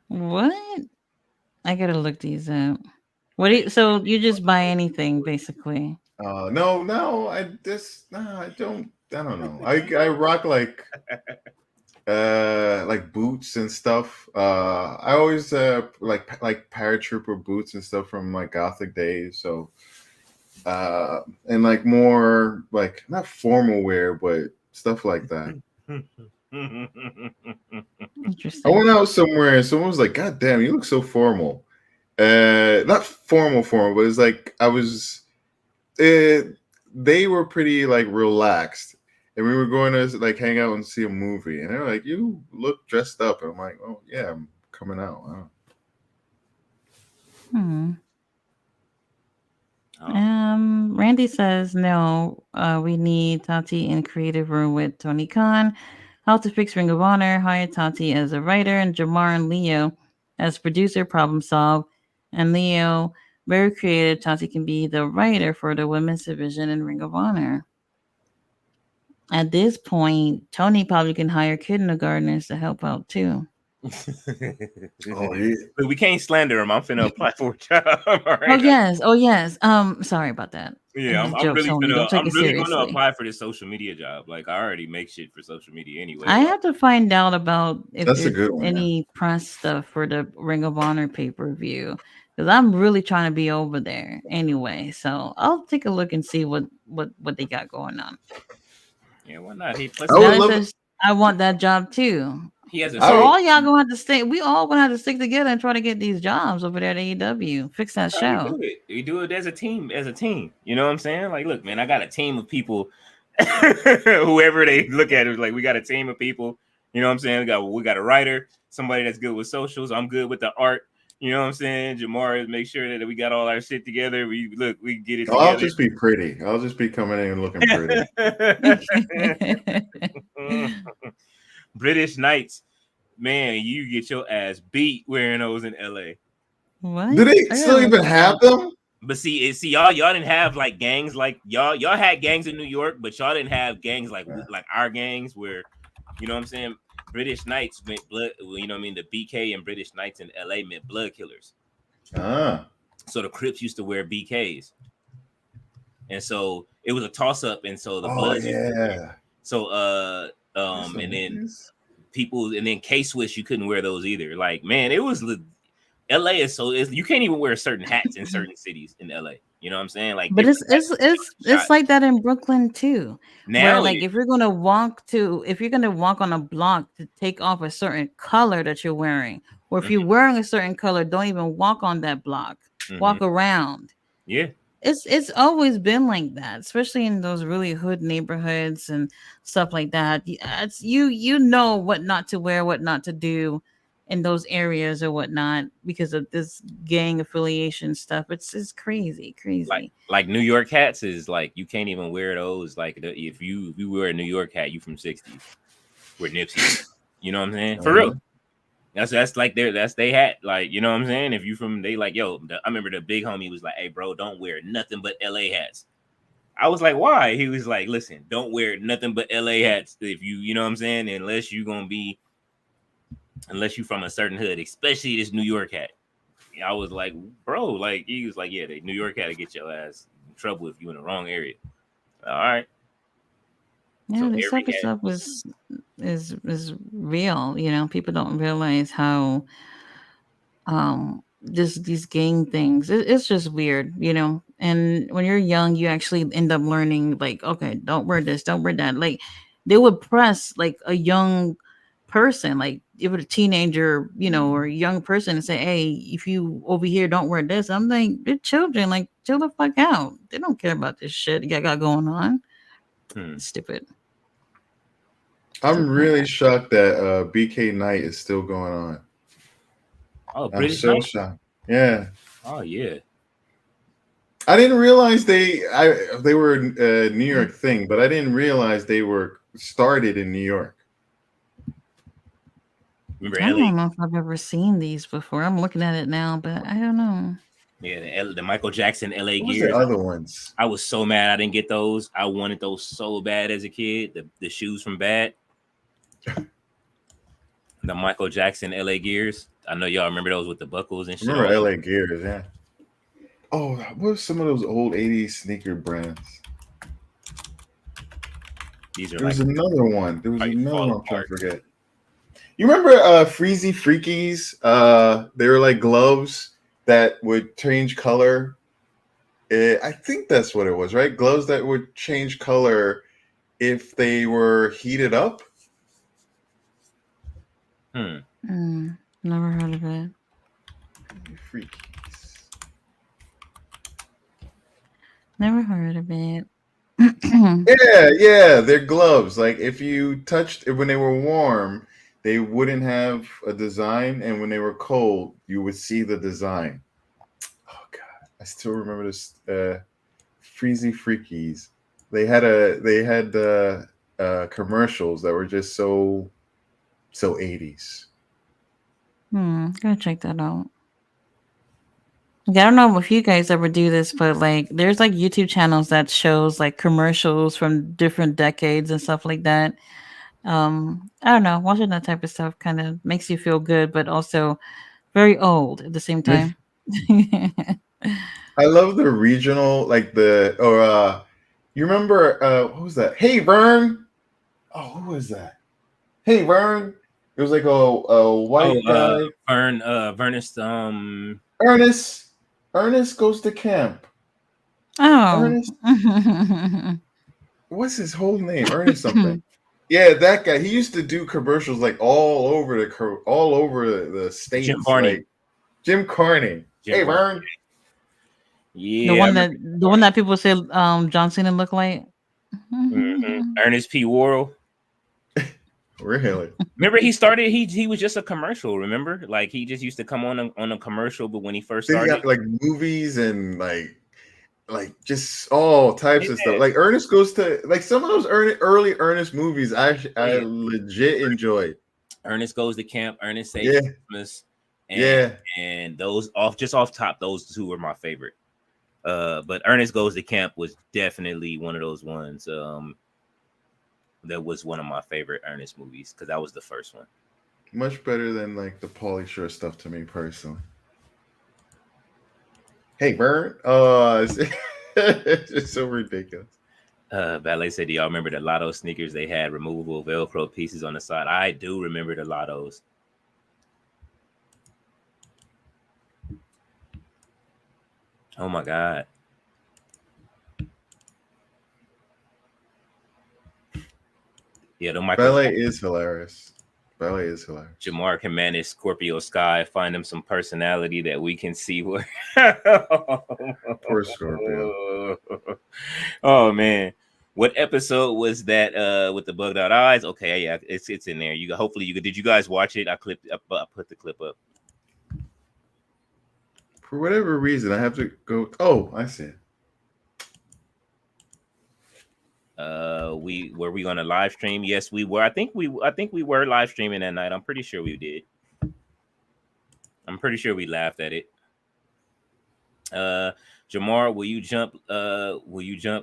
What? I gotta look these up. So you just buy anything basically? No, I don't know. I rock like boots and stuff. I always like paratrooper boots and stuff from my Gothic days. So and like more like not formal wear, but stuff like that. Interesting. I went out somewhere and someone was like, "God damn, you look so formal." Not formal, but it's like they were pretty like relaxed, and we were going to like hang out and see a movie, and they were like, "You look dressed up," and I'm like, "Oh yeah, I'm coming out." Randy says no. We need Tati in creative room with Tony Khan. How to fix Ring of Honor. Hire Tati as a writer and Jamar and Leo as producer. Problem solve. And Leo, very creative. Tati can be the writer for the women's division in Ring of Honor. At this point, Tony probably can hire kindergartners to help out too. We can't slander him. I'm finna apply for a job. Right? Oh yes. Sorry about that. Yeah, I'm really gonna apply for this social media job. Like, I already make shit for social media anyway. I have to find out about if That's there's any press stuff for the Ring of Honor pay-per-view, because I'm really trying to be over there anyway. So I'll take a look and see what they got going on. Yeah, why not? I want that job too. So all y'all gonna have to stay. We all gonna have to stick together and try to get these jobs over there at AEW. Fix that show. We do it as a team. You know what I'm saying? Like, look, man, I got a team of people. Whoever they look at it, like, we got a team of people. You know what I'm saying? We got a writer, somebody that's good with socials. I'm good with the art. You know what I'm saying? Jamar, make sure that we got all our shit together. We get it I'll together. just be pretty. I'll just be coming in and looking pretty. British Knights, man, you get your ass beat wearing those in LA. What? Do they still even have them? But see, y'all didn't have like gangs like y'all had gangs in New York, but y'all didn't have gangs like our gangs where, you know what I'm saying? British Knights meant blood. You know what I mean? The BK and British Knights in LA meant blood killers. So the Crips used to wear BKs, and so it was a toss up, and so the Bloods. Yeah. So and then people, and then K-Swiss, you couldn't wear those either. Like, man, it was. LA is you can't even wear certain hats in certain cities in LA. You know what I'm saying? Like, but it's like that in Brooklyn too. Now, where like if you're gonna walk on a block to take off a certain color that you're wearing, or if you're wearing a certain color, don't even walk on that block. Walk around. Yeah. It's always been like that, especially in those really hood neighborhoods and stuff like that. It's you know what not to wear, what not to do in those areas or whatnot because of this gang affiliation stuff. It's crazy. Like New York hats is like you can't even wear those. Like if you wear a New York hat, you from '60s. We're Nipsey. You know what I'm saying? For real. That's like that's they hat. Like, you know what I'm saying? If you from they like, yo, I remember the big homie was like, hey bro, don't wear nothing but LA hats. I was like, why? He was like, listen, don't wear nothing but LA hats if you know what I'm saying, unless you from a certain hood, especially this New York hat. I was like, bro, like he was like, yeah, the New York hat to get your ass in trouble if you in the wrong area. All right. Yeah, so this type of stuff is real. You know, people don't realize how just these gang things. It's just weird, you know. And when you're young, you actually end up learning like, okay, don't wear this, don't wear that. Like they would press like a young person, like if a teenager, you know, or a young person, and say, hey, if you over here don't wear this, I'm like, they're children, like chill the fuck out. They don't care about this shit you got going on. Stupid. I'm really shocked that BK Knight is still going on. Oh, I'm so shocked. Yeah. Oh yeah. I didn't realize they were a New York thing, but I didn't realize they were started in New York. Remember I don't know if I've ever seen these before. I'm looking at it now, but I don't know. Yeah, the Michael Jackson LA What was gears. the other ones? I was so mad I didn't get those. I wanted those so bad as a kid. The shoes from Bad. The Michael Jackson LA gears. I know y'all remember those with the buckles and shit. I remember LA gears, yeah. Oh, what are some of those old 80s sneaker brands? There was another one. There was another one I'm trying to forget. You remember Freezy Freakies? They were like gloves that would change color. I think that's what it was, right? Gloves that would change color if they were heated up. Never heard of it. Freakies. Never heard of it. Yeah, they're gloves. Like if you touched when they were warm, they wouldn't have a design, and when they were cold, you would see the design. Oh god, I still remember this. Freezy Freakies. They had commercials that were just so 80s. Gotta check that out. I don't know if you guys ever do this, but like there's like YouTube channels that shows like commercials from different decades and stuff like that. I don't know, watching that type of stuff kind of makes you feel good, but also very old at the same time. I love the regional, like you remember what was that? Hey Vern. Oh, who was that? Hey Vern. It was like a white guy. Ernest. Ernest goes to camp. Oh. Ernest. What's his whole name? Ernest something. Yeah, that guy. He used to do commercials like all over the states. Jim Carney. Like Jim Carney. Hey Vern. Yeah. The one that people say John Cena looked like. Ernest P. Worrell. Really? Remember, he started. He was just a commercial. Remember, like he just used to come on a commercial. But when he first Did he started, have like movies and like just all types of yeah, stuff? Like Ernest Goes to like some of those early Ernest movies. I yeah. legit enjoyed. Ernest Goes to Camp, Ernest Saves Yeah, Christmas, and yeah. those off top, those two were my favorite. But Ernest Goes to Camp was definitely one of those ones. That was one of my favorite Ernest movies because that was the first one. Much better than like the Pauly Shore stuff to me personally. Hey, Bert. It's just so ridiculous. Ballet said, "Do y'all remember the Lotto sneakers? They had removable Velcro pieces on the side. I do remember the Lottos. Oh my god." Yeah, the Michael Ballet is hilarious. Ballet is hilarious. Jamar can manage Scorpio Sky, find him some personality that we can see where. Poor Scorpio. Oh man, what episode was that? With the bugged out eyes? Okay, yeah, it's in there. You hopefully you did. You guys watch it? I put the clip up. For whatever reason, I have to go. Oh, I see it. We gonna live stream? Yes, we were. I think we were live streaming that night. I'm pretty sure we did. I'm pretty sure we laughed at it. Jamar, will you jump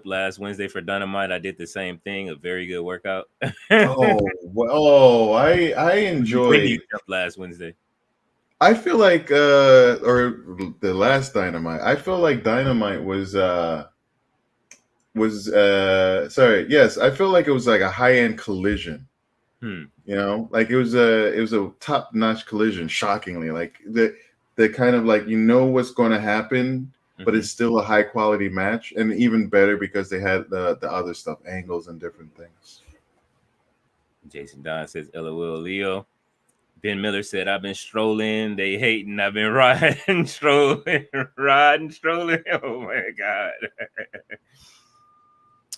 last Wednesday for Dynamite? I did the same thing. A very good workout. I enjoy. When you jumped last Wednesday. I feel like or the last Dynamite. I feel like Dynamite was sorry, yes, I feel like it was like a high-end collision. You know, like it was a top-notch collision, shockingly. Like the kind of like what's going to happen, but it's still a high-quality match, and even better because they had the other stuff, angles and different things. Jason Don says, "LOL, Leo." Ben Miller said, "I've been strolling. They hating. I've been riding, strolling, riding, strolling." Oh my god.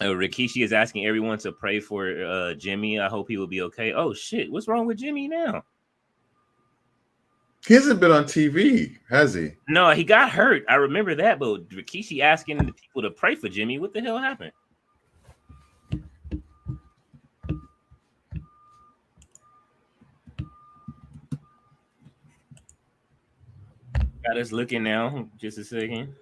Rikishi is asking everyone to pray for Jimmy. I hope he will be okay. Oh shit, what's wrong with Jimmy now? He hasn't been on TV, has he? No, he got hurt. I remember that, but Rikishi asking the people to pray for Jimmy. What the hell happened? Got us looking now. Just a second.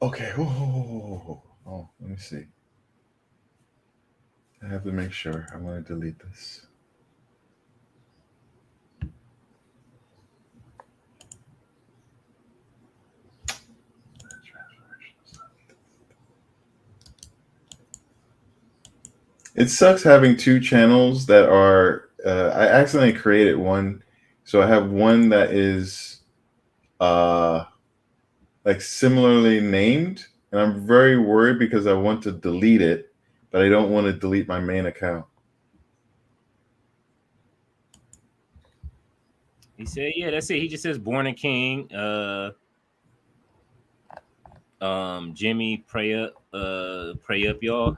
Okay. Oh, let me see. I have to make sure. I'm going to delete this. It sucks having two channels that are. I accidentally created one, so I have one that is, like similarly named, and I'm very worried because I want to delete it, but I don't want to delete my main account. He said, "Yeah, that's it." He just says, "Born a King." Jimmy, pray up, y'all.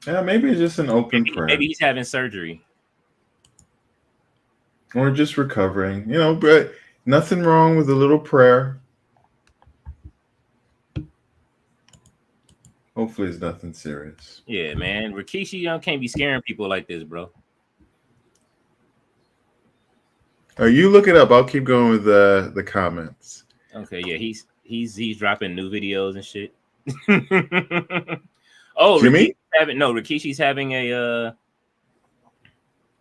Yeah, maybe it's just an open prayer. Maybe he's having surgery. Or just recovering, but nothing wrong with a little prayer. Hopefully it's nothing serious. Yeah, man. Rikishi can't be scaring people like this, bro. You look it up. I'll keep going with the comments. Okay, yeah, he's dropping new videos and shit. Oh, Jimmy? Rikishi's having a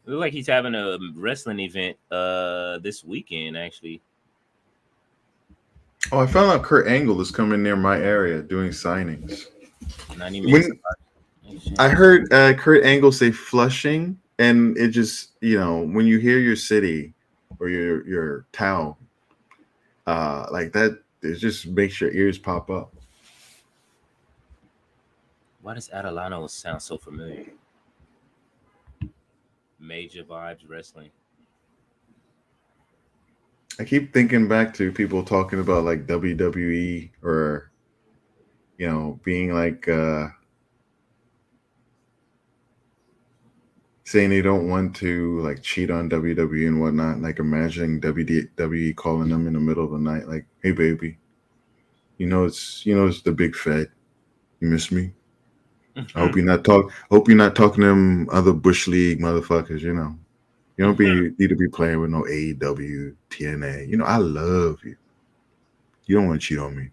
look like he's having a wrestling event this weekend, actually. Oh, I found out Kurt Angle is coming near my area doing signings. I heard Kurt Angle say Flushing, and it just, when you hear your city or your town, like that, it just makes your ears pop up. Why does Adelano sound so familiar? Major Vibes Wrestling. I keep thinking back to people talking about like WWE or being like saying they don't want to like cheat on WWE and whatnot. Like imagining WWE calling them in the middle of the night, like, "Hey, baby, it's the big fed. You miss me? I hope you're not talk. Hope you're not talking to them other bush league motherfuckers. You don't need to be playing with no AEW, TNA. I love you. You don't want to cheat on me.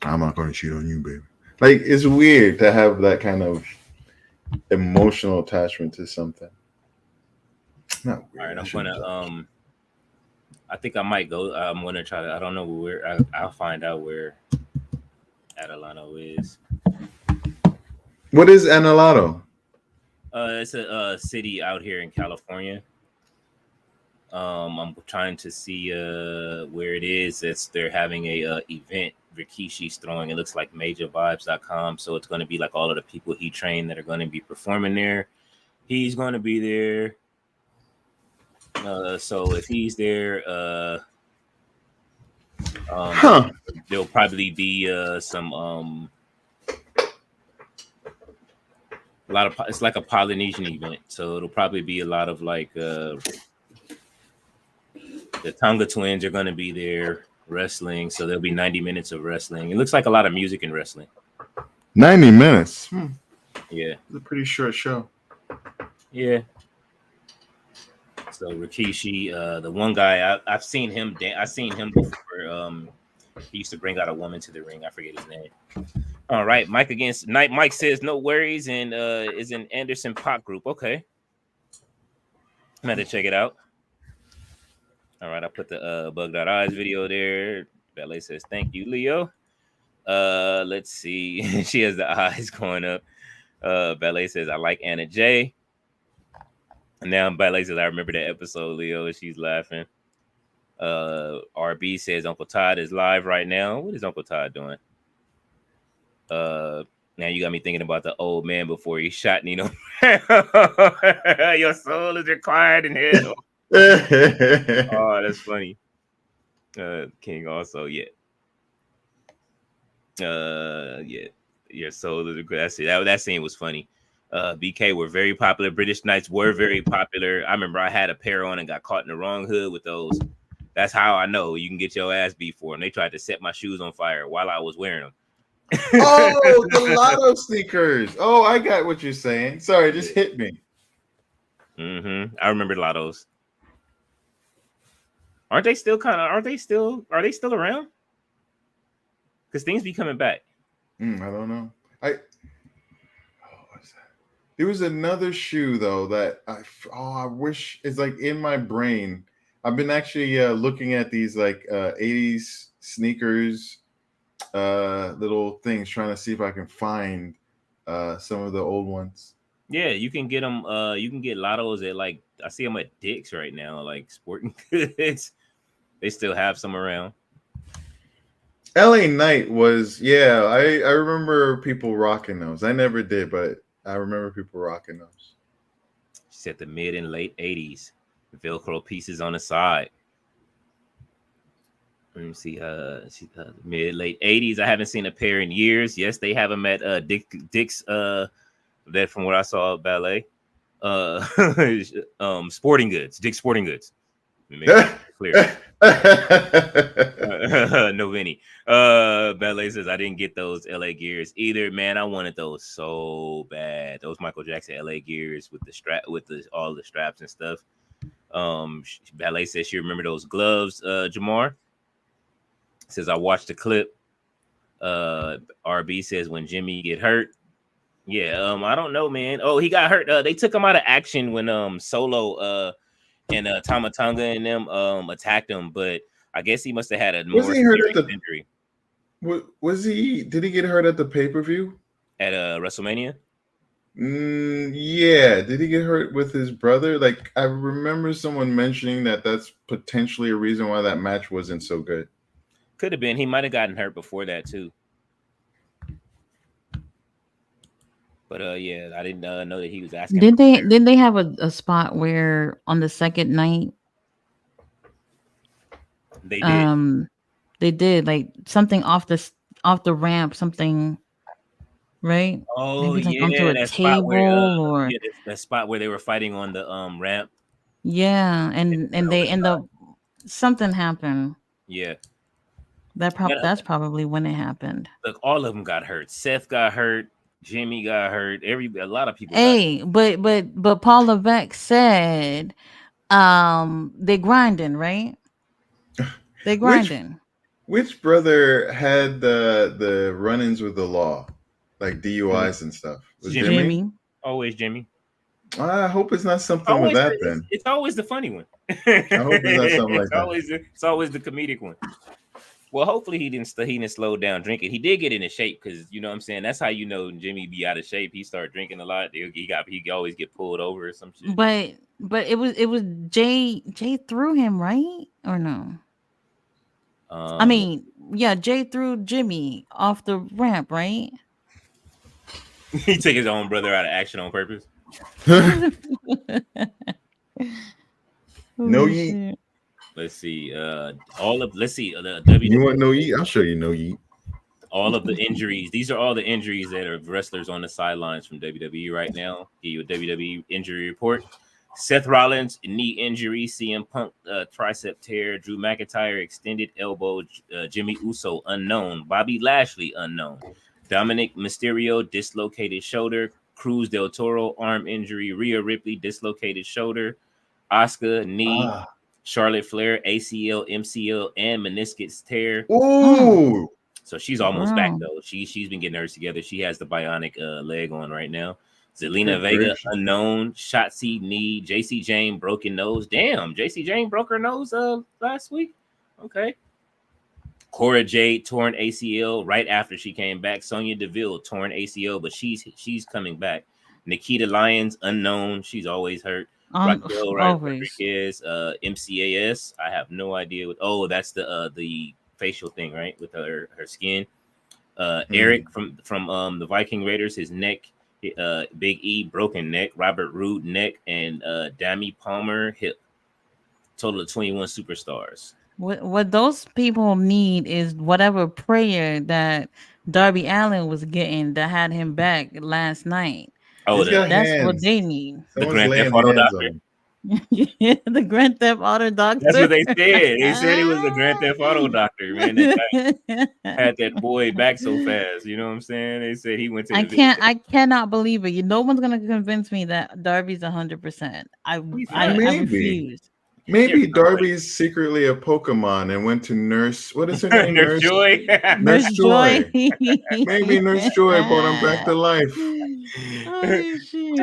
I'm not going to cheat on you, baby." Like it's weird to have that kind of emotional attachment to something. Not All weird. right, I I'm shouldn't gonna I think I might go. I'm gonna try to. I don't know where. I'll find out where Adelano is. What is Anelato? It's a city out here in California. I'm trying to see where it is. They're having a event. Rikishi's throwing. It looks like MajorVibes.com. So it's going to be like all of the people he trained that are going to be performing there. He's going to be there. So if he's there, there'll probably be some a lot of. It's like a Polynesian event, so it'll probably be a lot of like the Tonga twins are going to be there wrestling, so there'll be 90 minutes of wrestling. It looks like a lot of music in wrestling. 90 minutes. Yeah, It's a pretty short show. yeah. So Rikishi, the one guy I've seen him. I've seen him before. He used to bring out a woman to the ring. I forget his name. All right, Mike against Night. Mike says no worries and is in Anderson Pop group. Okay, I'm going to check it out. All right, I put the Bugged Out Eyes video there. Ballet says thank you, Leo. Let's see. She has the eyes going up. Ballet says I like Anna J. And now Ballet says I remember that episode, Leo. She's laughing. RB says Uncle Todd is live right now. What is Uncle Todd doing? Now you got me thinking about the old man before he shot Nino. Your soul is required in hell. Oh, that's funny. King also, yeah. Yeah. Your soul is required. That's it. That scene was funny. BK were very popular. British Knights were very popular. I remember I had a pair on and got caught in the wrong hood with those. That's how I know you can get your ass beat for them. They tried to set my shoes on fire while I was wearing them. Oh, the Lotto sneakers. Oh, I got what you're saying. Sorry, it just hit me. I remember Lottos. Are they still around? Because things be coming back. I don't know. What's that? There was another shoe though that I wish is like in my brain. I've been actually looking at these like 80s sneakers little things, trying to see if I can find some of the old ones. Yeah, you can get them. You can get Lottos at like I see them at Dick's right now, like sporting goods. They still have some around. LA Knight was I remember people rocking those. I never did, but I remember people rocking those. She said the mid and late 80s. Velcro pieces on the side. Let me see. Mid late 80s. I haven't seen a pair in years. Yes, they have them at Dick's. That from what I saw at Ballet. Sporting Goods. Dick's Sporting Goods. Clear. No Vinny. Ballet says I didn't get those LA gears either. Man, I wanted those so bad. Those Michael Jackson LA gears with the strap, with all the straps and stuff. Ballet says she remember those gloves. Jamar says I watched the clip. RB says when Jimmy get hurt. Yeah, I don't know, man. Oh, he got hurt. They took him out of action when Solo and Tama Tonga and them attacked him, but I guess he must have had a more serious injury. Was he? Did he get hurt at the pay-per-view at WrestleMania? Yeah. Did he get hurt with his brother? Like I remember someone mentioning that that's potentially a reason why that match wasn't so good. Could have been. He might have gotten hurt before that too. But yeah, I didn't know that he was asking. Did they have a spot where on the second night They did. They did like something off the ramp, something, right? Oh Maybe like onto yeah, a table or that spot where they were fighting on the ramp. yeah, They and went they over end up something happened. Yeah. That's probably when it happened. Look, all of them got hurt. Seth got hurt. Jimmy got hurt. A lot of people got hurt. Hey, but Paul Levesque said they grinding, right? They Which grinding. which brother had the run-ins with the law, like DUIs and stuff? Was Jimmy? Jimmy. Always Jimmy. I hope it's not something with that then. It's always the funny one. I hope it's not something like that. It's always the comedic one. Well, hopefully he didn't slow down drinking. He did get into shape because you know what I'm saying. That's how you know Jimmy be out of shape. He started drinking a lot. He always get pulled over or some shit. But it was Jay threw him, right? Or no? I mean, yeah, Jay threw Jimmy off the ramp, right? He took his own brother out of action on purpose. No yeet. Let's see. The WWE. You want no yeet? I'll show you no yeet. All of the injuries. These are all the injuries that are wrestlers on the sidelines from WWE right now. Give you a WWE injury report. Seth Rollins, knee injury. CM Punk, tricep tear. Drew McIntyre, extended elbow. Jimmy Uso, unknown. Bobby Lashley, unknown. Dominic Mysterio, dislocated shoulder. Cruz del Toro, arm injury. Rhea Ripley, dislocated shoulder. Asuka, knee. Charlotte Flair, ACL, MCL, and meniscus tear. Ooh. So she's almost back though. She's been getting hers together. She has the bionic leg on right now. Zelina Vega, unknown. Shotzi, knee. JC Jane, broken nose. Damn, JC Jane broke her nose last week. Okay. Cora Jade, torn ACL right after she came back. Sonya Deville, torn ACL, but she's coming back. Nikita Lyons, unknown. She's always hurt. Raquel Rodriguez, MCAS. I have no idea what. That's the facial thing, right? With her skin. Eric from the Viking Raiders, his neck. Big E, broken neck. Robert Roode, neck, and Dami Palmer, hip. Total of 21 superstars. What those people need is whatever prayer that Darby Allin was getting that had him back last night. Oh, that's what they need. The Grand Theft Auto doctor. Yeah, the Grand Theft Auto doctor. That's what they said. They said he was the Grand Theft Auto doctor, man. That had that boy back so fast. You know what I'm saying? They said he went to. I cannot believe it. No one's gonna convince me that Darby's 100%. I refuse. Maybe Darby's secretly a Pokemon and went to Nurse. What is her name? Nurse Joy. Nurse Joy. Maybe Nurse Joy brought him back to life. Oh, shit.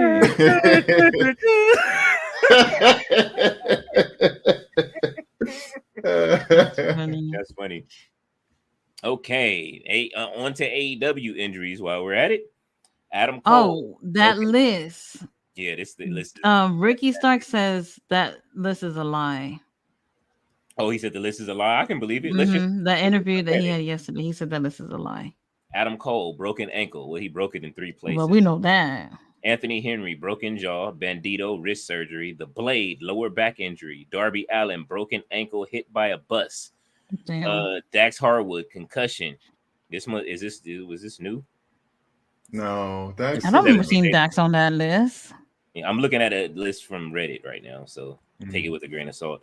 That's funny. Okay, on to AEW injuries while we're at it. Adam Cole. That list. Yeah, this the list. Ricky Stark says that list is a lie. Oh, he said the list is a lie. I can believe it. The interview that he had yesterday, he said that list is a lie. Adam Cole, broken ankle. Well, he broke it in 3 places. Well, we know that. Anthony Henry, broken jaw. Bandito, wrist surgery. The Blade, lower back injury. Darby Allin, broken ankle, hit by a bus. Damn. Dax Harwood, concussion. Was this new? No, Dax. I don't remember seeing Dax on that list. Yeah, I'm looking at a list from Reddit right now, so take it with a grain of salt.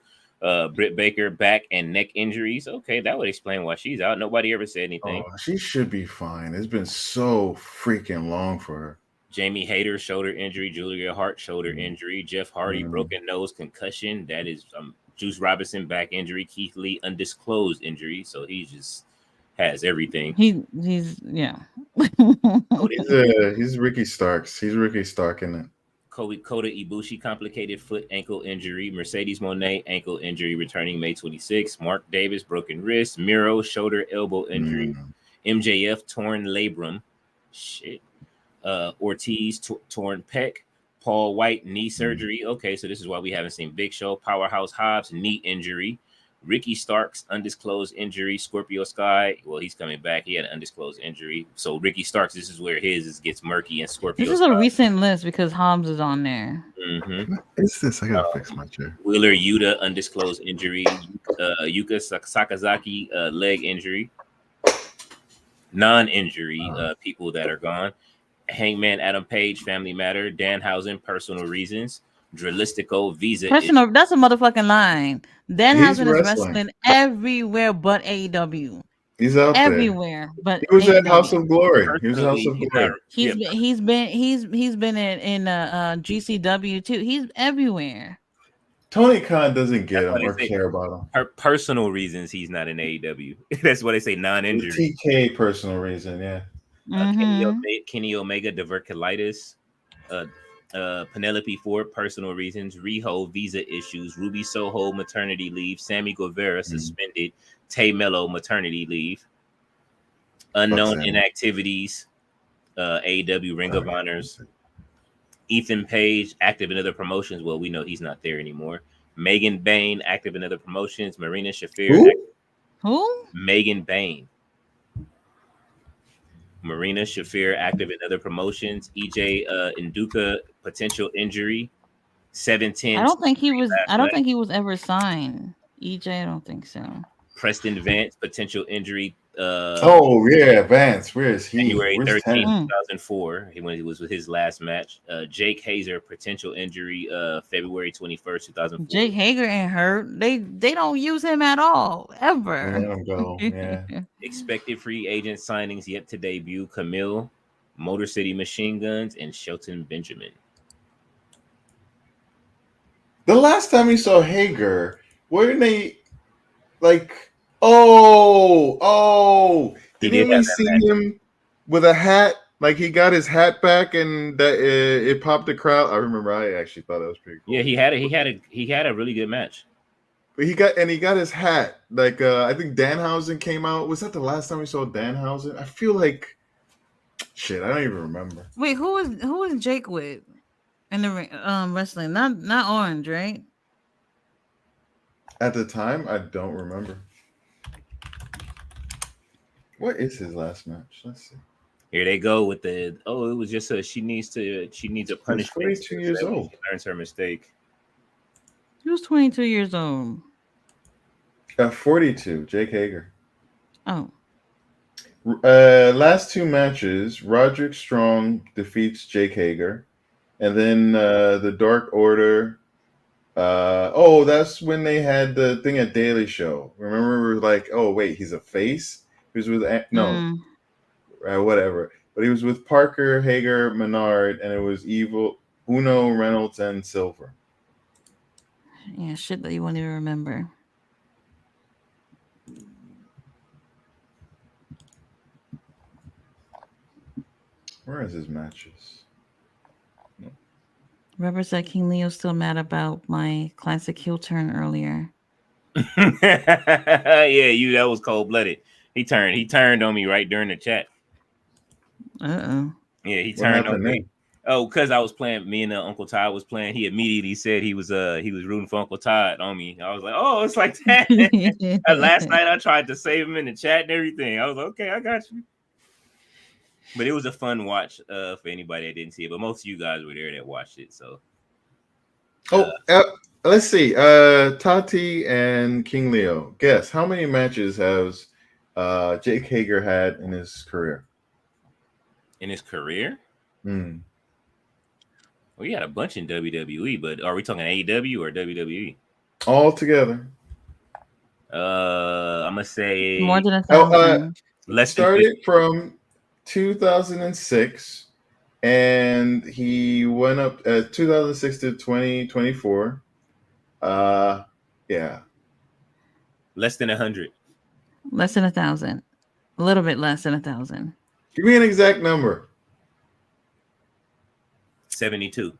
Britt Baker, back and neck injuries. Okay, that would explain why she's out. Nobody ever said anything. She should be fine. It's been so freaking long for her. Jamie Hayter, shoulder injury. Julia Hart, shoulder injury. Jeff Hardy, broken nose, concussion. That is Juice Robinson, back injury. Keith Lee, undisclosed injury. So he just has everything. He's yeah. He's Ricky Starks. He's Ricky Stark in it. Kota Ibushi, complicated foot ankle injury. Mercedes Moné, ankle injury, returning May 26. Mark Davis, broken wrist. Miro, shoulder elbow injury. MJF, torn labrum. Shit. Ortiz, torn pec. Paul White, knee surgery. Okay, so this is why we haven't seen Big Show. Powerhouse Hobbs, knee injury. Ricky Starks, undisclosed injury. Scorpio Sky, well, he's coming back. He had an undisclosed injury. So Ricky Starks, this is where his gets murky, and Scorpio. This is a recent list because Hobbs is on there. What is this? I gotta fix my chair. Wheeler Yuta, undisclosed injury. Yuka Sakazaki leg injury, non-injury people that are gone. Hangman Adam Page, family matter. Danhausen, personal reasons. Dralistico, visa Personal, that's a motherfucking line. He's Danhausen is wrestling. wrestling everywhere but AEW. He's out there. Everywhere but He was at AEW. House of Glory. He was at House Personally, of he's Glory. not- He's yeah, he's been in GCW too. He's everywhere. Tony Khan doesn't get That's why him they or say- care about him. for personal reasons, he's not in AEW. That's why they say non-injury. TK personal reason, yeah. Kenny Omega, diverticulitis. Penelope Ford, personal reasons. Riho, visa issues. Ruby Soho, maternity leave. Sammy Guevara, suspended. Tay Mello, maternity leave. Unknown inactivities. AEW Ring of Honors. Ethan Page, active in other promotions. Well, we know he's not there anymore. Megan Bain, active in other promotions. Marina Shafir. Who? Megan Bain. Marina Shafir, active in other promotions. EJ Nduka, potential injury. 710. I don't think he was. I don't think he was ever signed. EJ, I don't think so. Preston Vance, potential injury. Vance. Where is he? January 13th, 10? 2004. When he was with his last match. Jake Hazer, potential injury. February 21st, 2004. Jake Hager ain't hurt. They don't use him at all ever. Let him go. Yeah. Expected free agent signings yet to debut: Camille, Motor City Machine Guns, and Shelton Benjamin. The last time we saw Hager, weren't they like? Didn't we see him with a hat? Like he got his hat back and that it popped the crowd. I remember. I actually thought that was pretty cool. Yeah, he had a really good match. But he got his hat. Like I think Danhausen came out. Was that the last time we saw Danhausen? I feel like shit. I don't even remember. Wait, who was Jake with in the wrestling? Not Orange, right? At the time, I don't remember. What is his last match? Let's see. Here they go with the it was just she needs a punishment. He's 42 years old. She learns her mistake. He was 22 years old. 42, Jake Hager. Oh. Last two matches, Roderick Strong defeats Jake Hager. And then the Dark Order. That's when they had the thing at Daily Show. Remember, we were like, oh, wait, he's a face? He was with, whatever. But he was with Parker, Hager, Menard, and it was Evil, Uno, Reynolds, and Silver. Yeah, shit that you won't even remember. Where is his matches? No. Rubber said King Leo's still mad about my classic heel turn earlier. That was cold-blooded. He turned on me right during the chat. Uh-oh. Yeah, he turned on me. Oh, because I was playing, me and Uncle Todd was playing. He immediately said he was rooting for Uncle Todd on me. I was like, oh, it's like that. Last night I tried to save him in the chat and everything. I was like, okay, I got you. But it was a fun watch for anybody that didn't see it. But most of you guys were there that watched it. So let's see. Tati and King Leo. Guess how many matches has Jake Hager had in his career? In his career? Hmm. Well, he had a bunch in WWE, but are we talking AEW or WWE? All together. I'm gonna say more than 1,000. Less started from 2006, and he went up 2006 to 2024. Yeah. Less than 100. Less than 1,000. A little bit less than 1,000. Give me an exact number. 72.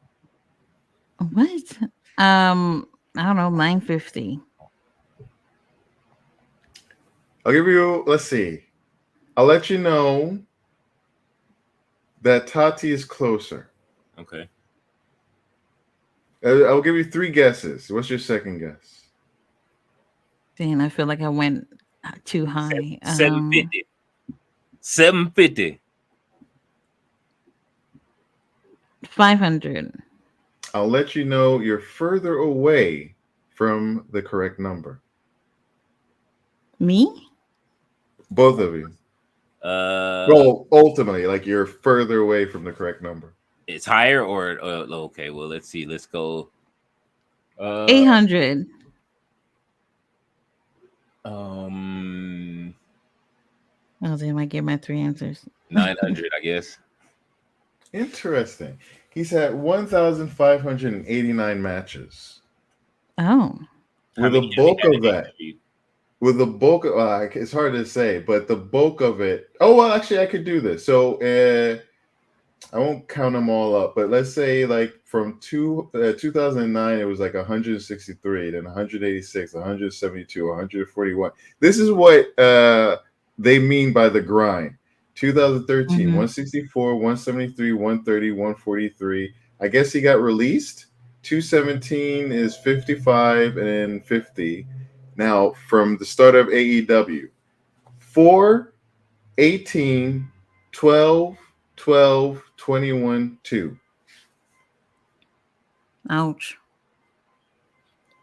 What? I don't know, 950. I'll give you, let's see. I'll let you know that Tati is closer. Okay. I'll give you 3 guesses. What's your second guess? Dang, I feel like I went too high. 750. 750. 500. I'll let you know you're further away from the correct number. Me? Both of you. Well, ultimately, like you're further away from the correct number. It's higher or okay. Well, let's see. Let's go. 800. Oh, they might get my 3 answers. 900, I guess. Interesting. He's had 1,589 matches. Oh. With a bulk of that. With the bulk of it's hard to say, but the bulk of it. Oh well, actually, I could do this. So I won't count them all up, but let's say like from 2009, it was like 163, then 186, 172, 141. This is what they mean by the grind. 2013, 164, 173, 130, 143. I guess he got released. 217 is 55 and 50. Now, from the start of AEW, 4, 18, 12, 12, 21, 2. Ouch.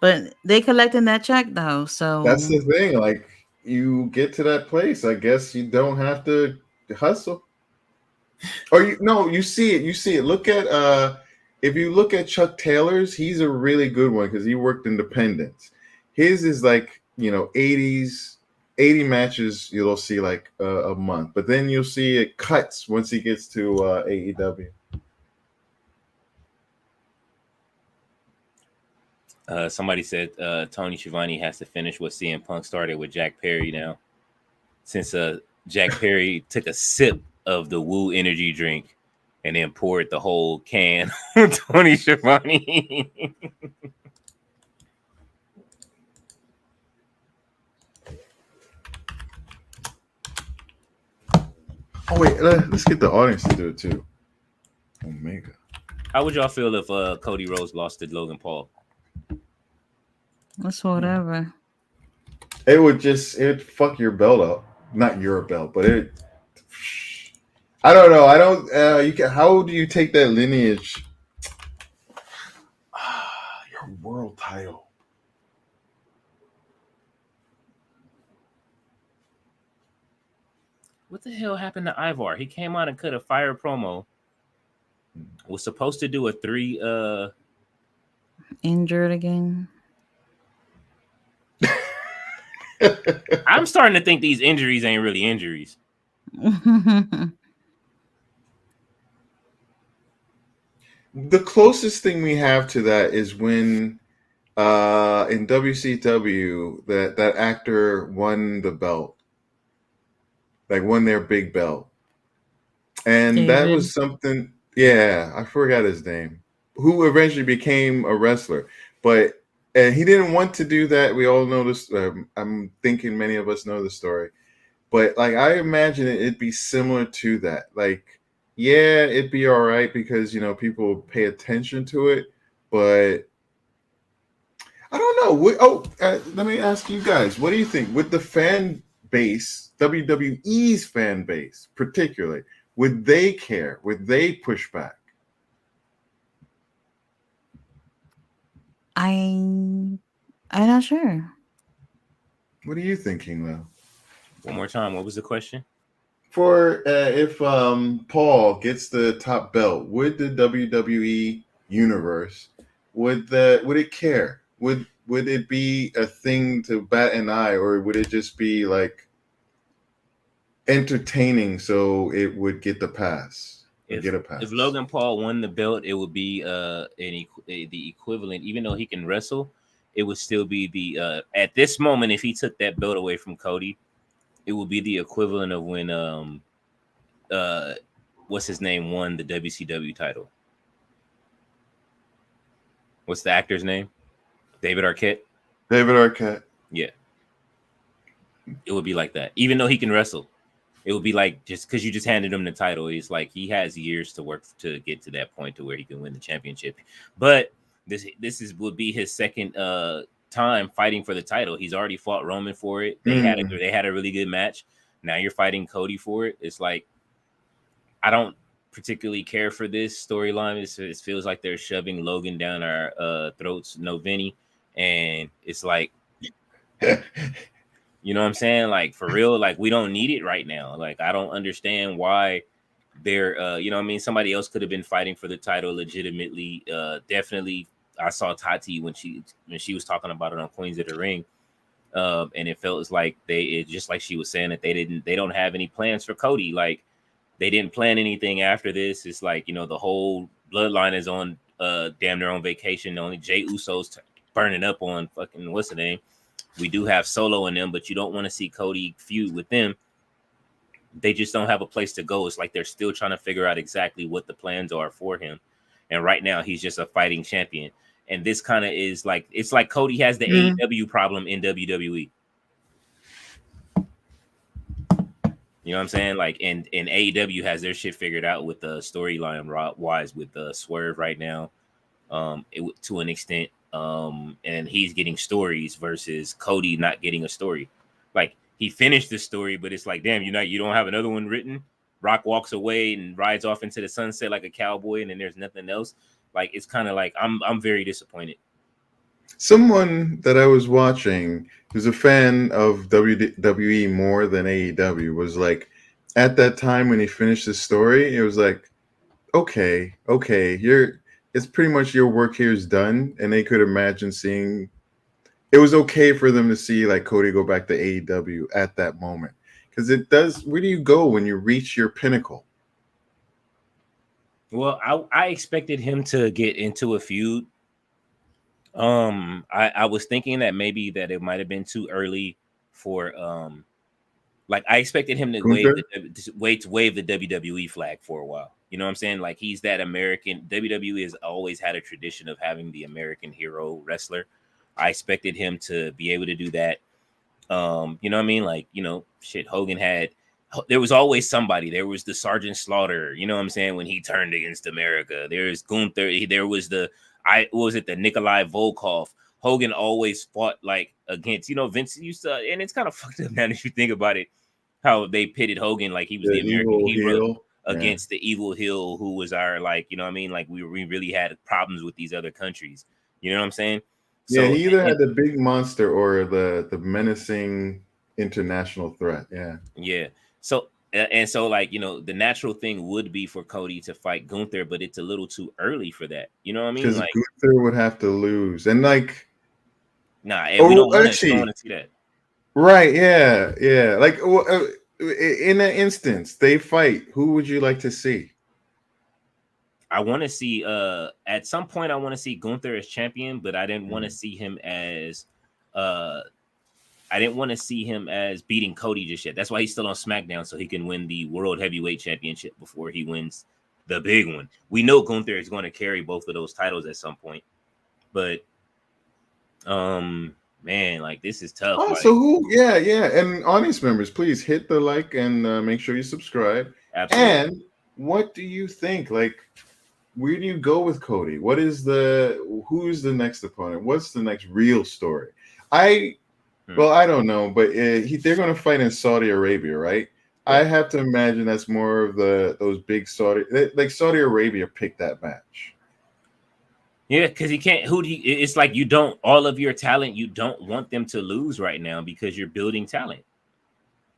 But they collecting that check though, so that's the thing. Like you get to that place, I guess you don't have to hustle. Or you see it. You see it. Look at if you look at Chuck Taylor's, he's a really good one because he worked independence. His is like 80 matches you'll see like a month, but then you'll see it cuts once he gets to AEW. Somebody said Tony Schiavone has to finish what CM Punk started with Jack Perry now, since Jack Perry took a sip of the Woo energy drink and then poured the whole can on Tony Schiavone. Oh wait, let's get the audience to do it too. Omega. How would y'all feel if Cody Rhodes lost to Logan Paul? That's whatever. It would fuck your belt up. Not your belt, but it. I don't know. I don't. How do you take that lineage? Your world title. What the hell happened to Ivar? He came out and cut a fire promo. Was supposed to do a 3. Injured again. I'm starting to think these injuries ain't really injuries. The closest thing we have to that is when in WCW that actor won the belt, like won their big belt, and David. that was something. Yeah, I forgot his name. Who eventually became a wrestler, but and he didn't want to do that. We all know this. I'm thinking many of us know the story, but like I imagine it'd be similar to that. Like, yeah, it'd be all right because people pay attention to it, but I don't know. Let me ask you guys, what do you think? With the fan base, WWE's fan base, particularly, would they care? Would they push back? I'm not sure. What are you thinking, though? One more time. What was the question? For if Paul gets the top belt, would the WWE universe would it care? Would it be a thing to bat an eye, or would it just be like entertaining so it would get the pass? If Logan Paul won the belt, it would be the equivalent. Even though he can wrestle, it would still be the at this moment. If he took that belt away from Cody, it would be the equivalent of when what's his name won the WCW title. What's the actor's name? David Arquette. David Arquette. Yeah, it would be like that. Even though he can wrestle. It would be like just because you just handed him the title. It's like he has years to work to get to that point to where he can win the championship. But this would be his second time fighting for the title. He's already fought Roman for it. They had a really good match. Now you're fighting Cody for it. It's like I don't particularly care for this storyline. It feels like they're shoving Logan down our throats. No Vinny, and it's like. You know what I'm saying? Like for real, like we don't need it right now. Like I don't understand why they're you know what I mean, somebody else could have been fighting for the title legitimately. Definitely I saw Tati when she was talking about it on Queens of the Ring. And it felt like just like she was saying that they don't have any plans for Cody. Like they didn't plan anything after this. It's like, you know, the whole bloodline is on damn near on vacation. Only Jey Uso's burning up on fucking what's the name. We do have Solo in them, but you don't want to see Cody feud with them. They just don't have a place to go. It's like they're still trying to figure out exactly what the plans are for him. And right now he's just a fighting champion. And this kind of is like, it's like Cody has the AEW problem in WWE. You know what I'm saying? Like, and AEW has their shit figured out with the storyline wise with the Swerve right now, to an extent. And he's getting stories versus Cody not getting a story. Like he finished the story, but it's like, damn, you don't have another one written. Rock walks away and rides off into the sunset like a cowboy, and then there's nothing else. Like it's kind of like I'm very disappointed. Someone that I was watching who's a fan of WWE more than AEW was like, at that time when he finished the story, it was like, okay, it's pretty much your work here is done, and they could imagine seeing. It was okay for them to see like Cody go back to AEW at that moment, because it does. Where do you go when you reach your pinnacle? Well, I expected him to get into a feud. I was thinking that maybe that it might have been too early for like I expected him to wave the WWE flag for a while. You know what I'm saying? Like he's that American. WWE has always had a tradition of having the American hero wrestler. I expected him to be able to do that. You know what I mean? Like, you know, shit, Hogan had, there was always somebody. There was the Sergeant Slaughter, you know what I'm saying, when he turned against America. There's Gunther, there was the Nikolai Volkov. Hogan always fought like against, you know, Vince used to, and it's kind of fucked up now if you think about it, how they pitted Hogan like he was the American hero against the evil heel who was our, like, you know what I mean? Like we really had problems with these other countries. You know what I'm saying? So, yeah, he either had the big monster or the menacing international threat. Yeah. Yeah. So like, you know, the natural thing would be for Cody to fight Gunther, but it's a little too early for that. You know what I mean? Because like, Gunther would have to lose, and like, nah, we don't want to see that. Right? Yeah. Like, in that instance, they fight. Who would you like to see? I want to see at some point I want to see Gunther as champion, but I didn't want to see him as beating Cody just yet. That's why he's still on SmackDown, so he can win the World Heavyweight Championship before he wins the big one. We know Gunther is going to carry both of those titles at some point, but man, like this is tough. Oh, like, so who? Yeah. And audience members, please hit the like and make sure you subscribe. Absolutely. And what do you think? Like, where do you go with Cody? Who's the next opponent? What's the next real story? Well, I don't know, but they're going to fight in Saudi Arabia, right? Yeah. I have to imagine that's more of those big Saudi Arabia picked that match. Yeah, because he can't. It's like you don't, all of your talent, you don't want them to lose right now because you're building talent.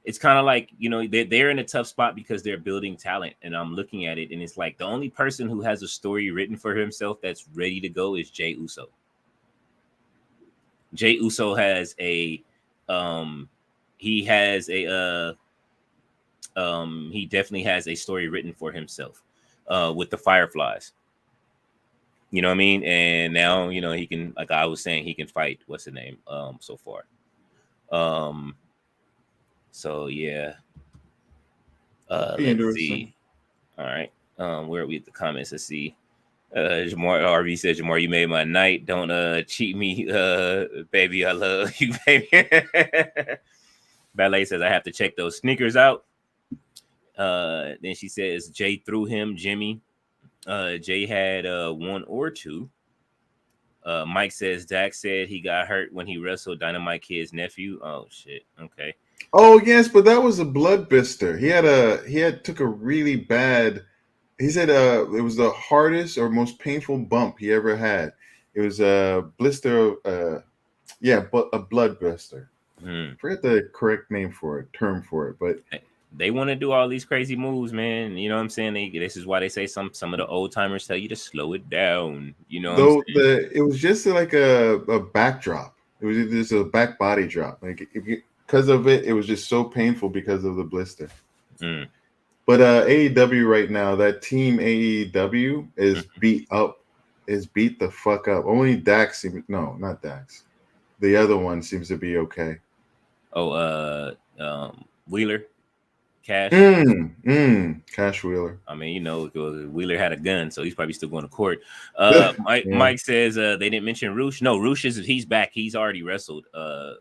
It's kind of like, you know, they're in a tough spot because they're building talent. And I'm looking at it, and it's like the only person who has a story written for himself that's ready to go is Jey Uso. Jey Uso has he definitely has a story written for himself with the Fireflies. You know what I mean? And now, you know, he can, like I was saying, he can fight, what's the name, so far. So yeah. Let's see. All right. Where are we at the comments? Let's see. Jamar RV says, Jamar, you made my night. Don't cheat me, baby. I love you, baby. Ballet says I have to check those sneakers out. Then she says Jay threw him, Jimmy. Jay had 1 or 2. Mike says Dak said he got hurt when he wrestled Dynamite Kid's nephew. Oh shit. Okay. Oh yes, but that was a bloodbuster. He took a really bad. He said it was the hardest or most painful bump he ever had. It was a blister. But a bloodbuster. Forget the correct term for it, but they want to do all these crazy moves, man. You know what I'm saying? This is why they say some of the old timers tell you to slow it down. You know what I'm though saying? it was just like a backdrop. It was just a back body drop. Like because of it, it was just so painful because of the blister. Mm. But AEW right now, that team AEW is beat up, is beat the fuck up. Only Dax not Dax. The other one seems to be okay. Oh, Wheeler, Cash. Cash Wheeler. I mean, you know, Wheeler had a gun, so he's probably still going to court. Mike, Yeah. Mike says they didn't mention Roosh. No, Roosh he's back. He's already wrestled.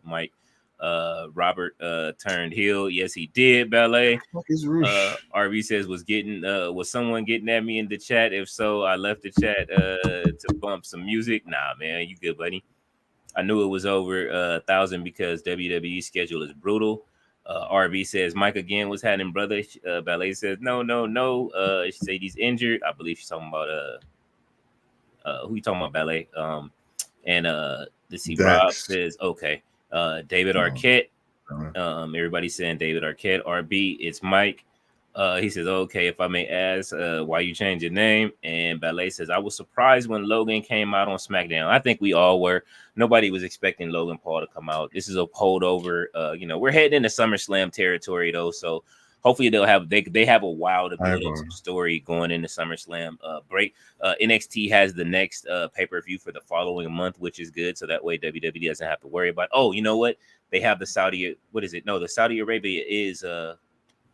Mike, Robert turned heel. Yes, he did. Ballet. What is Roosh? RB says was someone getting at me in the chat? If so, I left the chat to bump some music. Nah, man, you good, buddy. I knew it was over 1,000 because WWE schedule is brutal. RB says Mike again was having brother. Ballet says no. She said he's injured. I believe she's talking about who you talking about, Ballet? And let's see. Dax. Rob says okay. David Arquette. Everybody's saying David Arquette. RB, it's Mike. He says, okay, if I may ask, why you changed your name? And Ballet says, I was surprised when Logan came out on SmackDown. I think we all were. Nobody was expecting Logan Paul to come out. This is a holdover. We're heading into SummerSlam territory though, so hopefully they have a while to build up some story going into SummerSlam break. NXT has the next pay-per-view for the following month, which is good. So that way WWE doesn't have to worry about, oh, you know what? They have the Saudi, what is it? No, the Saudi Arabia is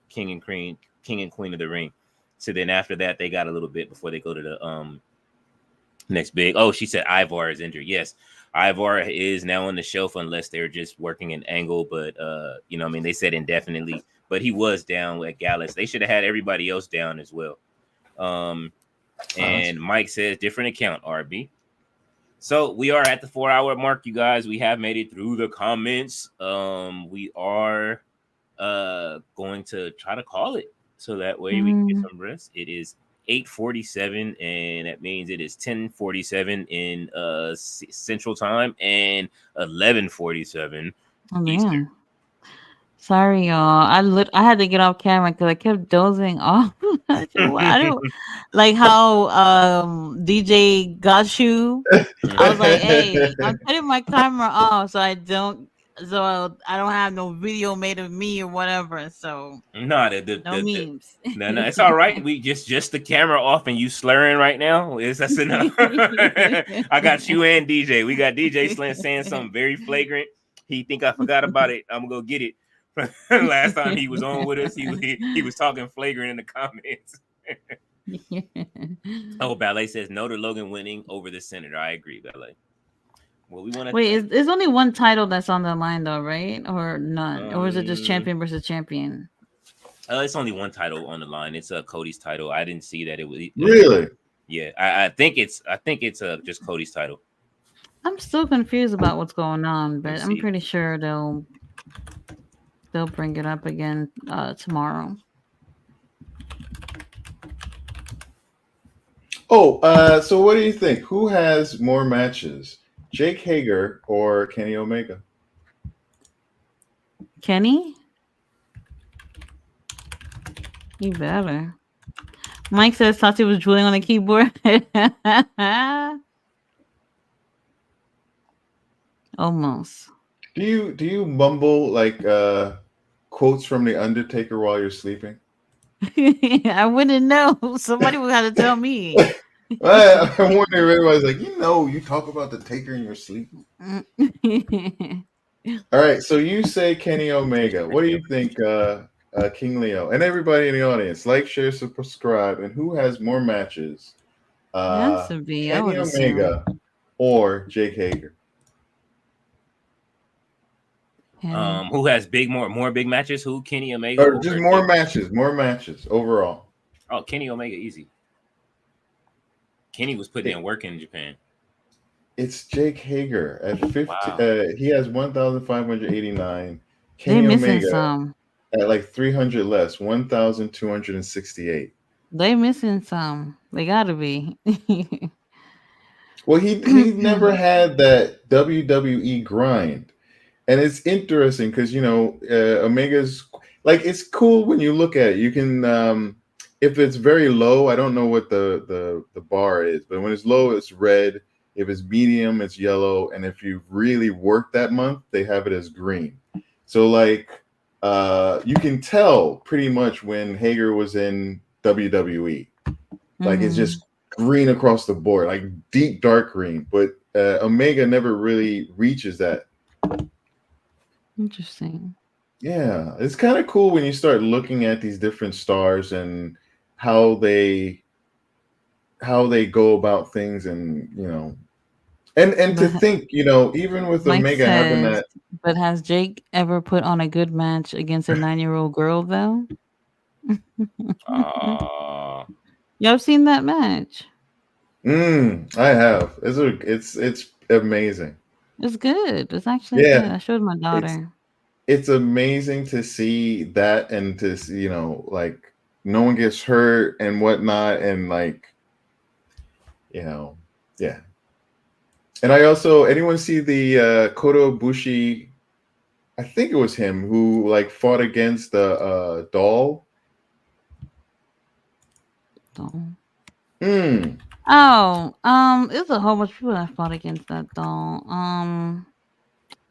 King and Queen of the Ring. So then after that, they got a little bit before they go to the next big. Oh, she said Ivar is injured. Yes, Ivar is now on the shelf unless they're just working an angle. But they said indefinitely. But he was down at Gallus. They should have had everybody else down as well. And Mike says different account, RB. So we are at the 4-hour mark, you guys. We have made it through the comments. We are going to try to call it so that way we can get some rest. It is 8:47, and that means it is 10:47 in Central Time and 11:47 Eastern. Sorry, y'all. I had to get off camera because I kept dozing off. I don't like how DJ got you. I was like, hey, I'm putting my camera off so I don't have no video made of me or whatever. So no memes. No, it's all right. We just the camera off and you slurring right now. That's enough. I got you and DJ. We got DJ saying something very flagrant. He think I forgot about it. I'm gonna go get it. Last time he was on with us, he was talking flagrant in the comments. Oh, Ballet says no to Logan winning over the Senator. I agree, Ballet. Well, we want to wait. There's only one title that's on the line, though, right? Or none? Or is it just champion versus champion? It's only one title on the line. It's Cody's title. I didn't see that it was really. Yeah, I think it's just Cody's title. I'm still confused about what's going on, but I'm pretty sure they'll bring it up again tomorrow. Oh, so what do you think? Who has more matches, Jake Hager or Kenny Omega? Kenny? You better. Mike says Tati was drooling on the keyboard. Almost. Do you mumble like quotes from The Undertaker while you're sleeping? I wouldn't know. Somebody would have to tell me. I wonder if everybody's like, you talk about the Taker in your sleep. All right, so you say Kenny Omega. What do you think, King Leo? And everybody in the audience, like, share, subscribe. And who has more matches? Has to be Kenny Omega or Jake Hager? Who has more big matches? Who? Kenny Omega? Or just more matches overall. Oh, Kenny Omega, easy. Kenny was putting in work in Japan. It's Jake Hager at 50. Wow. He has 1,589. Kenny Omega some. At like 300 less, 1,268. They missing some. They gotta be. Well, he never had that WWE grind. and it's interesting because Omega's like it's cool when you look at it. You can if it's very low, I don't know what the bar is, but when it's low, it's red. If it's medium, it's yellow, and if you've really worked that month, they have it as green. So like you can tell pretty much when Hager was in WWE. Like it's just green across the board, like deep dark green. But Omega never really reaches that. Interesting. Yeah, it's kind of cool when you start looking at these different stars and how they go about things, and and to But think, even with Mike Omega having says, that. but has Jake ever put on a good match against a 9-year-old girl though? Uh, Y'all seen that match? I have. It's amazing. It's good. It's actually good. Yeah, I showed my it's daughter. it's amazing to see that, and to like no one gets hurt and whatnot, and like yeah. And I also, anyone see the Kota Ibushi? I think it was him who like fought against the doll. Doll. Mm. Oh, there's a whole bunch of people that fought against that doll.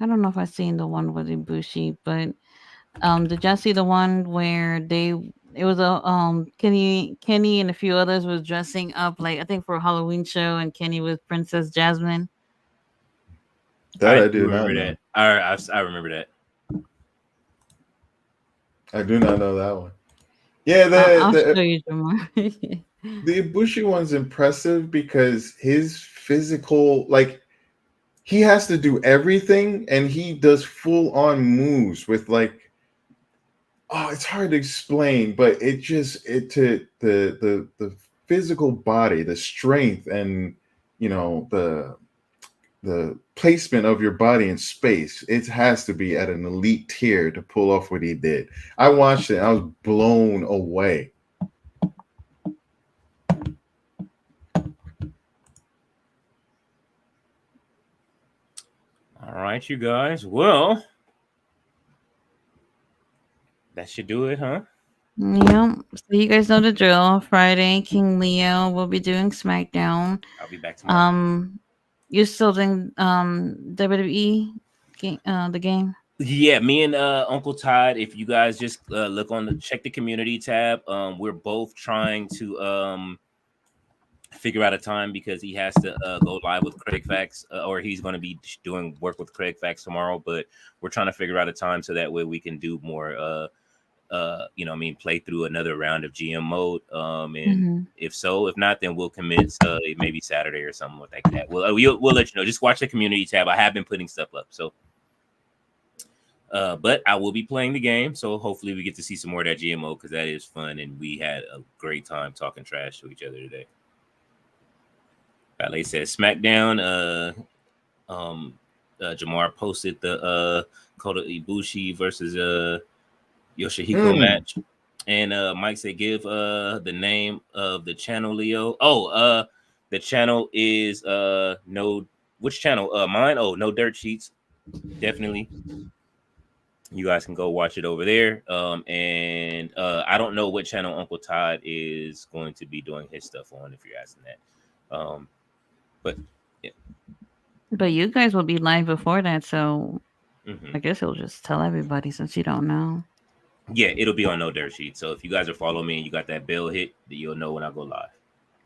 I don't know if I've seen the one with Ibushi, but did y'all see the one where it was a Kenny and a few others was dressing up like I think for a Halloween show, and Kenny was Princess Jasmine. That I I do do not remember know. that. I remember that. I do not know that one. Yeah, I'll the show you tomorrow. the Ibushi one's impressive because his physical, like he has to do everything, and he does full on moves with like, oh, it's hard to explain, but it to the physical body, the strength, and the placement of your body in space. It has to be at an elite tier to pull off what he did. I watched it. I was blown away. All right, you guys. Well, that should do it, huh? Yeah, so you guys know the drill. Friday, King Leo will be doing SmackDown. I'll be back tomorrow. You still doing WWE game, the game? Yeah, me and Uncle Todd. If you guys just check the community tab. We're both trying to figure out a time because he has to go live with Craig Fax, or he's going to be doing work with Craig Fax tomorrow. But we're trying to figure out a time so that way we can do more play through another round of GM mode. And if not, then we'll commit maybe Saturday or something like that. We'll let you know. Just watch the community tab. I have been putting stuff up. So, but I will be playing the game. So hopefully we get to see some more of that GM mode because that is fun. And we had a great time talking trash to each other today. Like I said, SmackDown. Jamar posted the Kota Ibushi versus Yoshihiko match, and Mike said, "Give the name of the channel, Leo." Oh, the channel is no. Which channel? Mine. Oh, No Dirt Sheets. Definitely, you guys can go watch it over there. And I don't know what channel Uncle Todd is going to be doing his stuff on. If you're asking that, but yeah. But you guys will be live before that, so I guess he'll just tell everybody since you don't know. Yeah, it'll be on No Dirt Sheet. So if you guys are following me and you got that bell hit, then you'll know when I go live.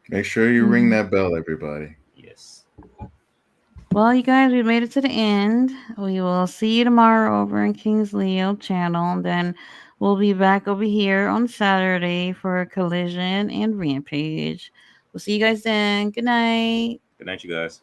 Make sure you ring that bell, everybody. Yes. Well, you guys, we made it to the end. We will see you tomorrow over in King's Leo channel. Then we'll be back over here on Saturday for Collision and Rampage. We'll see you guys then. Good night. Good night, you guys.